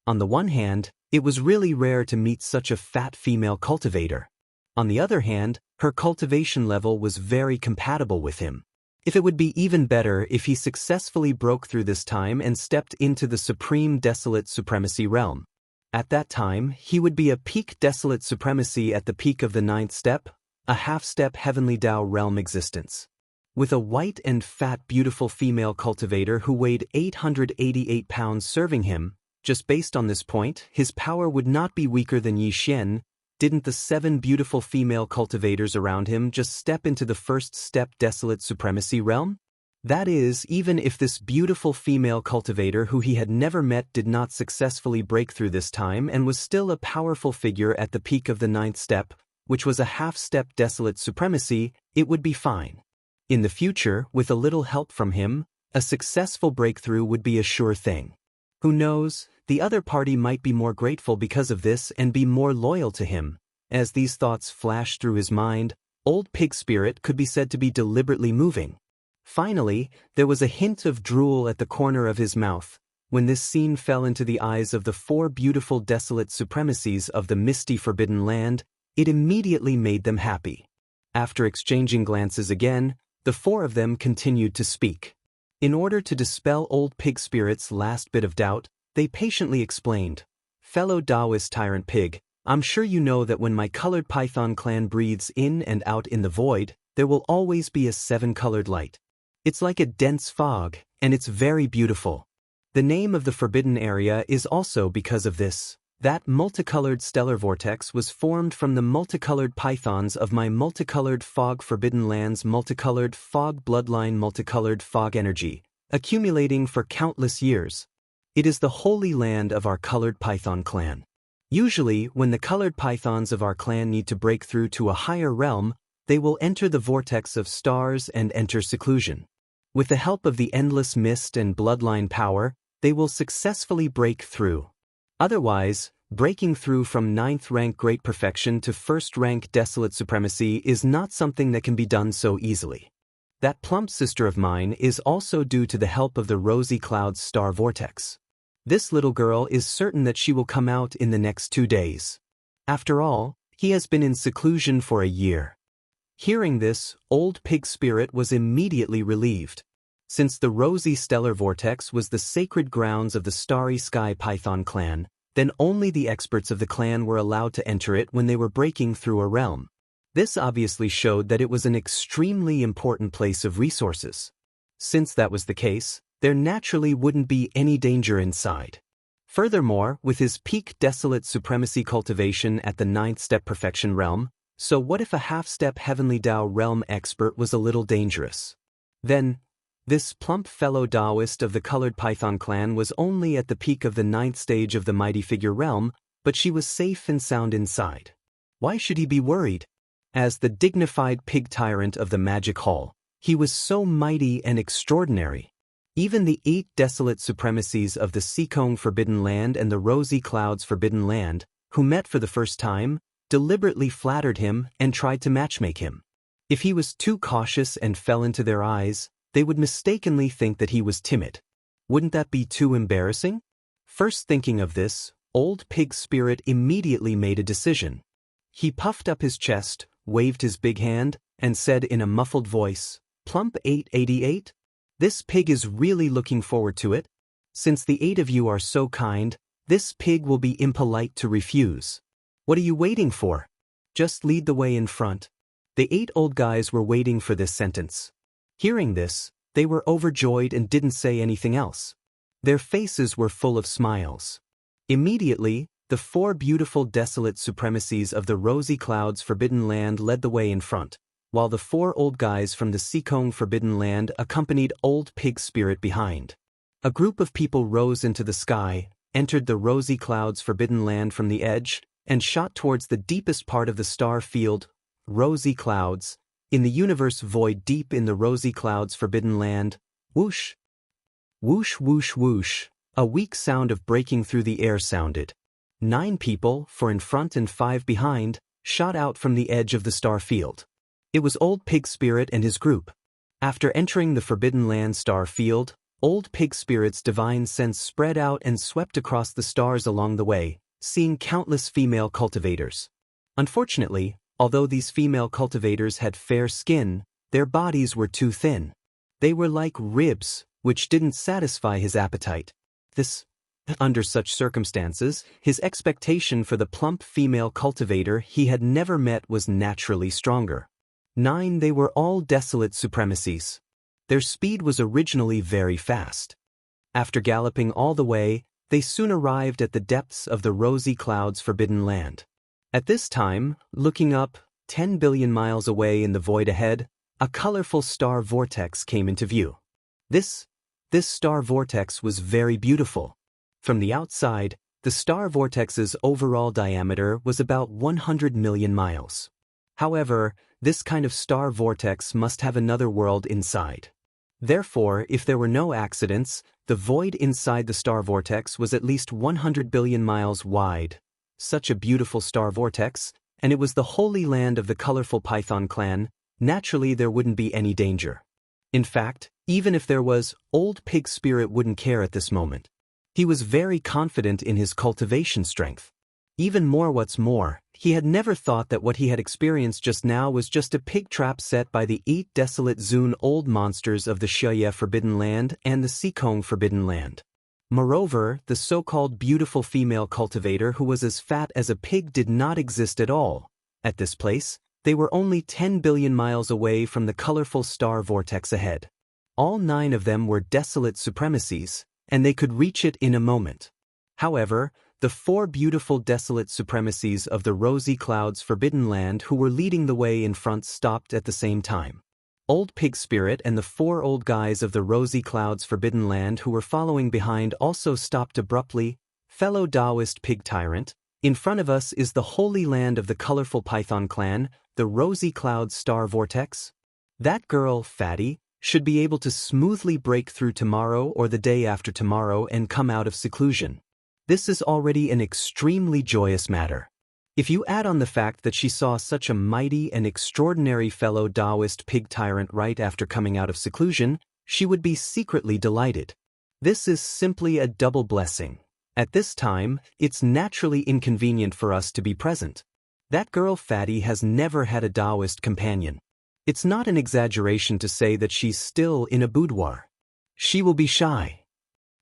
On the one hand, it was really rare to meet such a fat female cultivator. On the other hand, her cultivation level was very compatible with him. If it would be even better if he successfully broke through this time and stepped into the supreme desolate supremacy realm. At that time, he would be a peak desolate supremacy at the peak of the 9th step, a half-step heavenly Tao realm existence. With a white and fat beautiful female cultivator who weighed 888 pounds serving him, just based on this point, his power would not be weaker than Yi Xian. Didn't the 7 beautiful female cultivators around him just step into the first step desolate supremacy realm? That is, even if this beautiful female cultivator who he had never met did not successfully break through this time and was still a powerful figure at the peak of the 9th step, which was a half-step desolate supremacy, it would be fine. In the future, with a little help from him, a successful breakthrough would be a sure thing. Who knows, the other party might be more grateful because of this and be more loyal to him. As these thoughts flashed through his mind, old pig spirit could be said to be deliberately moving. Finally, there was a hint of drool at the corner of his mouth. When this scene fell into the eyes of the 4 beautiful desolate supremacies of the misty forbidden land, it immediately made them happy. After exchanging glances again, the 4 of them continued to speak. In order to dispel old pig spirit's last bit of doubt, they patiently explained, "Fellow Daoist tyrant pig, I'm sure you know that when my colored python clan breathes in and out in the void, there will always be a 7-colored light. It's like a dense fog, and it's very beautiful. The name of the forbidden area is also because of this. That multicolored stellar vortex was formed from the multicolored pythons of my multicolored fog forbidden land's multicolored fog bloodline multicolored fog energy, accumulating for countless years. It is the holy land of our colored python clan. Usually, when the colored pythons of our clan need to break through to a higher realm, they will enter the vortex of stars and enter seclusion. With the help of the endless mist and bloodline power, they will successfully break through. Otherwise, breaking through from 9th rank great perfection to 1st rank desolate supremacy is not something that can be done so easily. That plump sister of mine is also due to the help of the rosy clouds star vortex. This little girl is certain that she will come out in the next 2 days. After all, he has been in seclusion for a year." Hearing this, old pig spirit was immediately relieved. Since the rosy stellar vortex was the sacred grounds of the starry sky python clan, then only the experts of the clan were allowed to enter it when they were breaking through a realm. This obviously showed that it was an extremely important place of resources. Since that was the case, there naturally wouldn't be any danger inside. Furthermore, with his peak desolate supremacy cultivation at the 9th step perfection realm, so what if a half-step heavenly Tao realm expert was a little dangerous? Then, this plump fellow Daoist of the colored python clan was only at the peak of the 9th stage of the mighty figure realm, but she was safe and sound inside. Why should he be worried? As the dignified pig tyrant of the magic hall, he was so mighty and extraordinary. Even the 8 desolate supremacies of the Sikong Forbidden Land and the Rosy Clouds Forbidden Land, who met for the first time, deliberately flattered him and tried to matchmake him. If he was too cautious and fell into their eyes, they would mistakenly think that he was timid. Wouldn't that be too embarrassing? First thinking of this, old pig spirit immediately made a decision. He puffed up his chest, waved his big hand, and said in a muffled voice, "Plump 888? This pig is really looking forward to it. Since the 8 of you are so kind, this pig will be impolite to refuse. What are you waiting for? Just lead the way in front." The 8 old guys were waiting for this sentence. Hearing this, they were overjoyed and didn't say anything else. Their faces were full of smiles. Immediately, the 4 beautiful desolate supremacies of the Rosy Clouds Forbidden Land led the way in front, while the 4 old guys from the Sikong Forbidden Land accompanied old pig spirit behind. A group of people rose into the sky, entered the Rosy Clouds Forbidden Land from the edge, and shot towards the deepest part of the star field, rosy clouds, in the universe void deep in the Rosy Clouds Forbidden Land. Whoosh! Whoosh whoosh whoosh, a weak sound of breaking through the air sounded. 9 people, 4 in front and 5 behind, shot out from the edge of the star field. It was old pig spirit and his group. After entering the Forbidden Land star field, old pig spirit's divine sense spread out and swept across the stars along the way, seeing countless female cultivators. Unfortunately, although these female cultivators had fair skin, their bodies were too thin. They were like ribs, which didn't satisfy his appetite. Under such circumstances, his expectation for the plump female cultivator he had never met was naturally stronger. 9. They were all desolate supremacies. Their speed was originally very fast. After galloping all the way, they soon arrived at the depths of the rosy clouds' forbidden land. At this time, looking up, 10 billion miles away in the void ahead, a colorful star vortex came into view. This star vortex was very beautiful. From the outside, the star vortex's overall diameter was about 100 million miles. However, this kind of star vortex must have another world inside. Therefore, if there were no accidents, the void inside the star vortex was at least 100 billion miles wide. Such a beautiful star vortex, and it was the holy land of the colorful Python clan. Naturally there wouldn't be any danger. In fact, even if there was, Old Pig Spirit wouldn't care at this moment. He was very confident in his cultivation strength. Even more, what's more, he had never thought that what he had experienced just now was just a pig trap set by the 8 desolate Zun old monsters of the Xianxia Forbidden Land and the Sikong Forbidden Land. Moreover, the so-called beautiful female cultivator who was as fat as a pig did not exist at all. At this place, they were only 10 billion miles away from the colorful star vortex ahead. All 9 of them were desolate supremacies, and they could reach it in a moment. However, the 4 beautiful desolate supremacies of the rosy clouds' forbidden land who were leading the way in front stopped at the same time. Old Pig Spirit and the 4 old guys of the rosy clouds' forbidden land who were following behind also stopped abruptly. Fellow Daoist pig tyrant, in front of us is the holy land of the colorful Python clan, the rosy cloud star vortex. That girl, Fatty, should be able to smoothly break through tomorrow or the day after tomorrow and come out of seclusion. This is already an extremely joyous matter. If you add on the fact that she saw such a mighty and extraordinary fellow Daoist pig tyrant right after coming out of seclusion, she would be secretly delighted. This is simply a double blessing. At this time, it's naturally inconvenient for us to be present. That girl Fatty has never had a Daoist companion. It's not an exaggeration to say that she's still in a boudoir. She will be shy.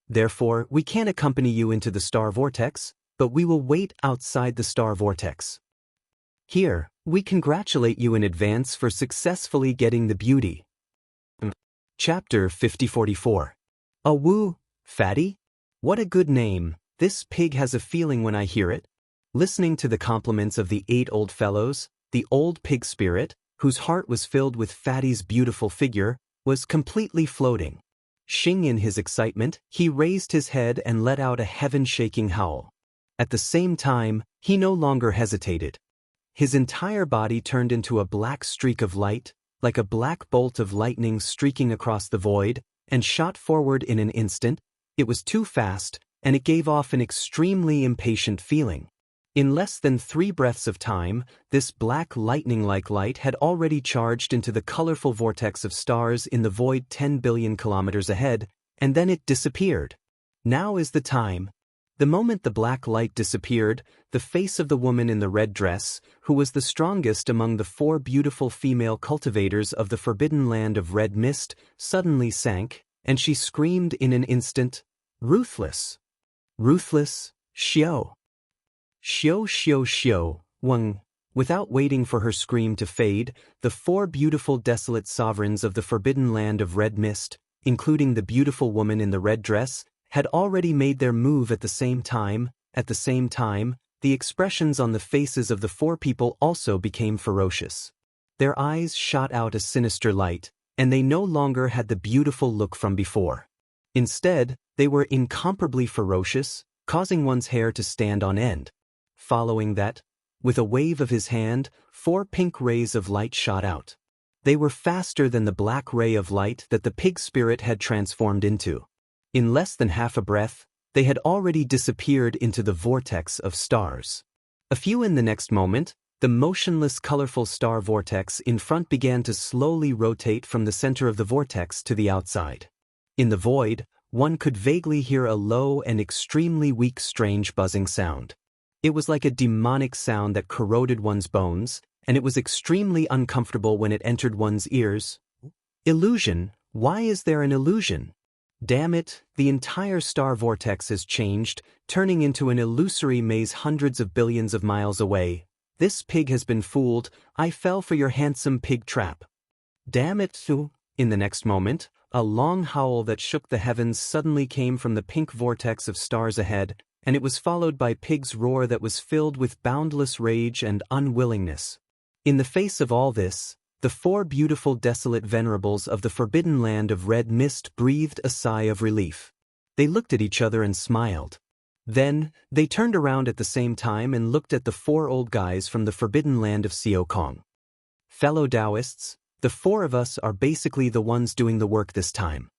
Therefore, we can't accompany you into the star vortex, but we will wait outside the star vortex. Here, we congratulate you in advance for successfully getting the beauty. Chapter 5044. Woo, Fatty? What a good name. This pig has a feeling when I hear it. Listening to the compliments of the 8 old fellows, the Old Pig Spirit, whose heart was filled with Fatty's beautiful figure, was completely floating. Xing, in his excitement, he raised his head and let out a heaven-shaking howl. At the same time, he no longer hesitated. His entire body turned into a black streak of light, like a black bolt of lightning streaking across the void, and shot forward in an instant. It was too fast, and it gave off an extremely impatient feeling. In less than 3 breaths of time, this black lightning-like light had already charged into the colorful vortex of stars in the void 10 billion kilometers ahead, and then it disappeared. Now is the time. The moment the black light disappeared, the face of the woman in the red dress, who was the strongest among the 4 beautiful female cultivators of the forbidden land of red mist, suddenly sank, and she screamed in an instant, "Ruthless! Ruthless, Xiao! Xiao xiao xiao, Wang." Without waiting for her scream to fade, the 4 beautiful desolate sovereigns of the forbidden land of red mist, including the beautiful woman in the red dress, had already made their move at the same time. At the same time, the expressions on the faces of the 4 people also became ferocious. Their eyes shot out a sinister light, and they no longer had the beautiful look from before. Instead, they were incomparably ferocious, causing one's hair to stand on end. Following that, with a wave of his hand, 4 pink rays of light shot out. They were faster than the black ray of light that the pig spirit had transformed into. In less than half a breath, they had already disappeared into the vortex of stars. A few in the next moment, the motionless colorful star vortex in front began to slowly rotate from the center of the vortex to the outside. In the void, one could vaguely hear a low and extremely weak strange buzzing sound. It was like a demonic sound that corroded one's bones, and it was extremely uncomfortable when it entered one's ears. Illusion, Why is there an illusion? Damn it, the entire star vortex has changed, turning into an illusory maze hundreds of billions of miles away. This pig has been fooled. I fell for your handsome pig trap. Damn it, Thu. In the next moment, a long howl that shook the heavens suddenly came from the pink vortex of stars ahead, and it was followed by Pig's roar that was filled with boundless rage and unwillingness. In the face of all this, the four beautiful desolate venerables of the forbidden land of red mist breathed a sigh of relief. They looked at each other and smiled. Then, they turned around at the same time and looked at the four old guys from the forbidden land of Xiaokong. Fellow Daoists, the four of us are basically the ones doing the work this time.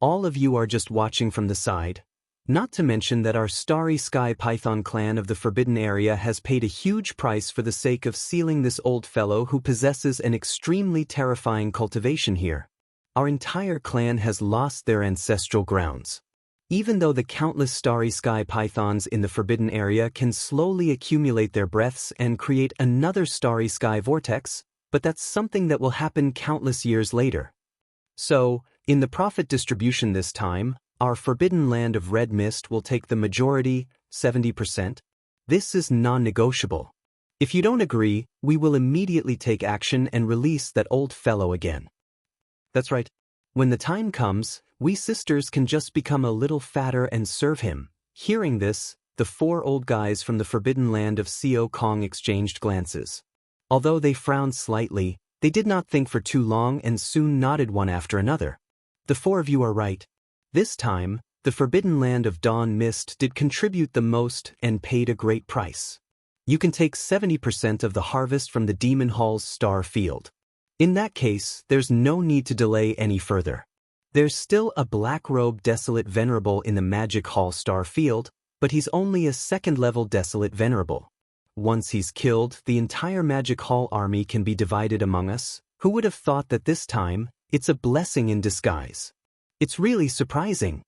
All of you are just watching from the side. Not to mention that our Starry Sky Python clan of the Forbidden Area has paid a huge price for the sake of sealing this old fellow who possesses an extremely terrifying cultivation here. Our entire clan has lost their ancestral grounds. Even though the countless Starry Sky Pythons in the Forbidden Area can slowly accumulate their breaths and create another Starry Sky Vortex, but that's something that will happen countless years later. So, in the profit distribution this time, our forbidden land of red mist will take the majority, 70%. This is non-negotiable. If you don't agree, we will immediately take action and release that old fellow again. That's right. When the time comes, we sisters can just become a little fatter and serve him. Hearing this, the four old guys from the forbidden land of Xiaokong exchanged glances. Although they frowned slightly, they did not think for too long and soon nodded one after another. The four of you are right. This time, the forbidden land of Dawn Mist did contribute the most and paid a great price. You can take 70% of the harvest from the Demon Hall's star field. In that case, there's no need to delay any further. There's still a black-robed desolate venerable in the Magic Hall star field, but he's only a second-level desolate venerable. Once he's killed, the entire Magic Hall army can be divided among us. Who would have thought that this time, it's a blessing in disguise? It's really surprising.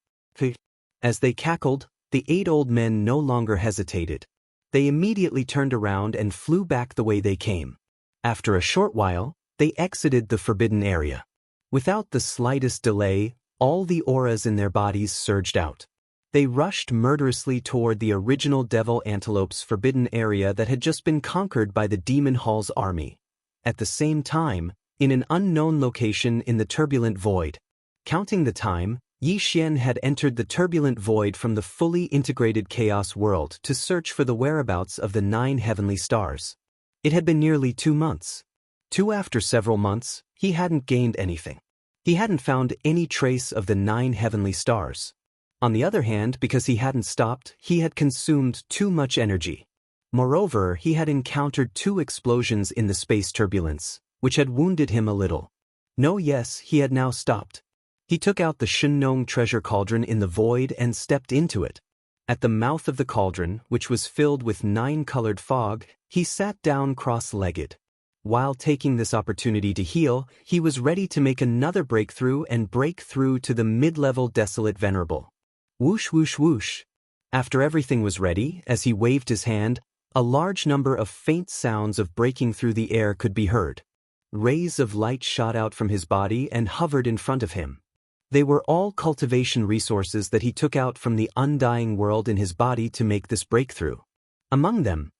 As they cackled, the 8 old men no longer hesitated. They immediately turned around and flew back the way they came. After a short while, they exited the forbidden area. Without the slightest delay, all the auras in their bodies surged out. They rushed murderously toward the original Devil Antelope's forbidden area that had just been conquered by the Demon Hall's army. At the same time, in an unknown location in the turbulent void. Counting the time, Yi Xian had entered the turbulent void from the fully integrated chaos world to search for the whereabouts of the 9 heavenly stars. It had been nearly 2 months. After several months, he hadn't gained anything. He hadn't found any trace of the 9 heavenly stars. On the other hand, because he hadn't stopped, he had consumed too much energy. Moreover, he had encountered 2 explosions in the space turbulence, which had wounded him a little. He had now stopped. He took out the Shunnong treasure cauldron in the void and stepped into it. At the mouth of the cauldron, which was filled with 9-colored fog, he sat down cross-legged. While taking this opportunity to heal, he was ready to make another breakthrough and break through to the mid-level desolate venerable. Whoosh whoosh whoosh. After everything was ready, as he waved his hand, a large number of faint sounds of breaking through the air could be heard. Rays of light shot out from his body and hovered in front of him. They were all cultivation resources that he took out from the undying world in his body to make this breakthrough. Among them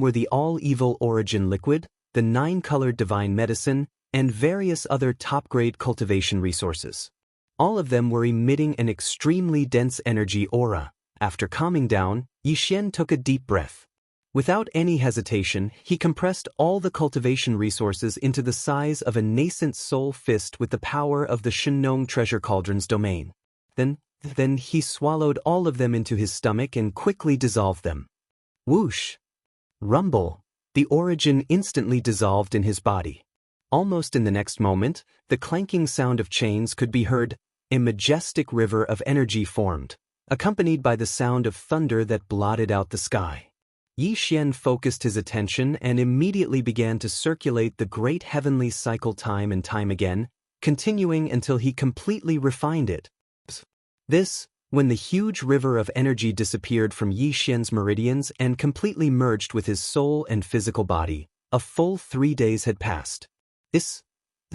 were the all-evil origin liquid, the 9-colored divine medicine, and various other top-grade cultivation resources. All of them were emitting an extremely dense energy aura. After calming down, Yi Xian took a deep breath. Without any hesitation, he compressed all the cultivation resources into the size of a nascent soul fist with the power of the Shunnong treasure cauldron's domain. Then he swallowed all of them into his stomach and quickly dissolved them. Whoosh! Rumble! The origin instantly dissolved in his body. Almost in the next moment, the clanking sound of chains could be heard. A majestic river of energy formed, accompanied by the sound of thunder that blotted out the sky. Yi Xian focused his attention and immediately began to circulate the great heavenly cycle time and time again, continuing until he completely refined it. When the huge river of energy disappeared from Yi Xian's meridians and completely merged with his soul and physical body, a full 3 days had passed.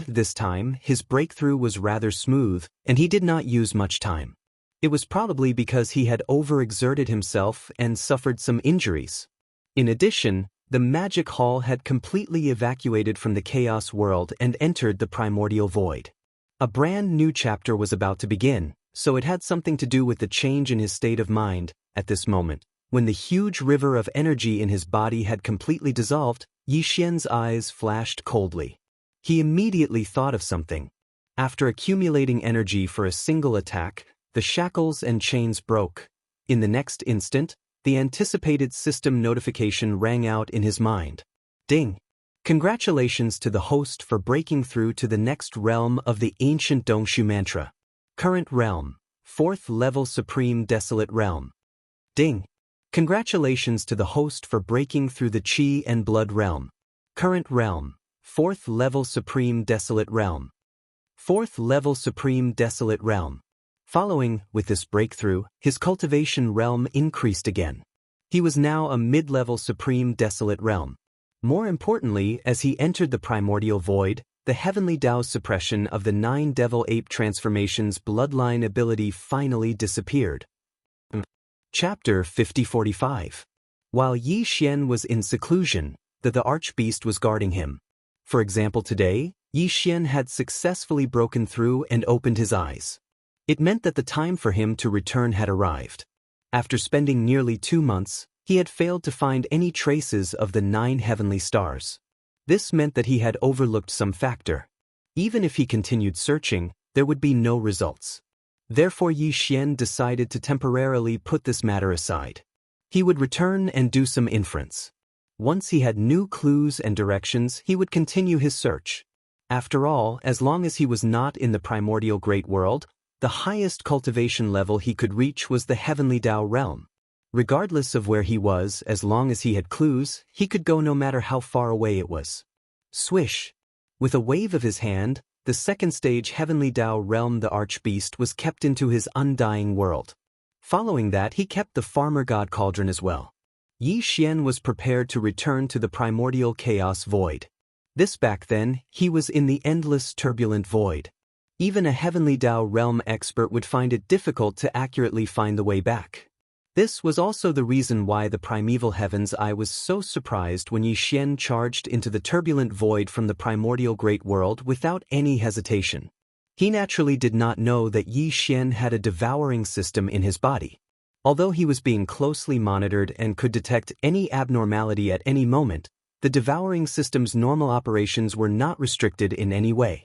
This time, his breakthrough was rather smooth, and he did not use much time. It was probably because he had overexerted himself and suffered some injuries. In addition, the magic hall had completely evacuated from the chaos world and entered the primordial void. A brand new chapter was about to begin, so it had something to do with the change in his state of mind. At this moment, when the huge river of energy in his body had completely dissolved, Yi Xian's eyes flashed coldly. He immediately thought of something. After accumulating energy for a single attack, the shackles and chains broke. In the next instant, the anticipated system notification rang out in his mind. Ding! Congratulations to the host for breaking through to the next realm of the ancient Dongshu mantra. Current realm, 4th level Supreme Desolate Realm. Ding! Congratulations to the host for breaking through the Qi and Blood realm. Current realm, 4th level Supreme Desolate Realm. 4th level Supreme Desolate Realm. Following, with this breakthrough, his cultivation realm increased again. He was now a mid-level Supreme Desolate Realm. More importantly, as he entered the primordial void, the heavenly Dao's suppression of the 9 devil ape transformations bloodline ability finally disappeared. Chapter 5045. While Yi Xian was in seclusion, the archbeast was guarding him. For example, today, Yi Xian had successfully broken through and opened his eyes. It meant that the time for him to return had arrived. After spending nearly 2 months, he had failed to find any traces of the 9 heavenly stars. This meant that he had overlooked some factor. Even if he continued searching, there would be no results. Therefore Yi Xian decided to temporarily put this matter aside. He would return and do some inference. Once he had new clues and directions, he would continue his search. After all, as long as he was not in the primordial great world, the highest cultivation level he could reach was the heavenly Dao realm. Regardless of where he was, as long as he had clues, he could go no matter how far away it was. Swish! With a wave of his hand, the second stage heavenly Dao realm the archbeast was kept into his undying world. Following that he kept the farmer god cauldron as well. Yi Xian was prepared to return to the primordial chaos void. This back then, he was in the endless turbulent void. Even a heavenly Dao realm expert would find it difficult to accurately find the way back. This was also the reason why the primeval heaven's eye was so surprised when Yi Xian charged into the turbulent void from the primordial great world without any hesitation. He naturally did not know that Yi Xian had a devouring system in his body. Although he was being closely monitored and could detect any abnormality at any moment, the devouring system's normal operations were not restricted in any way.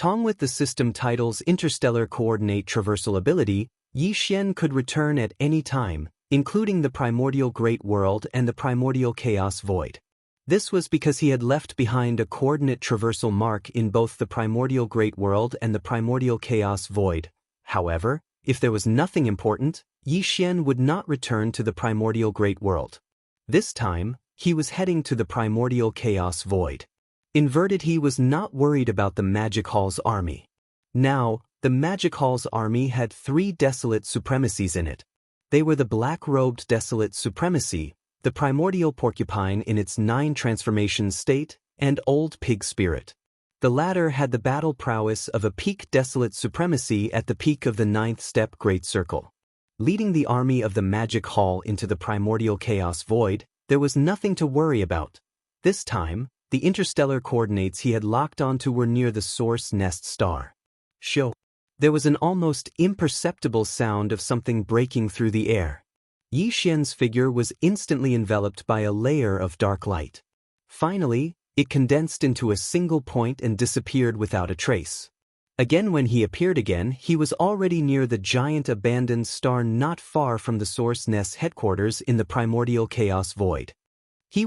With the system title's interstellar coordinate traversal ability, Yi Xian could return at any time, including the primordial great world and the primordial chaos void. This was because he had left behind a coordinate traversal mark in both the primordial great world and the primordial chaos void. However, if there was nothing important, Yi Xian would not return to the primordial great world. This time, he was heading to the primordial chaos void. Inverted, he was not worried about the Magic Hall's army. Now, the Magic Hall's army had 3 desolate supremacies in it. They were the black-robed desolate supremacy, the primordial porcupine in its 9 transformation state, and old pig spirit. The latter had the battle prowess of a peak desolate supremacy at the peak of the 9th step great circle. Leading the army of the Magic Hall into the primordial chaos void, there was nothing to worry about. This time, the interstellar coordinates he had locked onto were near the source nest star. Show. There was an almost imperceptible sound of something breaking through the air. Yi Xian's figure was instantly enveloped by a layer of dark light. Finally, it condensed into a single point and disappeared without a trace. Again, when he appeared again, he was already near the giant abandoned star not far from the source nest's headquarters in the primordial chaos void.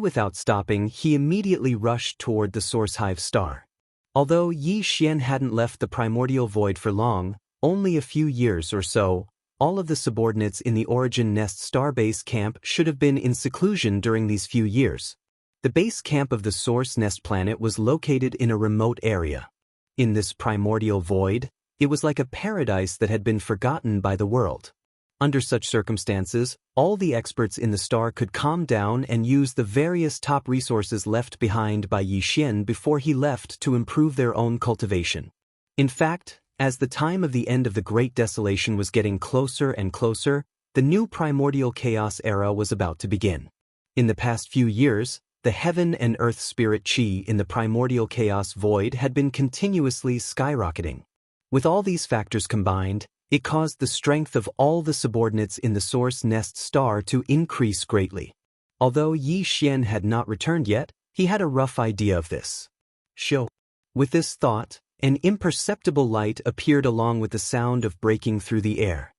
Without stopping, he immediately rushed toward the source hive star. Although Yi Xian hadn't left the primordial void for long, only a few years or so, all of the subordinates in the origin nest star base camp should have been in seclusion during these few years. The base camp of the source nest planet was located in a remote area. In this primordial void, it was like a paradise that had been forgotten by the world. Under such circumstances, all the experts in the star could calm down and use the various top resources left behind by Yi Xian before he left to improve their own cultivation. In fact, as the time of the end of the Great Desolation was getting closer and closer, the new primordial chaos era was about to begin. In the past few years, the heaven and earth spirit qi in the primordial chaos void had been continuously skyrocketing. With all these factors combined, it caused the strength of all the subordinates in the source nest star to increase greatly. Although Yi Xian had not returned yet, he had a rough idea of this. Show. With this thought, an imperceptible light appeared along with the sound of breaking through the air.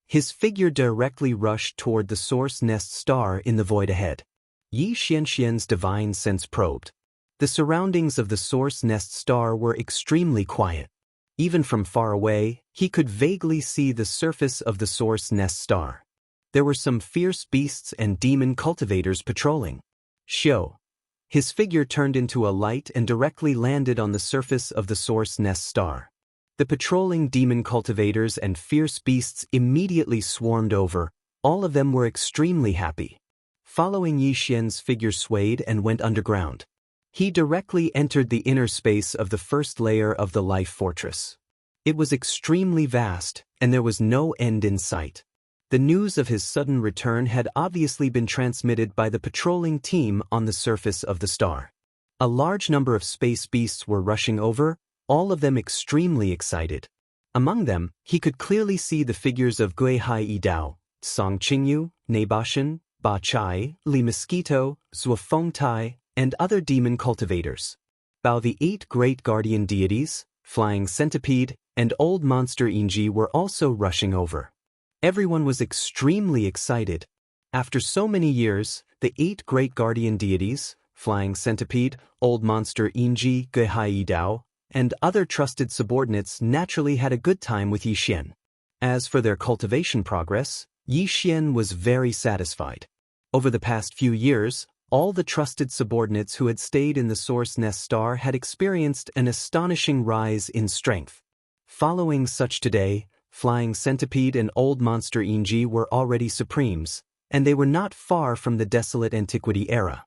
His figure directly rushed toward the source nest star in the void ahead. Yi Xianxian's divine sense probed. The surroundings of the source nest star were extremely quiet. Even from far away, he could vaguely see the surface of the source nest star. There were some fierce beasts and demon cultivators patrolling. Show. His figure turned into a light and directly landed on the surface of the source nest star. The patrolling demon cultivators and fierce beasts immediately swarmed over. All of them were extremely happy. Following Yi Xian's figure swayed and went underground. He directly entered the inner space of the first layer of the life fortress. It was extremely vast, and there was no end in sight. The news of his sudden return had obviously been transmitted by the patrolling team on the surface of the star. A large number of space beasts were rushing over, all of them extremely excited. Among them, he could clearly see the figures of Gui Hai Yi Dao, Song Qingyu, Neibashan, Ba Chai, Li Mosquito, Zuofeng Tai, and other demon cultivators. Bao the 8 great guardian deities, Flying Centipede, and Old Monster Inji were also rushing over. Everyone was extremely excited. After so many years, the 8 great guardian deities, Flying Centipede, Old Monster Inji, Gehai Dao, and other trusted subordinates naturally had a good time with Yi Xian. As for their cultivation progress, Yi Xian was very satisfied. Over the past few years, all the trusted subordinates who had stayed in the source nest star had experienced an astonishing rise in strength. Following such today, Flying Centipede and Old Monster Inji were already supremes, and they were not far from the desolate antiquity era.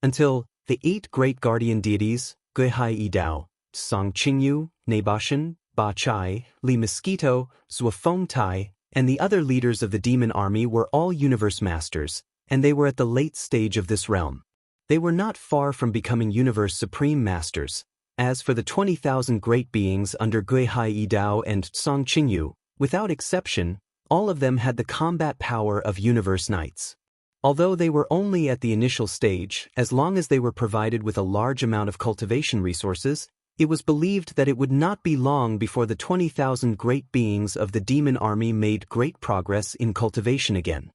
Until the 8 great guardian deities, Guihai Yi Dao, Song Qingyu, Neibashan, Ba Chai, Li Mosquito, Zuofeng Tai, and the other leaders of the demon army were all universe masters, and they were at the late stage of this realm. They were not far from becoming universe supreme masters. As for the 20,000 great beings under Guihai Yi Dao and Song Qingyu, without exception, all of them had the combat power of universe knights. Although they were only at the initial stage, as long as they were provided with a large amount of cultivation resources, it was believed that it would not be long before the 20,000 great beings of the demon army made great progress in cultivation again.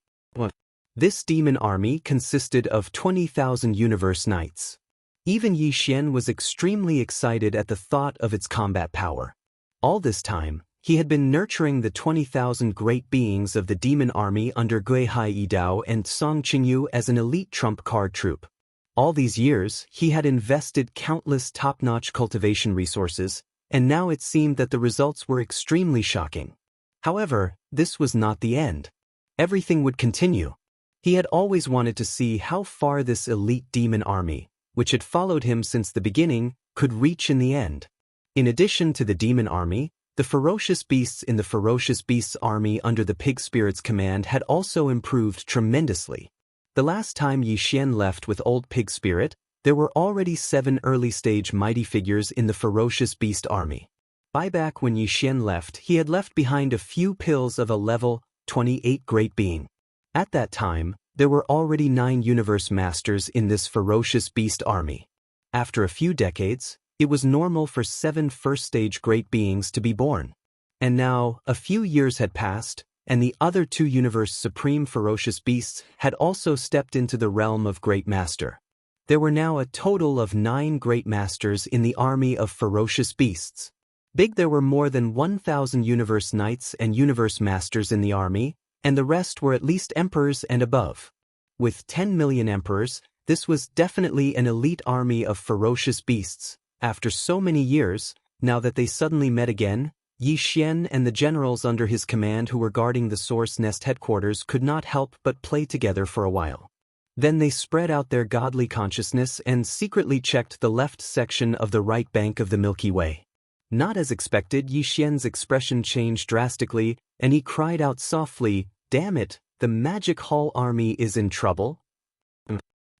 This demon army consisted of 20,000 universe knights. Even Yi Xian was extremely excited at the thought of its combat power. All this time, he had been nurturing the 20,000 great beings of the demon army under Guihai Yi Dao and Song Qingyu as an elite trump card troop. All these years, he had invested countless top-notch cultivation resources, and now it seemed that the results were extremely shocking. However, this was not the end. Everything would continue. He had always wanted to see how far this elite demon army, which had followed him since the beginning, could reach in the end. In addition to the demon army, the ferocious beasts in the ferocious beasts army under the pig spirit's command had also improved tremendously. The last time Yi Xian left with old pig spirit, there were already 7 early-stage mighty figures in the ferocious beast army. Back when Yi Xian left, he had left behind a few pills of a level 28 great being. At that time, there were already 9 universe masters in this ferocious beast army. After a few decades, it was normal for 7 first-stage great beings to be born. And now, a few years had passed, and the other 2 universe supreme ferocious beasts had also stepped into the realm of great master. There were now a total of 9 great masters in the army of ferocious beasts. There were more than 1,000 universe knights and universe masters in the army, and the rest were at least emperors and above. With 10 million emperors, this was definitely an elite army of ferocious beasts. After so many years, now that they suddenly met again, Yi Xian and the generals under his command who were guarding the Source Nest headquarters could not help but play together for a while. Then they spread out their godly consciousness and secretly checked the left section of the right bank of the Milky Way. Not as expected, Yi Xian's expression changed drastically, and he cried out softly, "Damn it, the Magic Hall army is in trouble."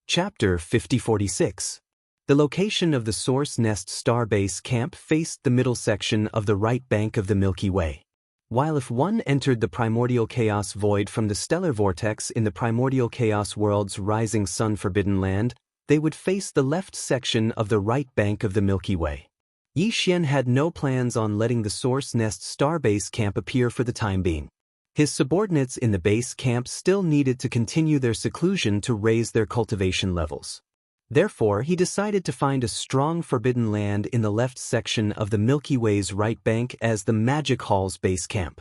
Chapter 5046. The location of the Source Nest Starbase camp faced the middle section of the right bank of the Milky Way. While if one entered the primordial chaos void from the stellar vortex in the primordial chaos world's rising sun forbidden land, they would face the left section of the right bank of the Milky Way. Yi Xian had no plans on letting the Source Nest Starbase camp appear for the time being. His subordinates in the base camp still needed to continue their seclusion to raise their cultivation levels. Therefore, he decided to find a strong forbidden land in the left section of the Milky Way's right bank as the Magic Hall's base camp.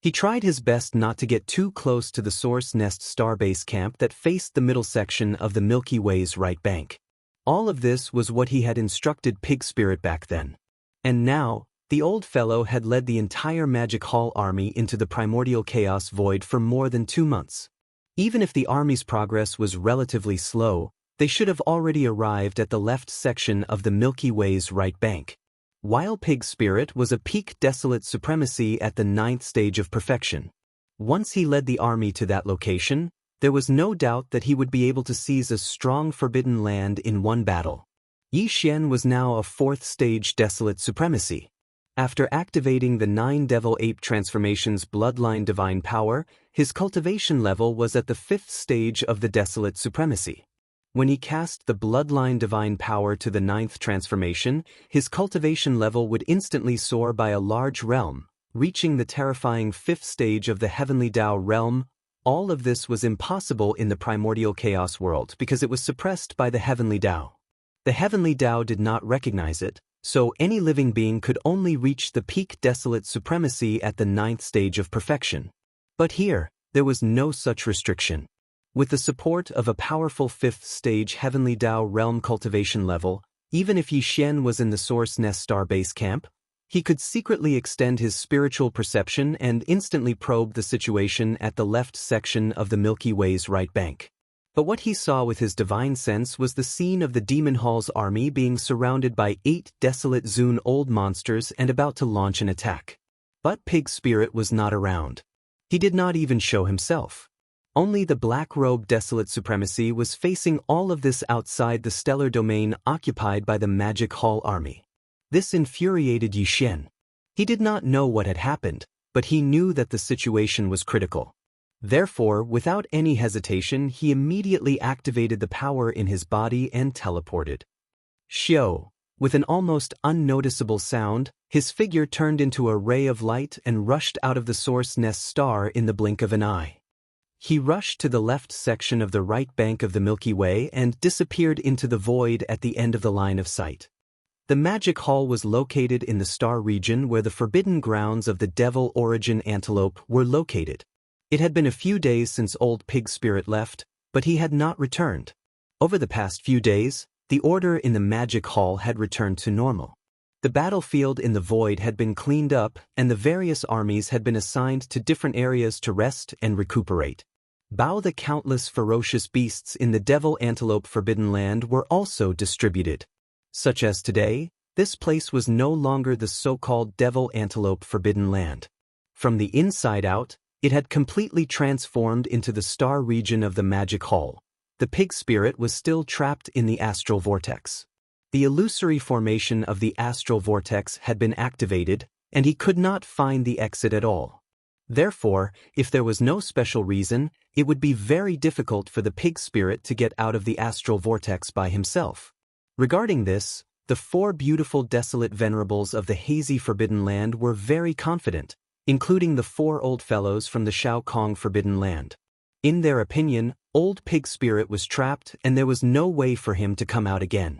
He tried his best not to get too close to the Source Nest Starbase camp that faced the middle section of the Milky Way's right bank. All of this was what he had instructed Pig Spirit back then. And now, the old fellow had led the entire Magic Hall army into the primordial chaos void for more than 2 months. Even if the army's progress was relatively slow, they should have already arrived at the left section of the Milky Way's right bank. While Pig Spirit was a peak desolate supremacy at the 9th stage of perfection. Once he led the army to that location, there was no doubt that he would be able to seize a strong forbidden land in one battle. Yi Xian was now a 4th stage desolate supremacy. After activating the 9 Devil Ape Transformation's bloodline divine power, his cultivation level was at the 5th stage of the desolate supremacy. When he cast the bloodline divine power to the 9th transformation, his cultivation level would instantly soar by a large realm, reaching the terrifying 5th stage of the Heavenly Dao realm. All of this was impossible in the primordial chaos world because it was suppressed by the Heavenly Dao. The Heavenly Dao did not recognize it, so any living being could only reach the peak desolate supremacy at the 9th stage of perfection. But here, there was no such restriction. With the support of a powerful 5th stage Heavenly Dao realm cultivation level, even if Yi Xian was in the Source Nest Starbase camp, he could secretly extend his spiritual perception and instantly probe the situation at the left section of the Milky Way's right bank. But what he saw with his divine sense was the scene of the Demon Hall's army being surrounded by 8 desolate Zune old monsters and about to launch an attack. But Pig Spirit was not around. He did not even show himself. Only the black-robed desolate supremacy was facing all of this outside the stellar domain occupied by the Magic Hall army. This infuriated Yi Xian. He did not know what had happened, but he knew that the situation was critical. Therefore, without any hesitation, he immediately activated the power in his body and teleported. Xiao. With an almost unnoticeable sound, his figure turned into a ray of light and rushed out of the Source Nest star in the blink of an eye. He rushed to the left section of the right bank of the Milky Way and disappeared into the void at the end of the line of sight. The Magic Hall was located in the star region where the forbidden grounds of the Devil Origin Antelope were located. It had been a few days since old Pig Spirit left, but he had not returned. Over the past few days, the order in the Magic Hall had returned to normal. The battlefield in the void had been cleaned up, and the various armies had been assigned to different areas to rest and recuperate. The countless ferocious beasts in the Devil Antelope Forbidden Land were also distributed. Such as today, this place was no longer the so-called Devil Antelope Forbidden Land. From the inside out, it had completely transformed into the star region of the Magic Hall. The Pig Spirit was still trapped in the astral vortex. The illusory formation of the astral vortex had been activated, and he could not find the exit at all. Therefore, if there was no special reason, it would be very difficult for the Pig Spirit to get out of the astral vortex by himself. Regarding this, the 4 beautiful desolate venerables of the hazy Forbidden Land were very confident, including the 4 old fellows from the Shao Kong Forbidden Land. In their opinion, old Pig Spirit was trapped and there was no way for him to come out again.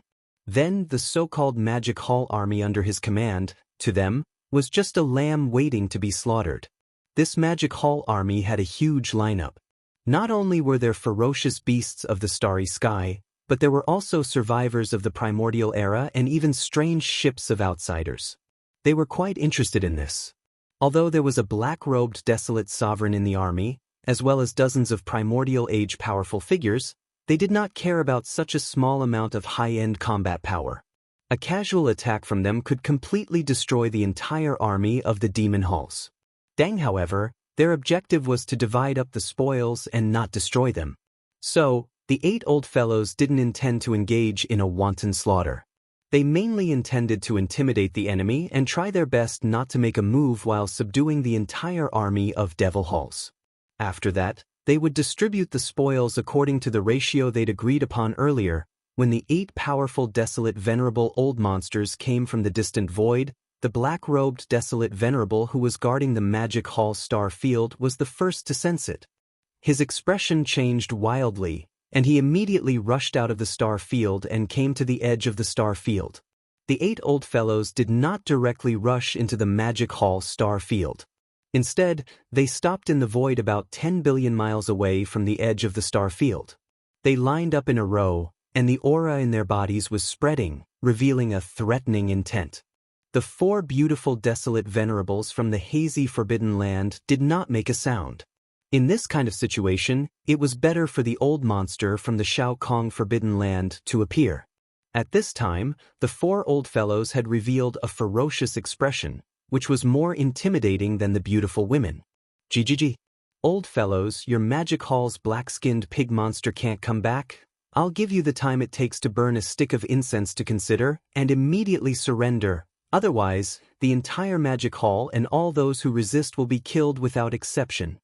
Then the so-called Magic Hall army under his command, to them, was just a lamb waiting to be slaughtered. This Magic Hall army had a huge lineup. Not only were there ferocious beasts of the starry sky, but there were also survivors of the primordial era and even strange ships of outsiders. They were quite interested in this. Although there was a black-robed desolate sovereign in the army, as well as dozens of primordial age powerful figures, they did not care about such a small amount of high-end combat power. A casual attack from them could completely destroy the entire army of the demon halls. Deng, however, their objective was to divide up the spoils and not destroy them. So, the 8 old fellows didn't intend to engage in a wanton slaughter. They mainly intended to intimidate the enemy and try their best not to make a move while subduing the entire army of devil halls. After that, they would distribute the spoils according to the ratio they'd agreed upon earlier. When the 8 powerful desolate venerable old monsters came from the distant void, the black-robed desolate venerable who was guarding the magic hall star field was the first to sense it. His expression changed wildly, and he immediately rushed out of the star field and came to the edge of the star field. The 8 old fellows did not directly rush into the magic hall star field. Instead, they stopped in the void about 10 billion miles away from the edge of the star field. They lined up in a row, and the aura in their bodies was spreading, revealing a threatening intent. The 4 beautiful desolate venerables from the hazy forbidden land did not make a sound. In this kind of situation, it was better for the old monster from the Shao Kong forbidden land to appear. At this time, the 4 old fellows had revealed a ferocious expression, which was more intimidating than the beautiful women. GGG. Old fellows, your magic hall's black-skinned pig monster can't come back. I'll give you the time it takes to burn a stick of incense to consider, and immediately surrender. Otherwise, the entire magic hall and all those who resist will be killed without exception.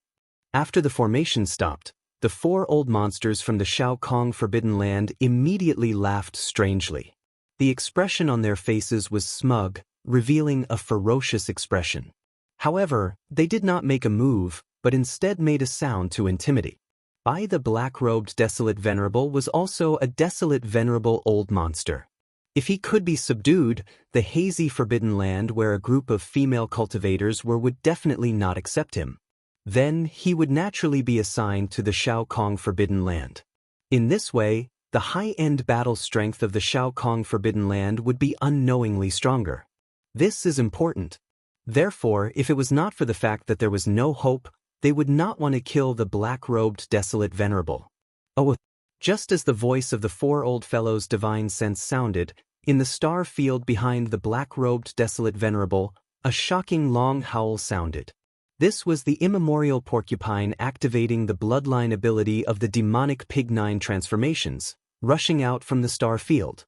After the formation stopped, the 4 old monsters from the Shao Kong forbidden land immediately laughed strangely. The expression on their faces was smug, revealing a ferocious expression. However, they did not make a move, but instead made a sound to intimidate. By the black-robed desolate venerable was also a desolate venerable old monster. If he could be subdued, the hazy forbidden land where a group of female cultivators were would definitely not accept him. Then he would naturally be assigned to the Shao Kong forbidden land. In this way, the high-end battle strength of the Shao Kong forbidden land would be unknowingly stronger. This is important. Therefore, if it was not for the fact that there was no hope, they would not want to kill the black-robed desolate venerable. Oh, just as the voice of the 4 old fellows' divine sense sounded, in the star field behind the black-robed desolate venerable, a shocking long howl sounded. This was the immemorial porcupine activating the bloodline ability of the demonic pig 9 transformations, rushing out from the star field.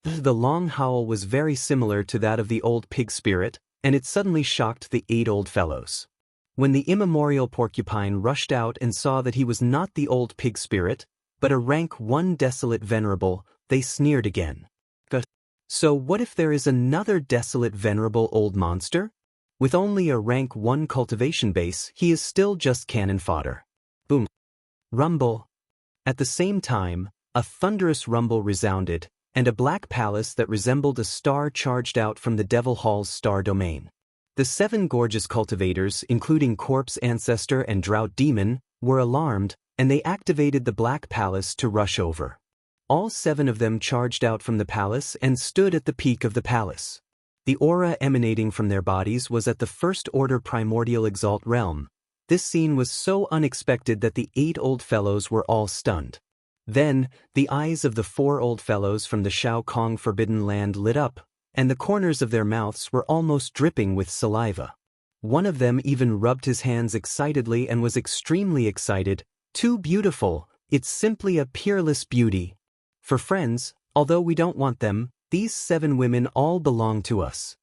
The long howl was very similar to that of the old pig spirit, and it suddenly shocked the 8 old fellows. When the immemorial porcupine rushed out and saw that he was not the old pig spirit, but a rank 1 desolate venerable, they sneered again. So what if there is another desolate venerable old monster? With only a rank 1 cultivation base, he is still just cannon fodder. Boom. Rumble. At the same time, a thunderous rumble resounded, and a black palace that resembled a star charged out from the Devil Hall's star domain. The 7 gorgeous cultivators, including Corpse Ancestor and Drought Demon, were alarmed, and they activated the black palace to rush over. All 7 of them charged out from the palace and stood at the peak of the palace. The aura emanating from their bodies was at the first order primordial exalt realm. This scene was so unexpected that the 8 old fellows were all stunned. Then, the eyes of the 4 old fellows from the Shao Kong forbidden land lit up, and the corners of their mouths were almost dripping with saliva. One of them even rubbed his hands excitedly and was extremely excited. Too beautiful, it's simply a peerless beauty. For friends, although we don't want them, these 7 women all belong to us.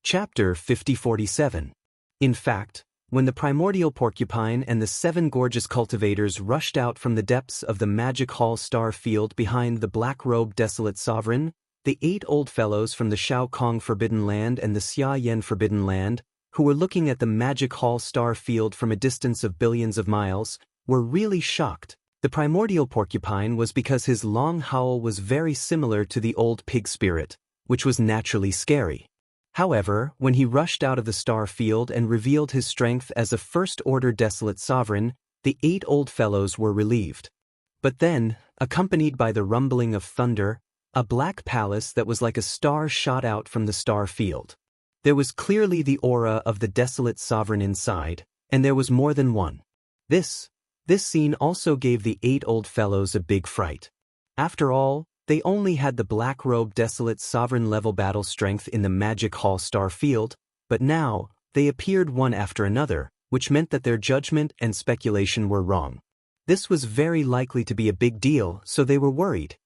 Chapter 5047. In fact, when the primordial porcupine and the 7 gorgeous cultivators rushed out from the depths of the magic hall star field behind the black-robed desolate sovereign, the 8 old fellows from the Shao Kong forbidden land and the Xia Yan forbidden land, who were looking at the magic hall star field from a distance of billions of miles, were really shocked. The primordial porcupine was because his long howl was very similar to the old pig spirit, which was naturally scary. However, when he rushed out of the star field and revealed his strength as a first-order desolate sovereign, the 8 old fellows were relieved. But then, accompanied by the rumbling of thunder, a black palace that was like a star shot out from the star field. There was clearly the aura of the desolate sovereign inside, and there was more than one. This scene also gave the 8 old fellows a big fright. After all, they only had the black-robed desolate sovereign-level battle strength in the Magic Hall star field, but now, they appeared one after another, which meant that their judgment and speculation were wrong. This was very likely to be a big deal, so they were worried.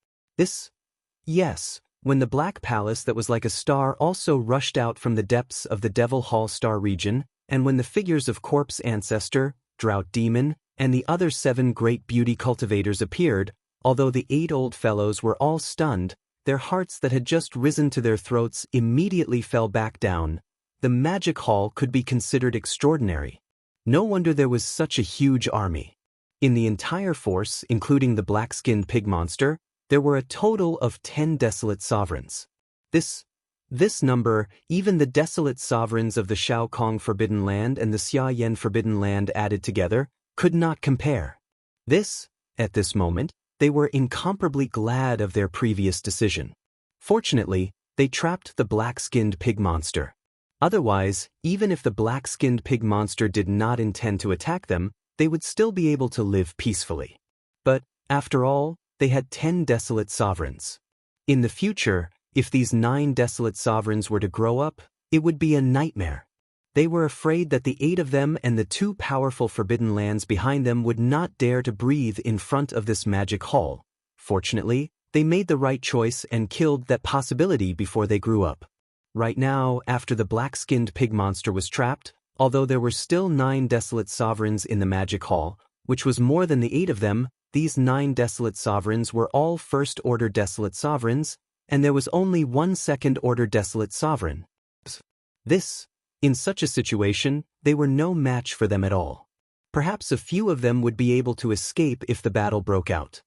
Yes, when the Black Palace that was like a star also rushed out from the depths of the Devil Hall star region, and when the figures of Corpse Ancestor, Drought Demon, and the other 7 great beauty cultivators appeared, although the 8 old fellows were all stunned, their hearts that had just risen to their throats immediately fell back down. The Magic Hall could be considered extraordinary. No wonder there was such a huge army. In the entire force, including the black-skinned pig monster, there were a total of 10 desolate sovereigns. This number, even the desolate sovereigns of the Shao Kong Forbidden Land and the Xia Yan Forbidden Land added together, could not compare. At this moment, they were incomparably glad of their previous decision. Fortunately, they trapped the black-skinned pig monster. Otherwise, even if the black-skinned pig monster did not intend to attack them, they would still be able to live peacefully. But, after all, they had 10 desolate sovereigns. In the future, if these 9 desolate sovereigns were to grow up, it would be a nightmare. They were afraid that the 8 of them and the 2 powerful forbidden lands behind them would not dare to breathe in front of this magic hall. Fortunately, they made the right choice and killed that possibility before they grew up. Right now, after the black-skinned pig monster was trapped, although there were still 9 desolate sovereigns in the magic hall, which was more than the 8 of them, these 9 desolate sovereigns were all first-order desolate sovereigns, and there was only 1 second-order desolate sovereign. In such a situation, they were no match for them at all. Perhaps a few of them would be able to escape if the battle broke out.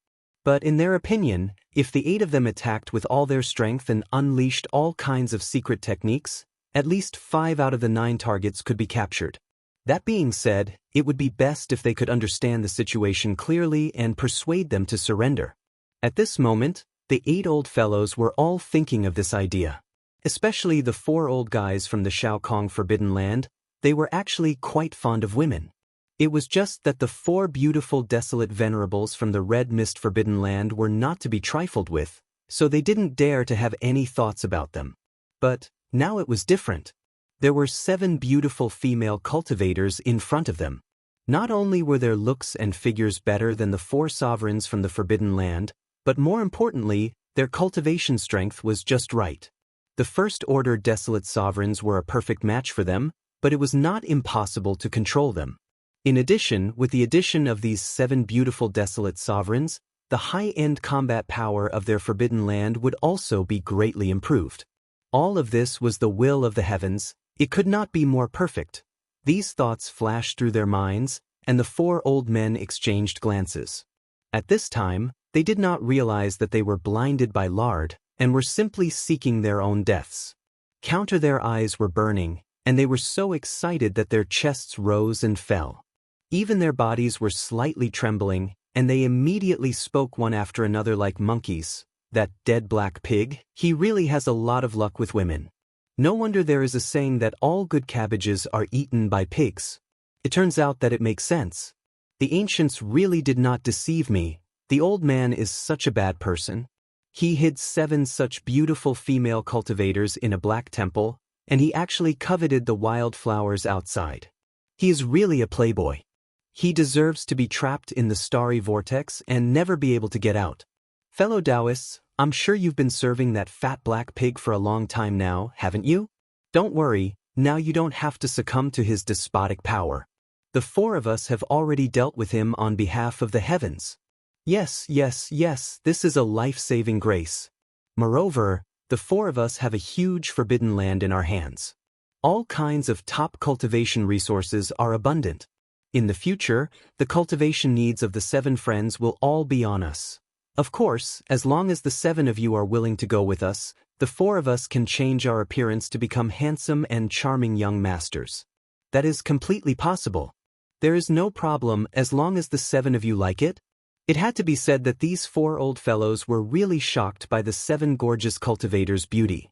But in their opinion, if the 8 of them attacked with all their strength and unleashed all kinds of secret techniques, at least 5 out of the 9 targets could be captured. That being said, it would be best if they could understand the situation clearly and persuade them to surrender. At this moment, the 8 old fellows were all thinking of this idea. Especially the 4 old guys from the Shao Kong Forbidden Land, they were actually quite fond of women. It was just that the 4 beautiful desolate venerables from the Red Mist Forbidden Land were not to be trifled with, so they didn't dare to have any thoughts about them. But now it was different. There were 7 beautiful female cultivators in front of them. Not only were their looks and figures better than the 4 sovereigns from the Forbidden Land, but more importantly, their cultivation strength was just right. The first-order desolate sovereigns were a perfect match for them, but it was not impossible to control them. In addition, with the addition of these 7 beautiful desolate sovereigns, the high-end combat power of their Forbidden Land would also be greatly improved. All of this was the will of the heavens. It could not be more perfect. These thoughts flashed through their minds, and the 4 old men exchanged glances. At this time, they did not realize that they were blinded by lard, and were simply seeking their own deaths. Their eyes were burning, and they were so excited that their chests rose and fell. Even their bodies were slightly trembling, and they immediately spoke one after another like monkeys. That dead black pig, he really has a lot of luck with women. No wonder there is a saying that all good cabbages are eaten by pigs. It turns out that it makes sense. The ancients really did not deceive me. The old man is such a bad person. He hid 7 such beautiful female cultivators in a black temple, and he actually coveted the wild flowers outside. He is really a playboy. He deserves to be trapped in the starry vortex and never be able to get out. Fellow Daoists, I'm sure you've been serving that fat black pig for a long time now, haven't you? Don't worry, now you don't have to succumb to his despotic power. The 4 of us have already dealt with him on behalf of the heavens. Yes, this is a life-saving grace. Moreover, the 4 of us have a huge forbidden land in our hands. All kinds of top cultivation resources are abundant. In the future, the cultivation needs of the 7 friends will all be on us. Of course, as long as the 7 of you are willing to go with us, the 4 of us can change our appearance to become handsome and charming young masters. That is completely possible. There is no problem as long as the 7 of you like it. It had to be said that these 4 old fellows were really shocked by the 7 gorgeous cultivators' beauty.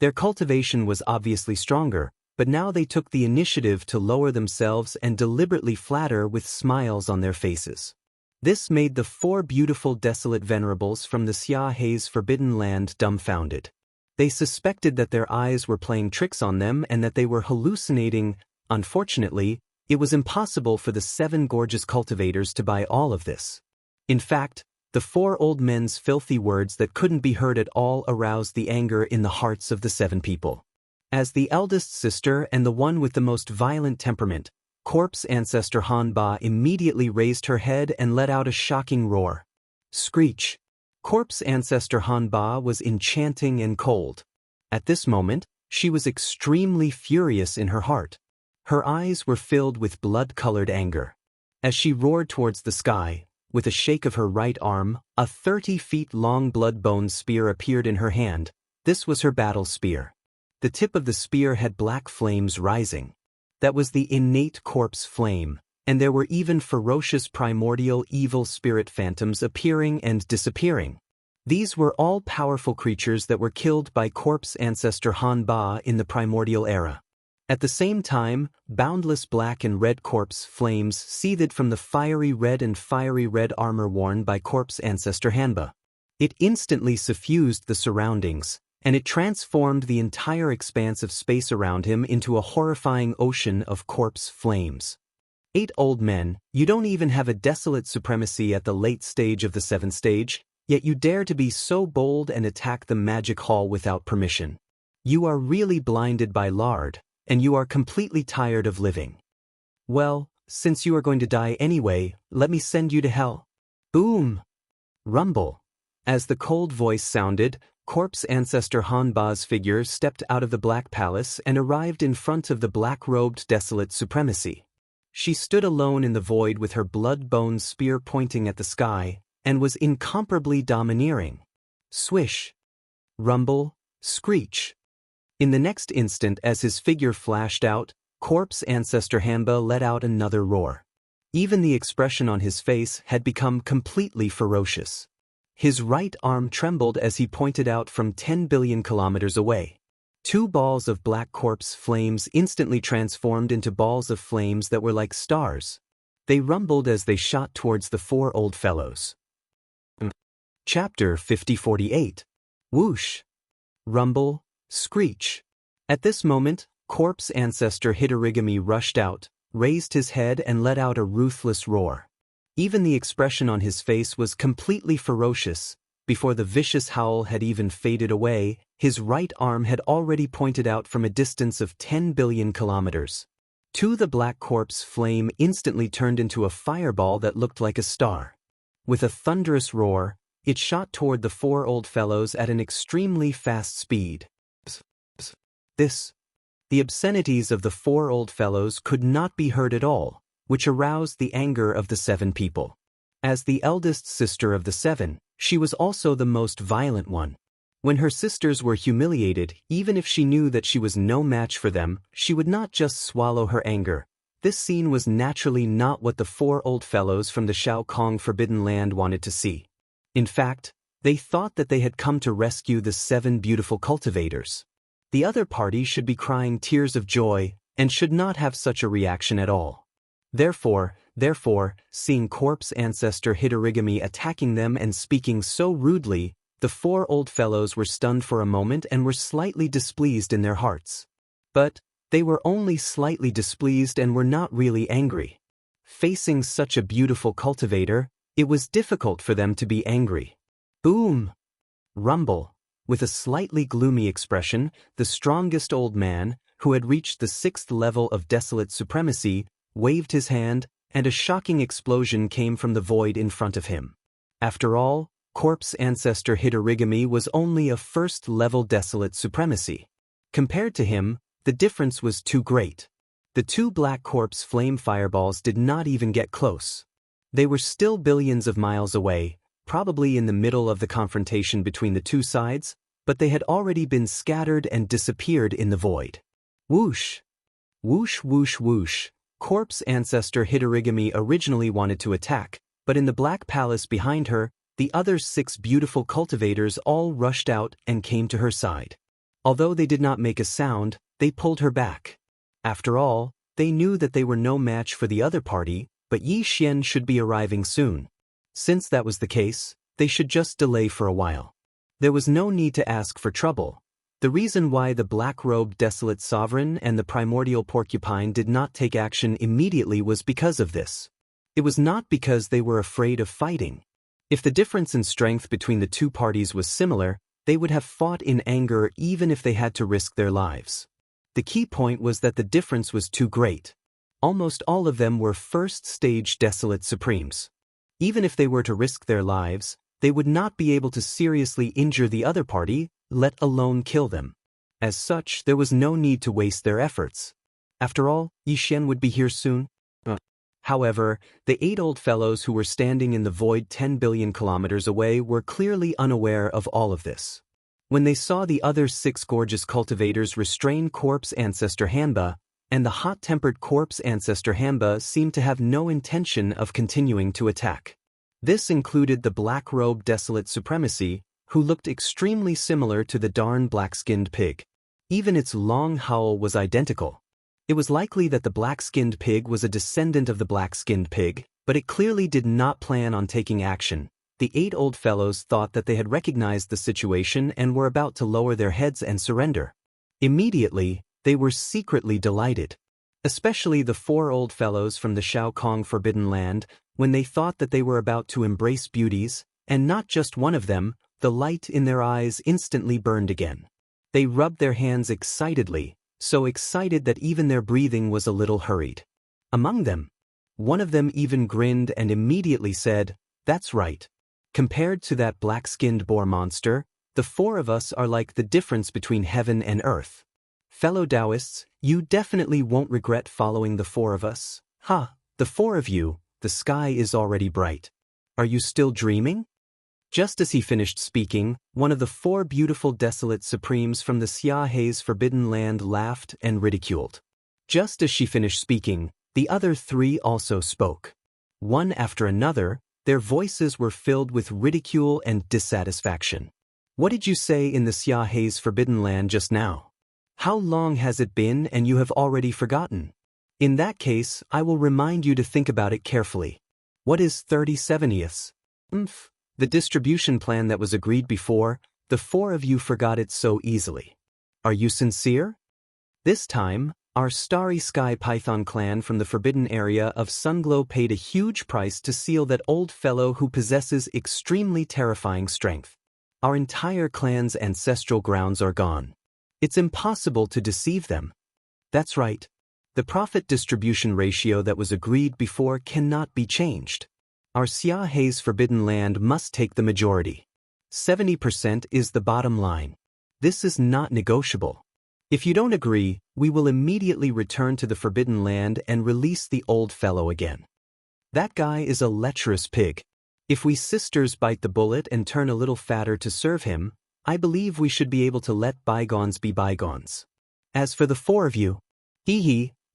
Their cultivation was obviously stronger, but now they took the initiative to lower themselves and deliberately flatter with smiles on their faces. This made the 4 beautiful desolate venerables from the Xia Hei's forbidden land dumbfounded. They suspected that their eyes were playing tricks on them and that they were hallucinating. Unfortunately, it was impossible for the 7 gorgeous cultivators to buy all of this. In fact, the 4 old men's filthy words that couldn't be heard at all aroused the anger in the hearts of the 7 people. As the eldest sister and the one with the most violent temperament, Corpse Ancestor Han Ba immediately raised her head and let out a shocking roar. Screech. Corpse Ancestor Han Ba was enchanting and cold. At this moment, she was extremely furious in her heart. Her eyes were filled with blood-colored anger. As she roared towards the sky, with a shake of her right arm, a 30-feet-long blood-bone spear appeared in her hand. This was her battle spear. The tip of the spear had black flames rising. That was the innate corpse flame, and there were even ferocious primordial evil spirit phantoms appearing and disappearing. These were all powerful creatures that were killed by Corpse Ancestor Han Ba in the primordial era. At the same time, boundless black and red corpse flames seethed from the fiery red armor worn by Corpse Ancestor Han Ba. It instantly suffused the surroundings, and it transformed the entire expanse of space around him into a horrifying ocean of corpse flames. 8 old men, you don't even have a desolate supremacy at the late stage of the 7th stage, yet you dare to be so bold and attack the magic hall without permission. You are really blinded by lard, and you are completely tired of living. Well, since you are going to die anyway, let me send you to hell. Boom! Rumble. As the cold voice sounded, Corpse Ancestor Han Ba's figure stepped out of the Black Palace and arrived in front of the black-robed desolate supremacy. She stood alone in the void with her blood-bone spear pointing at the sky, and was incomparably domineering. Swish. Rumble. Screech. In the next instant, as his figure flashed out, Corpse Ancestor Han Ba let out another roar. Even the expression on his face had become completely ferocious. His right arm trembled as he pointed out from 10 billion kilometers away. 2 balls of black corpse flames instantly transformed into balls of flames that were like stars. They rumbled as they shot towards the 4 old fellows. Chapter 5048. Whoosh. Rumble. Screech. At this moment, Corpse Ancestor Hitorigami rushed out, raised his head and let out a ruthless roar. Even the expression on his face was completely ferocious. Before the vicious howl had even faded away, his right arm had already pointed out from a distance of 10 billion kilometers. The black corpse flame instantly turned into a fireball that looked like a star. With a thunderous roar, it shot toward the 4 old fellows at an extremely fast speed. The obscenities of the 4 old fellows could not be heard at all, which aroused the anger of the 7 people. As the eldest sister of the 7, she was also the most violent one. When her sisters were humiliated, even if she knew that she was no match for them, she would not just swallow her anger. This scene was naturally not what the 4 old fellows from the Shao Kong Forbidden Land wanted to see. In fact, they thought that they had come to rescue the 7 beautiful cultivators. The other party should be crying tears of joy, and should not have such a reaction at all. Therefore, seeing Corpse Ancestor Hitorigami attacking them and speaking so rudely, the 4 old fellows were stunned for a moment and were slightly displeased in their hearts. But they were only slightly displeased and were not really angry. Facing such a beautiful cultivator, it was difficult for them to be angry. Boom! Rumble. With a slightly gloomy expression, the strongest old man, who had reached the 6th level of desolate supremacy, waved his hand, and a shocking explosion came from the void in front of him. After all, Corpse Ancestor Hitorigami was only a 1st-level desolate supremacy. Compared to him, the difference was too great. The 2 black corpse flame fireballs did not even get close. They were still billions of miles away, probably in the middle of the confrontation between the 2 sides, but they had already been scattered and disappeared in the void. Whoosh! Whoosh whoosh whoosh! Corpse Ancestor Hitorigami originally wanted to attack, but in the Black Palace behind her, the other 6 beautiful cultivators all rushed out and came to her side. Although they did not make a sound, they pulled her back. After all, they knew that they were no match for the other party, but Yi Xian should be arriving soon. Since that was the case, they should just delay for a while. There was no need to ask for trouble. The reason why the black-robed desolate sovereign and the primordial porcupine did not take action immediately was because of this. It was not because they were afraid of fighting. If the difference in strength between the two parties was similar, they would have fought in anger even if they had to risk their lives. The key point was that the difference was too great. Almost all of them were first-stage desolate supremes. Even if they were to risk their lives, they would not be able to seriously injure the other party, let alone kill them. As such, there was no need to waste their efforts. After all, Yi Xian would be here soon. However, the 8 old fellows who were standing in the void 10 billion kilometers away were clearly unaware of all of this. When they saw the other 6 gorgeous cultivators restrain corpse ancestor Hanba, and the hot-tempered corpse ancestor Hanba seemed to have no intention of continuing to attack. This included the black-robed desolate supremacy, who looked extremely similar to the darn black-skinned pig. Even its long howl was identical. It was likely that the black-skinned pig was a descendant of the black-skinned pig, but it clearly did not plan on taking action. The 8 old fellows thought that they had recognized the situation and were about to lower their heads and surrender. Immediately, they were secretly delighted. Especially the 4 old fellows from the Shao Kong Forbidden Land, when they thought that they were about to embrace beauties, and not just one of them, the light in their eyes instantly burned again. They rubbed their hands excitedly, so excited that even their breathing was a little hurried. Among them, one of them even grinned and immediately said, "That's right. Compared to that black-skinned boar monster, the 4 of us are like the difference between heaven and earth. Fellow Daoists, you definitely won't regret following the 4 of us. Ha, the 4 of you, the sky is already bright. Are you still dreaming?" Just as he finished speaking, one of the 4 beautiful desolate supremes from the Xiahe's Forbidden Land laughed and ridiculed. Just as she finished speaking, the other 3 also spoke. One after another, their voices were filled with ridicule and dissatisfaction. "What did you say in the Xiahe's Forbidden Land just now? How long has it been and you have already forgotten? In that case, I will remind you to think about it carefully. What is 30/70ths? The distribution plan that was agreed before, the 4 of you forgot it so easily. Are you sincere? This time, our Starry Sky Python clan from the forbidden area of Sunglow paid a huge price to seal that old fellow who possesses extremely terrifying strength. Our entire clan's ancestral grounds are gone. It's impossible to deceive them." That's right. The profit distribution ratio that was agreed before cannot be changed. Our Xiahe's Forbidden Land must take the majority. 70% is the bottom line. This is not negotiable. If you don't agree, we will immediately return to the Forbidden Land and release the old fellow again. That guy is a lecherous pig. If we sisters bite the bullet and turn a little fatter to serve him, I believe we should be able to let bygones be bygones. As for the 4 of you,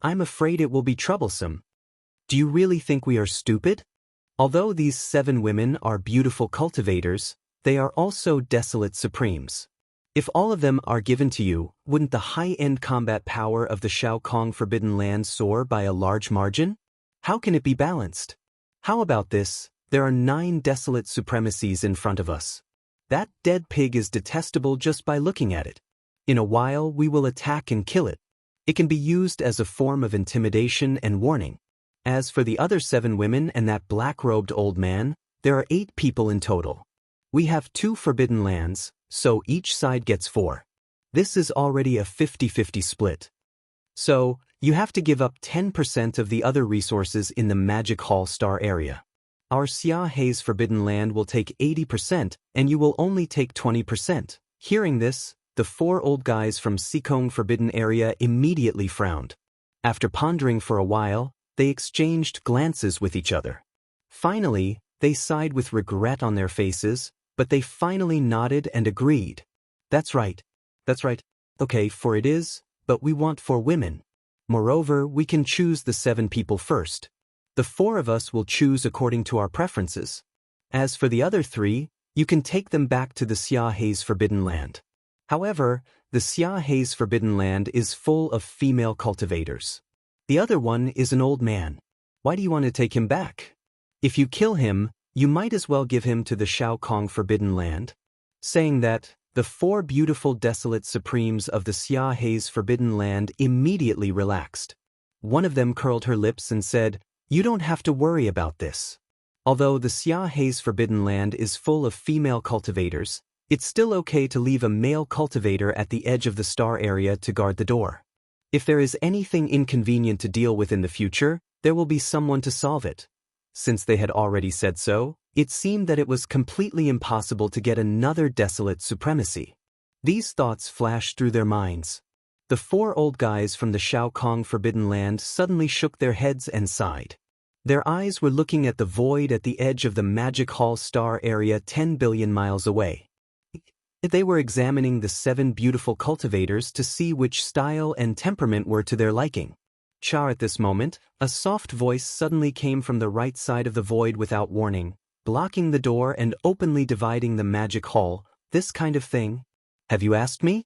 I'm afraid it will be troublesome. Do you really think we are stupid? Although these 7 women are beautiful cultivators, they are also desolate supremes. If all of them are given to you, wouldn't the high-end combat power of the Shao Kong Forbidden Land soar by a large margin? How can it be balanced? How about this? There are 9 desolate supremacies in front of us. That dead pig is detestable just by looking at it. In a while, we will attack and kill it. It can be used as a form of intimidation and warning. As for the other 7 women and that black-robed old man, there are 8 people in total. We have 2 forbidden lands, so each side gets 4. This is already a 50-50 split. So, you have to give up 10% of the other resources in the Magic Hall Star area. Our Xiahe's Forbidden Land will take 80%, and you will only take 20%. Hearing this, the 4 old guys from Sikong Forbidden Area immediately frowned. After pondering for a while, they exchanged glances with each other. Finally, they sighed with regret on their faces, but they finally nodded and agreed. That's right. Okay, for it is, but we want 4 women. Moreover, we can choose the 7 people first. The 4 of us will choose according to our preferences. As for the other 3, you can take them back to the Xiahe's Forbidden Land. However, The Xia Hei's forbidden land is full of female cultivators. The other one is an old man. Why do you want to take him back? If you kill him, you might as well give him to the Shao Kong forbidden land. Saying that, the 4 beautiful desolate supremes of the Xia Hei's forbidden land immediately relaxed. One of them curled her lips and said, "You don't have to worry about this." Although the Xia Hei's forbidden land is full of female cultivators, it's still okay to leave a male cultivator at the edge of the star area to guard the door. If there is anything inconvenient to deal with in the future, there will be someone to solve it. Since they had already said so, it seemed that it was completely impossible to get another desolate supremacy. These thoughts flashed through their minds. The 4 old guys from the Shao Kong forbidden land suddenly shook their heads and sighed. Their eyes were looking at the void at the edge of the Magic Hall star area 10 billion miles away. They were examining the 7 beautiful cultivators to see which style and temperament were to their liking. At this moment, a soft voice suddenly came from the right side of the void without warning, blocking the door and openly dividing the Magic Hall. "This kind of thing? Have you asked me?"